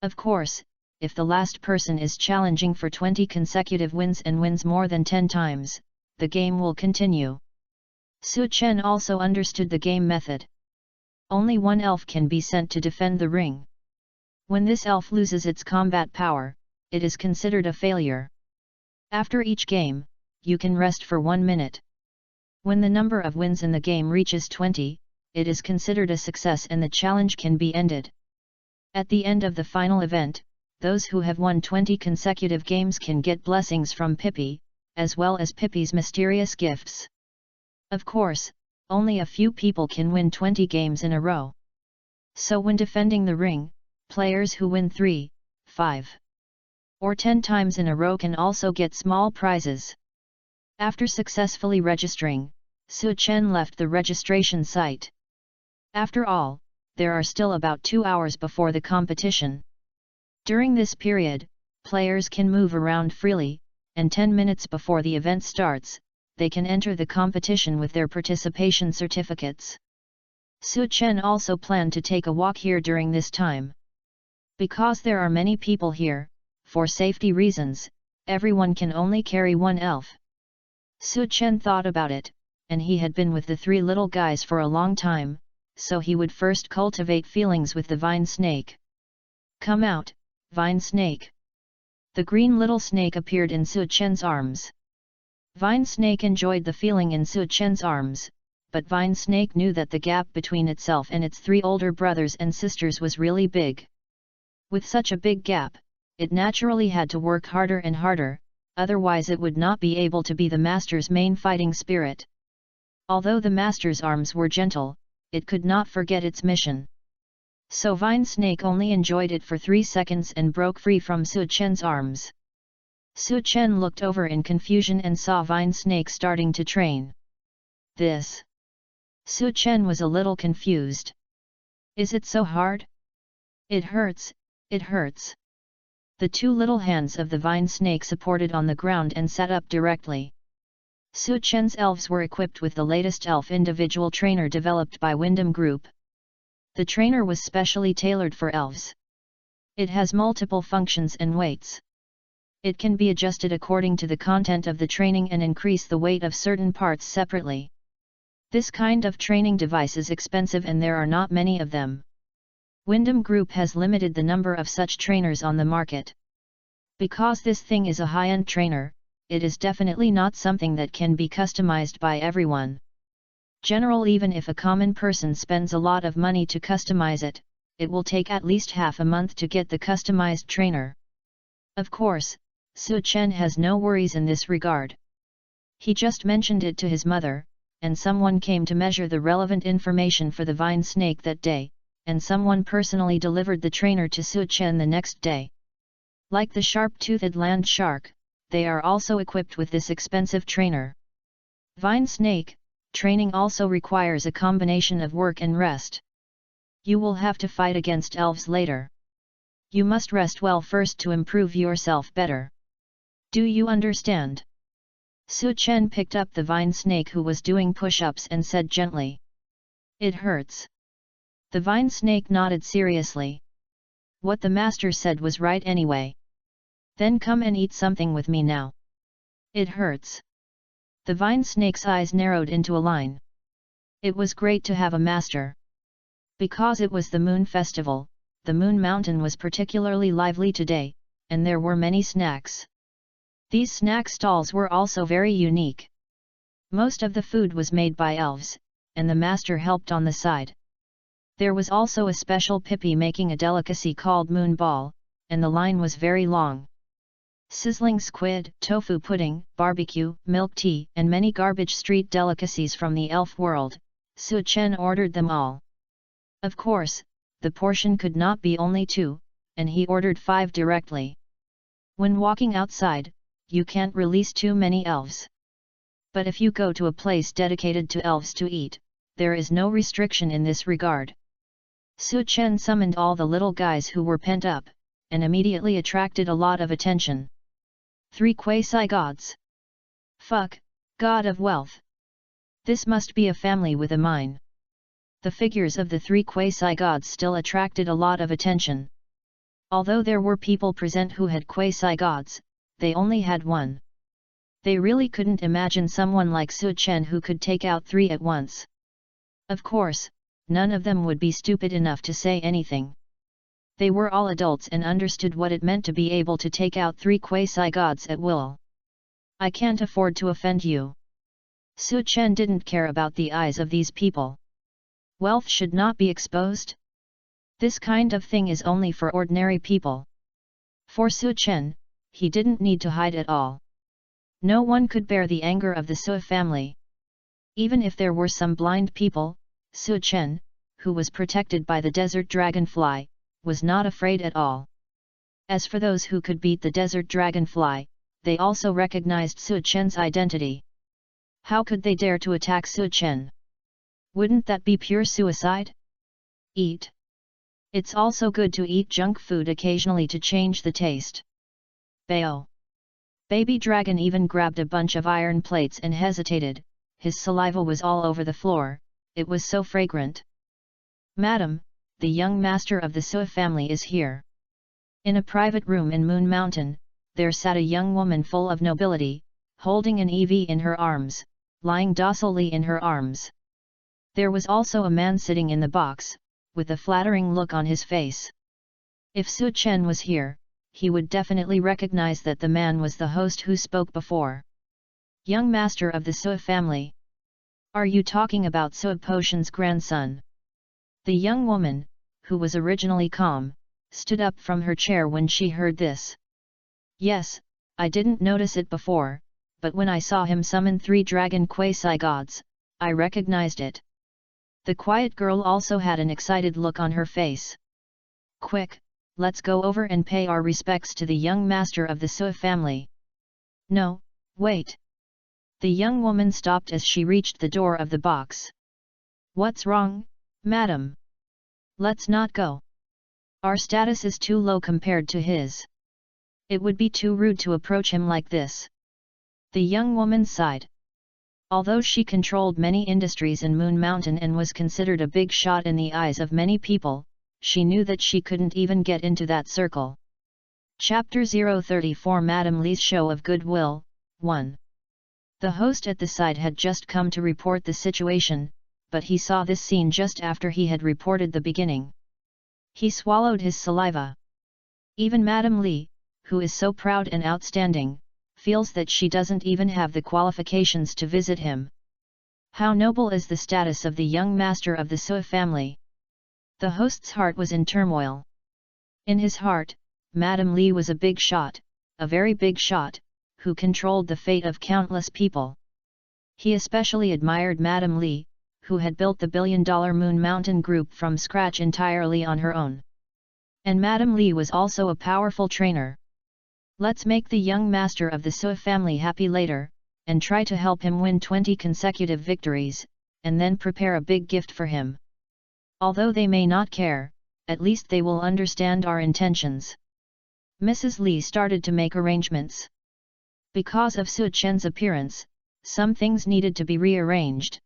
Of course, if the last person is challenging for 20 consecutive wins and wins more than 10 times, the game will continue. Su Chen also understood the game method. Only one elf can be sent to defend the ring. When this elf loses its combat power, it is considered a failure. After each game, you can rest for 1 minute. When the number of wins in the game reaches 20, it is considered a success and the challenge can be ended. At the end of the final event, those who have won 20 consecutive games can get blessings from Pippi, as well as Pippi's mysterious gifts. Of course, only a few people can win 20 games in a row. So when defending the ring, players who win 3, 5, or 10 times in a row can also get small prizes. After successfully registering, Su Chen left the registration site. After all, there are still about 2 hours before the competition. During this period, players can move around freely, and 10 minutes before the event starts, they can enter the competition with their participation certificates. Su Chen also planned to take a walk here during this time. Because there are many people here, for safety reasons, everyone can only carry one elf. Su Chen thought about it, and he had been with the 3 little guys for a long time, so he would first cultivate feelings with the vine snake. Come out, vine snake. The green little snake appeared in Su Chen's arms. Vine snake enjoyed the feeling in Su Chen's arms, but Vine snake knew that the gap between itself and its 3 older brothers and sisters was really big. With such a big gap, it naturally had to work harder and harder, otherwise it would not be able to be the master's main fighting spirit. Although the master's arms were gentle, it could not forget its mission. So Vine snake only enjoyed it for 3 seconds and broke free from Su Chen's arms. Su Chen looked over in confusion and saw Vine snake starting to train. This. Su Chen was a little confused. Is it so hard? It hurts, it hurts. The 2 little hands of the vine snake supported on the ground and sat up directly. Su Chen's elves were equipped with the latest elf individual trainer developed by Wyndham Group. The trainer was specially tailored for elves. It has multiple functions and weights. It can be adjusted according to the content of the training and increase the weight of certain parts separately. This kind of training device is expensive and there are not many of them. Wyndham Group has limited the number of such trainers on the market. Because this thing is a high-end trainer, it is definitely not something that can be customized by everyone. Even if a common person spends a lot of money to customize it, it will take at least half a month to get the customized trainer. Of course, Su Chen has no worries in this regard. He just mentioned it to his mother, and someone came to measure the relevant information for the vine snake that day, and someone personally delivered the trainer to Su Chen the next day. Like the sharp-toothed land shark, they are also equipped with this expensive trainer. Vine snake, training also requires a combination of work and rest. You will have to fight against elves later. You must rest well first to improve yourself better. Do you understand? Su Chen picked up the vine snake who was doing push-ups and said gently. It hurts. The vine snake nodded seriously. What the master said was right anyway. Then come and eat something with me now. It hurts. The vine snake's eyes narrowed into a line. It was great to have a master. Because it was the Moon Festival, the Moon Mountain was particularly lively today, and there were many snacks. These snack stalls were also very unique. Most of the food was made by elves, and the master helped on the side. There was also a special Pippi making a delicacy called moon ball, and the line was very long. Sizzling squid, tofu pudding, barbecue, milk tea, and many garbage street delicacies from the elf world. Su Chen ordered them all. Of course, the portion could not be only 2, and he ordered 5 directly. When walking outside, you can't release too many elves. But if you go to a place dedicated to elves to eat, there is no restriction in this regard. Su Chen summoned all the little guys who were pent up, and immediately attracted a lot of attention. 3 quasi-gods. Fuck, god of wealth. This must be a family with a mine. The figures of the 3 quasi-gods still attracted a lot of attention. Although there were people present who had quasi-gods, they only had one. They really couldn't imagine someone like Su Chen who could take out 3 at once. Of course, none of them would be stupid enough to say anything. They were all adults and understood what it meant to be able to take out 3 quasi-gods at will. I can't afford to offend you. Su Chen didn't care about the eyes of these people. Wealth should not be exposed. This kind of thing is only for ordinary people. For Su Chen, he didn't need to hide at all. No one could bear the anger of the Su family. Even if there were some blind people, Su Chen, who was protected by the desert dragonfly, was not afraid at all. As for those who could beat the desert dragonfly, they also recognized Su Chen's identity. How could they dare to attack Su Chen? Wouldn't that be pure suicide? Eat. It's also good to eat junk food occasionally to change the taste. Bayo. Baby Dragon even grabbed a bunch of iron plates and hesitated, his saliva was all over the floor, it was so fragrant. Madam, the young master of the Su family is here. In a private room in Moon Mountain, there sat a young woman full of nobility, holding an EV in her arms, lying docilely in her arms. There was also a man sitting in the box, with a flattering look on his face. If Su Chen was here, he would definitely recognize that the man was the host who spoke before. Young master of the Su family. Are you talking about Su Potion's grandson? The young woman, who was originally calm, stood up from her chair when she heard this. Yes, I didn't notice it before, but when I saw him summon 3 dragon quasi-gods, I recognized it. The quiet girl also had an excited look on her face. Quick, let's go over and pay our respects to the young master of the Su family. No, wait. The young woman stopped as she reached the door of the box. What's wrong, madam? Let's not go. Our status is too low compared to his. It would be too rude to approach him like this. The young woman sighed. Although she controlled many industries in Moon Mountain and was considered a big shot in the eyes of many people, she knew that she couldn't even get into that circle. Chapter 034 Madame Li's Show of Goodwill, 1. The host at the side had just come to report the situation, but he saw this scene just after he had reported the beginning. He swallowed his saliva. Even Madame Li, who is so proud and outstanding, feels that she doesn't even have the qualifications to visit him. How noble is the status of the young master of the Su family! The host's heart was in turmoil. In his heart, Madame Li was a big shot, a very big shot, who controlled the fate of countless people. He especially admired Madame Li, who had built the billion-dollar Moon Mountain Group from scratch entirely on her own. And Madame Li was also a powerful trainer. Let's make the young master of the Su family happy later, and try to help him win 20 consecutive victories, and then prepare a big gift for him. Although they may not care, at least they will understand our intentions. Mrs. Li started to make arrangements. Because of Su Chen's appearance, some things needed to be rearranged.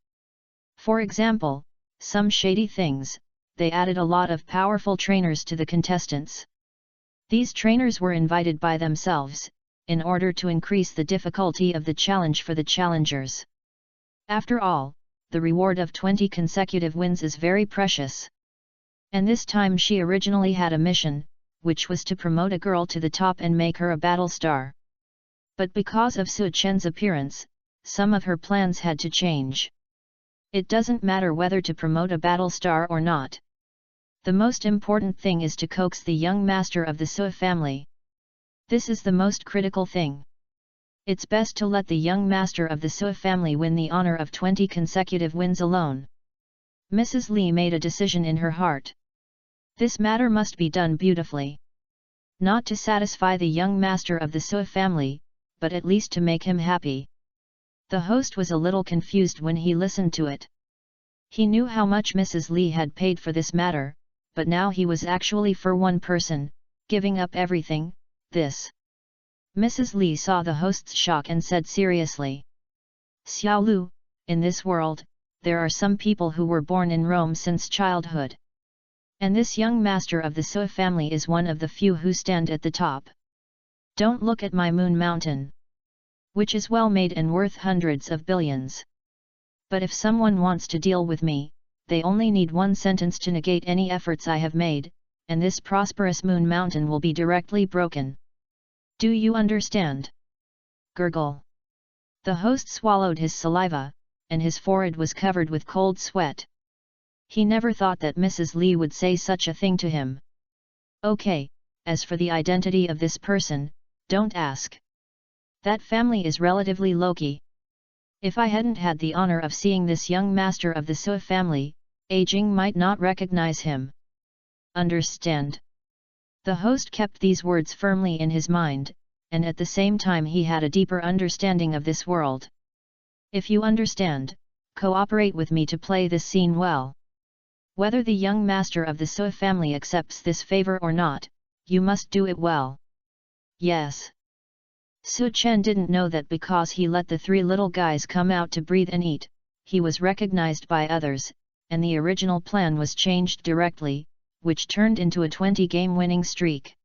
For example, some shady things, they added a lot of powerful trainers to the contestants. These trainers were invited by themselves, in order to increase the difficulty of the challenge for the challengers. After all, the reward of 20 consecutive wins is very precious. And this time she originally had a mission, which was to promote a girl to the top and make her a battle star. But because of Su Chen's appearance, some of her plans had to change. It doesn't matter whether to promote a battle star or not. The most important thing is to coax the young master of the Su family. This is the most critical thing. It's best to let the young master of the Su family win the honor of 20 consecutive wins alone. Mrs. Li made a decision in her heart. This matter must be done beautifully. Not to satisfy the young master of the Su family, but at least to make him happy. The host was a little confused when he listened to it. He knew how much Mrs. Li had paid for this matter, but now he was actually for one person, giving up everything, this. Mrs. Li saw the host's shock and said seriously. Xiao Lu, in this world, there are some people who were born in Rome since childhood. And this young master of the Sua family is one of the few who stand at the top. Don't look at my moon mountain, which is well made and worth hundreds of billions. But if someone wants to deal with me, they only need one sentence to negate any efforts I have made, and this prosperous moon mountain will be directly broken. Do you understand? Gurgle. The host swallowed his saliva, and his forehead was covered with cold sweat. He never thought that Mrs. Li would say such a thing to him. Okay, as for the identity of this person, don't ask. That family is relatively low-key. If I hadn't had the honor of seeing this young master of the Sua family, Jing might not recognize him. Understand? The host kept these words firmly in his mind, and at the same time he had a deeper understanding of this world. If you understand, cooperate with me to play this scene well. Whether the young master of the Sua family accepts this favor or not, you must do it well. Yes. Su Chen didn't know that because he let the three little guys come out to breathe and eat, he was recognized by others, and the original plan was changed directly, which turned into a 20-game winning streak.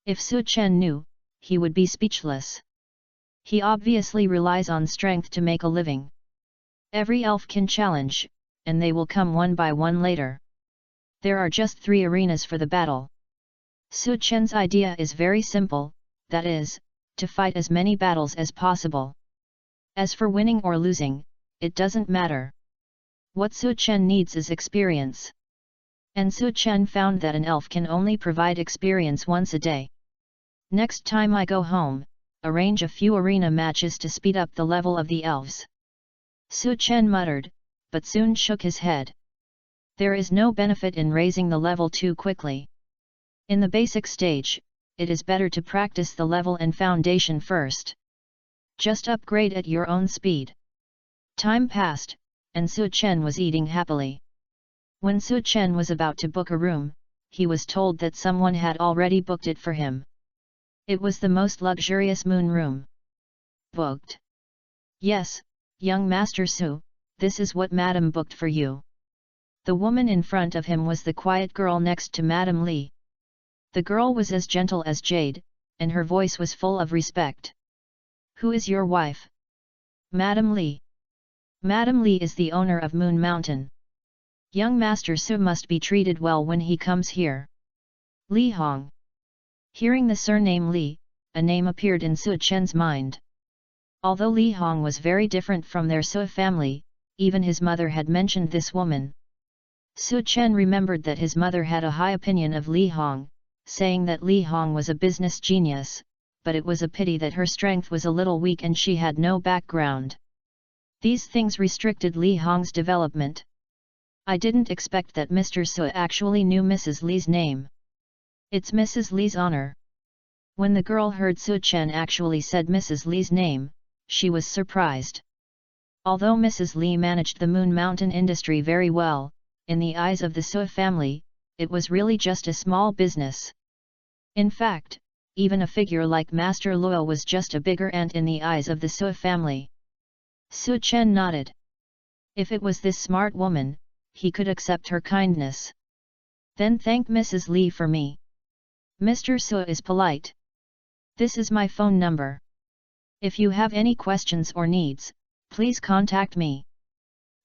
If Su Chen knew, he would be speechless. He obviously relies on strength to make a living. Every elf can challenge, and they will come one by one later. There are just 3 arenas for the battle. Su Chen's idea is very simple, that is, to fight as many battles as possible. As for winning or losing, it doesn't matter. What Su Chen needs is experience. And Su Chen found that an elf can only provide experience once a day. Next time I go home, arrange a few arena matches to speed up the level of the elves. Su Chen muttered, but soon shook his head. There is no benefit in raising the level too quickly. In the basic stage, it is better to practice the level and foundation first. Just upgrade at your own speed. Time passed, and Su Chen was eating happily. When Su Chen was about to book a room, he was told that someone had already booked it for him. It was the most luxurious moon room. Booked? Yes, young Master Su, this is what Madam booked for you. The woman in front of him was the quiet girl next to Madam Li. The girl was as gentle as jade, and her voice was full of respect. Who is your wife? Madam Li. Madam Li is the owner of Moon Mountain. Young Master Su must be treated well when he comes here. Li Hong. Hearing the surname Li, a name appeared in Su Chen's mind. Although Li Hong was very different from their Su family, even his mother had mentioned this woman. Su Chen remembered that his mother had a high opinion of Li Hong, saying that Li Hong was a business genius, but it was a pity that her strength was a little weak and she had no background. These things restricted Li Hong's development. I didn't expect that Mr. Su actually knew Mrs. Li's name. It's Mrs. Li's honor. When the girl heard Su Chen actually said Mrs. Li's name, she was surprised. Although Mrs. Li managed the Moon Mountain industry very well, in the eyes of the Su family, it was really just a small business. In fact, even a figure like Master Luo was just a bigger ant in the eyes of the Su family. Su Chen nodded. If it was this smart woman, he could accept her kindness. Then thank Mrs. Li for me. Mr. Su is polite. This is my phone number. If you have any questions or needs, please contact me.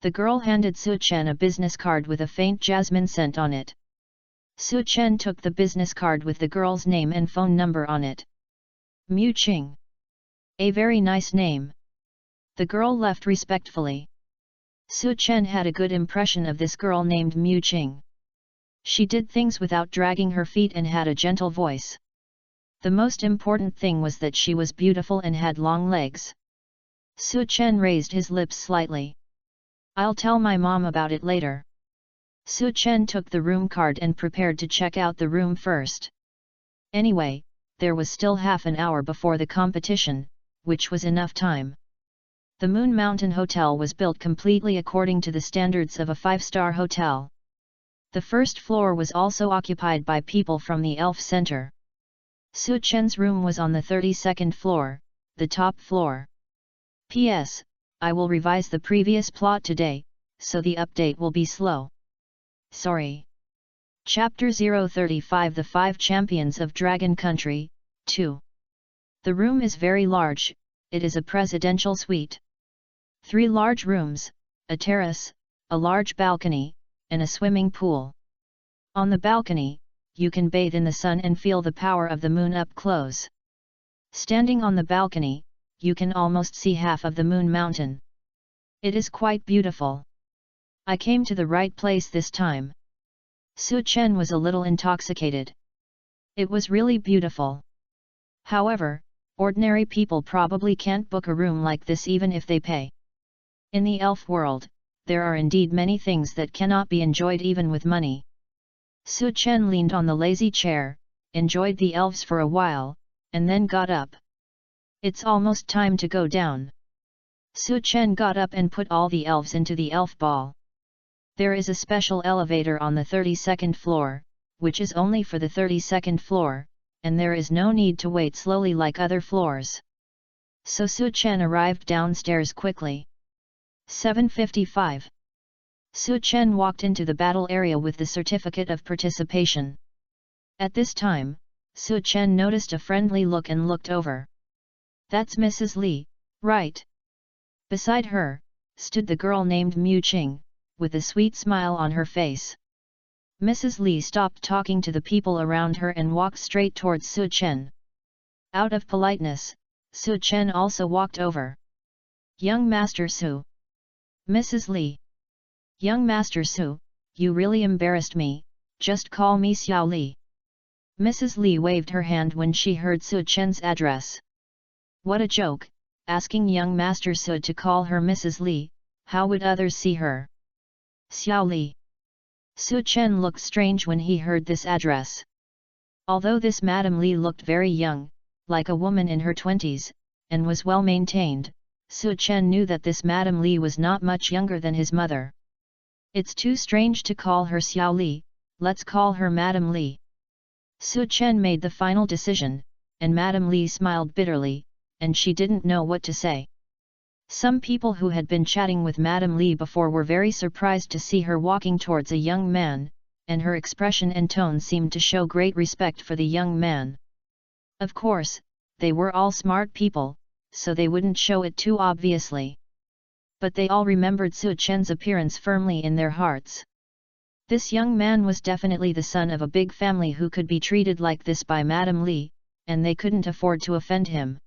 The girl handed Su Chen a business card with a faint jasmine scent on it. Su Chen took the business card with the girl's name and phone number on it. Mu Qing. A very nice name. The girl left respectfully. Su Chen had a good impression of this girl named Mu Qing. She did things without dragging her feet and had a gentle voice. The most important thing was that she was beautiful and had long legs. Su Chen raised his lips slightly. I'll tell my mom about it later. Su Chen took the room card and prepared to check out the room first. Anyway, there was still half an hour before the competition, which was enough time. The Moon Mountain Hotel was built completely according to the standards of a 5-star hotel. The first floor was also occupied by people from the Elf Center. Su Chen's room was on the 32nd floor, the top floor. P.S. I will revise the previous plot today, so the update will be slow. Sorry. Chapter 035 The Five Champions of Dragon Country, 2. The room is very large, it is a presidential suite. 3 large rooms, a terrace, a large balcony, and a swimming pool. On the balcony, you can bathe in the sun and feel the power of the moon up close. Standing on the balcony, you can almost see half of the moon mountain. It is quite beautiful. I came to the right place this time. Su Chen was a little intoxicated. It was really beautiful. However, ordinary people probably can't book a room like this even if they pay. In the elf world, there are indeed many things that cannot be enjoyed even with money. Su Chen leaned on the lazy chair, enjoyed the elves for a while, and then got up. It's almost time to go down. Su Chen got up and put all the elves into the elf ball. There is a special elevator on the 32nd floor, which is only for the 32nd floor, and there is no need to wait slowly like other floors. So Su Chen arrived downstairs quickly. 7:55. Su Chen walked into the battle area with the certificate of participation. At this time, Su Chen noticed a friendly look and looked over. That's Mrs. Li, right? Beside her, stood the girl named Mu Qing, with a sweet smile on her face. Mrs. Li stopped talking to the people around her and walked straight towards Su Chen. Out of politeness, Su Chen also walked over. Young Master Su. Mrs. Li. Young Master Su, you really embarrassed me, just call me Xiao Li. Mrs. Li waved her hand when she heard Su Chen's address. What a joke, asking young Master Su to call her Mrs. Li, how would others see her? Xiao Li. Su Chen looked strange when he heard this address. Although this Madame Li looked very young, like a woman in her 20s, and was well maintained, Su Chen knew that this Madame Li was not much younger than his mother. It's too strange to call her Xiao Li, let's call her Madame Li. Su Chen made the final decision, and Madame Li smiled bitterly, and she didn't know what to say. Some people who had been chatting with Madame Li before were very surprised to see her walking towards a young man, and her expression and tone seemed to show great respect for the young man. Of course, they were all smart people, so they wouldn't show it too obviously. But they all remembered Su Chen's appearance firmly in their hearts. This young man was definitely the son of a big family who could be treated like this by Madame Li, and they couldn't afford to offend him.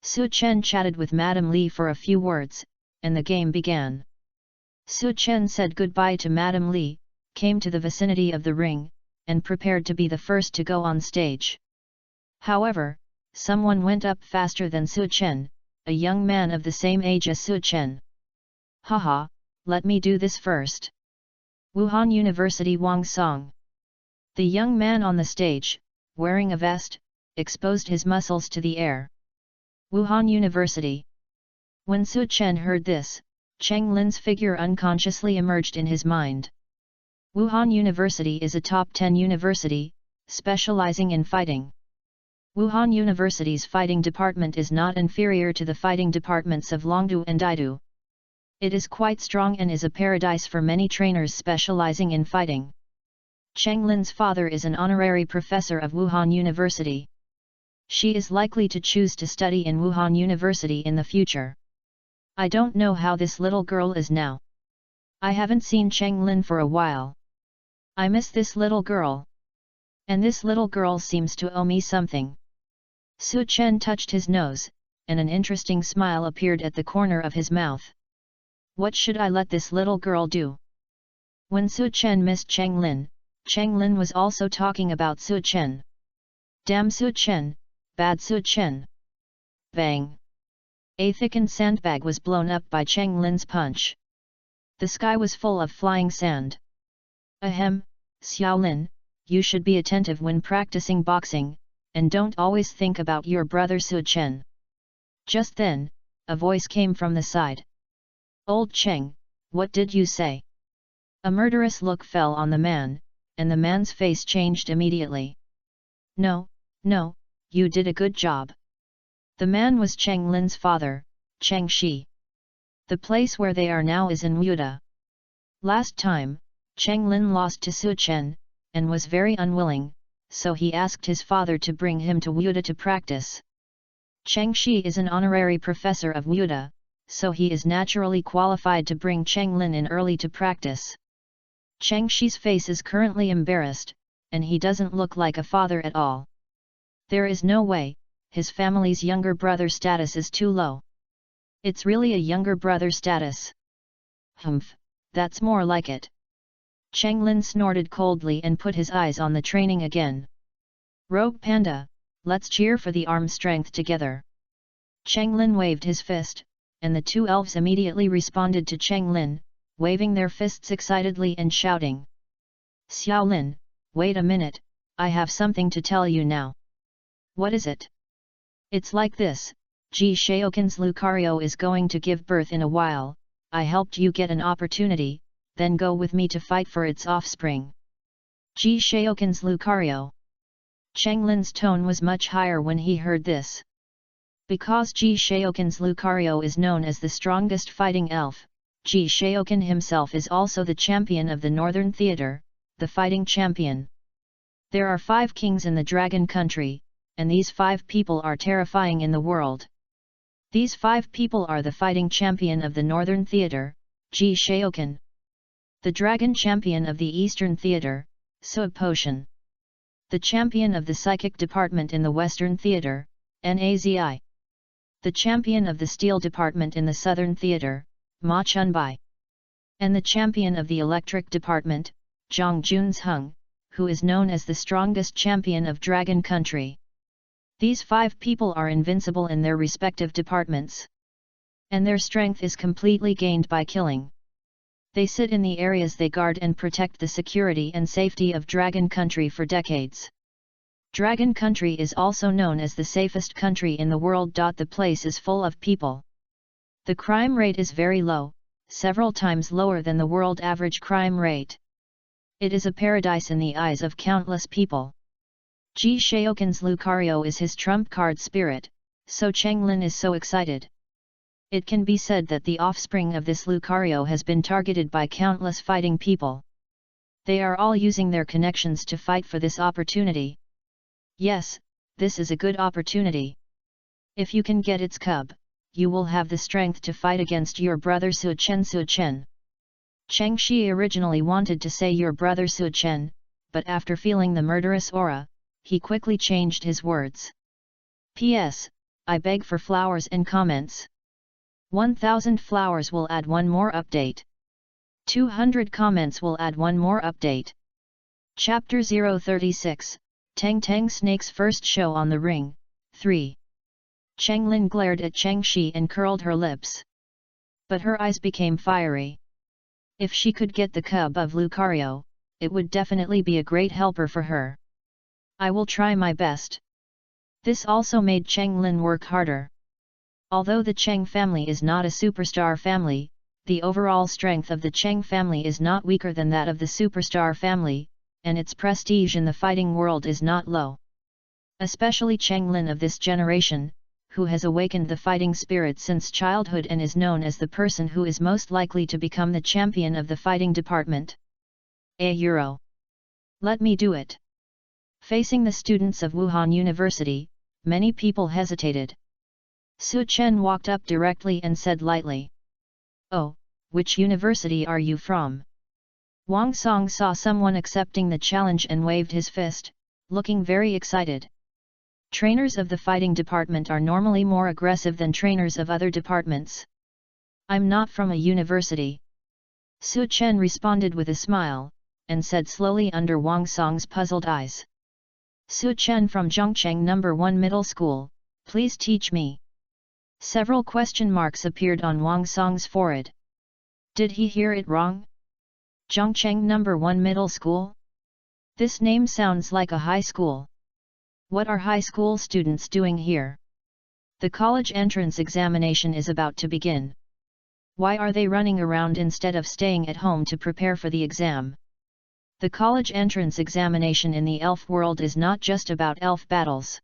Su Chen chatted with Madame Li for a few words, and the game began. Su Chen said goodbye to Madame Li, came to the vicinity of the ring, and prepared to be the first to go on stage. However, someone went up faster than Su Chen, a young man of the same age as Su Chen. Haha, let me do this first. Wuhan University Wang Song. The young man on the stage, wearing a vest, exposed his muscles to the air. Wuhan University. When Su Chen heard this, Cheng Lin's figure unconsciously emerged in his mind. Wuhan University is a top 10 university, specializing in fighting. Wuhan University's fighting department is not inferior to the fighting departments of Longdu and Daidu. It is quite strong and is a paradise for many trainers specializing in fighting. Cheng Lin's father is an honorary professor of Wuhan University. She is likely to choose to study in Wuhan University in the future. I don't know how this little girl is now. I haven't seen Cheng Lin for a while. I miss this little girl. And this little girl seems to owe me something. Su Chen touched his nose, and an interesting smile appeared at the corner of his mouth. What should I let this little girl do? When Su Chen missed Cheng Lin was also talking about Su Chen. Damn Su Chen, bad Su Chen. Bang! A thickened sandbag was blown up by Cheng Lin's punch. The sky was full of flying sand. Ahem, Xiao Lin, you should be attentive when practicing boxing, and don't always think about your brother Su Chen. Just then, a voice came from the side. Old Cheng, what did you say? A murderous look fell on the man, and the man's face changed immediately. No, you did a good job. The man was Cheng Lin's father, Cheng Shi. The place where they are now is in Wuda. Last time, Cheng Lin lost to Su Chen, and was very unwilling, so he asked his father to bring him to Wuda to practice. Cheng Shi is an honorary professor of Wuda, so he is naturally qualified to bring Cheng Lin in early to practice. Cheng Shi's face is currently embarrassed, and he doesn't look like a father at all. There is no way, his family's younger brother status is too low. It's really a younger brother status. Humph, that's more like it. Cheng Lin snorted coldly and put his eyes on the training again. Rogue Panda, let's cheer for the arm strength together. Cheng Lin waved his fist, and the two elves immediately responded to Cheng Lin, waving their fists excitedly and shouting. Xiao Lin, wait a minute, I have something to tell you now. What is it? It's like this, Ji Shaokin's Lucario is going to give birth in a while, I helped you get an opportunity, then go with me to fight for its offspring. Ji Shaokin's Lucario. Cheng Lin's tone was much higher when he heard this. Because Ji Shaokin's Lucario is known as the strongest fighting elf, Ji Shaokin himself is also the champion of the Northern Theater, the fighting champion. There are 5 kings in the Dragon Country, and these 5 people are terrifying in the world. These 5 people are the fighting champion of the Northern Theater, Ji Shaokin. The Dragon Champion of the Eastern Theater, Suab Potion. The Champion of the Psychic Department in the Western Theater, Nazi. The Champion of the Steel Department in the Southern Theater, Ma Chunbai. And the Champion of the Electric Department, Zhang Junzheng, who is known as the strongest champion of Dragon Country. These 5 people are invincible in their respective departments. And their strength is completely gained by killing. They sit in the areas they guard and protect the security and safety of Dragon Country for decades. Dragon Country is also known as the safest country in the world. The place is full of people. The crime rate is very low, several times lower than the world average crime rate. It is a paradise in the eyes of countless people. Ji Shaokin's Lucario is his trump card spirit, so Cheng Lin is so excited. It can be said that the offspring of this Lucario has been targeted by countless fighting people. They are all using their connections to fight for this opportunity. Yes, this is a good opportunity. If you can get its cub, you will have the strength to fight against your brother Su Chen. Cheng Shi originally wanted to say your brother Su Chen, but after feeling the murderous aura, he quickly changed his words. P.S. I beg for flowers and comments. 1000 flowers will add one more update. 200 comments will add one more update. Chapter 036, Tang Tang Snake's first show on the ring, 3. Cheng Lin glared at Cheng Shi and curled her lips. But her eyes became fiery. If she could get the cub of Lucario, it would definitely be a great helper for her. I will try my best. This also made Cheng Lin work harder. Although the Cheng family is not a superstar family, the overall strength of the Cheng family is not weaker than that of the superstar family, and its prestige in the fighting world is not low. Especially Cheng Lin of this generation, who has awakened the fighting spirit since childhood and is known as the person who is most likely to become the champion of the fighting department. Euro. Let me do it. Facing the students of Wuhan University, many people hesitated. Su Chen walked up directly and said lightly. Oh, which university are you from? Wang Song saw someone accepting the challenge and waved his fist, looking very excited. Trainers of the fighting department are normally more aggressive than trainers of other departments. I'm not from a university. Su Chen responded with a smile, and said slowly under Wang Song's puzzled eyes. Su Chen from Zhongcheng No. 1 Middle School, please teach me. Several question marks appeared on Wang Song's forehead. Did he hear it wrong? Zhongcheng No. 1 Middle School? This name sounds like a high school. What are high school students doing here? The college entrance examination is about to begin. Why are they running around instead of staying at home to prepare for the exam? The college entrance examination in the elf world is not just about elf battles.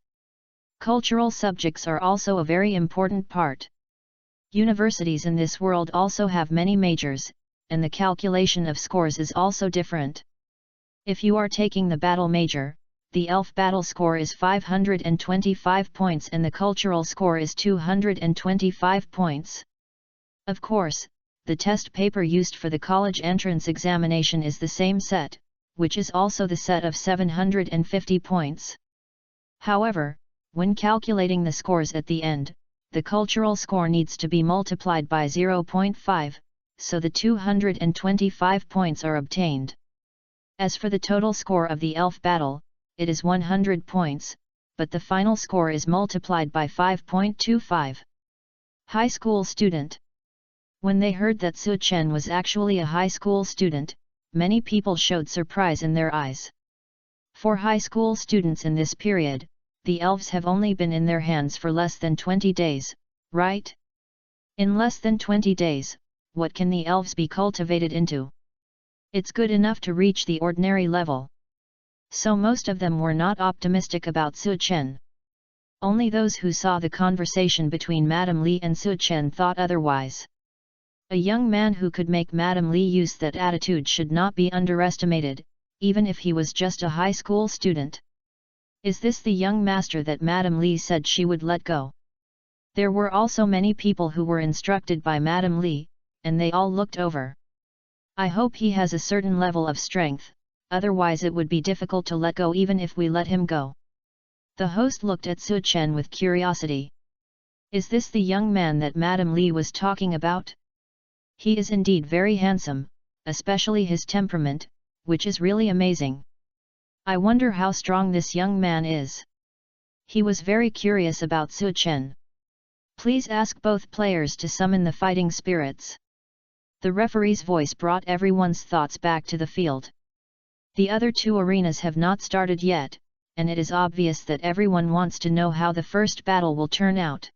Cultural subjects are also a very important part. Universities in this world also have many majors, and the calculation of scores is also different. If you are taking the battle major, the elf battle score is 525 points and the cultural score is 225 points. Of course, the test paper used for the college entrance examination is the same set, which is also the set of 750 points. However, when calculating the scores at the end, the cultural score needs to be multiplied by 0.5, so the 225 points are obtained. As for the total score of the elf battle, it is 100 points, but the final score is multiplied by 5.25. High school student. When they heard that Su Chen was actually a high school student, many people showed surprise in their eyes. For high school students in this period, the elves have only been in their hands for less than 20 days, right? In less than 20 days, what can the elves be cultivated into? It's good enough to reach the ordinary level. So most of them were not optimistic about Su Chen. Only those who saw the conversation between Madame Li and Su Chen thought otherwise. A young man who could make Madame Li use that attitude should not be underestimated, even if he was just a high school student. Is this the young master that Madame Li said she would let go? There were also many people who were instructed by Madame Li, and they all looked over. I hope he has a certain level of strength, otherwise it would be difficult to let go even if we let him go. The host looked at Su Chen with curiosity. Is this the young man that Madame Li was talking about? He is indeed very handsome, especially his temperament, which is really amazing. I wonder how strong this young man is. He was very curious about Su Chen. Please ask both players to summon the fighting spirits. The referee's voice brought everyone's thoughts back to the field. The other two arenas have not started yet, and it is obvious that everyone wants to know how the first battle will turn out.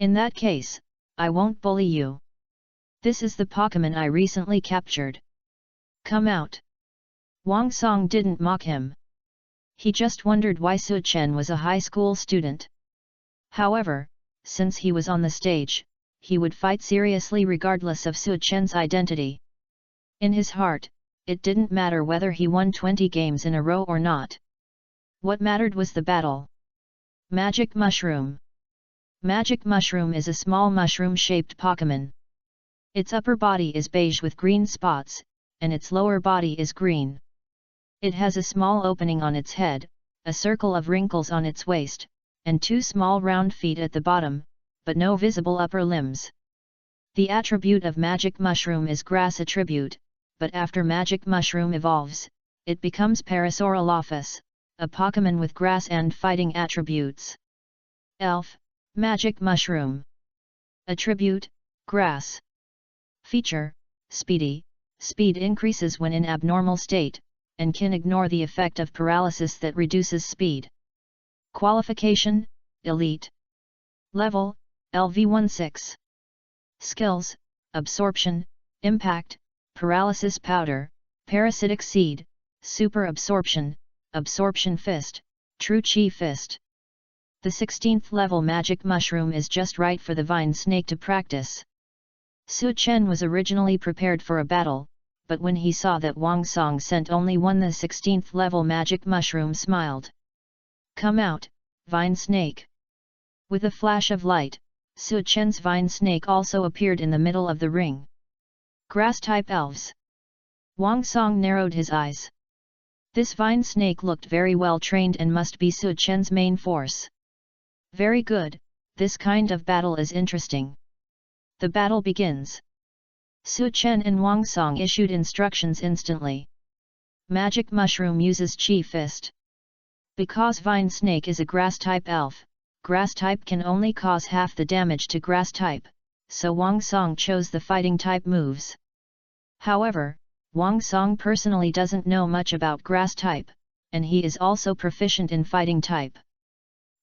In that case, I won't bully you. This is the Pokemon I recently captured. Come out. Wang Song didn't mock him. He just wondered why Su Chen was a high school student. However, since he was on the stage, he would fight seriously regardless of Su Chen's identity. In his heart, it didn't matter whether he won 20 games in a row or not. What mattered was the battle. Magic Mushroom. Magic Mushroom is a small mushroom-shaped Pokemon. Its upper body is beige with green spots, and its lower body is green. It has a small opening on its head, a circle of wrinkles on its waist, and two small round feet at the bottom, but no visible upper limbs. The attribute of Magic Mushroom is Grass attribute, but after Magic Mushroom evolves, it becomes Parasaurolophus, a Pokemon with grass and fighting attributes. Elf, Magic Mushroom. Attribute, Grass. Feature, Speedy. Speed increases when in abnormal state, and can ignore the effect of paralysis that reduces speed. Qualification, Elite. Level, LV16. Skills, Absorption, Impact, Paralysis Powder, Parasitic Seed, Super Absorption, Absorption Fist, True Chi Fist. The 16th level Magic Mushroom is just right for the Vine Snake to practice. Su Chen was originally prepared for a battle, but when he saw that Wang Song sent only one the 16th level Magic Mushroom smiled. Come out, Vine Snake. With a flash of light, Su Chen's Vine Snake also appeared in the middle of the ring. Grass-type elves. Wang Song narrowed his eyes. This Vine Snake looked very well trained and must be Su Chen's main force. Very good, this kind of battle is interesting. The battle begins. Su Chen and Wang Song issued instructions instantly. Magic Mushroom uses Chi Fist. Because Vine Snake is a Grass-type elf, Grass-type can only cause half the damage to Grass-type, so Wang Song chose the Fighting-type moves. However, Wang Song personally doesn't know much about Grass-type, and he is also proficient in Fighting-type.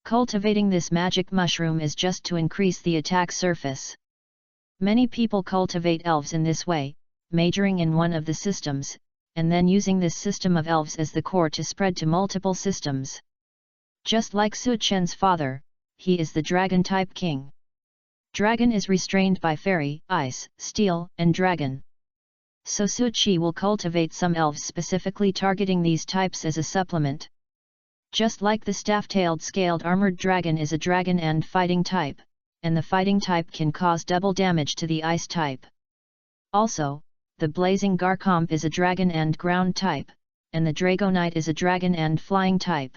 Cultivating this Magic Mushroom is just to increase the attack surface. Many people cultivate elves in this way, majoring in one of the systems, and then using this system of elves as the core to spread to multiple systems. Just like Su Chen's father, he is the Dragon-type king. Dragon is restrained by Fairy, Ice, Steel, and Dragon. so Suchi will cultivate some elves specifically targeting these types as a supplement. Just like the staff-tailed scaled armored dragon is a dragon and fighting type, and the fighting type can cause double damage to the ice type. Also, the blazing Garcomp is a dragon and ground type, and the Dragonite is a dragon and flying type.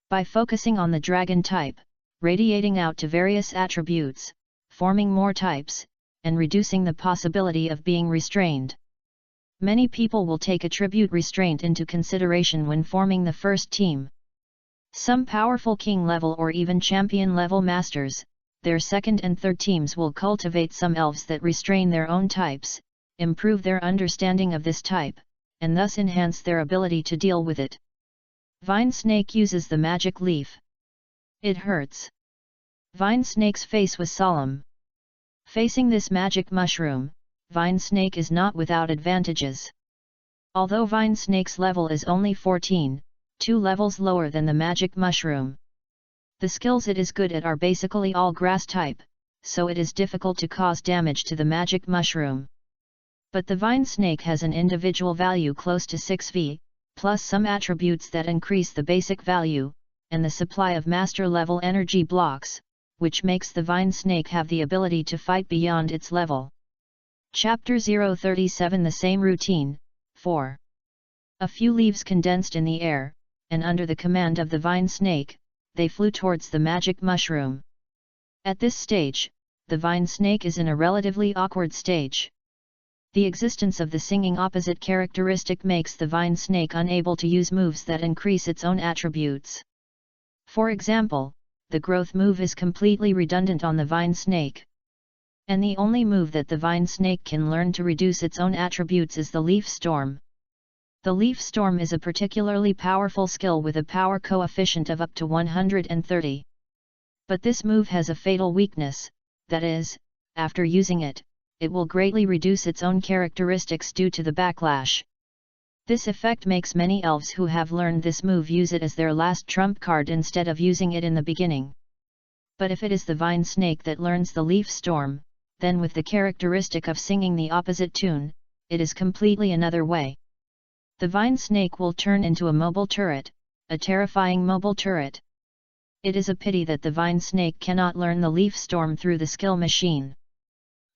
By focusing on the dragon type, radiating out to various attributes, forming more types, and reducing the possibility of being restrained. Many people will take attribute restraint into consideration when forming the first team. Some powerful king level or even champion level masters, their second and third teams will cultivate some elves that restrain their own types, improve their understanding of this type, and thus enhance their ability to deal with it. Vine Snake uses the magic leaf. It hurts. Vine Snake's face was solemn. Facing this magic mushroom, Vine Snake is not without advantages. Although Vine Snake's level is only 14, 2 levels lower than the magic mushroom. The skills it is good at are basically all grass type, so it is difficult to cause damage to the magic mushroom. But the Vine Snake has an individual value close to 6V, plus some attributes that increase the basic value, and the supply of master level energy blocks, which makes the Vine Snake have the ability to fight beyond its level. Chapter 037 The Same Routine, 4. A few leaves condensed in the air, and under the command of the Vine Snake, they flew towards the magic mushroom. At this stage, the Vine Snake is in a relatively awkward stage. The existence of the singing opposite characteristic makes the Vine Snake unable to use moves that increase its own attributes. For example, the growth move is completely redundant on the Vine Snake. And the only move that the Vine Snake can learn to reduce its own attributes is the Leaf Storm. The Leaf Storm is a particularly powerful skill with a power coefficient of up to 130. But this move has a fatal weakness, that is, after using it, it will greatly reduce its own characteristics due to the backlash. This effect makes many elves who have learned this move use it as their last trump card instead of using it in the beginning. But if it is the Vine Snake that learns the Leaf Storm, then with the characteristic of singing the opposite tune, it is completely another way. The Vine Snake will turn into a mobile turret, a terrifying mobile turret. It is a pity that the Vine Snake cannot learn the Leaf Storm through the skill machine.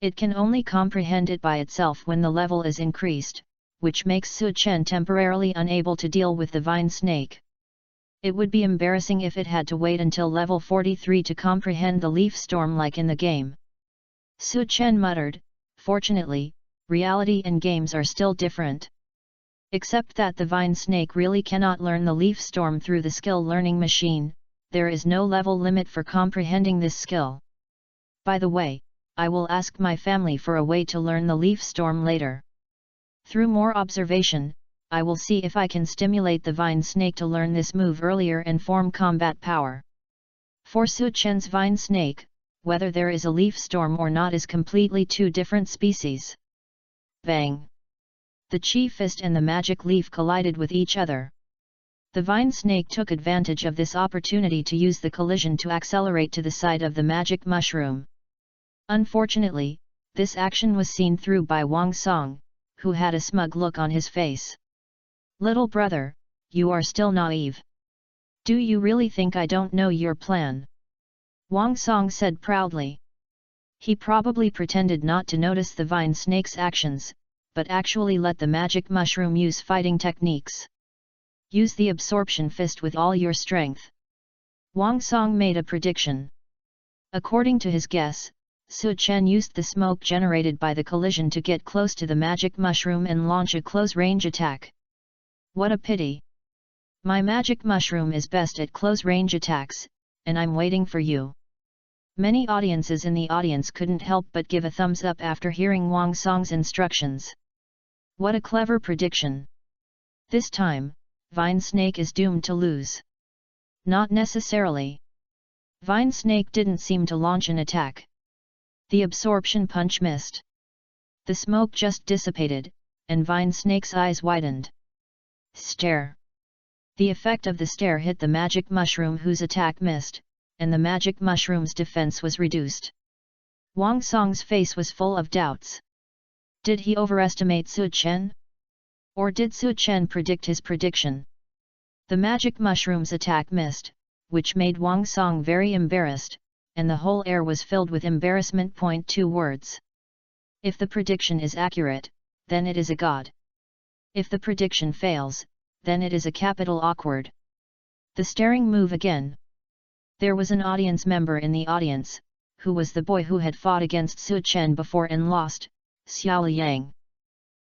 It can only comprehend it by itself when the level is increased, which makes Su Chen temporarily unable to deal with the Vine Snake. It would be embarrassing if it had to wait until level 43 to comprehend the Leaf Storm like in the game. Su Chen muttered, "Fortunately, reality and games are still different. Except that the Vine Snake really cannot learn the Leaf Storm through the skill learning machine, there is no level limit for comprehending this skill. By the way, I will ask my family for a way to learn the Leaf Storm later. Through more observation, I will see if I can stimulate the Vine Snake to learn this move earlier and form combat power." For Su Chen's Vine Snake, whether there is a Leaf Storm or not is completely two different species. Bang! The Chi Fist and the Magic Leaf collided with each other. The Vine Snake took advantage of this opportunity to use the collision to accelerate to the side of the magic mushroom. Unfortunately, this action was seen through by Wang Song, who had a smug look on his face. "Little brother, you are still naive. Do you really think I don't know your plan?" Wang Song said proudly. He probably pretended not to notice the Vine Snake's actions, but actually let the magic mushroom use fighting techniques. "Use the absorption fist with all your strength." Wang Song made a prediction. According to his guess, Su Chen used the smoke generated by the collision to get close to the magic mushroom and launch a close-range attack. What a pity! My magic mushroom is best at close-range attacks, and I'm waiting for you. Many audiences in the audience couldn't help but give a thumbs up after hearing Wang Song's instructions. What a clever prediction! This time, Vine Snake is doomed to lose. Not necessarily. Vine Snake didn't seem to launch an attack. The absorption punch missed. The smoke just dissipated, and Vine Snake's eyes widened. Stare! The effect of the stare hit the magic mushroom whose attack missed, and the magic mushroom's defense was reduced. Wang Song's face was full of doubts. Did he overestimate Su Chen? Or did Su Chen predict his prediction? The magic mushroom's attack missed, which made Wang Song very embarrassed, and the whole air was filled with embarrassment. 2 words. If the prediction is accurate, then it is a god. If the prediction fails, then it is a capital awkward. The staring move again. There was an audience member in the audience, who was the boy who had fought against Su Chen before and lost, Xiao Yang.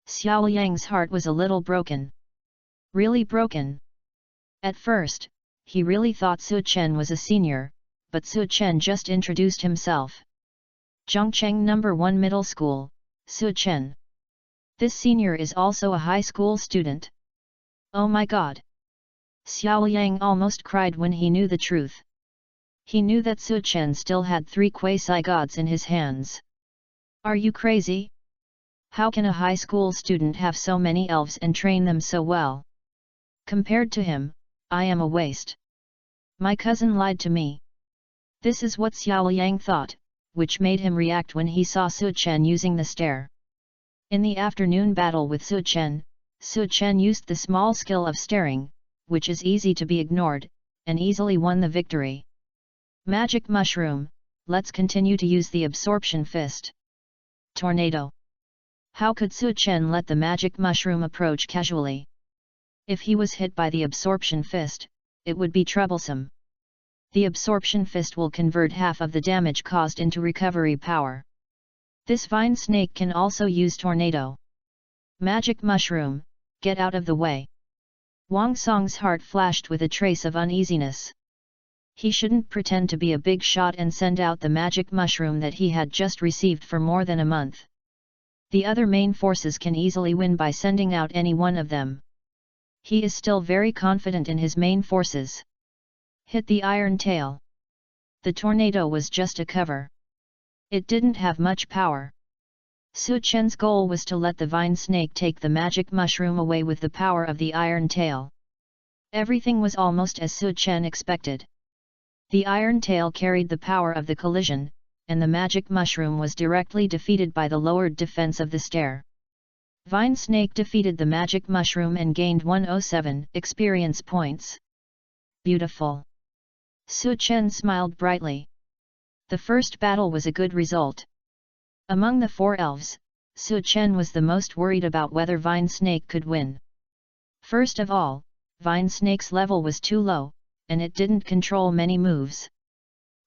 Xiao Yang's heart was a little broken. Really broken. At first, he really thought Su Chen was a senior, but Su Chen just introduced himself. Zhongcheng No. 1 Middle School, Su Chen. This senior is also a high school student. Oh my god! Xiao Yang almost cried when he knew the truth. He knew that Su Chen still had 3 quasi-gods in his hands. Are you crazy? How can a high school student have so many elves and train them so well? Compared to him, I am a waste. My cousin lied to me. This is what Xiao Yang thought, which made him react when he saw Su Chen using the stare. In the afternoon battle with Su Chen used the small skill of staring, which is easy to be ignored, and easily won the victory. Magic mushroom, let's continue to use the absorption fist. Tornado. How could Su Chen let the magic mushroom approach casually? If he was hit by the absorption fist, it would be troublesome. The absorption fist will convert half of the damage caused into recovery power. This vine snake can also use tornado. Magic mushroom, get out of the way. Wang Song's heart flashed with a trace of uneasiness. He shouldn't pretend to be a big shot and send out the magic mushroom that he had just received for more than a month. The other main forces can easily win by sending out any one of them. He is still very confident in his main forces. Hit the iron tail. The tornado was just a cover. It didn't have much power. Su Chen's goal was to let the vine snake take the magic mushroom away with the power of the iron tail. Everything was almost as Su Chen expected. The iron tail carried the power of the collision, and the magic mushroom was directly defeated by the lowered defense of the stare. Vine snake defeated the magic mushroom and gained 107 experience points. Beautiful. Su Chen smiled brightly. The first battle was a good result. Among the 4 elves, Su Chen was the most worried about whether Vine Snake could win. First of all, Vine Snake's level was too low, and it didn't control many moves.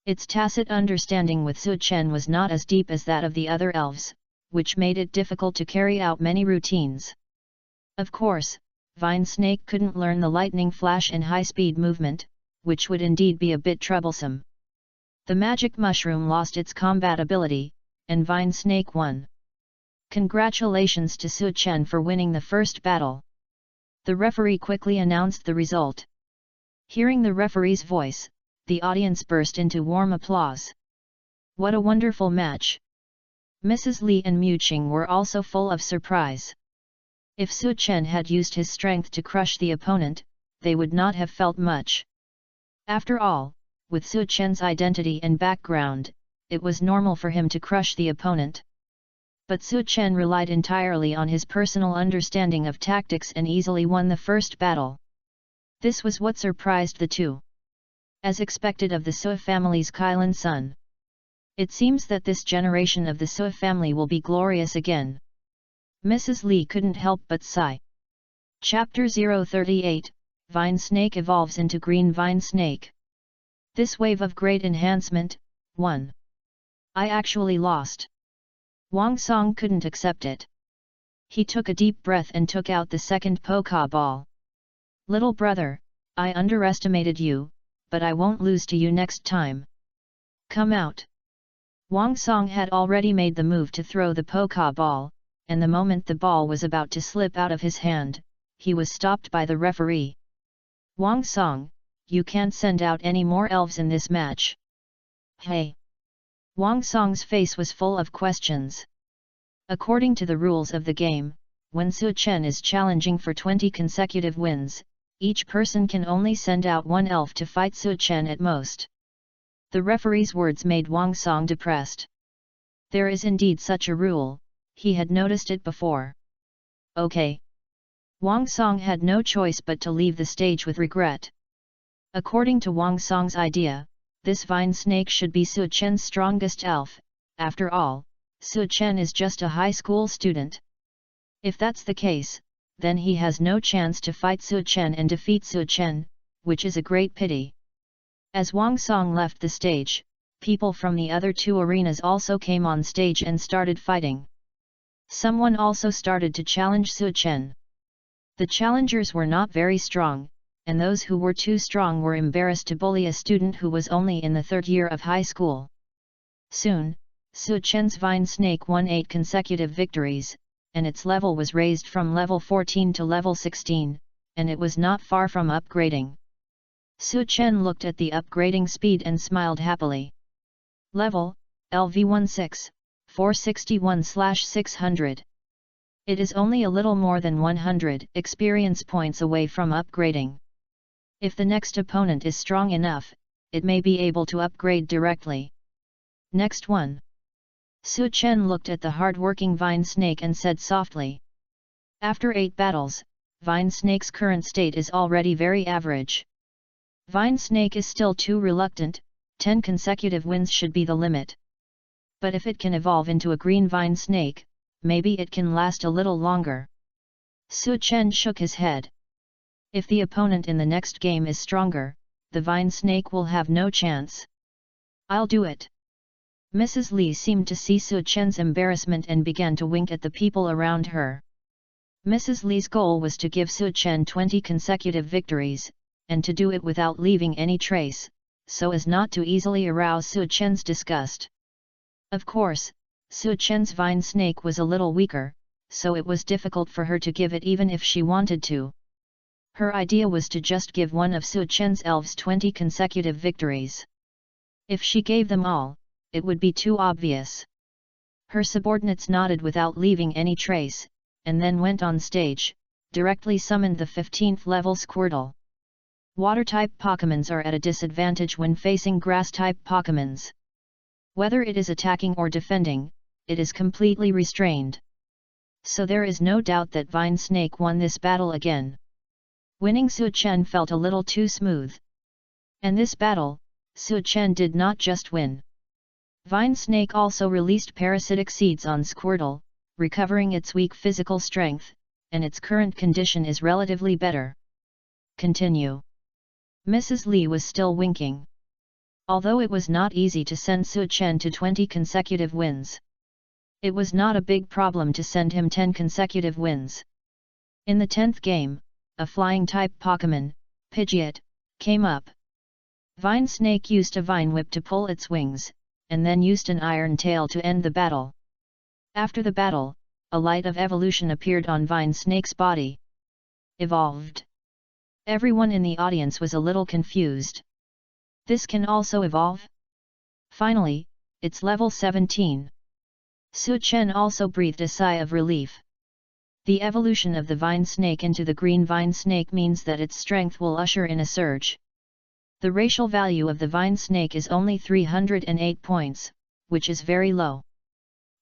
Its tacit understanding with Su Chen was not as deep as that of the other elves, which made it difficult to carry out many routines. Of course, Vine Snake couldn't learn the lightning flash and high-speed movement, which would indeed be a bit troublesome. The magic mushroom lost its combat ability, and Vine Snake won. Congratulations to Su Chen for winning the first battle. The referee quickly announced the result. Hearing the referee's voice, the audience burst into warm applause. What a wonderful match! Mrs. Li and Mu Qing were also full of surprise. If Su Chen had used his strength to crush the opponent, they would not have felt much. After all, with Su Chen's identity and background, it was normal for him to crush the opponent. But Su Chen relied entirely on his personal understanding of tactics and easily won the first battle. This was what surprised the two. As expected of the Su family's Kailan son. It seems that this generation of the Su family will be glorious again. Mrs. Li couldn't help but sigh. Chapter 038, Vine Snake evolves into Green Vine Snake. This wave of great enhancement, 1. I actually lost. Wang Song couldn't accept it. He took a deep breath and took out the second Poké Ball. Little brother, I underestimated you, but I won't lose to you next time. Come out. Wang Song had already made the move to throw the Poké Ball, and the moment the ball was about to slip out of his hand, he was stopped by the referee. Wang Song, you can't send out any more elves in this match. Hey! Wang Song's face was full of questions. According to the rules of the game, when Su Chen is challenging for 20 consecutive wins, each person can only send out 1 elf to fight Su Chen at most. The referee's words made Wang Song depressed. There is indeed such a rule, he had noticed it before. Okay. Wang Song had no choice but to leave the stage with regret. According to Wang Song's idea, this vine snake should be Su Chen's strongest elf. After all, Su Chen is just a high school student. If that's the case, then he has no chance to fight Su Chen and defeat Su Chen, which is a great pity. As Wang Song left the stage, people from the other two arenas also came on stage and started fighting. Someone also started to challenge Su Chen. The challengers were not very strong, and those who were too strong were embarrassed to bully a student who was only in the third year of high school. Soon, Su Chen's vine snake won 8 consecutive victories, and its level was raised from level 14 to level 16, and it was not far from upgrading. Su Chen looked at the upgrading speed and smiled happily. Level, LV16, 461/600. It is only a little more than 100 experience points away from upgrading. If the next opponent is strong enough, it may be able to upgrade directly. Next one. Su Chen looked at the hard-working vine snake and said softly. After 8 battles, vine snake's current state is already very average. Vine snake is still too reluctant, 10 consecutive wins should be the limit. But if it can evolve into a green vine snake, maybe it can last a little longer. Su Chen shook his head. If the opponent in the next game is stronger, the vine snake will have no chance. I'll do it. Mrs. Li seemed to see Su Chen's embarrassment and began to wink at the people around her. Mrs. Li's goal was to give Su Chen 20 consecutive victories, and to do it without leaving any trace, so as not to easily arouse Su Chen's disgust. Of course, Su Chen's vine snake was a little weaker, so it was difficult for her to give it even if she wanted to. Her idea was to just give one of Su Chen's elves 20 consecutive victories. If she gave them all, it would be too obvious. Her subordinates nodded without leaving any trace, and then went on stage, directly summoned the 15th level Squirtle. Water-type Pokémons are at a disadvantage when facing grass-type Pokémons. Whether it is attacking or defending, it is completely restrained. So there is no doubt that Vine Snake won this battle again. Winning Su Chen felt a little too smooth. And this battle, Su Chen did not just win. Vine Snake also released parasitic seeds on Squirtle, recovering its weak physical strength, and its current condition is relatively better. Continue. Mrs. Li was still winking. Although it was not easy to send Su Chen to 20 consecutive wins, it was not a big problem to send him 10 consecutive wins. In the 10th game, a flying-type Pokémon, Pidgeot, came up. Vine Snake used a Vine Whip to pull its wings, and then used an Iron Tail to end the battle. After the battle, a light of evolution appeared on Vine Snake's body. Evolved. Everyone in the audience was a little confused. This can also evolve? Finally, it's level 17. Su Chen also breathed a sigh of relief. The evolution of the Vine Snake into the Green Vine Snake means that its strength will usher in a surge. The racial value of the Vine Snake is only 308 points, which is very low.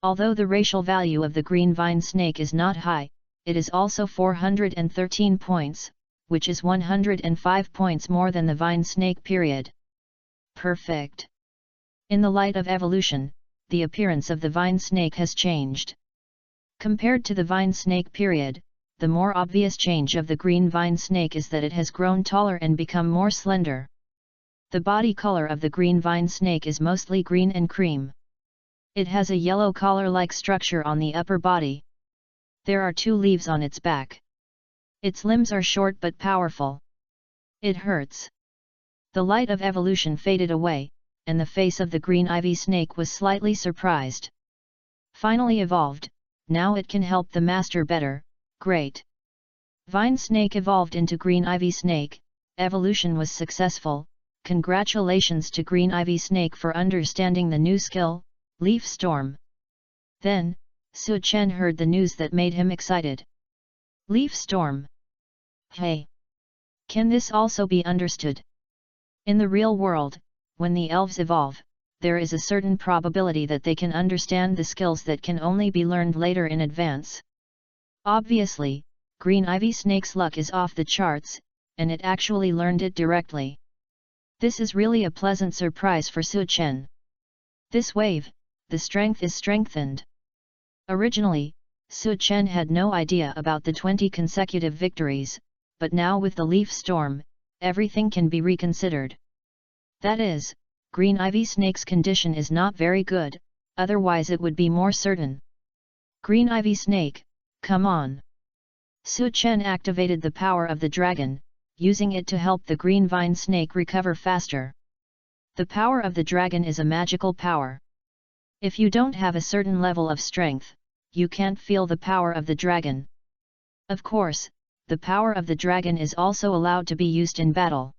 Although the racial value of the Green Vine Snake is not high, it is also 413 points, which is 105 points more than the Vine Snake period. Perfect. In the light of evolution, the appearance of the Vine Snake has changed. Compared to the Vine Snake period, the more obvious change of the Green Vine Snake is that it has grown taller and become more slender. The body color of the Green Vine Snake is mostly green and cream. It has a yellow collar-like structure on the upper body. There are 2 leaves on its back. Its limbs are short but powerful. It hurts. The light of evolution faded away, and the face of the green ivy snake was slightly surprised. Finally evolved, now it can help the master better, great. Vine Snake evolved into Green Ivy Snake, evolution was successful, congratulations to Green Ivy Snake for understanding the new skill, Leaf Storm. Then, Su Chen heard the news that made him excited. Leaf Storm. Hey! Can this also be understood? In the real world, when the elves evolve, there is a certain probability that they can understand the skills that can only be learned later in advance. Obviously, Green Ivy Snake's luck is off the charts, and it actually learned it directly. This is really a pleasant surprise for Su Chen. This wave, the strength is strengthened. Originally, Su Chen had no idea about the 20 consecutive victories, but now with the leaf storm, everything can be reconsidered. That is, Green Ivy Snake's condition is not very good, otherwise it would be more certain. Green Ivy Snake, come on! Su Chen activated the power of the dragon, using it to help the Green Vine Snake recover faster. The power of the dragon is a magical power. If you don't have a certain level of strength, you can't feel the power of the dragon. Of course, the power of the dragon is also allowed to be used in battle.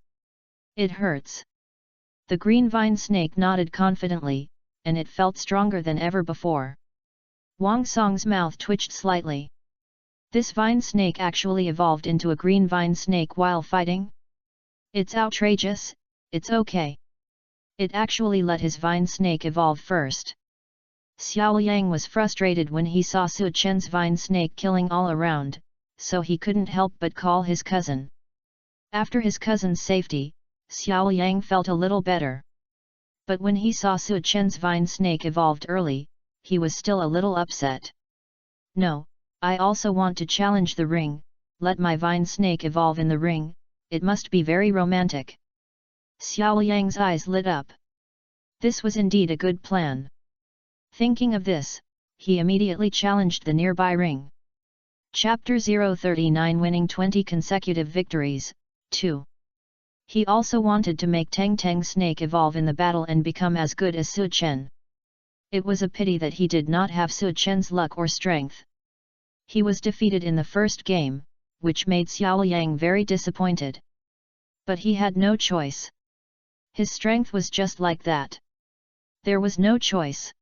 It hurts. The Green Vine Snake nodded confidently, and it felt stronger than ever before. Wang Song's mouth twitched slightly. This vine snake actually evolved into a green vine snake while fighting? It's outrageous. It's okay. It actually let his vine snake evolve first. Xiao Yang was frustrated when he saw Su Chen's vine snake killing all around, so he couldn't help but call his cousin. After his cousin's safety, Xiao Yang felt a little better. But when he saw Su Chen's vine snake evolved early, he was still a little upset. No, I also want to challenge the ring, let my vine snake evolve in the ring, it must be very romantic. Xiao Yang's eyes lit up. This was indeed a good plan. Thinking of this, he immediately challenged the nearby ring. Chapter 039 Winning 20 Consecutive Victories, 2. He also wanted to make Teng Teng Snake evolve in the battle and become as good as Su Chen. It was a pity that he did not have Su Chen's luck or strength. He was defeated in the first game, which made Xiao Yang very disappointed. But he had no choice. His strength was just like that. There was no choice.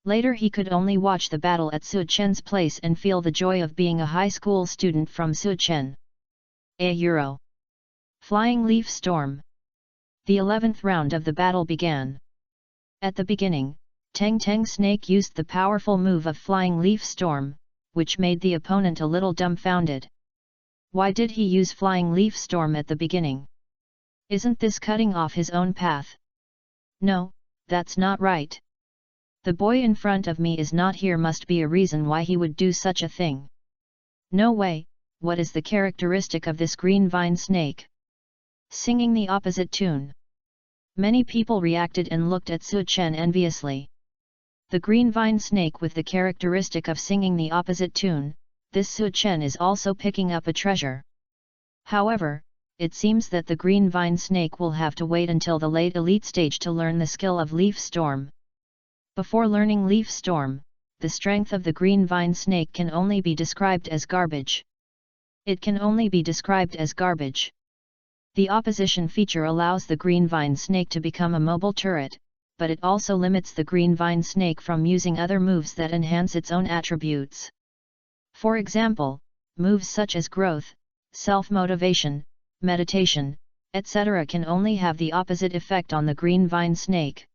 Later he could only watch the battle at Su Chen's place and feel the joy of being a high school student from Su Chen. Euro. Flying Leaf Storm. The 11th round of the battle began. At the beginning, Teng Teng Snake used the powerful move of Flying Leaf Storm, which made the opponent a little dumbfounded. Why did he use Flying Leaf Storm at the beginning? Isn't this cutting off his own path? No, that's not right. The boy in front of me is not here must be a reason why he would do such a thing. No way, what is the characteristic of this green vine snake? Singing the opposite tune. Many people reacted and looked at Su Chen enviously. The green vine snake with the characteristic of singing the opposite tune, this Su Chen is also picking up a treasure. However, it seems that the green vine snake will have to wait until the late elite stage to learn the skill of Leaf Storm. Before learning Leaf Storm, the strength of the green vine snake can only be described as garbage. It can only be described as garbage. The opposition feature allows the green vine snake to become a mobile turret, but it also limits the green vine snake from using other moves that enhance its own attributes. For example, moves such as growth, self-motivation, meditation, etc. can only have the opposite effect on the green vine snake.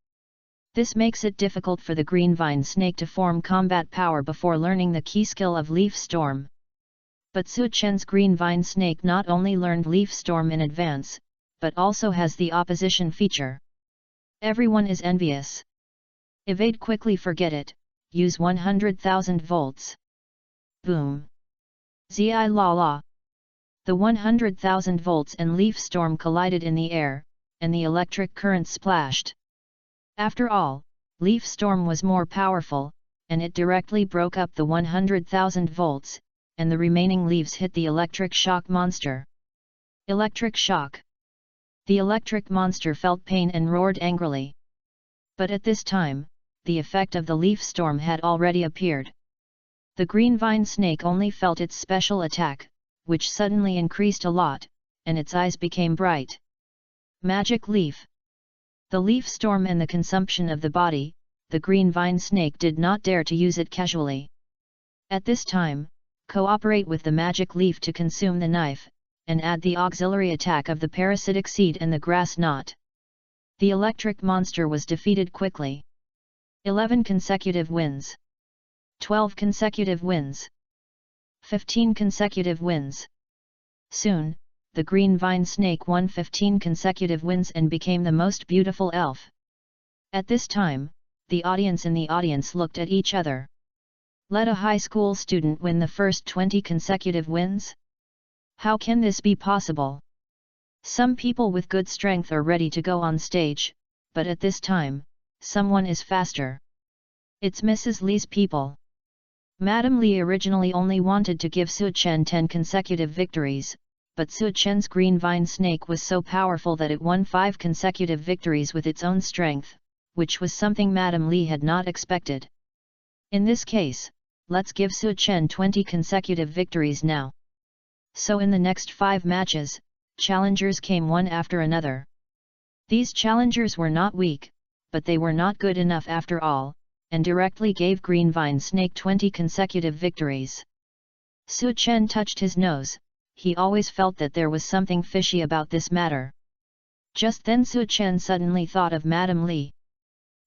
This makes it difficult for the green vine snake to form combat power before learning the key skill of Leaf Storm. But Su Chen's green vine snake not only learned Leaf Storm in advance, but also has the opposition feature. Everyone is envious. Evade quickly, forget it, use 100,000 volts. Boom. Zi la la. The 100,000 volts and Leaf Storm collided in the air, and the electric current splashed. After all, Leaf Storm was more powerful, and it directly broke up the 100,000 volts, and the remaining leaves hit the electric shock monster. Electric shock. The electric monster felt pain and roared angrily. But at this time, the effect of the Leaf Storm had already appeared. The green vine snake only felt its special attack, which suddenly increased a lot, and its eyes became bright. Magic Leaf. The Leaf Storm and the consumption of the body, the green vine snake did not dare to use it casually. At this time, cooperate with the magic leaf to consume the knife, and add the auxiliary attack of the parasitic seed and the grass knot. The electric monster was defeated quickly. 11 consecutive wins. 12 consecutive wins. 15 consecutive wins. Soon, the green vine snake won 15 consecutive wins and became the most beautiful elf. At this time, the audience in the audience looked at each other. Let a high school student win the first 20 consecutive wins? How can this be possible? Some people with good strength are ready to go on stage, but at this time, someone is faster. It's Mrs. Li's people. Madame Li originally only wanted to give Su Chen 10 consecutive victories, but Su Chen's green vine snake was so powerful that it won 5 consecutive victories with its own strength, which was something Madame Li had not expected. In this case, let's give Su Chen 20 consecutive victories now. So in the next 5 matches, challengers came one after another. These challengers were not weak, but they were not good enough after all, and directly gave Green Vine Snake 20 consecutive victories. Su Chen touched his nose. He always felt that there was something fishy about this matter. Just then Su Chen suddenly thought of Madame Li.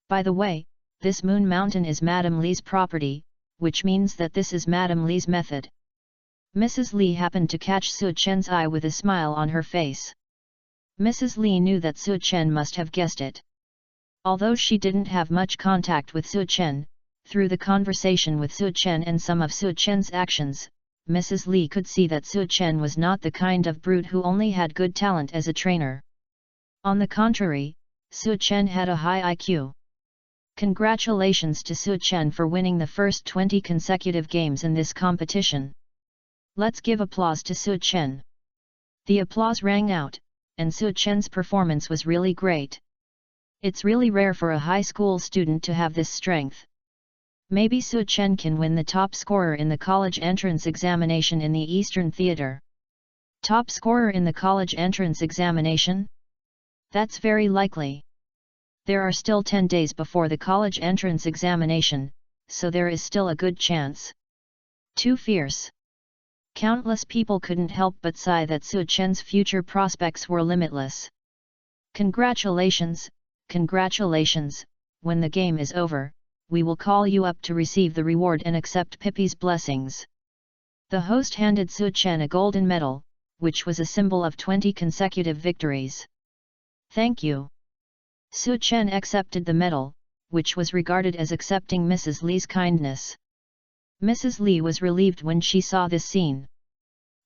By the way, this Moon Mountain is Madame Li's property, which means that this is Madame Li's method. Mrs. Li happened to catch Su Chen's eye with a smile on her face. Mrs. Li knew that Su Chen must have guessed it. Although she didn't have much contact with Su Chen, through the conversation with Su Chen and some of Su Chen's actions, Mrs. Li could see that Su Chen was not the kind of brute who only had good talent as a trainer. On the contrary, Su Chen had a high IQ. Congratulations to Su Chen for winning the first 20 consecutive games in this competition. Let's give applause to Su Chen. The applause rang out, and Su Chen's performance was really great. It's really rare for a high school student to have this strength. Maybe Su Chen can win the top scorer in the college entrance examination in the Eastern Theater. Top scorer in the college entrance examination? That's very likely. There are still 10 days before the college entrance examination, so there is still a good chance. Too fierce. Countless people couldn't help but sigh that Su Chen's future prospects were limitless. Congratulations, congratulations, when the game is over, we will call you up to receive the reward and accept Pippi's blessings. The host handed Su Chen a golden medal, which was a symbol of 20 consecutive victories. Thank you. Su Chen accepted the medal, which was regarded as accepting Mrs. Li's kindness. Mrs. Li was relieved when she saw this scene.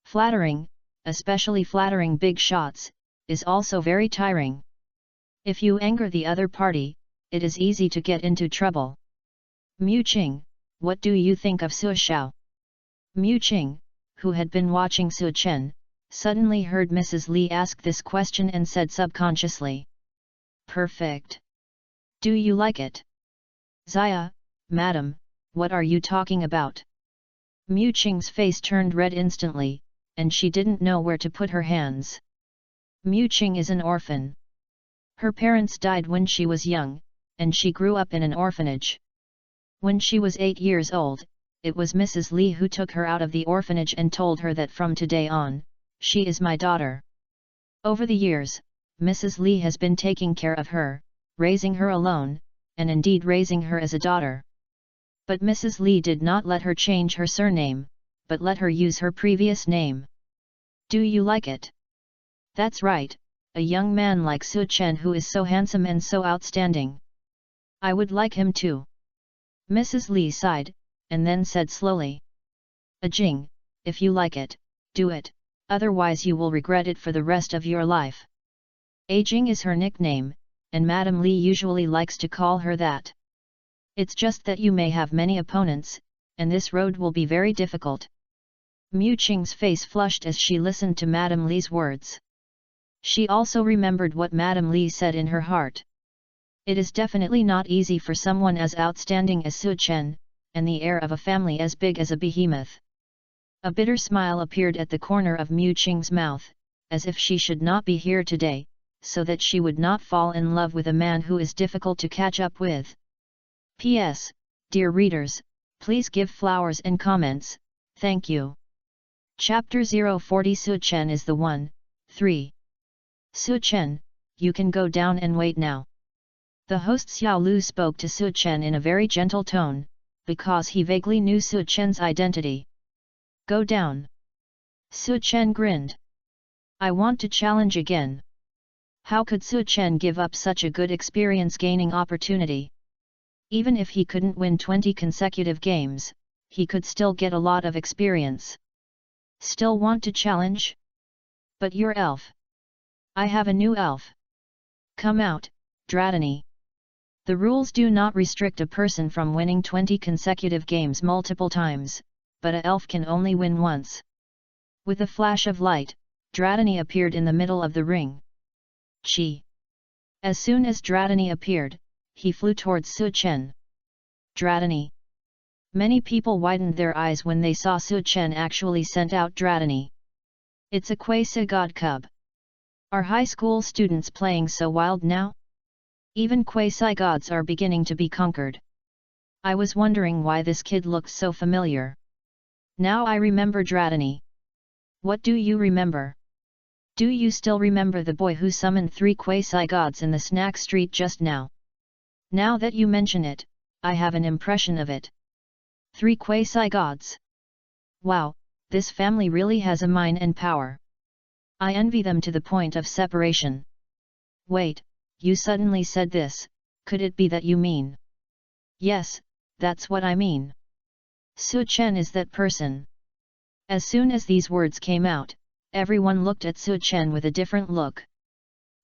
Flattering, especially flattering big shots, is also very tiring. If you anger the other party, it is easy to get into trouble. Mu Qing, what do you think of Su Xiao? Mu Qing, who had been watching Su Chen, suddenly heard Mrs. Li ask this question and said subconsciously. Perfect. Do you like it? Zaya, madam, what are you talking about? Mu Qing's face turned red instantly, and she didn't know where to put her hands. Mu Qing is an orphan. Her parents died when she was young, and she grew up in an orphanage. When she was 8 years old, it was Mrs. Li who took her out of the orphanage and told her that from today on, she is my daughter. Over the years, Mrs. Li has been taking care of her, raising her alone, and indeed raising her as a daughter. But Mrs. Li did not let her change her surname, but let her use her previous name. Do you like it? That's right, a young man like Su Chen who is so handsome and so outstanding. I would like him too. Mrs. Li sighed, and then said slowly. Jing, if you like it, do it, otherwise you will regret it for the rest of your life. Jing is her nickname, and Madame Li usually likes to call her that. It's just that you may have many opponents, and this road will be very difficult. Mu Qing's face flushed as she listened to Madame Li's words. She also remembered what Madame Li said in her heart. It is definitely not easy for someone as outstanding as Su Chen, and the heir of a family as big as a behemoth. A bitter smile appeared at the corner of Mu Qing's mouth, as if she should not be here today, so that she would not fall in love with a man who is difficult to catch up with. P.S. Dear readers, please give flowers and comments, thank you. Chapter 040 Su Chen is the one. 3. Su Chen, you can go down and wait now. The host Xiao Lu spoke to Su Chen in a very gentle tone, because he vaguely knew Su Chen's identity. Go down. Su Chen grinned. I want to challenge again. How could Su Chen give up such a good experience-gaining opportunity? Even if he couldn't win 20 consecutive games, he could still get a lot of experience. Still want to challenge? But you're elf. I have a new elf. Come out, Dratini. The rules do not restrict a person from winning 20 consecutive games multiple times, but a elf can only win once. With a flash of light, Dratini appeared in the middle of the ring. Chi. As soon as Dratini appeared, he flew towards Su Chen. Dratini. Many people widened their eyes when they saw Su Chen actually sent out Dratini. It's a Quasi God cub. Are high school students playing so wild now? Even Quasi gods are beginning to be conquered. I was wondering why this kid looked so familiar. Now I remember Dratini. What do you remember? Do you still remember the boy who summoned 3 Quasi gods in the snack street just now? Now that you mention it, I have an impression of it. 3 Quasi gods. Wow, this family really has a mind and power. I envy them to the point of separation. Wait, you suddenly said this, could it be that you mean? Yes, that's what I mean. Su Chen is that person. As soon as these words came out, everyone looked at Su Chen with a different look.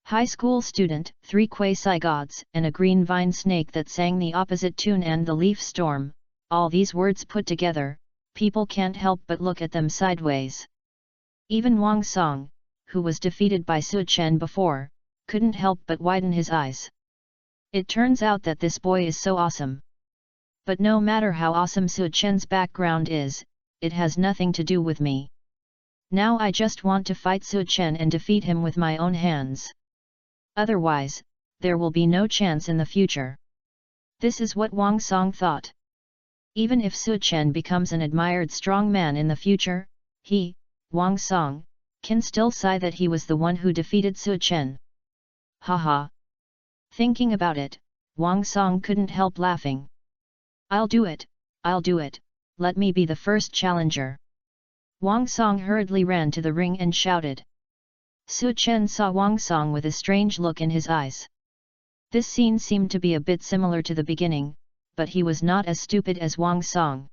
High school student, 3 Quasi gods, and a green vine snake that sang the opposite tune and the leaf storm, all these words put together, people can't help but look at them sideways. Even Wang Song, who was defeated by Su Chen before, couldn't help but widen his eyes. It turns out that this boy is so awesome. But no matter how awesome Su Chen's background is, it has nothing to do with me. Now I just want to fight Su Chen and defeat him with my own hands. Otherwise, there will be no chance in the future. This is what Wang Song thought. Even if Su Chen becomes an admired strong man in the future, he, Wang Song, can still say that he was the one who defeated Su Chen. Haha. Thinking about it, Wang Song couldn't help laughing. I'll do it, let me be the first challenger. Wang Song hurriedly ran to the ring and shouted. Su Chen saw Wang Song with a strange look in his eyes. This scene seemed to be a bit similar to the beginning, but he was not as stupid as Wang Song.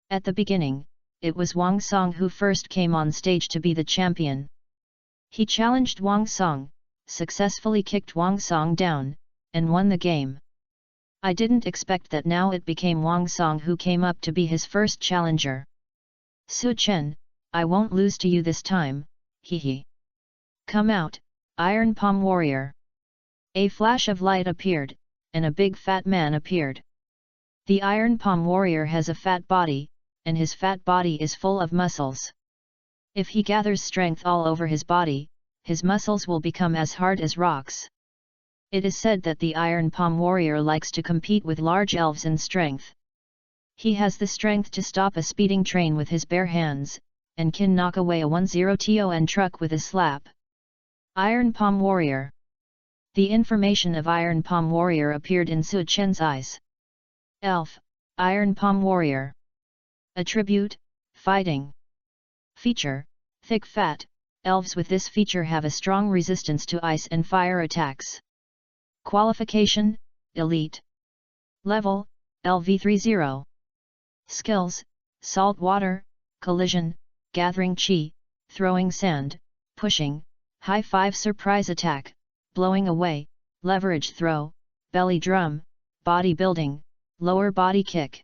At the beginning, it was Wang Song who first came on stage to be the champion. He challenged Wang Song, successfully kicked Wang Song down, and won the game. I didn't expect that now it became Wang Song who came up to be his first challenger. Su Chen, I won't lose to you this time, hee. Come out, Iron Palm Warrior. A flash of light appeared, and a big fat man appeared. The Iron Palm Warrior has a fat body, and his fat body is full of muscles. If he gathers strength all over his body, his muscles will become as hard as rocks. It is said that the Iron Palm Warrior likes to compete with large elves in strength. He has the strength to stop a speeding train with his bare hands, and can knock away a 10-ton truck with a slap. Iron Palm Warrior. The information of Iron Palm Warrior appeared in Su Chen's eyes. Elf, Iron Palm Warrior. Attribute, Fighting. Feature, Thick Fat. Elves with this feature have a strong resistance to ice and fire attacks. Qualification, Elite. Level, LV30. Skills, Salt Water, Collision, Gathering Chi, Throwing Sand, Pushing, High Five Surprise Attack, Blowing Away, Leverage Throw, Belly Drum, Body Building, Lower Body Kick.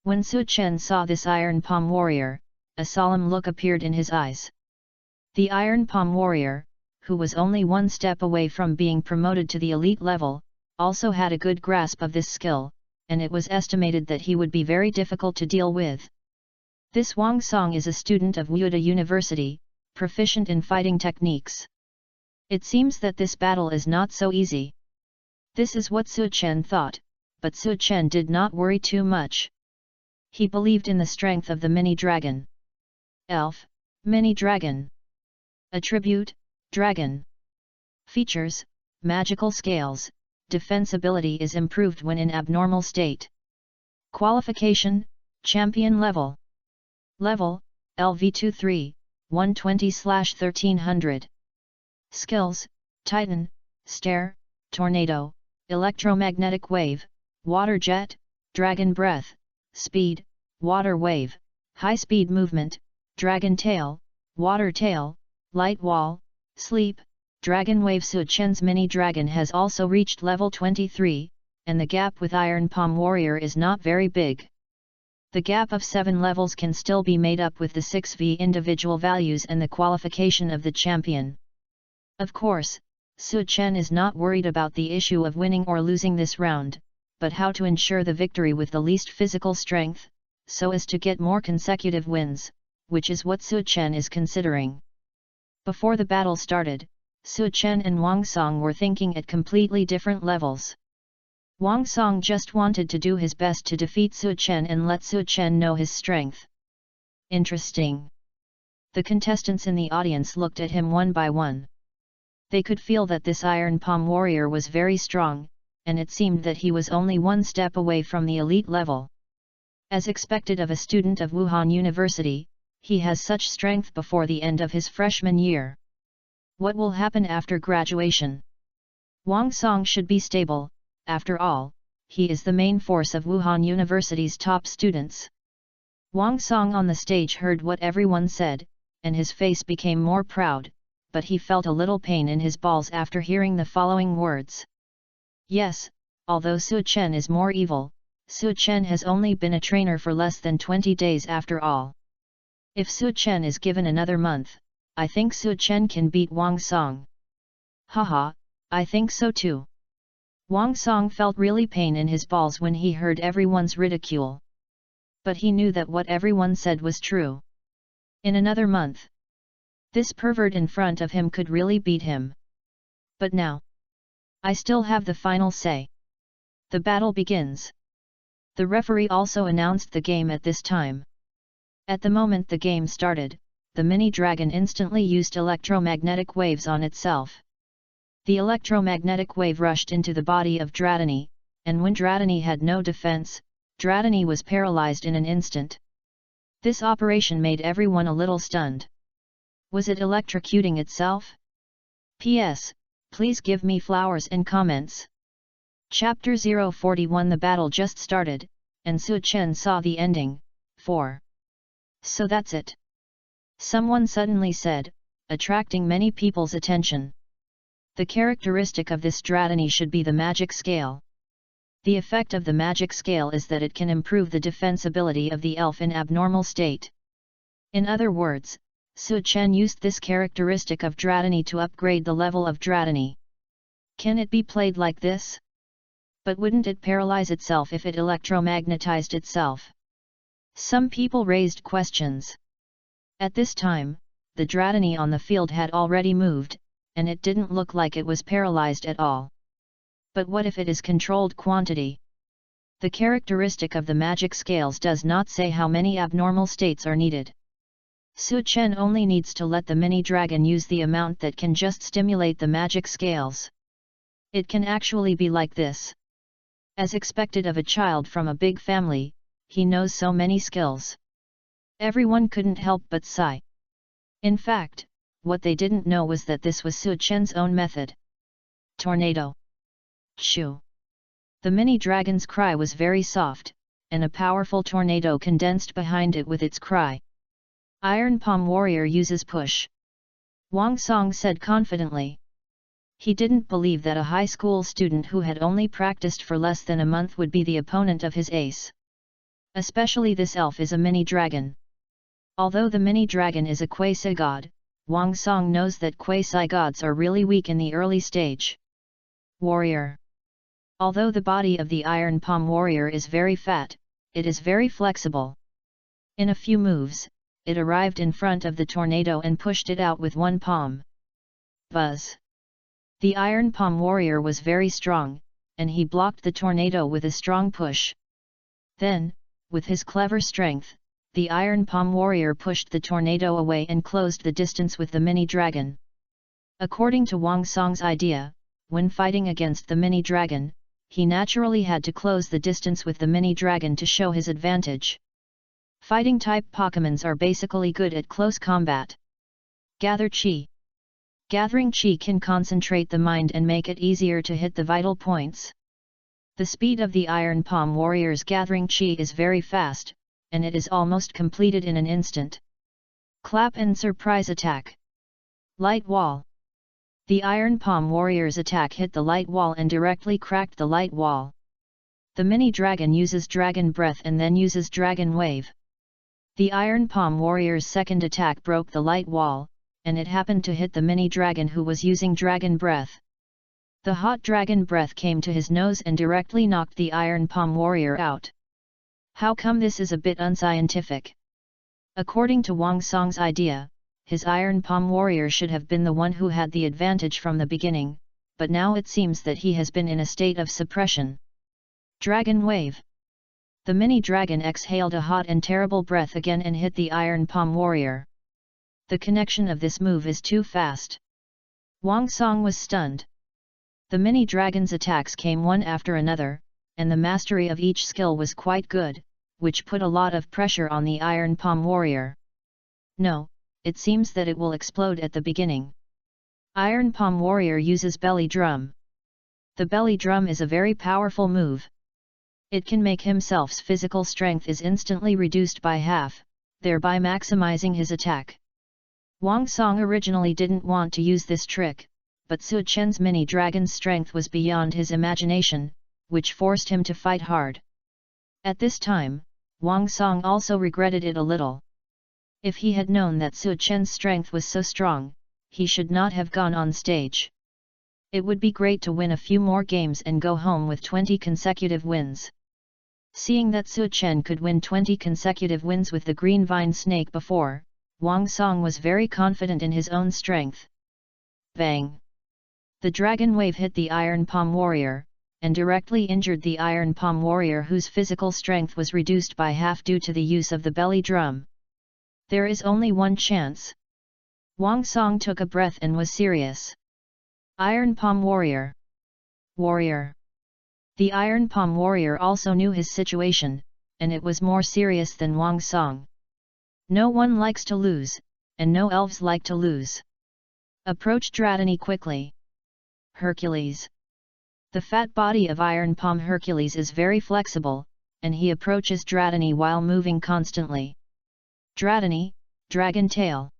When Su Chen saw this Iron Palm Warrior, a solemn look appeared in his eyes. The Iron Palm Warrior, who was only one step away from being promoted to the elite level, also had a good grasp of this skill, and it was estimated that he would be very difficult to deal with. This Wang Song is a student of Wuda University, proficient in fighting techniques. It seems that this battle is not so easy. This is what Su Chen thought, but Su Chen did not worry too much. He believed in the strength of the mini dragon. Elf, Mini Dragon. Attribute, Dragon. Features: magical scales, defensibility is improved when in abnormal state. Qualification: champion level. Level: LV23, 120/1300. Skills: Titan, Stare, Tornado, Electromagnetic Wave, Water Jet, Dragon Breath, Speed, Water Wave, High Speed Movement, Dragon Tail, Water Tail, Light Wall, Sleep, Dragon Wave. Su Chen's mini dragon has also reached level 23, and the gap with Iron Palm Warrior is not very big. The gap of 7 levels can still be made up with the 6V individual values and the qualification of the champion. Of course, Su Chen is not worried about the issue of winning or losing this round, but how to ensure the victory with the least physical strength, so as to get more consecutive wins, which is what Su Chen is considering. Before the battle started, Su Chen and Wang Song were thinking at completely different levels. Wang Song just wanted to do his best to defeat Su Chen and let Su Chen know his strength. Interesting. The contestants in the audience looked at him one by one. They could feel that this Iron Palm Warrior was very strong, and it seemed that he was only one step away from the elite level. As expected of a student of Wuhan University, he has such strength before the end of his freshman year. What will happen after graduation? Wang Song should be stable, after all, he is the main force of Wuhan University's top students. Wang Song on the stage heard what everyone said, and his face became more proud, but he felt a little pain in his balls after hearing the following words. Yes, although Su Chen is more evil, Su Chen has only been a trainer for less than 20 days after all. If Su Chen is given another month, I think Su Chen can beat Wang Song. Haha, I think so too. Wang Song felt really pain in his balls when he heard everyone's ridicule. But he knew that what everyone said was true. In another month, this pervert in front of him could really beat him. But now, I still have the final say. The battle begins. The referee also announced the game at this time. At the moment the game started, the mini dragon instantly used electromagnetic waves on itself. The electromagnetic wave rushed into the body of Dratini, and when Dratini had no defense, Dratini was paralyzed in an instant. This operation made everyone a little stunned. Was it electrocuting itself? P.S. Please give me flowers and comments. Chapter 041. The battle just started, and Su Chen saw the ending. 4. So that's it. Someone suddenly said, attracting many people's attention. The characteristic of this Dratini should be the magic scale. The effect of the magic scale is that it can improve the defensibility of the elf in abnormal state. In other words, Su Chen used this characteristic of Dratini to upgrade the level of Dratini. Can it be played like this? But wouldn't it paralyze itself if it electromagnetized itself? Some people raised questions. At this time, the Dratini on the field had already moved, and it didn't look like it was paralyzed at all. But what if it is controlled quantity? The characteristic of the magic scales does not say how many abnormal states are needed. Su Chen only needs to let the mini dragon use the amount that can just stimulate the magic scales. It can actually be like this. As expected of a child from a big family, he knows so many skills. Everyone couldn't help but sigh. In fact, what they didn't know was that this was Su Chen's own method. Tornado. Shoo. The mini dragon's cry was very soft, and a powerful tornado condensed behind it with its cry. Iron Palm Warrior uses push. Wang Song said confidently. He didn't believe that a high school student who had only practiced for less than a month would be the opponent of his ace. Especially this elf is a mini dragon. Although the mini dragon is a quasi-god, Wang Song knows that quasi-gods are really weak in the early stage. Warrior. Although the body of the Iron Palm Warrior is very fat, it is very flexible. In a few moves, it arrived in front of the tornado and pushed it out with one palm. Buzz. The Iron Palm Warrior was very strong, and he blocked the tornado with a strong push. Then, with his clever strength, the Iron Palm Warrior pushed the tornado away and closed the distance with the mini dragon. According to Wang Song's idea, when fighting against the mini dragon, he naturally had to close the distance with the mini dragon to show his advantage. Fighting type Pokémons are basically good at close combat. Gather Qi. Gathering Qi can concentrate the mind and make it easier to hit the vital points. The speed of the Iron Palm Warrior's gathering Qi is very fast, and it is almost completed in an instant. Clap and surprise attack. Light wall. The Iron Palm Warrior's attack hit the light wall and directly cracked the light wall. The mini dragon uses Dragon Breath and then uses Dragon Wave. The Iron Palm Warrior's second attack broke the light wall, and it happened to hit the mini dragon who was using Dragon Breath. The hot Dragon Breath came to his nose and directly knocked the Iron Palm Warrior out. How come this is a bit unscientific? According to Wang Song's idea, his Iron Palm Warrior should have been the one who had the advantage from the beginning, but now it seems that he has been in a state of suppression. Dragon Wave. The mini dragon exhaled a hot and terrible breath again and hit the Iron Palm Warrior. The connection of this move is too fast. Wang Song was stunned. The mini dragon's attacks came one after another, and the mastery of each skill was quite good, which put a lot of pressure on the Iron Palm Warrior. No, it seems that it will explode at the beginning. Iron Palm Warrior uses Belly Drum. The Belly Drum is a very powerful move. It can make himself's physical strength is instantly reduced by half, thereby maximizing his attack. Wang Song originally didn't want to use this trick, but Su Chen's mini dragon's strength was beyond his imagination, which forced him to fight hard. At this time, Wang Song also regretted it a little. If he had known that Su Chen's strength was so strong, he should not have gone on stage. It would be great to win a few more games and go home with 20 consecutive wins. Seeing that Su Chen could win 20 consecutive wins with the Green Vine Snake before, Wang Song was very confident in his own strength. Bang! The Dragon Wave hit the Iron Palm Warrior, and directly injured the Iron Palm Warrior whose physical strength was reduced by half due to the use of the belly drum. There is only one chance. Wang Song took a breath and was serious. Iron Palm Warrior. Warrior. The Iron Palm Warrior also knew his situation, and it was more serious than Wang Song. No one likes to lose, and no elves like to lose. Approach Dratini quickly. Hercules. The fat body of Iron Palm Hercules is very flexible, and he approaches Dratini while moving constantly. Dratini, Dragon Tail.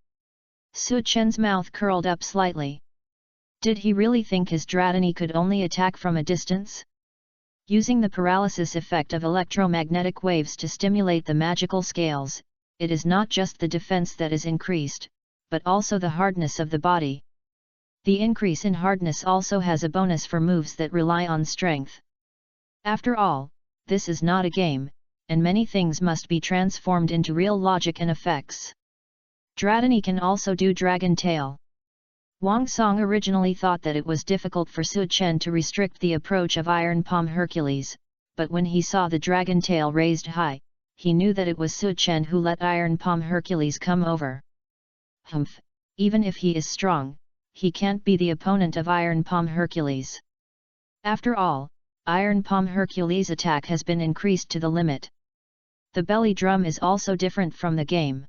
Su Chen's mouth curled up slightly. Did he really think his Dratini could only attack from a distance? Using the paralysis effect of electromagnetic waves to stimulate the magical scales, it is not just the defense that is increased, but also the hardness of the body. The increase in hardness also has a bonus for moves that rely on strength. After all, this is not a game, and many things must be transformed into real logic and effects. Dratini can also do Dragon Tail. Wang Song originally thought that it was difficult for Su Chen to restrict the approach of Iron Palm Hercules, but when he saw the Dragon Tail raised high, he knew that it was Su Chen who let Iron Palm Hercules come over. Humph, even if he is strong, he can't be the opponent of Iron Palm Hercules. After all, Iron Palm Hercules' attack has been increased to the limit. The belly drum is also different from the game.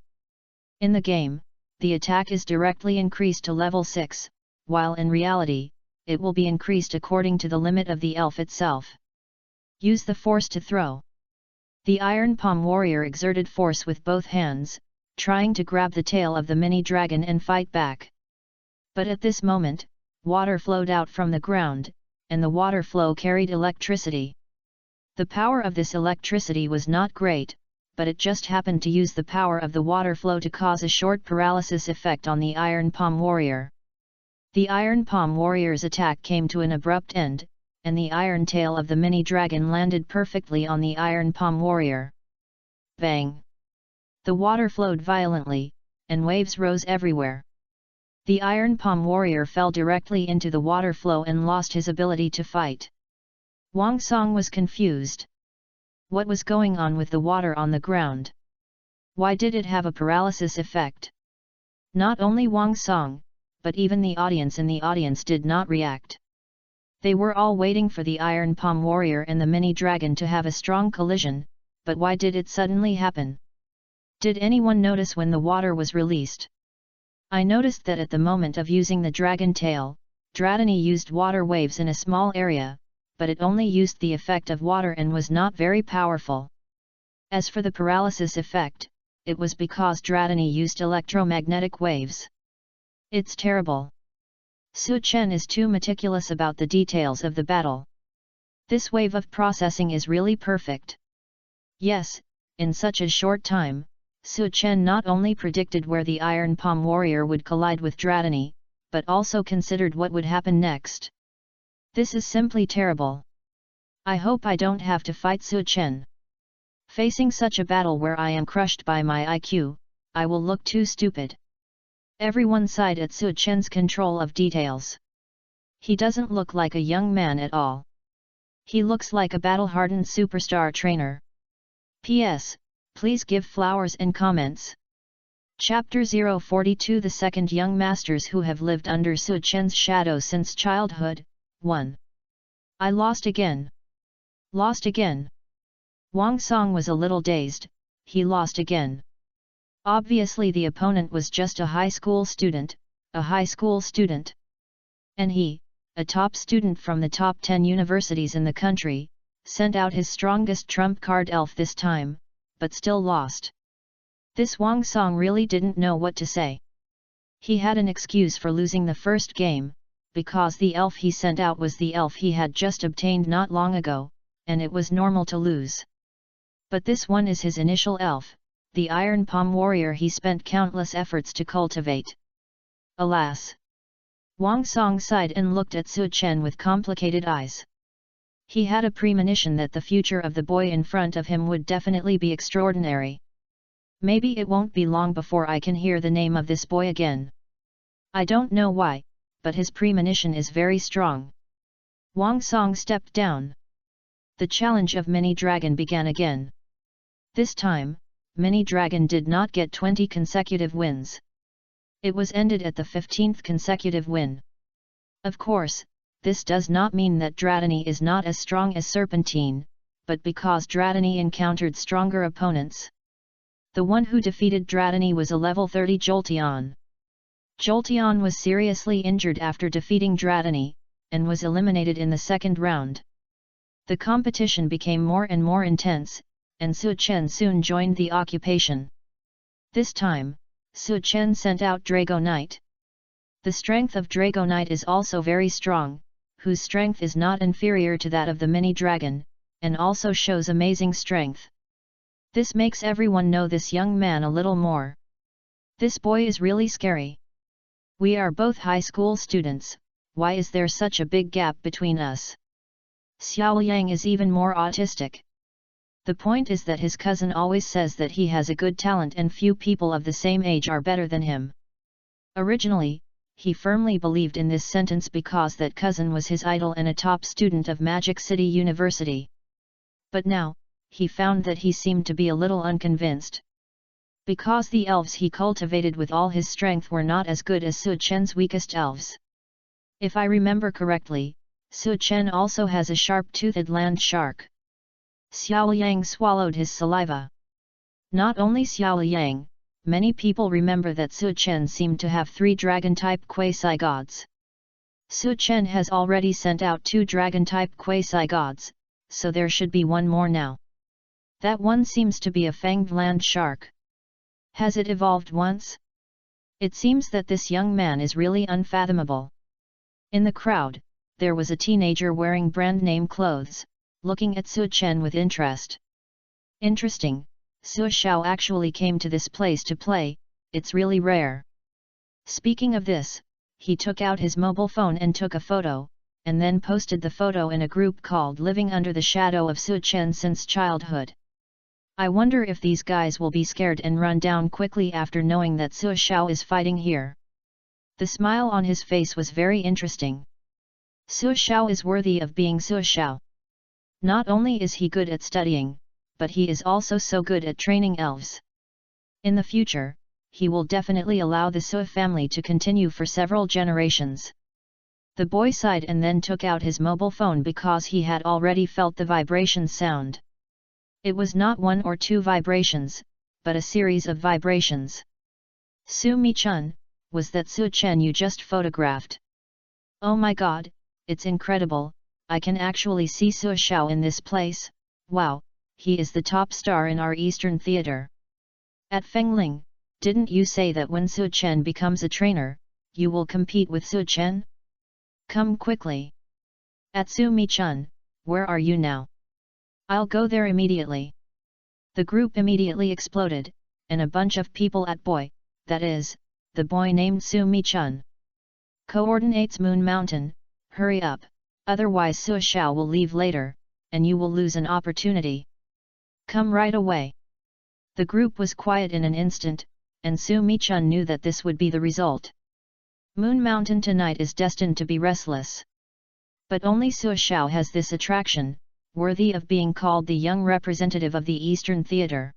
In the game, the attack is directly increased to level 6, while in reality, it will be increased according to the limit of the elf itself. Use the force to throw. The Iron Palm Warrior exerted force with both hands, trying to grab the tail of the mini dragon and fight back. But at this moment, water flowed out from the ground, and the water flow carried electricity. The power of this electricity was not great, but it just happened to use the power of the water flow to cause a short paralysis effect on the Iron Palm Warrior. The Iron Palm Warrior's attack came to an abrupt end, and the iron tail of the mini dragon landed perfectly on the Iron Palm Warrior. Bang! The water flowed violently, and waves rose everywhere. The Iron Palm Warrior fell directly into the water flow and lost his ability to fight. Wang Song was confused. What was going on with the water on the ground? Why did it have a paralysis effect? Not only Wang Song, but even the audience in the audience did not react. They were all waiting for the Iron Palm Warrior and the mini dragon to have a strong collision, but why did it suddenly happen? Did anyone notice when the water was released? I noticed that at the moment of using the dragon tail, Dratini used water waves in a small area, but it only used the effect of water and was not very powerful. As for the paralysis effect, it was because Dratini used electromagnetic waves. It's terrible. Su Chen is too meticulous about the details of the battle. This wave of processing is really perfect. Yes, in such a short time, Su Chen not only predicted where the Iron Palm Warrior would collide with Dratini, but also considered what would happen next. This is simply terrible. I hope I don't have to fight Su Chen. Facing such a battle where I am crushed by my IQ, I will look too stupid. Everyone sighed at Su Chen's control of details. He doesn't look like a young man at all. He looks like a battle-hardened superstar trainer. P.S. Please give flowers and comments. Chapter 042 The Second Young Masters Who Have Lived Under Su Chen's Shadow Since Childhood, 1. I lost again. Lost again. Wang Song was a little dazed. He lost again. Obviously the opponent was just a high school student, And he, a top student from the top 10 universities in the country, sent out his strongest trump card elf this time, but still lost. This Wang Song really didn't know what to say. He had an excuse for losing the first game, because the elf he sent out was the elf he had just obtained not long ago, and it was normal to lose. But this one is his initial elf, the Iron Palm Warrior he spent countless efforts to cultivate. Alas! Wang Song sighed and looked at Su Chen with complicated eyes. He had a premonition that the future of the boy in front of him would definitely be extraordinary. Maybe it won't be long before I can hear the name of this boy again. I don't know why, but his premonition is very strong. Wang Song stepped down. The challenge of Mini Dragon began again. This time, Mini Dragon did not get 20 consecutive wins. It was ended at the 15th consecutive win. Of course, this does not mean that Dratini is not as strong as Serpentine, but because Dratini encountered stronger opponents. The one who defeated Dratini was a level 30 Jolteon. Jolteon was seriously injured after defeating Dratini, and was eliminated in the second round. The competition became more and more intense, and Su Chen soon joined the occupation. This time, Su Chen sent out Dragonite. The strength of Dragonite is also very strong, whose strength is not inferior to that of the mini dragon, and also shows amazing strength. This makes everyone know this young man a little more. This boy is really scary. We are both high school students, why is there such a big gap between us? Xiao Yang is even more autistic. The point is that his cousin always says that he has a good talent and few people of the same age are better than him. Originally, he firmly believed in this sentence because that cousin was his idol and a top student of Magic City University. But now, he found that he seemed to be a little unconvinced. Because the elves he cultivated with all his strength were not as good as Su Chen's weakest elves. If I remember correctly, Su Chen also has a sharp-toothed land shark. Xiao Yang swallowed his saliva. Not only Xiao Yang, many people remember that Su Chen seemed to have 3 dragon-type quasi-gods. Su Chen has already sent out 2 dragon-type quasi-gods, so there should be one more now. That one seems to be a fanged land shark. Has it evolved once? It seems that this young man is really unfathomable. In the crowd, there was a teenager wearing brand-name clothes, looking at Su Chen with interest. Interesting, Su Xiao actually came to this place to play, it's really rare. Speaking of this, he took out his mobile phone and took a photo, and then posted the photo in a group called Living Under the Shadow of Su Chen Since Childhood. I wonder if these guys will be scared and run down quickly after knowing that Su Xiao is fighting here. The smile on his face was very interesting. Su Xiao is worthy of being Su Xiao. Not only is he good at studying, but he is also so good at training elves. In the future, he will definitely allow the Sui family to continue for several generations. The boy sighed and then took out his mobile phone because he had already felt the vibration sound. It was not one or two vibrations, but a series of vibrations. Su Mi-chun, was that Su Chen you just photographed? Oh my god, it's incredible, I can actually see Su Xiao in this place, wow, he is the top star in our Eastern theater. At Fengling, didn't you say that when Su Chen becomes a trainer, you will compete with Su Chen? Come quickly. At Su Mi-chun, where are you now? I'll go there immediately. The group immediately exploded, and a bunch of people at boy, that is, the boy named Su Mi-chun. Coordinates Moon Mountain, hurry up, otherwise Su Xiao will leave later, and you will lose an opportunity. Come right away. The group was quiet in an instant, and Su Mi-chun knew that this would be the result. Moon Mountain tonight is destined to be restless. But only Su Xiao has this attraction, worthy of being called the young representative of the Eastern Theater.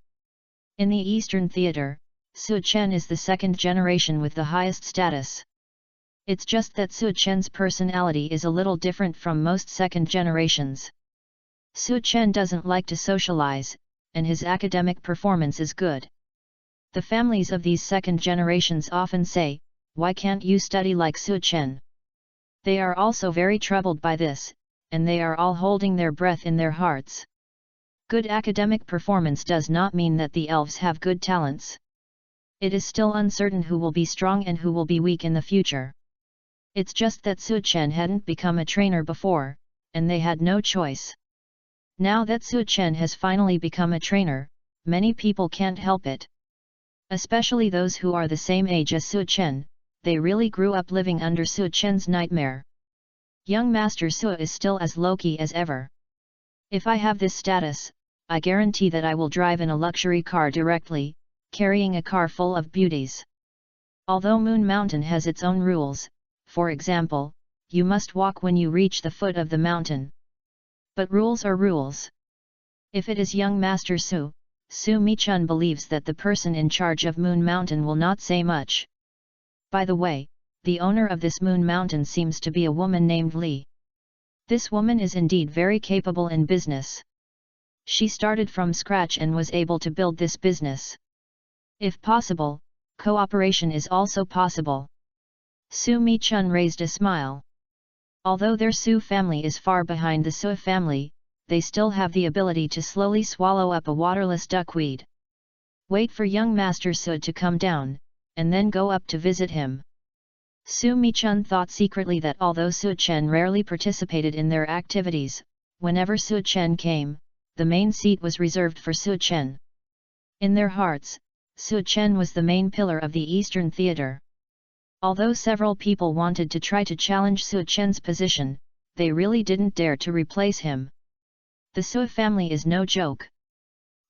In the Eastern Theater, Su Chen is the second generation with the highest status. It's just that Su Chen's personality is a little different from most second generations. Su Chen doesn't like to socialize, and his academic performance is good. The families of these second generations often say, "Why can't you study like Su Chen?" They are also very troubled by this, and they are all holding their breath in their hearts. Good academic performance does not mean that the elves have good talents. It is still uncertain who will be strong and who will be weak in the future. It's just that Su Chen hadn't become a trainer before, and they had no choice. Now that Su Chen has finally become a trainer, many people can't help it. Especially those who are the same age as Su Chen, they really grew up living under Su Chen's nightmare. Young Master Su is still as low-key as ever. If I have this status, I guarantee that I will drive in a luxury car directly, carrying a car full of beauties. Although Moon Mountain has its own rules, for example, you must walk when you reach the foot of the mountain. But rules are rules. If it is young Master Su, Su Mi-chun believes that the person in charge of Moon Mountain will not say much. By the way, the owner of this Moon Mountain seems to be a woman named Li. This woman is indeed very capable in business. She started from scratch and was able to build this business. If possible, cooperation is also possible. Su Mi-chun raised a smile. Although their Su family is far behind the Su family, they still have the ability to slowly swallow up a waterless duckweed. Wait for young Master Su to come down, and then go up to visit him. Su Mi-chun thought secretly that although Su Chen rarely participated in their activities, whenever Su Chen came, the main seat was reserved for Su Chen. In their hearts, Su Chen was the main pillar of the Eastern Theater. Although several people wanted to try to challenge Su Chen's position, they really didn't dare to replace him. The Su family is no joke.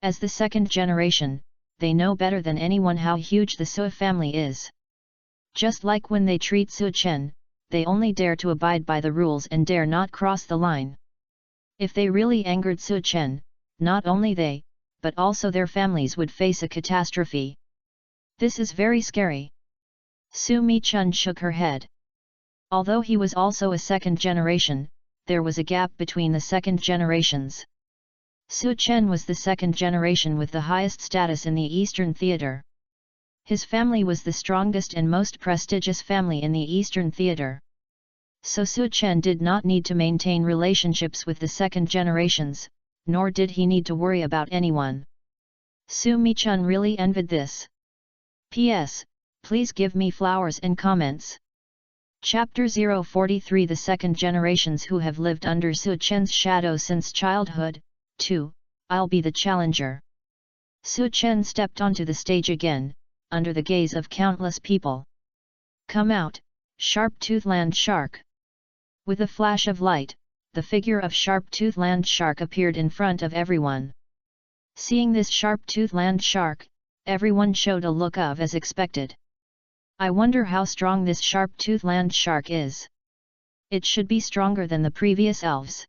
As the second generation, they know better than anyone how huge the Su family is. Just like when they treat Su Chen, they only dare to abide by the rules and dare not cross the line. If they really angered Su Chen, not only they, but also their families would face a catastrophe. This is very scary. Su Mi-chun shook her head. Although he was also a second generation, there was a gap between the second generations. Su Chen was the second generation with the highest status in the Eastern Theater. His family was the strongest and most prestigious family in the Eastern Theater. So Su Chen did not need to maintain relationships with the second generations, nor did he need to worry about anyone. Su Mi-chun really envied this. P.S. Please give me flowers and comments. Chapter 043 The Second Generations Who Have Lived Under Su Chen's Shadow Since Childhood, 2, I'll Be the Challenger. Su Chen stepped onto the stage again, under the gaze of countless people. Come out, Sharp-Tooth Land Shark! With a flash of light, the figure of Sharp-Tooth Land Shark appeared in front of everyone. Seeing this Sharp-Tooth Land Shark, everyone showed a look of as expected. I wonder how strong this Sharp-Tooth Land Shark is. It should be stronger than the previous elves.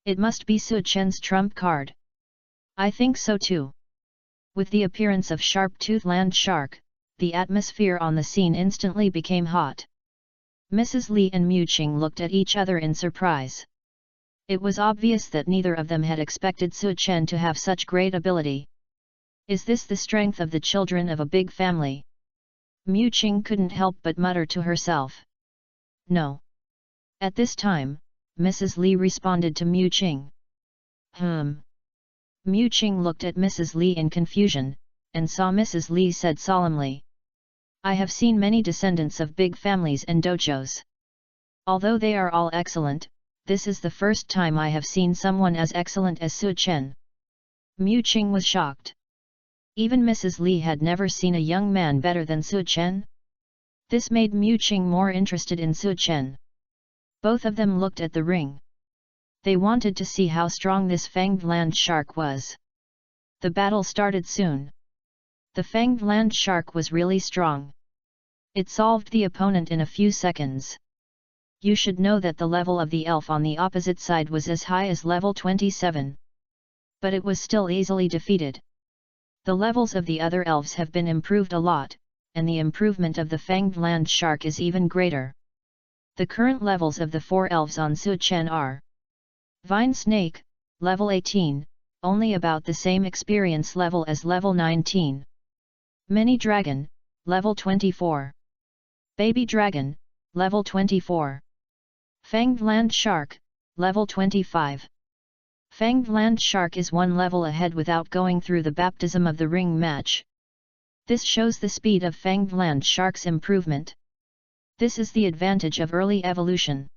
It must be Su Chen's trump card. I think so too. With the appearance of Sharp-Tooth Land Shark, the atmosphere on the scene instantly became hot. Mrs. Li and Mu Qing looked at each other in surprise. It was obvious that neither of them had expected Su Chen to have such great ability. Is this the strength of the children of a big family? Mu Qing couldn't help but mutter to herself. No. At this time, Mrs. Li responded to Mu Qing. Mu Qing looked at Mrs. Li in confusion, and saw Mrs. Li said solemnly. I have seen many descendants of big families and dojos. Although they are all excellent, this is the first time I have seen someone as excellent as Su Chen. Mu Qing was shocked. Even Mrs. Li had never seen a young man better than Su Chen. This made Mu Qing more interested in Su Chen. Both of them looked at the ring. They wanted to see how strong this fanged land shark was. The battle started soon. The fanged land shark was really strong. It solved the opponent in a few seconds. You should know that the level of the elf on the opposite side was as high as level 27. But it was still easily defeated. The levels of the other elves have been improved a lot, and the improvement of the fanged land shark is even greater. The current levels of the 4 elves on Su Chen are Vine Snake, level 18, only about the same experience level as level 19. Mini Dragon, level 24. Baby Dragon, level 24. Fanged Land Shark, level 25. Fanged Land Shark is 1 level ahead without going through the baptism of the ring match. This shows the speed of Fanged Land Shark's improvement. This is the advantage of early evolution.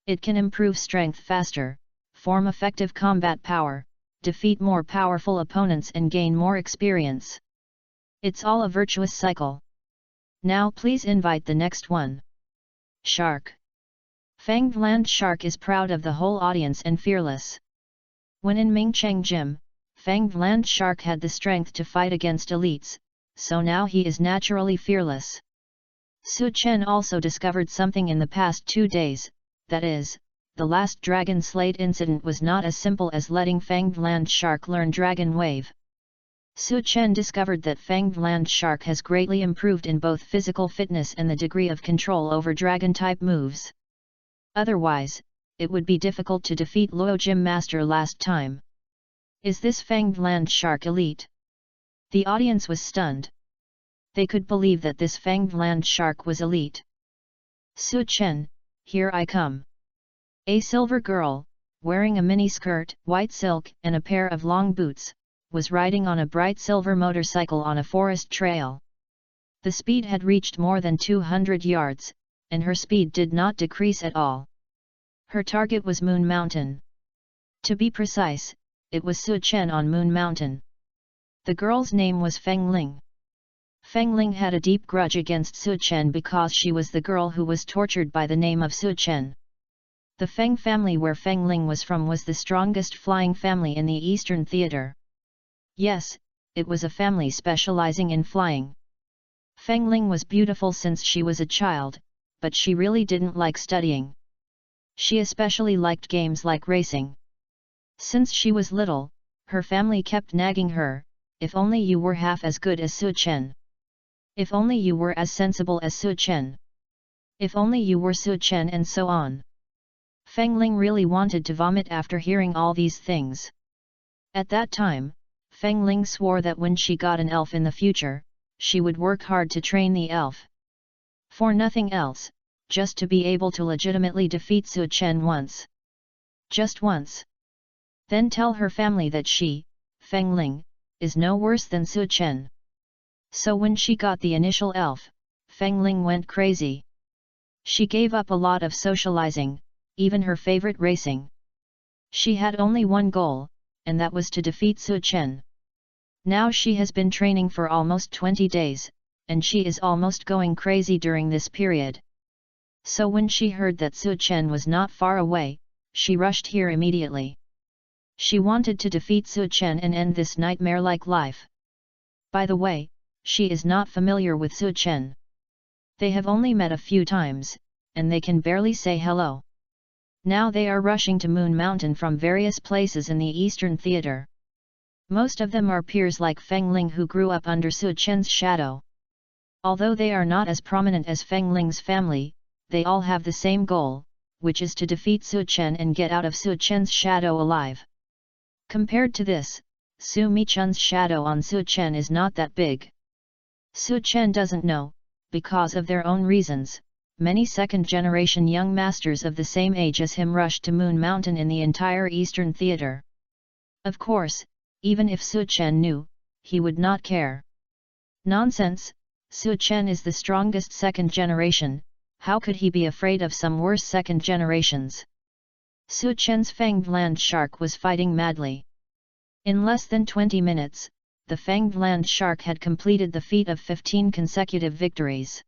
It can improve strength faster, form effective combat power, defeat more powerful opponents and gain more experience. It's all a virtuous cycle. Now please invite the next one. Shark. Fanged Land Shark is proud of the whole audience and fearless. When in Mingcheng Gym, Fanged Land Shark had the strength to fight against elites, so now he is naturally fearless. Su Chen also discovered something in the past 2 days, that is, the last Dragon Slate incident was not as simple as letting Fanged Land Shark learn Dragon Wave. Su Chen discovered that Fanged Land Shark has greatly improved in both physical fitness and the degree of control over Dragon-type moves. Otherwise, it would be difficult to defeat Luo Gym Master last time. Is this Fanged Land Shark elite? The audience was stunned. They could believe that this Fanged Land Shark was elite. Su Chen, here I come. A silver girl, wearing a mini skirt, white silk and a pair of long boots, was riding on a bright silver motorcycle on a forest trail. The speed had reached more than 200 yards, and her speed did not decrease at all. Her target was Moon Mountain. To be precise, it was Su Chen on Moon Mountain. The girl's name was Feng Ling. Feng Ling had a deep grudge against Su Chen because she was the girl who was tortured by the name of Su Chen. The Feng family where Feng Ling was from was the strongest flying family in the Eastern Theater. Yes, it was a family specializing in flying. Feng Ling was beautiful since she was a child, but she really didn't like studying. She especially liked games like racing. Since she was little, her family kept nagging her, if only you were half as good as Su Chen. If only you were as sensible as Su Chen. If only you were Su Chen, and so on. Feng Ling really wanted to vomit after hearing all these things. At that time, Feng Ling swore that when she got an elf in the future, she would work hard to train the elf. For nothing else, just to be able to legitimately defeat Su Chen once. Just once. Then tell her family that she, Feng Ling, is no worse than Su Chen. So when she got the initial elf, Feng Ling went crazy. She gave up a lot of socializing, even her favorite racing. She had only one goal, and that was to defeat Su Chen. Now she has been training for almost 20 days, and she is almost going crazy during this period. So when she heard that Su Chen was not far away, she rushed here immediately. She wanted to defeat Su Chen and end this nightmare-like life. By the way, she is not familiar with Su Chen. They have only met a few times, and they can barely say hello. Now they are rushing to Moon Mountain from various places in the Eastern Theater. Most of them are peers like Feng Ling who grew up under Su Chen's shadow. Although they are not as prominent as Feng Ling's family, they all have the same goal, which is to defeat Su Chen and get out of Su Chen's shadow alive. Compared to this, Su Michun's shadow on Su Chen is not that big. Su Chen doesn't know, because of their own reasons, many second-generation young masters of the same age as him rushed to Moon Mountain in the entire Eastern Theater. Of course, even if Su Chen knew, he would not care. Nonsense, Su Chen is the strongest second generation, how could he be afraid of some worse second generations? Su Chen's fanged land shark was fighting madly. In less than 20 minutes, the fanged land shark had completed the feat of 15 consecutive victories.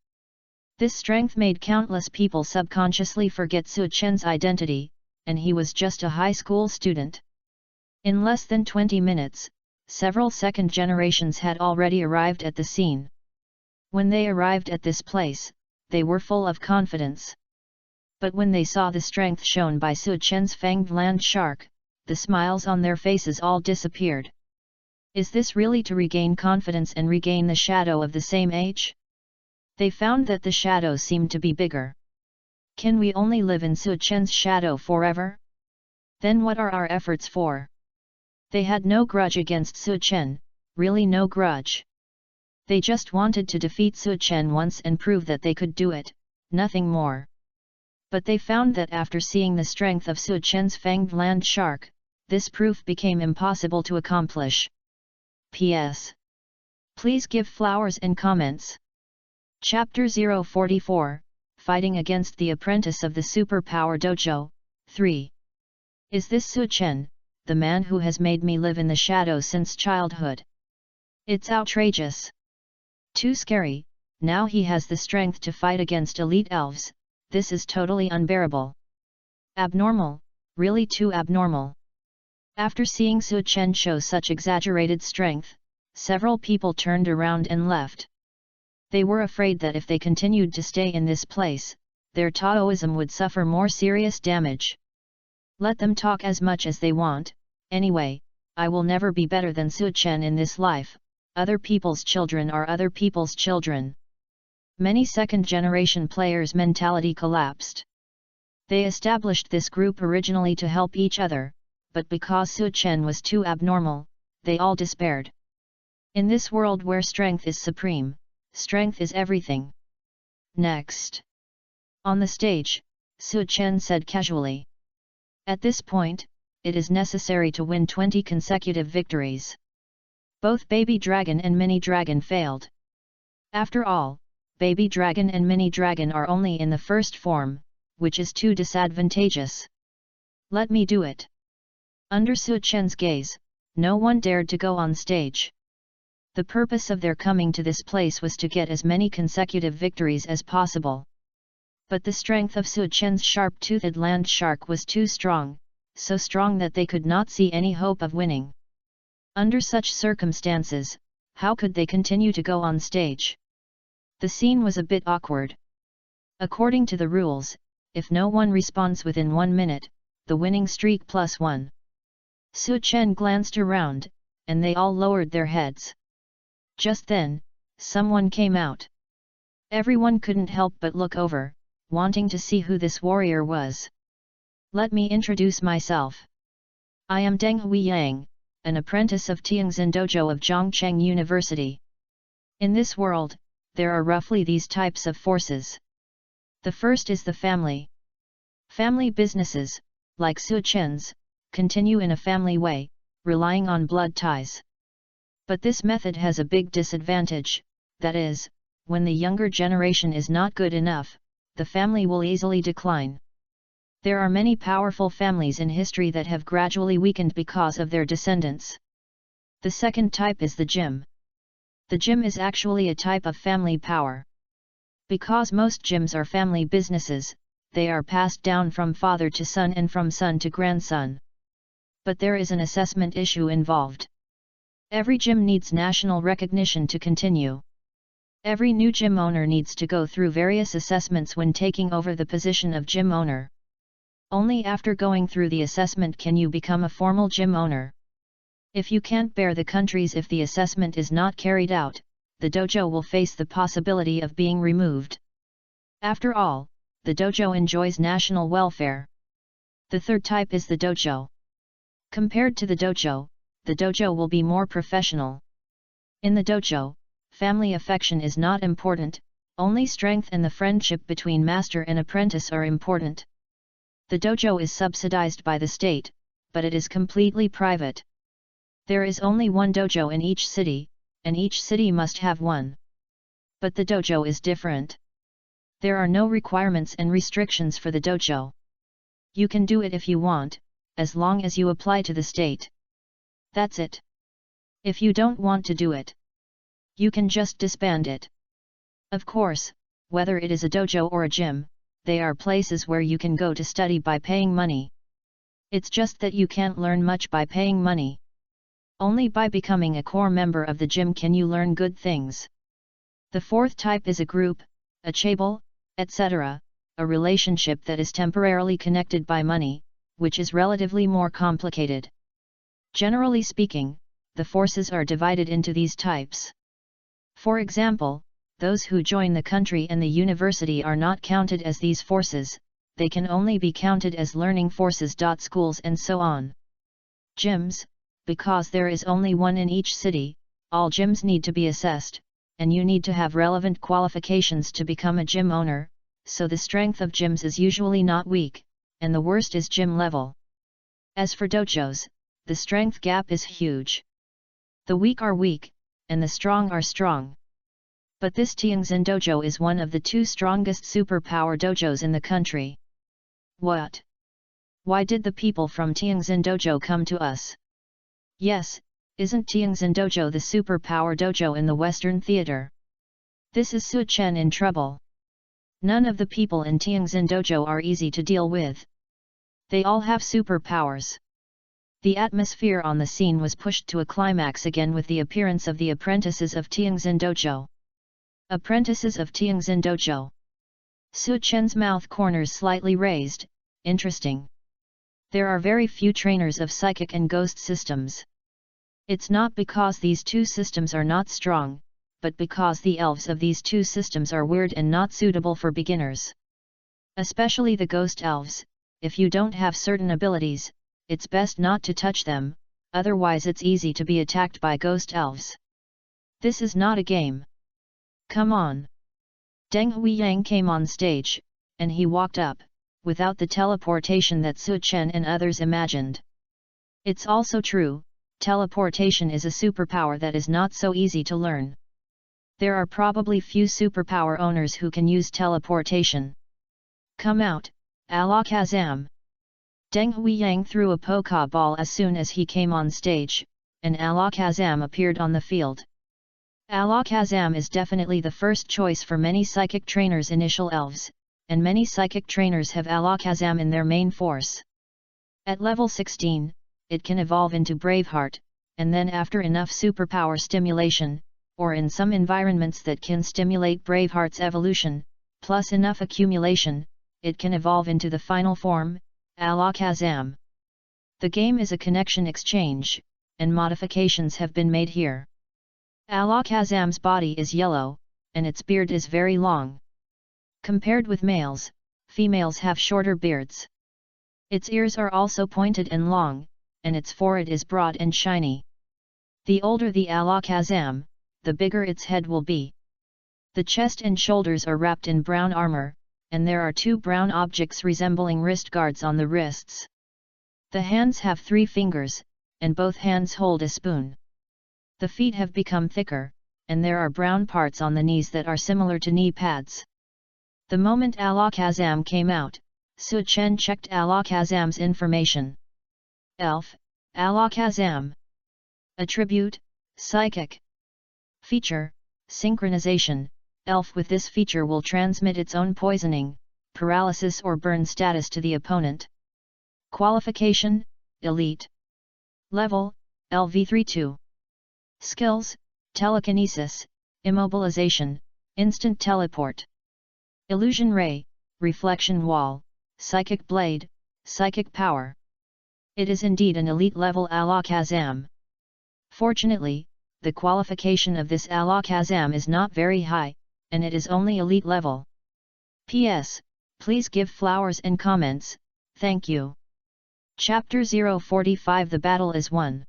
This strength made countless people subconsciously forget Su Chen's identity, and he was just a high school student. In less than 20 minutes, several second generations had already arrived at the scene. When they arrived at this place, they were full of confidence. But when they saw the strength shown by Su Chen's fanged land shark, the smiles on their faces all disappeared. Is this really to regain confidence and regain the shadow of the same age? They found that the shadow seemed to be bigger. Can we only live in Su Chen's shadow forever? Then what are our efforts for? They had no grudge against Su Chen, really no grudge. They just wanted to defeat Su Chen once and prove that they could do it, nothing more. But they found that after seeing the strength of Su Chen's fanged land shark, this proof became impossible to accomplish. P.S. Please give flowers and comments. Chapter 044, Fighting Against the Apprentice of the Superpower Dojo, 3. Is this Su Chen, the man who has made me live in the shadow since childhood? It's outrageous. Too scary, now he has the strength to fight against elite elves, this is totally unbearable. Abnormal, really too abnormal. After seeing Su Chen show such exaggerated strength, several people turned around and left. They were afraid that if they continued to stay in this place, their Taoism would suffer more serious damage. Let them talk as much as they want, anyway, I will never be better than Su Chen in this life. Other people's children are other people's children. Many second-generation players' mentality collapsed. They established this group originally to help each other, but because Su Chen was too abnormal, they all despaired. In this world where strength is supreme, strength is everything. Next. On the stage, Su Chen said casually. At this point, it is necessary to win 20 consecutive victories. Both Baby Dragon and Mini Dragon failed. After all, Baby Dragon and Mini Dragon are only in the first form, which is too disadvantageous. Let me do it. Under Su Chen's gaze, no one dared to go on stage. The purpose of their coming to this place was to get as many consecutive victories as possible. But the strength of Su Chen's sharp-toothed land shark was too strong, so strong that they could not see any hope of winning. Under such circumstances, how could they continue to go on stage? The scene was a bit awkward. According to the rules, if no one responds within 1 minute, the winning streak +1. Su Chen glanced around, and they all lowered their heads. Just then, someone came out. Everyone couldn't help but look over, wanting to see who this warrior was. Let me introduce myself. I am Deng Huiyang, an apprentice of Tianxin Dojo of Zhongcheng University. In this world, there are roughly these types of forces. The first is the family. Family businesses, like Su Chen's, continue in a family way, relying on blood ties. But this method has a big disadvantage, that is, when the younger generation is not good enough, the family will easily decline. There are many powerful families in history that have gradually weakened because of their descendants. The second type is the gym. The gym is actually a type of family power. Because most gyms are family businesses, they are passed down from father to son and from son to grandson. But there is an assessment issue involved. Every gym needs national recognition to continue. Every new gym owner needs to go through various assessments when taking over the position of gym owner. Only after going through the assessment can you become a formal gym owner. If you can't bear the countries if the assessment is not carried out, the dojo will face the possibility of being removed. After all, the dojo enjoys national welfare. The third type is the dojo. Compared to the dojo will be more professional. In the dojo, family affection is not important, only strength and the friendship between master and apprentice are important. The dojo is subsidized by the state, but it is completely private. There is only one dojo in each city, and each city must have one. But the dojo is different. There are no requirements and restrictions for the dojo. You can do it if you want, as long as you apply to the state. That's it. If you don't want to do it, you can just disband it. Of course, whether it is a dojo or a gym, they are places where you can go to study by paying money. It's just that you can't learn much by paying money. Only by becoming a core member of the gym can you learn good things. The fourth type is a group, a chaebol, etc., a relationship that is temporarily connected by money, which is relatively more complicated. Generally speaking, the forces are divided into these types. For example, those who join the country and the university are not counted as these forces, they can only be counted as learning forces. Schools and so on. Gyms, because there is only one in each city, all gyms need to be assessed, and you need to have relevant qualifications to become a gym owner, so the strength of gyms is usually not weak, and the worst is gym level. As for dojos, the strength gap is huge. The weak are weak, and the strong are strong. But this Tianxin dojo is one of the two strongest superpower dojos in the country. What? Why did the people from Tianxin dojo come to us? Yes, isn't Tianxin dojo the superpower dojo in the Western theater? This is Su Chen in trouble. None of the people in Tianxin dojo are easy to deal with. They all have superpowers. The atmosphere on the scene was pushed to a climax again with the appearance of the apprentices of Tianxin dojo. Apprentices of Tianxin dojo. Su Chen's mouth corners slightly raised. Interesting. There are very few trainers of psychic and ghost systems. It's not because these two systems are not strong, but because the elves of these two systems are weird and not suitable for beginners. Especially the ghost elves, if you don't have certain abilities, it's best not to touch them, otherwise it's easy to be attacked by ghost elves. This is not a game. Come on. Deng Huiyang came on stage, and he walked up, without the teleportation that Su Chen and others imagined. It's also true, teleportation is a superpower that is not so easy to learn. There are probably few superpower owners who can use teleportation. Come out, Alakazam. Deng Huiyang threw a polka ball as soon as he came on stage, and Alakazam appeared on the field. Alakazam is definitely the first choice for many psychic trainers' initial elves, and many psychic trainers have Alakazam in their main force. At level 16, it can evolve into Braveheart, and then after enough superpower stimulation, or in some environments that can stimulate Braveheart's evolution, plus enough accumulation, it can evolve into the final form, Alakazam. The game is a connection exchange, and modifications have been made here. Alakazam's body is yellow, and its beard is very long. Compared with males, females have shorter beards. Its ears are also pointed and long, and its forehead is broad and shiny. The older the Alakazam, the bigger its head will be. The chest and shoulders are wrapped in brown armor, and there are two brown objects resembling wrist guards on the wrists. The hands have 3 fingers, and both hands hold a spoon. The feet have become thicker, and there are brown parts on the knees that are similar to knee pads. The moment Alakazam came out, Su Chen checked Alakazam's information. Elf, Alakazam. Attribute, Psychic. Feature, Synchronization. Elf with this feature will transmit its own poisoning, paralysis or burn status to the opponent. Qualification, Elite. Level, LV32. Skills, Telekinesis, Immobilization, Instant Teleport. Illusion Ray, Reflection Wall, Psychic Blade, Psychic Power. It is indeed an elite level Alakazam. Fortunately, the qualification of this Alakazam is not very high, and it is only elite level. PS, please give flowers and comments, thank you. Chapter 045 The battle is won.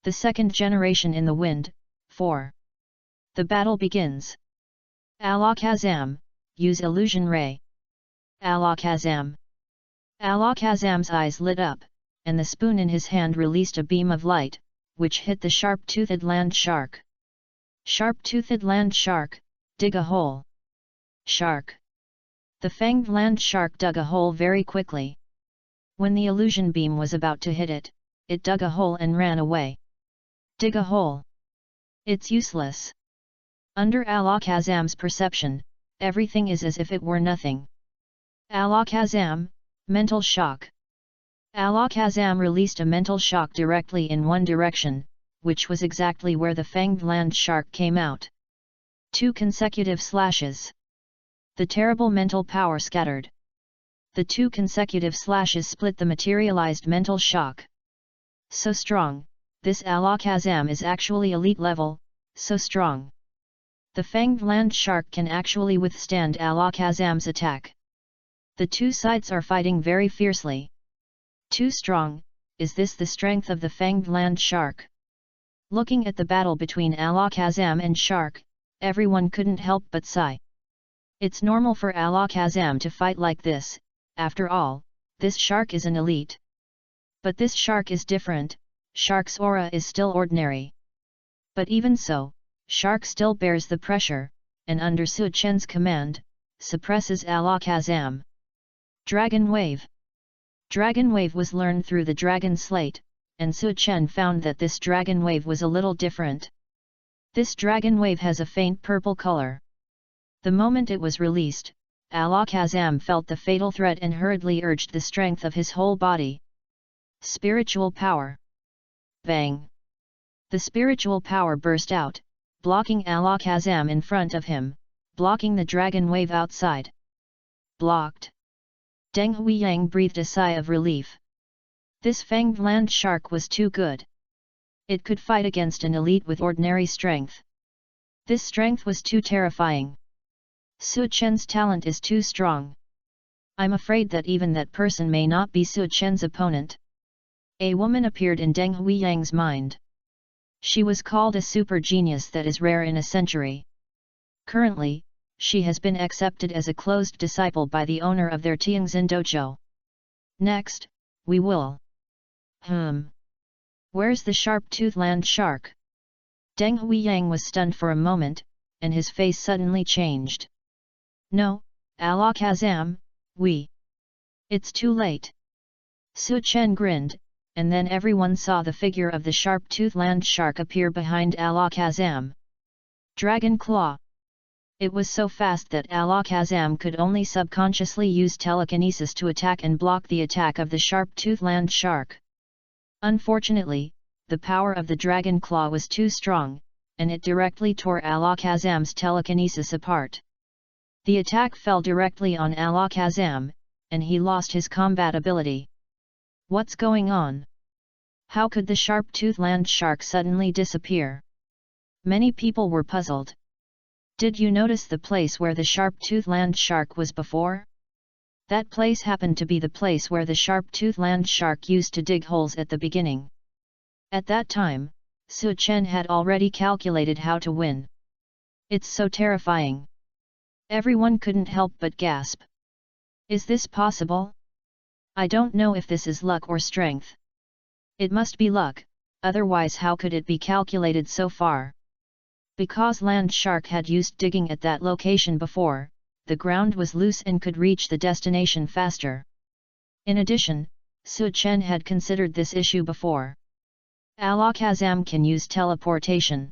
The second generation in the wind, 4. The battle begins. Alakazam, use illusion ray. Alakazam. Alakazam's eyes lit up, and the spoon in his hand released a beam of light, which hit the sharp-toothed land shark. Sharp-toothed land shark, dig a hole. Shark. The fanged land shark dug a hole very quickly. When the illusion beam was about to hit it, it dug a hole and ran away. Dig a hole. It's useless. Under Alakazam's perception, everything is as if it were nothing. Alakazam, mental shock. Alakazam released a mental shock directly in one direction, which was exactly where the fanged land shark came out. 2 consecutive slashes. The terrible mental power scattered. The 2 consecutive slashes split the materialized mental shock. So strong, this Alakazam is actually elite level, so strong. The fanged land shark can actually withstand Alakazam's attack. The 2 sides are fighting very fiercely. Too strong, is this the strength of the fanged land shark? Looking at the battle between Alakazam and shark, everyone couldn't help but sigh. It's normal for Alakazam to fight like this, after all, this shark is an elite. But this shark is different, shark's aura is still ordinary. But even so, shark still bears the pressure, and under Su Chen's command, suppresses Alakazam. Dragon Wave. Dragon Wave was learned through the Dragon Slate, and Su Chen found that this Dragon Wave was a little different. This Dragon Wave has a faint purple color. The moment it was released, Alakazam felt the fatal threat and hurriedly urged the strength of his whole body. Spiritual power. Bang! The spiritual power burst out, blocking Alakazam in front of him, blocking the Dragon Wave outside. Blocked. Deng Huiyang breathed a sigh of relief. This fanged land shark was too good. It could fight against an elite with ordinary strength. This strength was too terrifying. Su Chen's talent is too strong. I'm afraid that even that person may not be Su Chen's opponent. A woman appeared in Deng Huiyang's mind. She was called a super genius that is rare in a century. Currently, she has been accepted as a closed disciple by the owner of their Tianxin dojo. Next, we will. Where's the sharp-toothed land shark? Deng Huiyang was stunned for a moment, and his face suddenly changed. No, Alakazam, It's too late. Su Chen grinned, and then everyone saw the figure of the sharp-toothed land shark appear behind Alakazam. Dragon Claw. It was so fast that Alakazam could only subconsciously use telekinesis to attack and block the attack of the sharp-toothed land shark. Unfortunately, the power of the Dragon Claw was too strong, and it directly tore Alakazam's telekinesis apart. The attack fell directly on Alakazam, and he lost his combat ability. What's going on? How could the sharp-toothed land shark suddenly disappear? Many people were puzzled. Did you notice the place where the sharp-toothed land shark was before? That place happened to be the place where the sharp-toothed land shark used to dig holes at the beginning. At that time, Su Chen had already calculated how to win. It's so terrifying. Everyone couldn't help but gasp. Is this possible? I don't know if this is luck or strength. It must be luck, otherwise how could it be calculated so far? Because land shark had used digging at that location before, the ground was loose and could reach the destination faster. In addition, Su Chen had considered this issue before. Alakazam can use teleportation.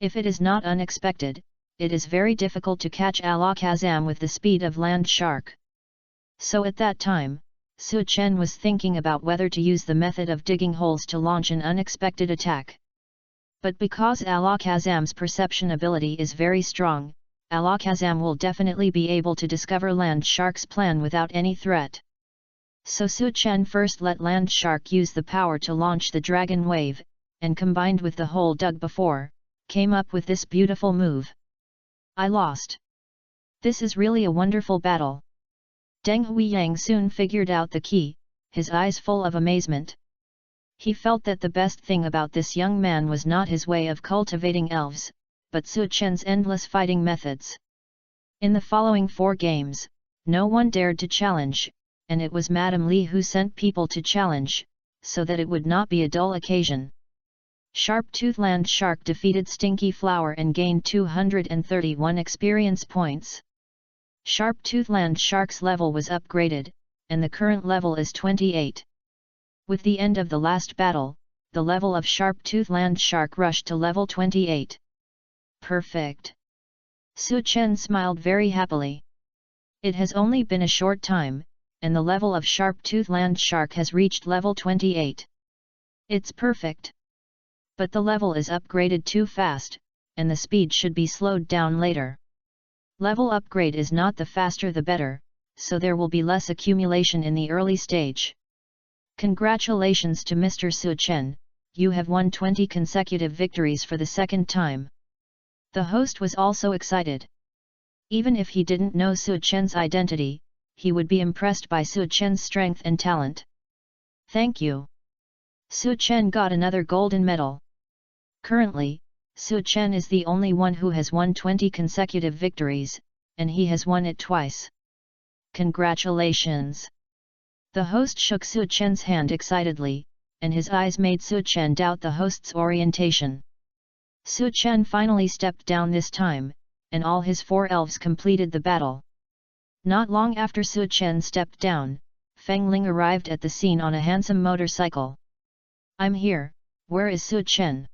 If it is not unexpected, it is very difficult to catch Alakazam with the speed of land shark. So at that time, Su Chen was thinking about whether to use the method of digging holes to launch an unexpected attack. But because Alakazam's perception ability is very strong, Alakazam will definitely be able to discover land shark's plan without any threat. So Su Chen first let land shark use the power to launch the dragon wave, and combined with the hole dug before, came up with this beautiful move. I lost. This is really a wonderful battle. Deng Huiyang soon figured out the key, his eyes full of amazement. He felt that the best thing about this young man was not his way of cultivating elves, but Su Chen's endless fighting methods. In the following 4 games, no one dared to challenge, and it was Madame Li who sent people to challenge, so that it would not be a dull occasion. Sharp-Tooth Land Shark defeated Stinky Flower and gained 231 experience points. Sharp-Tooth Land Shark's level was upgraded, and the current level is 28. With the end of the last battle, the level of Sharp-Tooth Land Shark rushed to level 28. Perfect. Su Chen smiled very happily. It has only been a short time, and the level of Sharp-Tooth Land Shark has reached level 28. It's perfect. But the level is upgraded too fast, and the speed should be slowed down later. Level upgrade is not the faster the better, so there will be less accumulation in the early stage. Congratulations to Mr. Su Chen, you have won 20 consecutive victories for the second time. The host was also excited. Even if he didn't know Su Chen's identity, he would be impressed by Su Chen's strength and talent. Thank you. Su Chen got another golden medal. Currently, Su Chen is the only one who has won 20 consecutive victories, and he has won it twice. Congratulations! The host shook Su Chen's hand excitedly, and his eyes made Su Chen doubt the host's orientation. Su Chen finally stepped down this time, and all his 4 elves completed the battle. Not long after Su Chen stepped down, Feng Ling arrived at the scene on a handsome motorcycle. I'm here, where is Su Chen?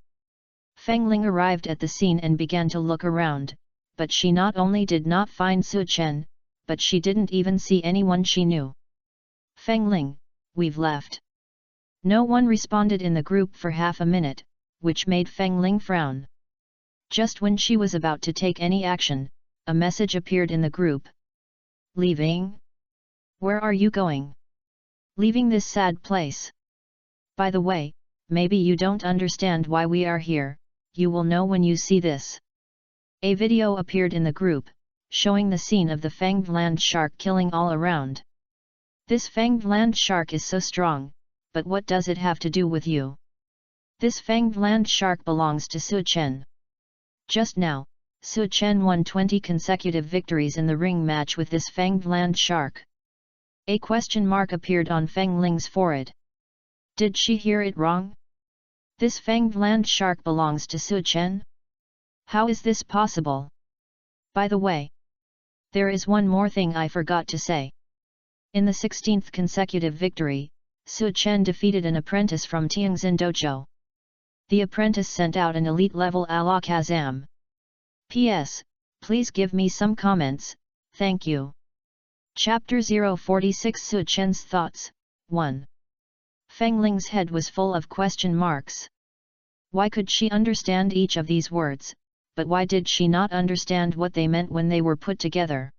Feng Ling arrived at the scene and began to look around, but she not only did not find Su Chen, but she didn't even see anyone she knew. Feng Ling, we've left. No one responded in the group for half a minute, which made Feng Ling frown. Just when she was about to take any action, a message appeared in the group. Leaving? Where are you going? Leaving this sad place. By the way, maybe you don't understand why we are here, you will know when you see this. A video appeared in the group, showing the scene of the fanged land shark killing all around. This fanged land shark is so strong, but what does it have to do with you? This fanged land shark belongs to Su Chen. Just now, Su Chen won 20 consecutive victories in the ring match with this fanged land shark. A question mark appeared on Feng Ling's forehead. Did she hear it wrong? This fanged land shark belongs to Su Chen? How is this possible? By the way, there is one more thing I forgot to say. In the 16th consecutive victory, Su Chen defeated an apprentice from Tianxin Dojo. The apprentice sent out an elite-level Alakazam. P.S. Please give me some comments, thank you. Chapter 046 Su Chen's Thoughts, 1. Feng Ling's head was full of question marks. Why could she understand each of these words, but why did she not understand what they meant when they were put together?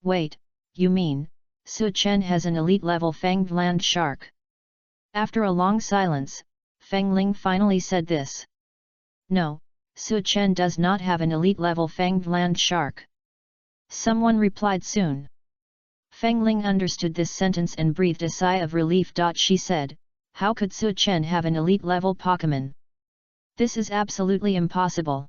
Wait, you mean, Su Chen has an elite-level fanged land shark? After a long silence, Feng Ling finally said this. No, Su Chen does not have an elite-level fanged land shark. Someone replied soon. Feng Ling understood this sentence and breathed a sigh of relief. She said, how could Su Chen have an elite-level Pokemon? This is absolutely impossible.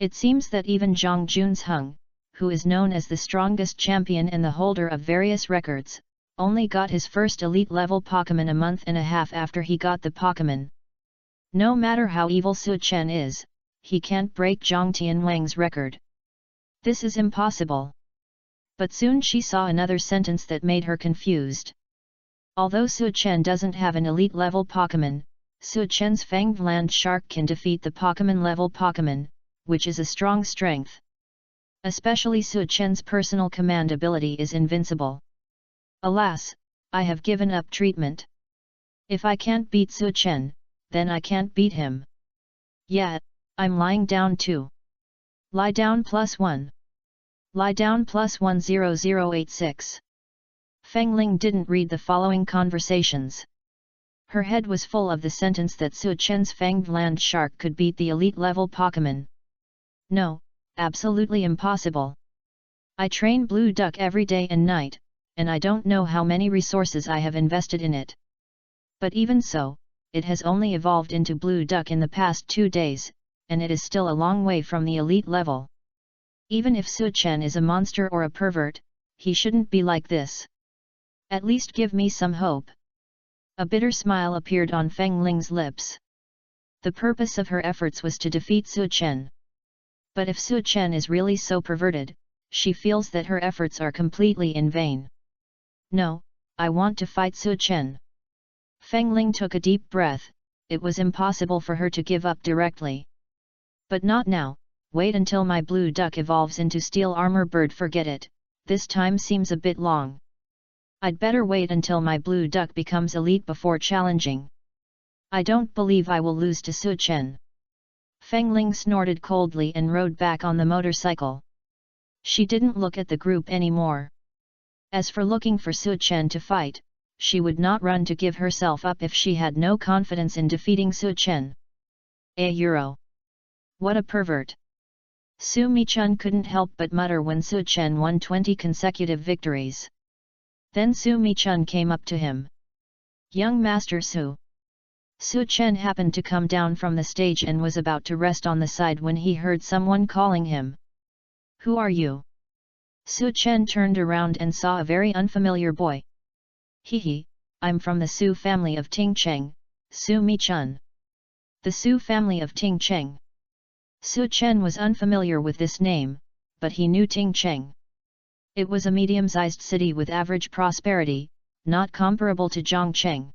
It seems that even Zhang Jun's Hung, who is known as the strongest champion and the holder of various records, only got his first elite-level Pokemon a month and a half after he got the Pokemon. No matter how evil Su Chen is, he can't break Zhang Tianwang's record. This is impossible. But soon she saw another sentence that made her confused. Although Su Chen doesn't have an elite-level Pokemon, Su Chen's fanged land shark can defeat the Pokemon-level Pokemon, which is a strong strength. Especially Su Chen's personal command ability is Invincible. Alas, I have given up treatment. If I can't beat Su Chen, then I can't beat him. Yeah, I'm lying down too. Lie down +1. Lie down +10086. Feng Ling didn't read the following conversations. Her head was full of the sentence that Su Chen's fanged land shark could beat the elite level Pokemon. No, absolutely impossible. I train Blue Duck every day and night, and I don't know how many resources I have invested in it. But even so, it has only evolved into Blue Duck in the past 2 days, and it is still a long way from the elite level. Even if Su Chen is a monster or a pervert, he shouldn't be like this. At least give me some hope. A bitter smile appeared on Feng Ling's lips. The purpose of her efforts was to defeat Su Chen. But if Su Chen is really so perverted, she feels that her efforts are completely in vain. No, I want to fight Su Chen. Feng Ling took a deep breath. It was impossible for her to give up directly. But not now. Wait until my Blue Duck evolves into Steel Armor Bird. Forget it, this time seems a bit long. I'd better wait until my Blue Duck becomes elite before challenging. I don't believe I will lose to Su Chen. Feng Ling snorted coldly and rode back on the motorcycle. She didn't look at the group anymore. As for looking for Su Chen to fight, she would not run to give herself up if she had no confidence in defeating Su Chen. Euro. What a pervert! Su Michun couldn't help but mutter when Su Chen won 20 consecutive victories. Then Su Michun came up to him. Young Master Su. Su Chen happened to come down from the stage and was about to rest on the side when he heard someone calling him. Who are you? Su Chen turned around and saw a very unfamiliar boy. Hehe, I'm from the Su family of Ting Cheng, Su Michun. The Su family of Ting Cheng. Su Chen was unfamiliar with this name, but he knew Ting Cheng. It was a medium-sized city with average prosperity, not comparable to Zhongcheng.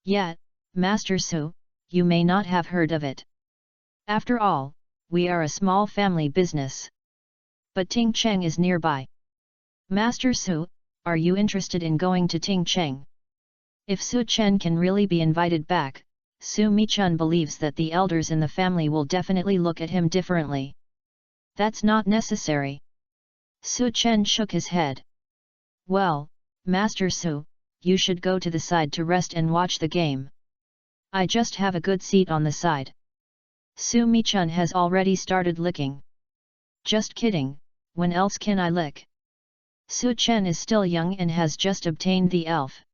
Yet, Master Su, you may not have heard of it. After all, we are a small family business. But Ting Cheng is nearby. Master Su, are you interested in going to Ting Cheng? If Su Chen can really be invited back, Su Michun believes that the elders in the family will definitely look at him differently. That's not necessary. Su Chen shook his head. Well, Master Su, you should go to the side to rest and watch the game. I just have a good seat on the side. Su Michun has already started licking. Just kidding, when else can I lick? Su Chen is still young and has just obtained the elf.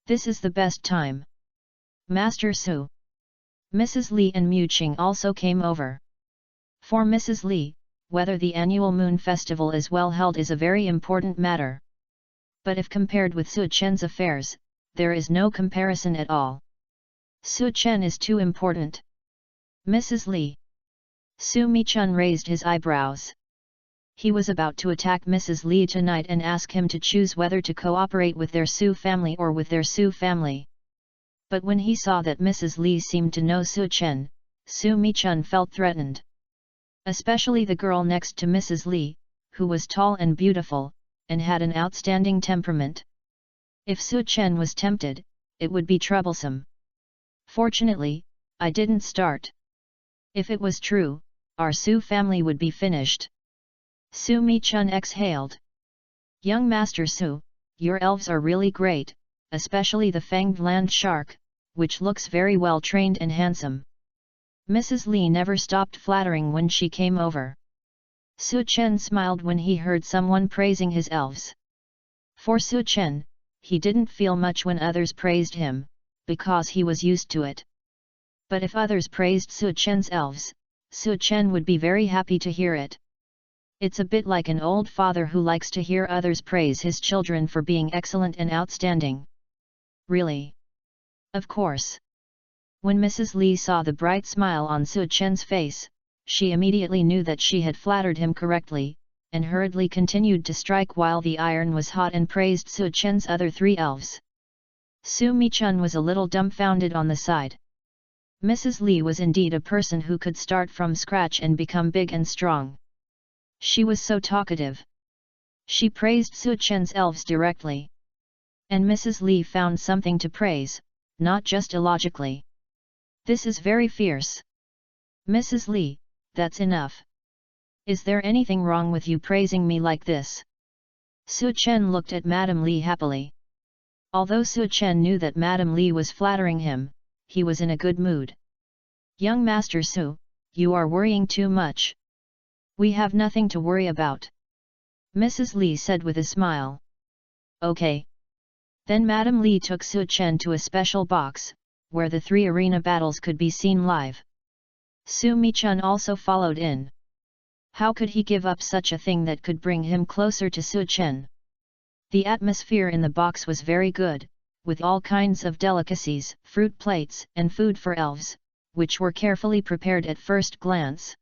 This is the best time. Master Su. Mrs. Li and Mu Qing also came over. For Mrs. Li, whether the annual Moon Festival is well held is a very important matter. But if compared with Su Chen's affairs, there is no comparison at all. Su Chen is too important. Mrs. Li. Su Michun raised his eyebrows. He was about to attack Mrs. Li tonight and ask him to choose whether to cooperate with their Su family or with their Su family. But when he saw that Mrs. Li seemed to know Su Chen, Su Michun felt threatened. Especially the girl next to Mrs. Li, who was tall and beautiful, and had an outstanding temperament. If Su Chen was tempted, it would be troublesome. Fortunately, I didn't start. If it was true, our Su family would be finished. Su Michun exhaled. Young Master Su, your elves are really great, especially the fanged land shark, which looks very well trained and handsome. Mrs. Li never stopped flattering when she came over. Su Chen smiled when he heard someone praising his elves. For Su Chen, he didn't feel much when others praised him, because he was used to it. But if others praised Su Chen's elves, Su Chen would be very happy to hear it. It's a bit like an old father who likes to hear others praise his children for being excellent and outstanding. Really? Of course. When Mrs. Li saw the bright smile on Su Chen's face, she immediately knew that she had flattered him correctly, and hurriedly continued to strike while the iron was hot and praised Su Chen's other 3 elves. Su Michun was a little dumbfounded on the side. Mrs. Li was indeed a person who could start from scratch and become big and strong. She was so talkative. She praised Su Chen's elves directly. And Mrs. Li found something to praise, not just illogically. This is very fierce. Mrs. Li, that's enough. Is there anything wrong with you praising me like this? Su Chen looked at Madame Li happily. Although Su Chen knew that Madame Li was flattering him, he was in a good mood. "Young Master Su, you are worrying too much. We have nothing to worry about," Mrs. Li said with a smile. "Okay." Then Madame Li took Su Chen to a special box, where the 3 arena battles could be seen live. Su Michun also followed in. How could he give up such a thing that could bring him closer to Su Chen? The atmosphere in the box was very good, with all kinds of delicacies, fruit plates, and food for elves, which were carefully prepared at first glance.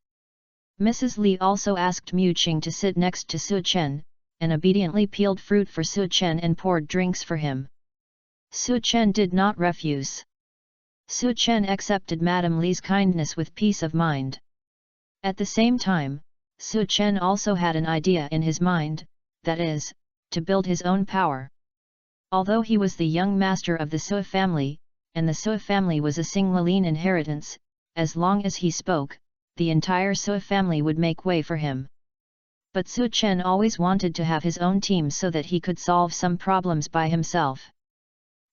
Mrs. Li also asked Mu Qing to sit next to Su Chen, and obediently peeled fruit for Su Chen and poured drinks for him. Su Chen did not refuse. Su Chen accepted Madame Li's kindness with peace of mind. At the same time, Su Chen also had an idea in his mind, that is, to build his own power. Although he was the young master of the Su family, and the Su family was a Singlaline inheritance, as long as he spoke, the entire Su family would make way for him. But Su Chen always wanted to have his own team so that he could solve some problems by himself.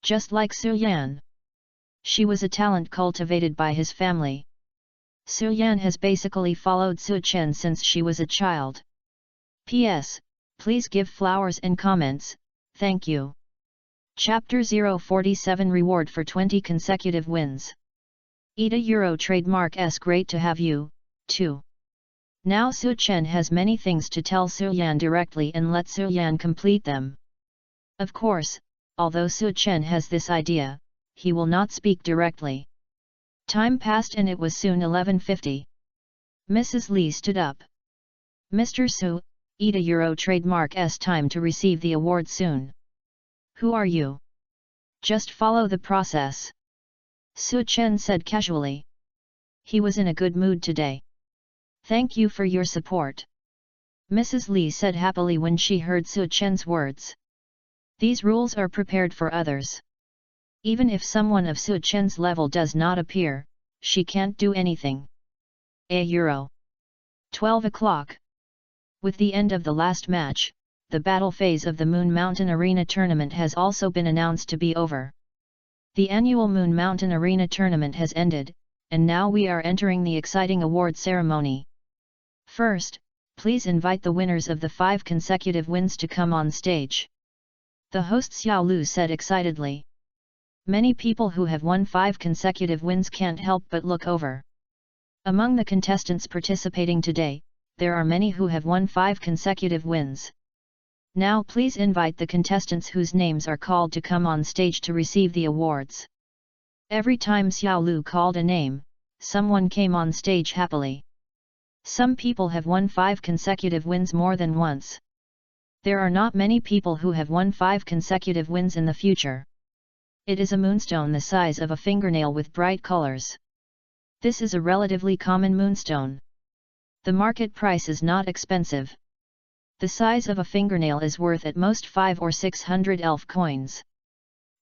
Just like Su Yan. She was a talent cultivated by his family. Su Yan has basically followed Su Chen since she was a child. P.S. Please give flowers and comments, thank you. Chapter 047 Reward for 20 consecutive wins. Ida Euro trademark S. Great to have you, too. Now Su Chen has many things to tell Su Yan directly and let Su Yan complete them. Of course, although Su Chen has this idea, he will not speak directly. Time passed and it was soon 11:50. Mrs. Li stood up. "Mr. Su, Ida Euro trademark S time to receive the award soon." "Who are you?" "Just follow the process," Su Chen said casually. He was in a good mood today. "Thank you for your support," Mrs. Li said happily when she heard Su Chen's words. These rules are prepared for others. Even if someone of Su Chen's level does not appear, she can't do anything. Euro 12 o'clock. With the end of the last match, the battle phase of the Moon Mountain Arena tournament has also been announced to be over. The annual Moon Mountain Arena tournament has ended, and now we are entering the exciting award ceremony. First, please invite the winners of the 5 consecutive wins to come on stage. The host Xiao Lu said excitedly. Many people who have won 5 consecutive wins can't help but look over. Among the contestants participating today, there are many who have won 5 consecutive wins. Now please invite the contestants whose names are called to come on stage to receive the awards. Every time Xiao Lu called a name, someone came on stage happily. Some people have won 5 consecutive wins more than once. There are not many people who have won 5 consecutive wins in the future. It is a moonstone the size of a fingernail with bright colors. This is a relatively common moonstone. The market price is not expensive. The size of a fingernail is worth at most 500 or 600 elf coins.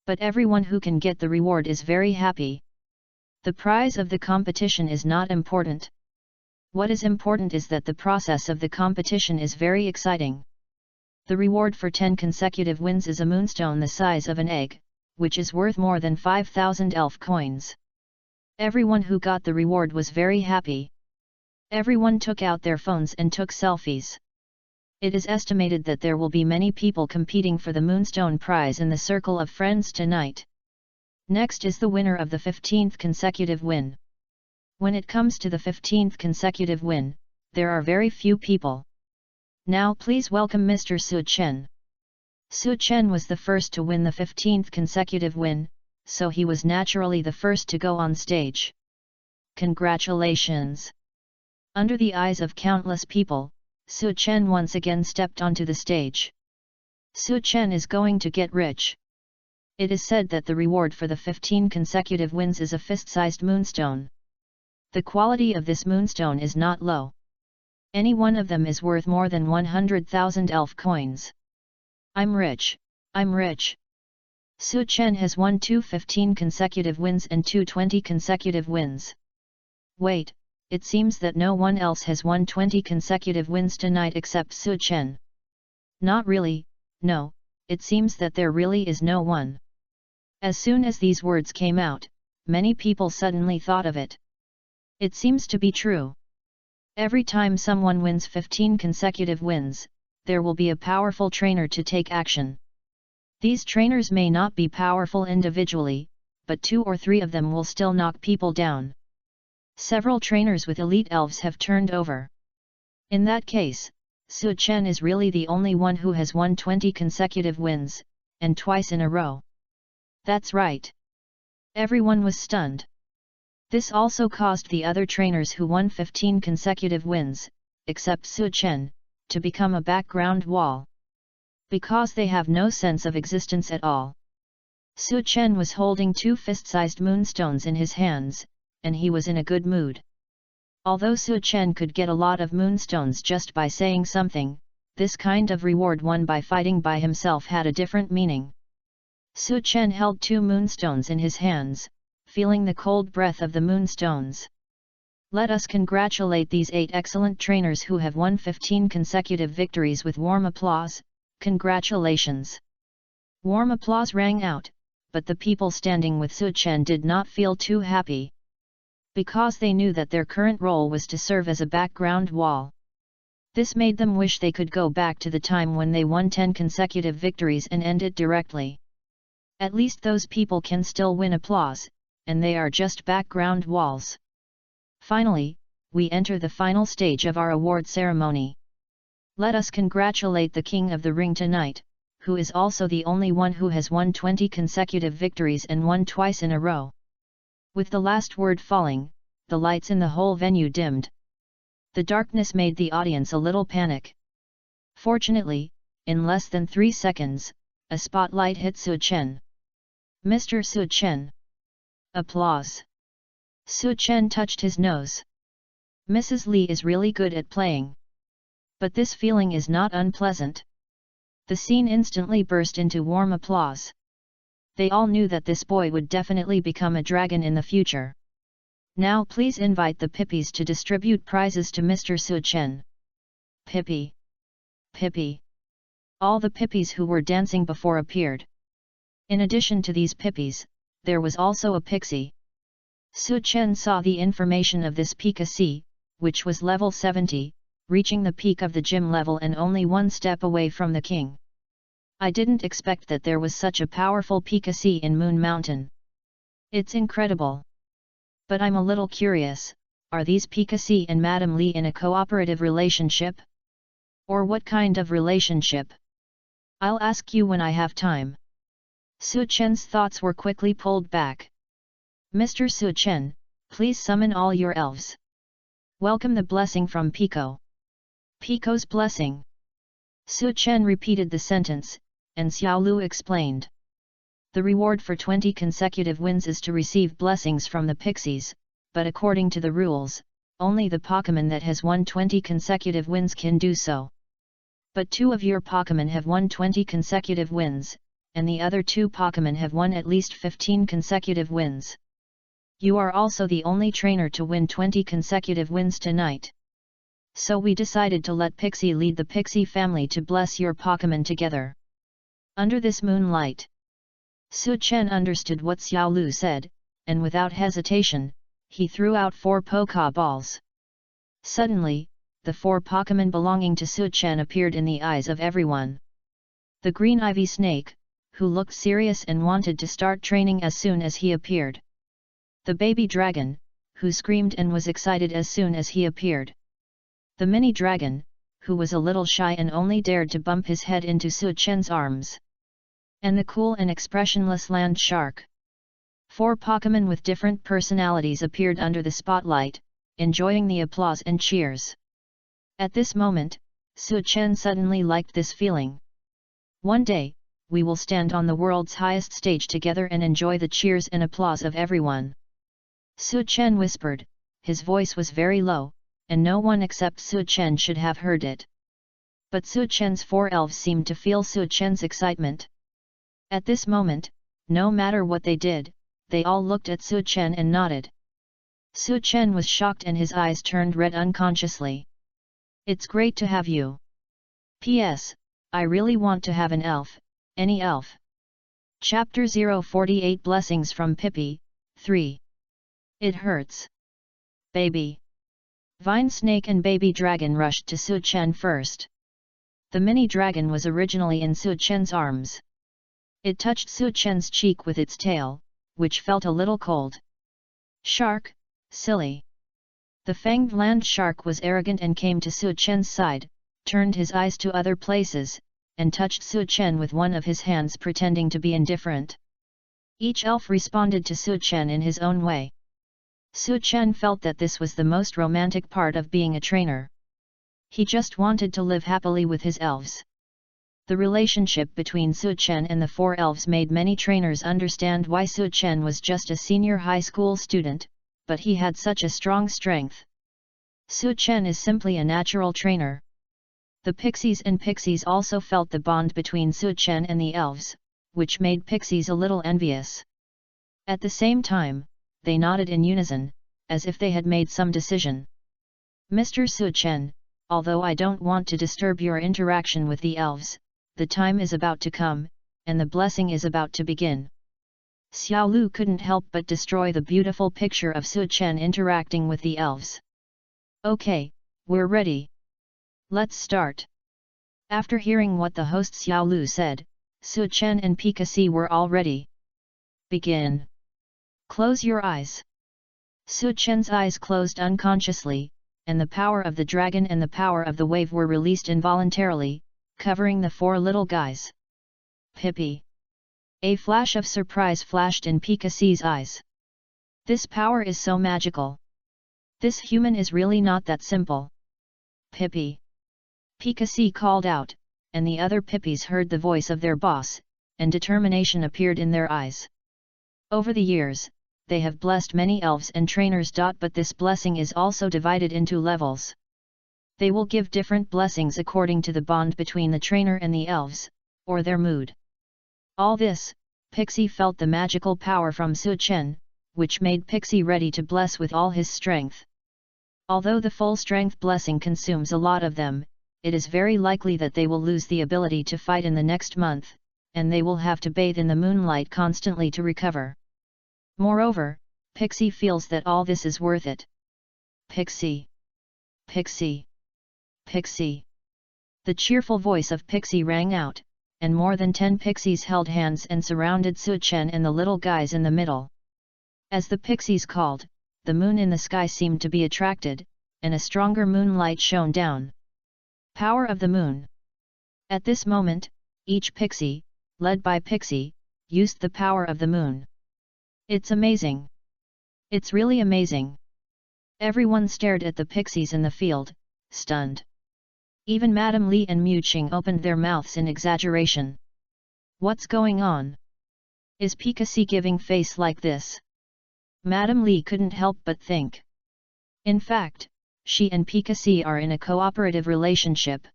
But everyone who can get the reward is very happy. The prize of the competition is not important. What is important is that the process of the competition is very exciting. The reward for 10 consecutive wins is a moonstone the size of an egg, which is worth more than 5,000 elf coins. Everyone who got the reward was very happy. Everyone took out their phones and took selfies. It is estimated that there will be many people competing for the Moonstone prize in the circle of friends tonight. Next is the winner of the 15th consecutive win. When it comes to the 15th consecutive win, there are very few people. Now please welcome Mr. Su Chen. Su Chen was the first to win the 15th consecutive win, so he was naturally the first to go on stage. Congratulations! Under the eyes of countless people, Su Chen once again stepped onto the stage. Su Chen is going to get rich. It is said that the reward for the 15 consecutive wins is a fist-sized moonstone. The quality of this moonstone is not low. Any one of them is worth more than 100,000 elf coins. I'm rich, I'm rich. Su Chen has won 2 15 consecutive wins and 2 20 consecutive wins. Wait, it seems that no one else has won 20 consecutive wins tonight except Su Chen. Not really, no, it seems that there really is no one. As soon as these words came out, many people suddenly thought of it. It seems to be true. Every time someone wins 15 consecutive wins, there will be a powerful trainer to take action. These trainers may not be powerful individually, but 2 or 3 of them will still knock people down. Several trainers with elite elves have turned over. In that case, Su Chen is really the only one who has won 20 consecutive wins, and twice in a row. That's right. Everyone was stunned. This also caused the other trainers who won 15 consecutive wins, except Su Chen, to become a background wall. Because they have no sense of existence at all. Su Chen was holding 2 fist-sized moonstones in his hands, and he was in a good mood. Although Su Chen could get a lot of moonstones just by saying something, this kind of reward won by fighting by himself had a different meaning. Su Chen held 2 moonstones in his hands, feeling the cold breath of the moonstones. Let us congratulate these 8 excellent trainers who have won 15 consecutive victories with warm applause. Congratulations! Warm applause rang out, but the people standing with Su Chen did not feel too happy. Because they knew that their current role was to serve as a background wall. This made them wish they could go back to the time when they won 10 consecutive victories and end it directly. At least those people can still win applause, and they are just background walls. Finally, we enter the final stage of our award ceremony. Let us congratulate the King of the Ring tonight, who is also the only one who has won 20 consecutive victories and won twice in a row. With the last word falling, the lights in the whole venue dimmed. The darkness made the audience a little panic. Fortunately, in less than 3 seconds, a spotlight hit Su Chen. Mr. Su Chen. Applause. Su Chen touched his nose. Mrs. Li is really good at playing. But this feeling is not unpleasant. The scene instantly burst into warm applause. They all knew that this boy would definitely become a dragon in the future. Now please invite the Pippies to distribute prizes to Mr. Su Chen. Pippi. Pippi. All the Pippies who were dancing before appeared. In addition to these Pippies, there was also a pixie. Su Chen saw the information of this pixie, which was level 70, reaching the peak of the gym level and only 1 step away from the king. I didn't expect that there was such a powerful pixie in Moon Mountain. It's incredible. But I'm a little curious, are these pixie and Madame Li in a cooperative relationship? Or what kind of relationship? I'll ask you when I have time. Su Chen's thoughts were quickly pulled back. Mr. Su Chen, please summon all your elves. Welcome the blessing from Pico. Pico's blessing. Su Chen repeated the sentence, and Xiao Lu explained. The reward for 20 consecutive wins is to receive blessings from the pixies, but according to the rules, only the Pokémon that has won 20 consecutive wins can do so. But 2 of your Pokémon have won 20 consecutive wins, and the other 2 Pokémon have won at least 15 consecutive wins. You are also the only trainer to win 20 consecutive wins tonight. So we decided to let Pixie lead the Pixie family to bless your Pokémon together. Under this moonlight. Su Chen understood what Xiao Lu said, and without hesitation, he threw out 4 Pokéballs. Suddenly, the 4 Pokémon belonging to Su Chen appeared in the eyes of everyone. The green ivy snake, who looked serious and wanted to start training as soon as he appeared. The baby dragon, who screamed and was excited as soon as he appeared. The mini dragon, who was a little shy and only dared to bump his head into Su Chen's arms. And the cool and expressionless land shark. 4 Pokémon with different personalities appeared under the spotlight, enjoying the applause and cheers. At this moment, Su Chen suddenly liked this feeling. One day, we will stand on the world's highest stage together and enjoy the cheers and applause of everyone. Su Chen whispered, his voice was very low, and no one except Su Chen should have heard it. But Su Chen's 4 elves seemed to feel Su Chen's excitement. At this moment, no matter what they did, they all looked at Su Chen and nodded. Su Chen was shocked and his eyes turned red unconsciously. It's great to have you. P.S. I really want to have an elf, any elf. Chapter 048 Blessings from Pippi, 3. It hurts. Baby. Vine Snake and Baby Dragon rushed to Su Chen first. The mini dragon was originally in Su Chen's arms. It touched Su Chen's cheek with its tail, which felt a little cold. Shark, silly. The fanged land shark was arrogant and came to Su Chen's side, turned his eyes to other places, and touched Su Chen with one of his hands pretending to be indifferent. Each elf responded to Su Chen in his own way. Su Chen felt that this was the most romantic part of being a trainer. He just wanted to live happily with his elves. The relationship between Su Chen and the 4 elves made many trainers understand why Su Chen was just a senior high school student, but he had such a strong strength. Su Chen is simply a natural trainer. The pixies and pixies also felt the bond between Su Chen and the elves, which made pixies a little envious. At the same time, they nodded in unison, as if they had made some decision. Mr. Su Chen, although I don't want to disturb your interaction with the elves, the time is about to come, and the blessing is about to begin. Xiao Lu couldn't help but destroy the beautiful picture of Su Chen interacting with the elves. Okay, we're ready. Let's start. After hearing what the host Xiao Lu said, Su Chen and Picassi were all ready. Begin. Close your eyes. Su Chen's eyes closed unconsciously, and the power of the dragon and the power of the wave were released involuntarily, covering the 4 little guys. Pippi. A flash of surprise flashed in Picassi's eyes. This power is so magical. This human is really not that simple. Pippi. Picassi called out, and the other Pippies heard the voice of their boss, and determination appeared in their eyes. Over the years, they have blessed many elves and trainers. But this blessing is also divided into levels. They will give different blessings according to the bond between the trainer and the elves, or their mood. All this, Pixie felt the magical power from Su Chen, which made Pixie ready to bless with all his strength. Although the full strength blessing consumes a lot of them, it is very likely that they will lose the ability to fight in the next month, and they will have to bathe in the moonlight constantly to recover. Moreover, Pixie feels that all this is worth it. Pixie. Pixie. Pixie. The cheerful voice of Pixie rang out, and more than 10 pixies held hands and surrounded Su Chen and the little guys in the middle. As the pixies called, the moon in the sky seemed to be attracted, and a stronger moonlight shone down. Power of the moon. At this moment, each pixie, led by Pixie, used the power of the moon. It's amazing. It's really amazing. Everyone stared at the pixies in the field, stunned. Even Madame Li and Mu Qing opened their mouths in exaggeration. What's going on? Is Picassi giving face like this? Madame Li couldn't help but think. In fact, she and Picassi are in a cooperative relationship.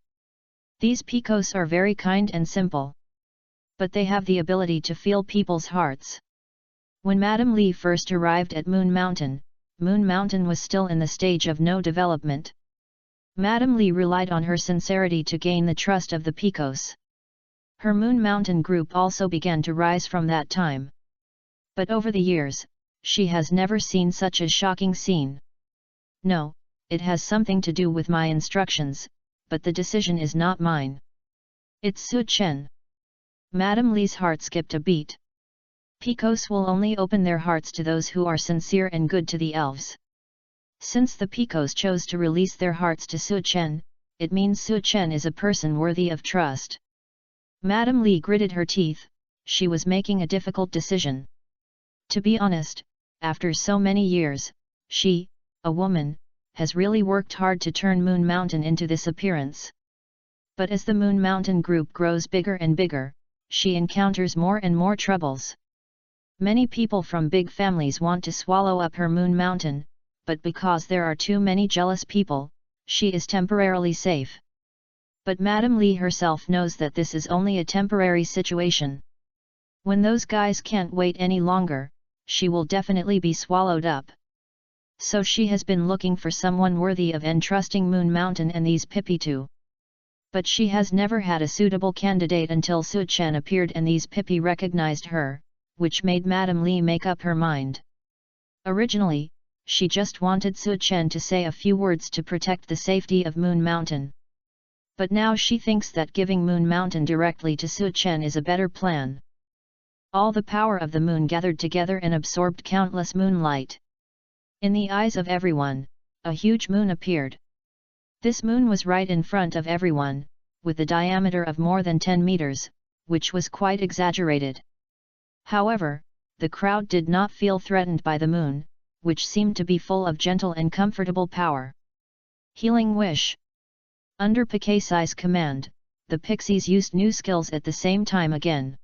These Picos are very kind and simple. But they have the ability to feel people's hearts. When Madame Li first arrived at Moon Mountain was still in the stage of no development. Madame Li relied on her sincerity to gain the trust of the Picos. Her Moon Mountain group also began to rise from that time. But over the years, she has never seen such a shocking scene. No, it has something to do with my instructions, but the decision is not mine. It's Su Chen. Madame Li's heart skipped a beat. Picos will only open their hearts to those who are sincere and good to the elves. Since the Picos chose to release their hearts to Su Chen, it means Su Chen is a person worthy of trust. Madame Li gritted her teeth, she was making a difficult decision. To be honest, after so many years, she, a woman, has really worked hard to turn Moon Mountain into this appearance. But as the Moon Mountain group grows bigger and bigger, she encounters more and more troubles. Many people from big families want to swallow up her Moon Mountain, but because there are too many jealous people, she is temporarily safe. But Madame Li herself knows that this is only a temporary situation. When those guys can't wait any longer, she will definitely be swallowed up. So she has been looking for someone worthy of entrusting Moon Mountain and these Pippi too. But she has never had a suitable candidate until Su Chen appeared and these Pippi recognized her, which made Madame Li make up her mind. Originally, she just wanted Su Chen to say a few words to protect the safety of Moon Mountain. But now she thinks that giving Moon Mountain directly to Su Chen is a better plan. All the power of the moon gathered together and absorbed countless moonlight. In the eyes of everyone, a huge moon appeared. This moon was right in front of everyone, with a diameter of more than 10 meters, which was quite exaggerated. However, the crowd did not feel threatened by the moon, which seemed to be full of gentle and comfortable power. Healing Wish. Under Picasai's command, the pixies used new skills at the same time again.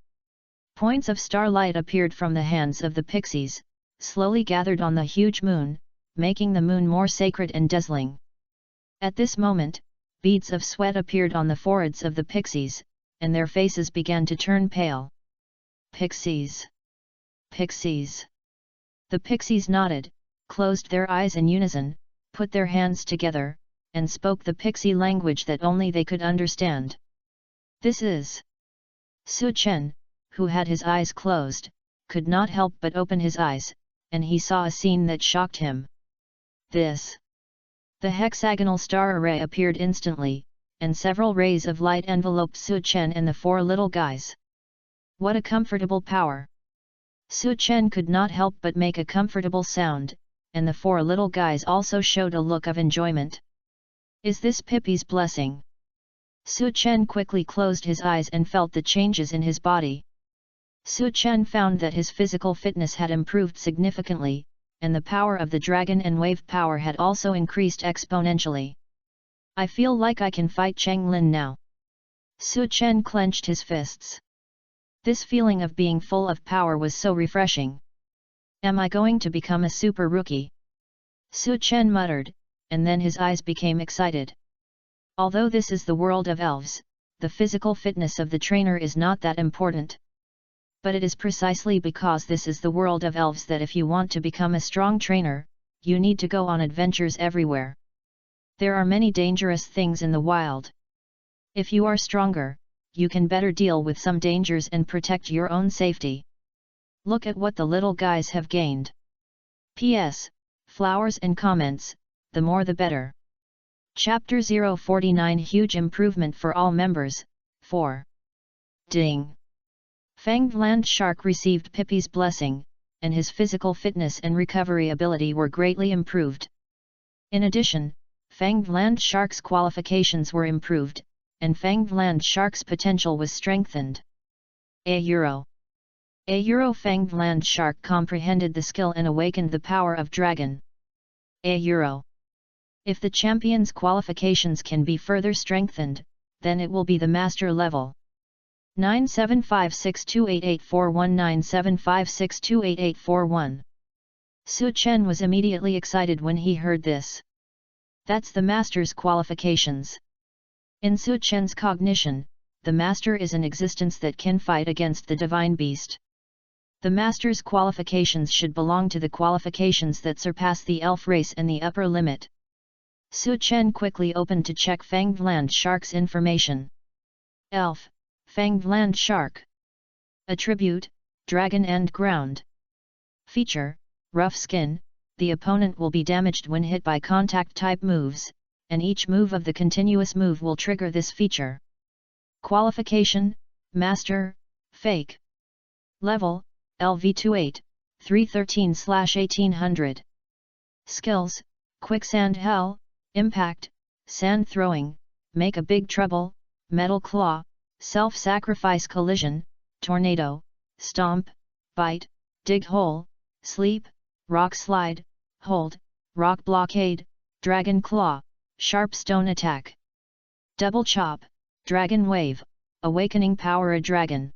Points of starlight appeared from the hands of the pixies, slowly gathered on the huge moon, making the moon more sacred and dazzling. At this moment, beads of sweat appeared on the foreheads of the pixies, and their faces began to turn pale. Pixies! Pixies! The pixies nodded, closed their eyes in unison, put their hands together, and spoke the pixie language that only they could understand. This is... Su Chen, who had his eyes closed, could not help but open his eyes, and he saw a scene that shocked him. This... The hexagonal star array appeared instantly, and several rays of light enveloped Su Chen and the four little guys. What a comfortable power! Su Chen could not help but make a comfortable sound, and the four little guys also showed a look of enjoyment. Is this Pippi's blessing? Su Chen quickly closed his eyes and felt the changes in his body. Su Chen found that his physical fitness had improved significantly, and the power of the dragon and wave power had also increased exponentially. I feel like I can fight Cheng Lin now. Su Chen clenched his fists. This feeling of being full of power was so refreshing. Am I going to become a super rookie? Su Chen muttered, and then his eyes became excited. Although this is the world of elves, the physical fitness of the trainer is not that important. But it is precisely because this is the world of elves that if you want to become a strong trainer, you need to go on adventures everywhere. There are many dangerous things in the wild. If you are stronger, you can better deal with some dangers and protect your own safety. Look at what the little guys have gained. P.S. Flowers and comments, the more the better. Chapter 049 Huge improvement for all members, 4. Ding! Fanged Land Shark received Pippi's blessing, and his physical fitness and recovery ability were greatly improved. In addition, Fanged Land Shark's qualifications were improved, and Fanged Land Shark's potential was strengthened. A Fanged Land Shark comprehended the skill and awakened the power of dragon. If the champion's qualifications can be further strengthened, then it will be the master level. 975628841 975628841. Su Chen was immediately excited when he heard this. That's the master's qualifications. In Su Chen's cognition, the master is an existence that can fight against the divine beast. The master's qualifications should belong to the qualifications that surpass the elf race and the upper limit. Su Chen quickly opened to check Fanged Land Shark's information. Elf, Fanged Land Shark. Attribute, Dragon and Ground. Feature, Rough Skin, the opponent will be damaged when hit by contact-type moves, and each move of the continuous move will trigger this feature. Qualification, Master, Fake. Level, LV28, 313/1800. Skills, Quicksand Hell, Impact, Sand Throwing, Make a Big Trouble, Metal Claw, Self-Sacrifice Collision, Tornado, Stomp, Bite, Dig Hole, Sleep, Rock Slide, Hold, Rock Blockade, Dragon Claw, Sharp Stone Attack. Double Chop, Dragon Wave, Awakening Power a Dragon.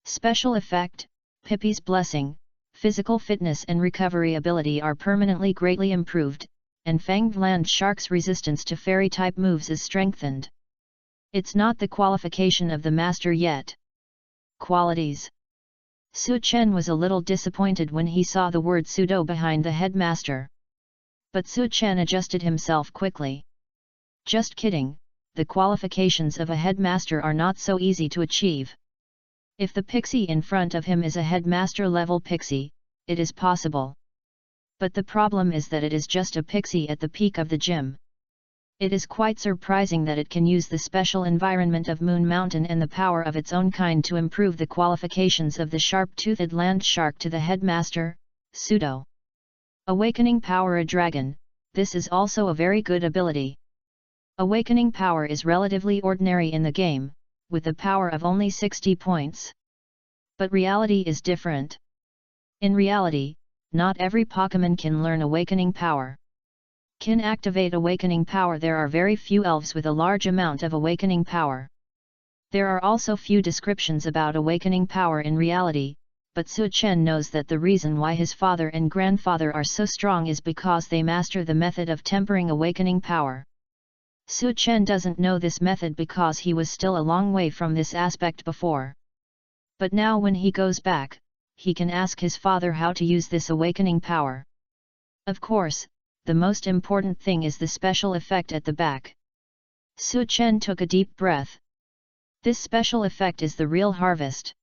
Special Effect, Pippi's Blessing, Physical Fitness and Recovery Ability are permanently greatly improved, and Fanged Land Shark's resistance to fairy-type moves is strengthened. It's not the qualification of the master yet. Qualities. Su Chen was a little disappointed when he saw the word pseudo behind the headmaster. But Su Chen adjusted himself quickly. Just kidding, the qualifications of a headmaster are not so easy to achieve. If the pixie in front of him is a headmaster level pixie, it is possible. But the problem is that it is just a pixie at the peak of the gym. It is quite surprising that it can use the special environment of Moon Mountain and the power of its own kind to improve the qualifications of the sharp-toothed land shark to the headmaster, pseudo. Awakening power a dragon, this is also a very good ability. Awakening power is relatively ordinary in the game, with a power of only 60 points. But reality is different. In reality, not every Pokémon can learn awakening power. Can activate awakening power. There are very few elves with a large amount of awakening power. There are also few descriptions about awakening power in reality, but Su Chen knows that the reason why his father and grandfather are so strong is because they master the method of tempering awakening power. Su Chen doesn't know this method because he was still a long way from this aspect before. But now when he goes back, he can ask his father how to use this awakening power. Of course, the most important thing is the special effect at the back. Su Chen took a deep breath. This special effect is the real harvest.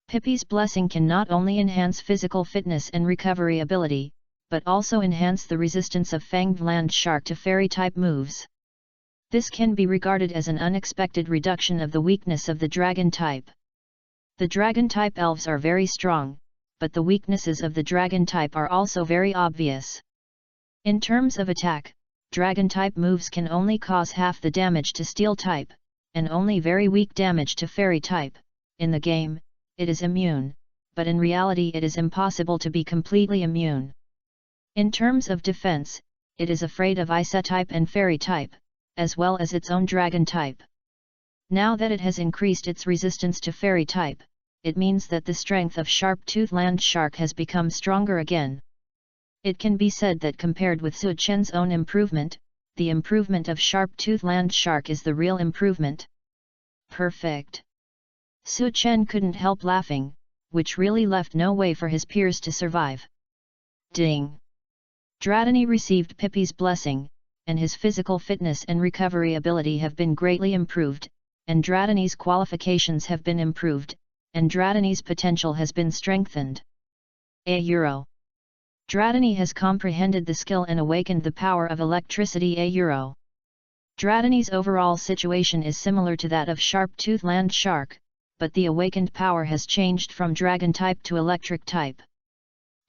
Pippi's blessing can not only enhance physical fitness and recovery ability, but also enhance the resistance of fanged land shark to fairy-type moves. This can be regarded as an unexpected reduction of the weakness of the dragon type. The dragon type elves are very strong, but the weaknesses of the dragon type are also very obvious. In terms of attack, dragon type moves can only cause half the damage to steel type, and only very weak damage to fairy type. In the game, it is immune, but in reality it is impossible to be completely immune. In terms of defense, it is afraid of ice type and fairy type, as well as its own dragon type. Now that it has increased its resistance to fairy type, it means that the strength of sharp-toothed land shark has become stronger again. It can be said that compared with Su Chen's own improvement, the improvement of sharp-toothed land shark is the real improvement. Perfect. Su Chen couldn't help laughing, which really left no way for his peers to survive. Ding! Dratini received Pippi's blessing, and his physical fitness and recovery ability have been greatly improved, and Dratini's qualifications have been improved, and Dratini's potential has been strengthened. Euro. Dratini has comprehended the skill and awakened the power of electricity. Euro. Dratini's overall situation is similar to that of sharp-toothed land shark, but the awakened power has changed from dragon type to electric type.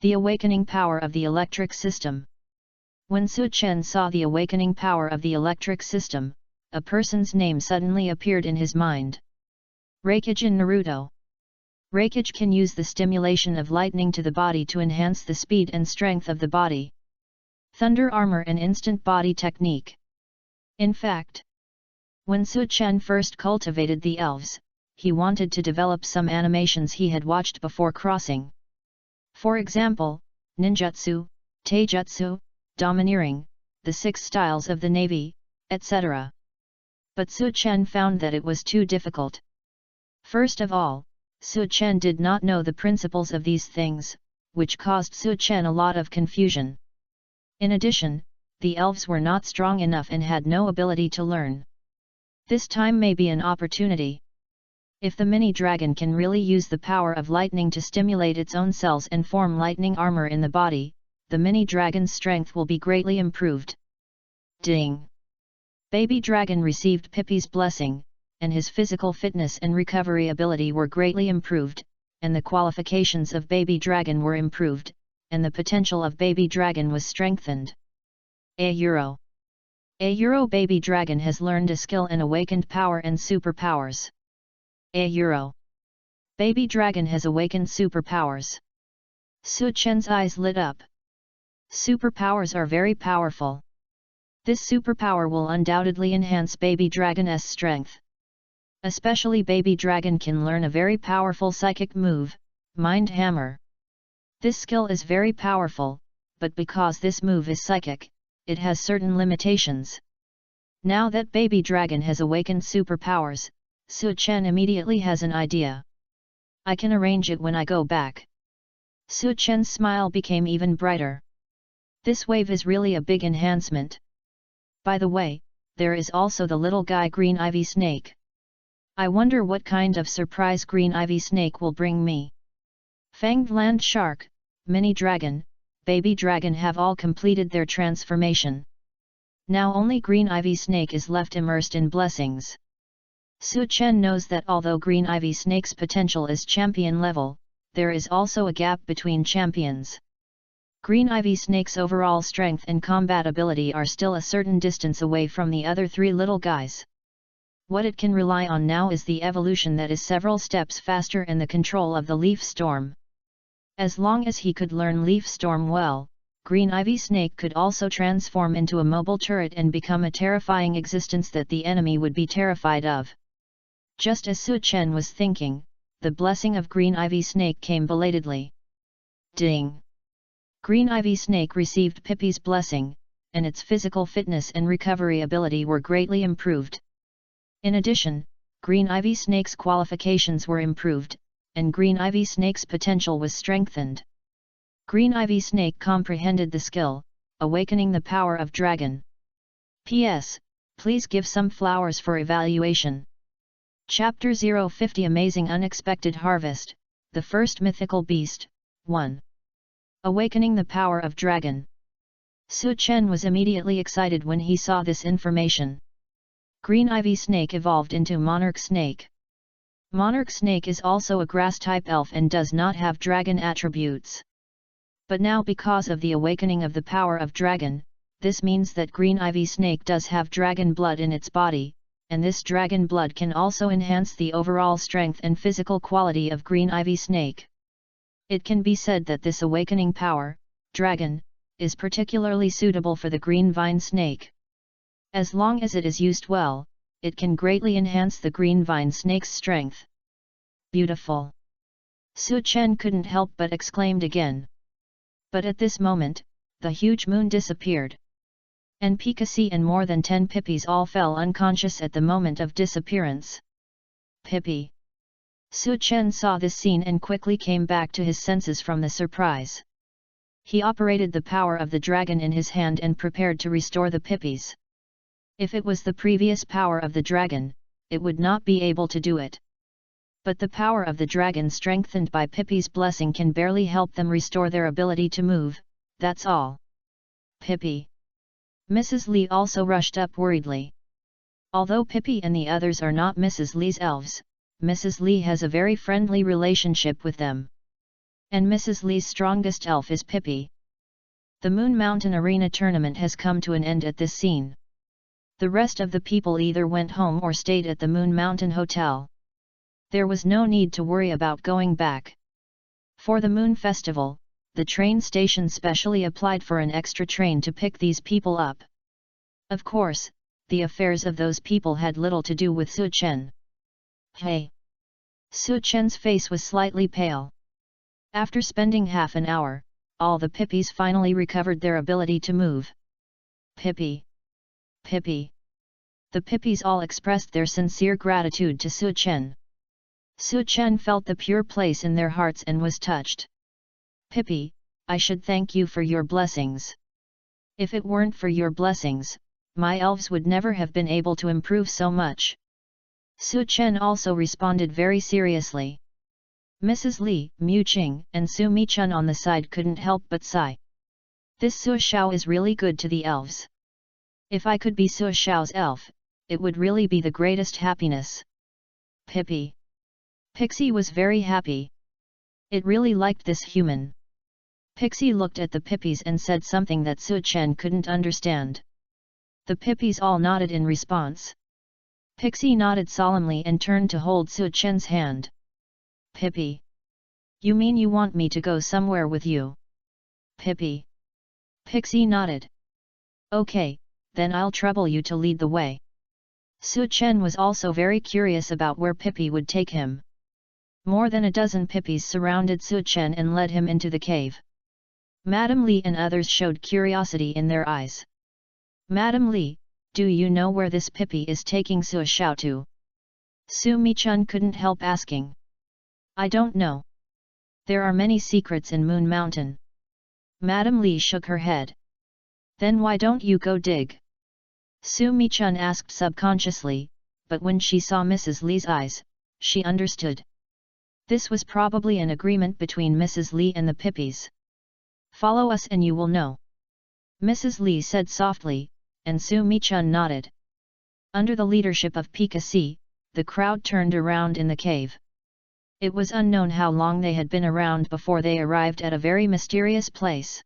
The awakening power of the electric system. When Su Chen saw the awakening power of the electric system, a person's name suddenly appeared in his mind. Raikage in Naruto. Raikage can use the stimulation of lightning to the body to enhance the speed and strength of the body. Thunder armor and instant body technique. In fact, when Su Chen first cultivated the elves, he wanted to develop some animations he had watched before crossing. For example, ninjutsu, taijutsu, domineering, the 6 styles of the navy, etc. But Su Chen found that it was too difficult. First of all, Su Chen did not know the principles of these things, which caused Su Chen a lot of confusion. In addition, the elves were not strong enough and had no ability to learn. This time may be an opportunity. If the mini-dragon can really use the power of lightning to stimulate its own cells and form lightning armor in the body, the mini-dragon's strength will be greatly improved. Ding! Baby Dragon received Pippi's blessing, and his physical fitness and recovery ability were greatly improved, and the qualifications of Baby Dragon were improved, and the potential of Baby Dragon was strengthened. Euro. Baby Dragon has learned a skill and awakened power and superpowers. Euro. Baby Dragon has awakened superpowers. Su Chen's eyes lit up. Superpowers are very powerful. This superpower will undoubtedly enhance Baby Dragon's strength. Especially Baby Dragon can learn a very powerful psychic move, Mind Hammer. This skill is very powerful, but because this move is psychic, it has certain limitations. Now that Baby Dragon has awakened superpowers, Su Chen immediately has an idea. I can arrange it when I go back. Su Chen's smile became even brighter. This wave is really a big enhancement. By the way, there is also the little guy green ivy snake. I wonder what kind of surprise green ivy snake will bring me. Fanged land shark, mini dragon, baby dragon have all completed their transformation. Now only green ivy snake is left immersed in blessings. Su Chen knows that although green ivy snake's potential is champion level, there is also a gap between champions. Green ivy snake's overall strength and combat ability are still a certain distance away from the other three little guys. What it can rely on now is the evolution that is several steps faster and the control of the leaf storm. As long as he could learn leaf storm well, green ivy snake could also transform into a mobile turret and become a terrifying existence that the enemy would be terrified of. Just as Su Chen was thinking, the blessing of green ivy snake came belatedly. Ding! Green ivy snake received Pippi's blessing, and its physical fitness and recovery ability were greatly improved. In addition, green ivy snake's qualifications were improved, and green ivy snake's potential was strengthened. Green ivy snake comprehended the skill, awakening the power of dragon. P.S. Please give some flowers for evaluation. Chapter 050 Amazing Unexpected Harvest, The First Mythical Beast, 1. Awakening the Power of Dragon. Su Chen was immediately excited when he saw this information. Green ivy snake evolved into monarch snake. Monarch snake is also a grass-type elf and does not have dragon attributes. But now because of the awakening of the power of dragon, this means that green ivy snake does have dragon blood in its body, and this dragon blood can also enhance the overall strength and physical quality of green ivy snake. It can be said that this awakening power, dragon, is particularly suitable for the green vine snake. As long as it is used well, it can greatly enhance the green vine snake's strength. Beautiful! Su Chen couldn't help but exclaimed again. But at this moment, the huge moon disappeared. And Pikachu and more than 10 Pippies all fell unconscious at the moment of disappearance. Pippi! Su Chen saw this scene and quickly came back to his senses from the surprise. He operated the power of the dragon in his hand and prepared to restore the Pippies. If it was the previous power of the dragon, it would not be able to do it. But the power of the dragon strengthened by Pippi's blessing can barely help them restore their ability to move, that's all. Pippi! Mrs. Li also rushed up worriedly. Although Pippi and the others are not Mrs. Li's elves, Mrs. Li has a very friendly relationship with them. And Mrs. Li's strongest elf is Pippi. The Moon Mountain Arena tournament has come to an end at this scene. The rest of the people either went home or stayed at the Moon Mountain Hotel. There was no need to worry about going back. For the Moon Festival, the train station specially applied for an extra train to pick these people up. Of course, the affairs of those people had little to do with Su Chen. Hey! Su Chen's face was slightly pale. After spending half an hour, all the Pippies finally recovered their ability to move. Pippi! Pippi! The Pippies all expressed their sincere gratitude to Su Chen. Su Chen felt the pure place in their hearts and was touched. Pippi, I should thank you for your blessings. If it weren't for your blessings, my elves would never have been able to improve so much. Su Chen also responded very seriously. Mrs. Li, Mu Qing, and Su Michun on the side couldn't help but sigh. This Su Xiao is really good to the elves. If I could be Su Xiao's elf, it would really be the greatest happiness. Pippi. Pixie was very happy. It really liked this human. Pixie looked at the Pippies and said something that Su Chen couldn't understand. The Pippies all nodded in response. Pixie nodded solemnly and turned to hold Su Chen's hand. Pippi. You mean you want me to go somewhere with you? Pippi. Pixie nodded. Okay, then I'll trouble you to lead the way. Su Chen was also very curious about where Pippi would take him. More than a dozen Pippies surrounded Su Chen and led him into the cave. Madame Li and others showed curiosity in their eyes. Madame Li, do you know where this Pippi is taking Su Xiao to? Su Michun couldn't help asking. I don't know. There are many secrets in Moon Mountain. Madame Li shook her head. Then why don't you go dig? Su Mi-chun asked subconsciously, but when she saw Mrs. Li's eyes, she understood. This was probably an agreement between Mrs. Li and the Pippies. Follow us and you will know. Mrs. Li said softly, and Su Mi-chun nodded. Under the leadership of Pika-si, the crowd turned around in the cave. It was unknown how long they had been around before they arrived at a very mysterious place.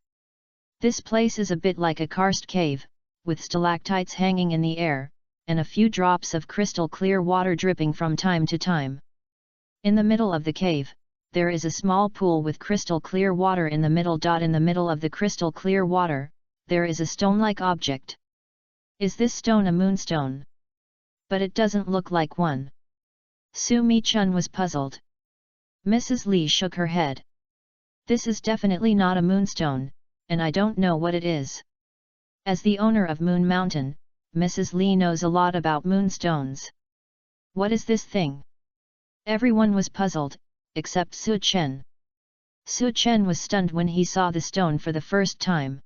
This place is a bit like a karst cave, with stalactites hanging in the air, and a few drops of crystal clear water dripping from time to time. In the middle of the cave, there is a small pool with crystal clear water in the middle. In the middle of the crystal clear water, there is a stone-like object. Is this stone a moonstone? But it doesn't look like one. Su Mi-chun was puzzled. Mrs. Li shook her head. This is definitely not a moonstone, and I don't know what it is. As the owner of Moon Mountain, Mrs. Li knows a lot about moonstones. What is this thing? Everyone was puzzled, except Su Chen. Su Chen was stunned when he saw the stone for the first time.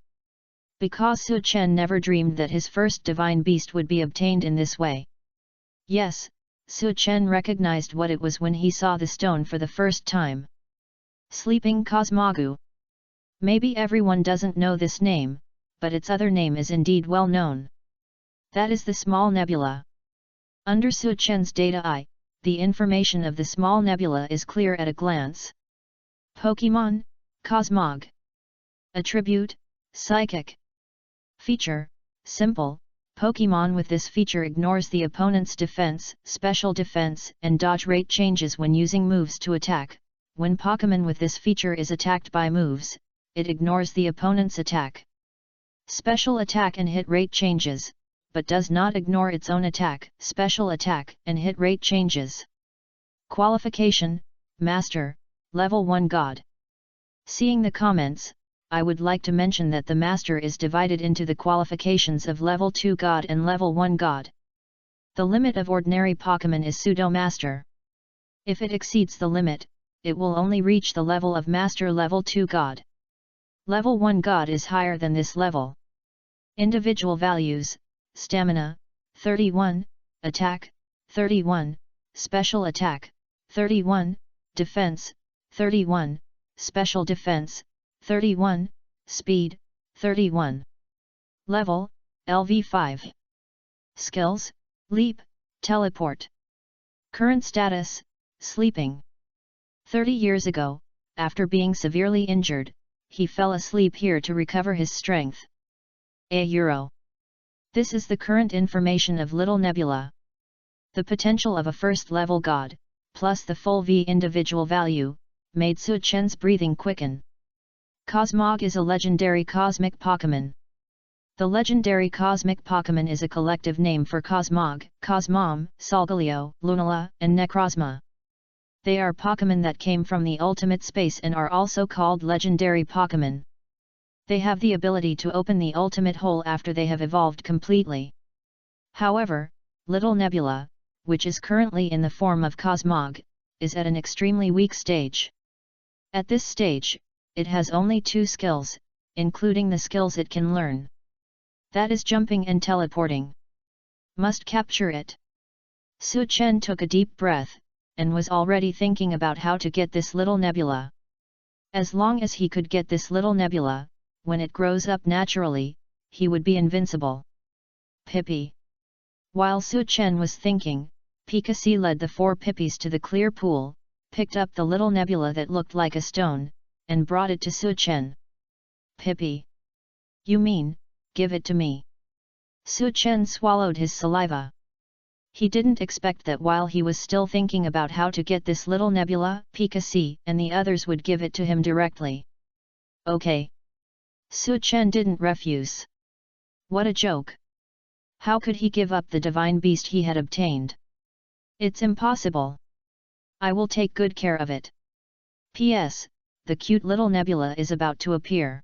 Because Su Chen never dreamed that his first divine beast would be obtained in this way. Yes, Su Chen recognized what it was when he saw the stone for the first time. Sleeping Cosmogu. Maybe everyone doesn't know this name, but its other name is indeed well known. That is the small nebula. Under Su Chen's data eye, the information of the small nebula is clear at a glance. Pokemon, Cosmog. Attribute, Psychic. Feature, Simple. Pokemon with this feature ignores the opponent's defense, special defense, and dodge rate changes when using moves to attack. When Pokemon with this feature is attacked by moves, it ignores the opponent's attack, special attack and hit rate changes, but does not ignore its own attack, special attack, and hit rate changes. Qualification, Master, Level 1 God. Seeing the comments, I would like to mention that the Master is divided into the qualifications of Level 2 God and Level 1 God. The limit of ordinary Pokemon is Pseudo-Master. If it exceeds the limit, it will only reach the level of Master Level 2 God. Level 1 God is higher than this level. Individual values: Stamina, 31, Attack, 31, Special Attack, 31, Defense, 31, Special Defense, 31, Speed, 31. Level, LV5. Skills, Leap, Teleport. Current status, Sleeping. 30 years ago, after being severely injured, he fell asleep here to recover his strength. €. This is the current information of Little Nebula. The potential of a first-level god, plus the full V individual value, made Su Chen's breathing quicken. Cosmog is a legendary cosmic Pokemon. The legendary cosmic Pokemon is a collective name for Cosmog, Cosmom, Solgaleo, Lunala, and Necrozma. They are Pokemon that came from the ultimate space and are also called legendary Pokemon. They have the ability to open the ultimate hole after they have evolved completely. However, Little Nebula, which is currently in the form of Cosmog, is at an extremely weak stage. At this stage, it has only 2 skills, including the skills it can learn. That is jumping and teleporting. Must capture it. Su Chen took a deep breath, and was already thinking about how to get this Little Nebula. As long as he could get this Little Nebula, when it grows up naturally, he would be invincible. Pippi. While Su Chen was thinking, Pika-si led the 4 Pippies to the clear pool, picked up the Little Nebula that looked like a stone, and brought it to Su Chen. Pippi. You mean, give it to me. Su Chen swallowed his saliva. He didn't expect that while he was still thinking about how to get this Little Nebula, Pika-si and the others would give it to him directly. Okay. Su Chen didn't refuse. What a joke. How could he give up the divine beast he had obtained? It's impossible. I will take good care of it. P.S. The cute Little Nebula is about to appear.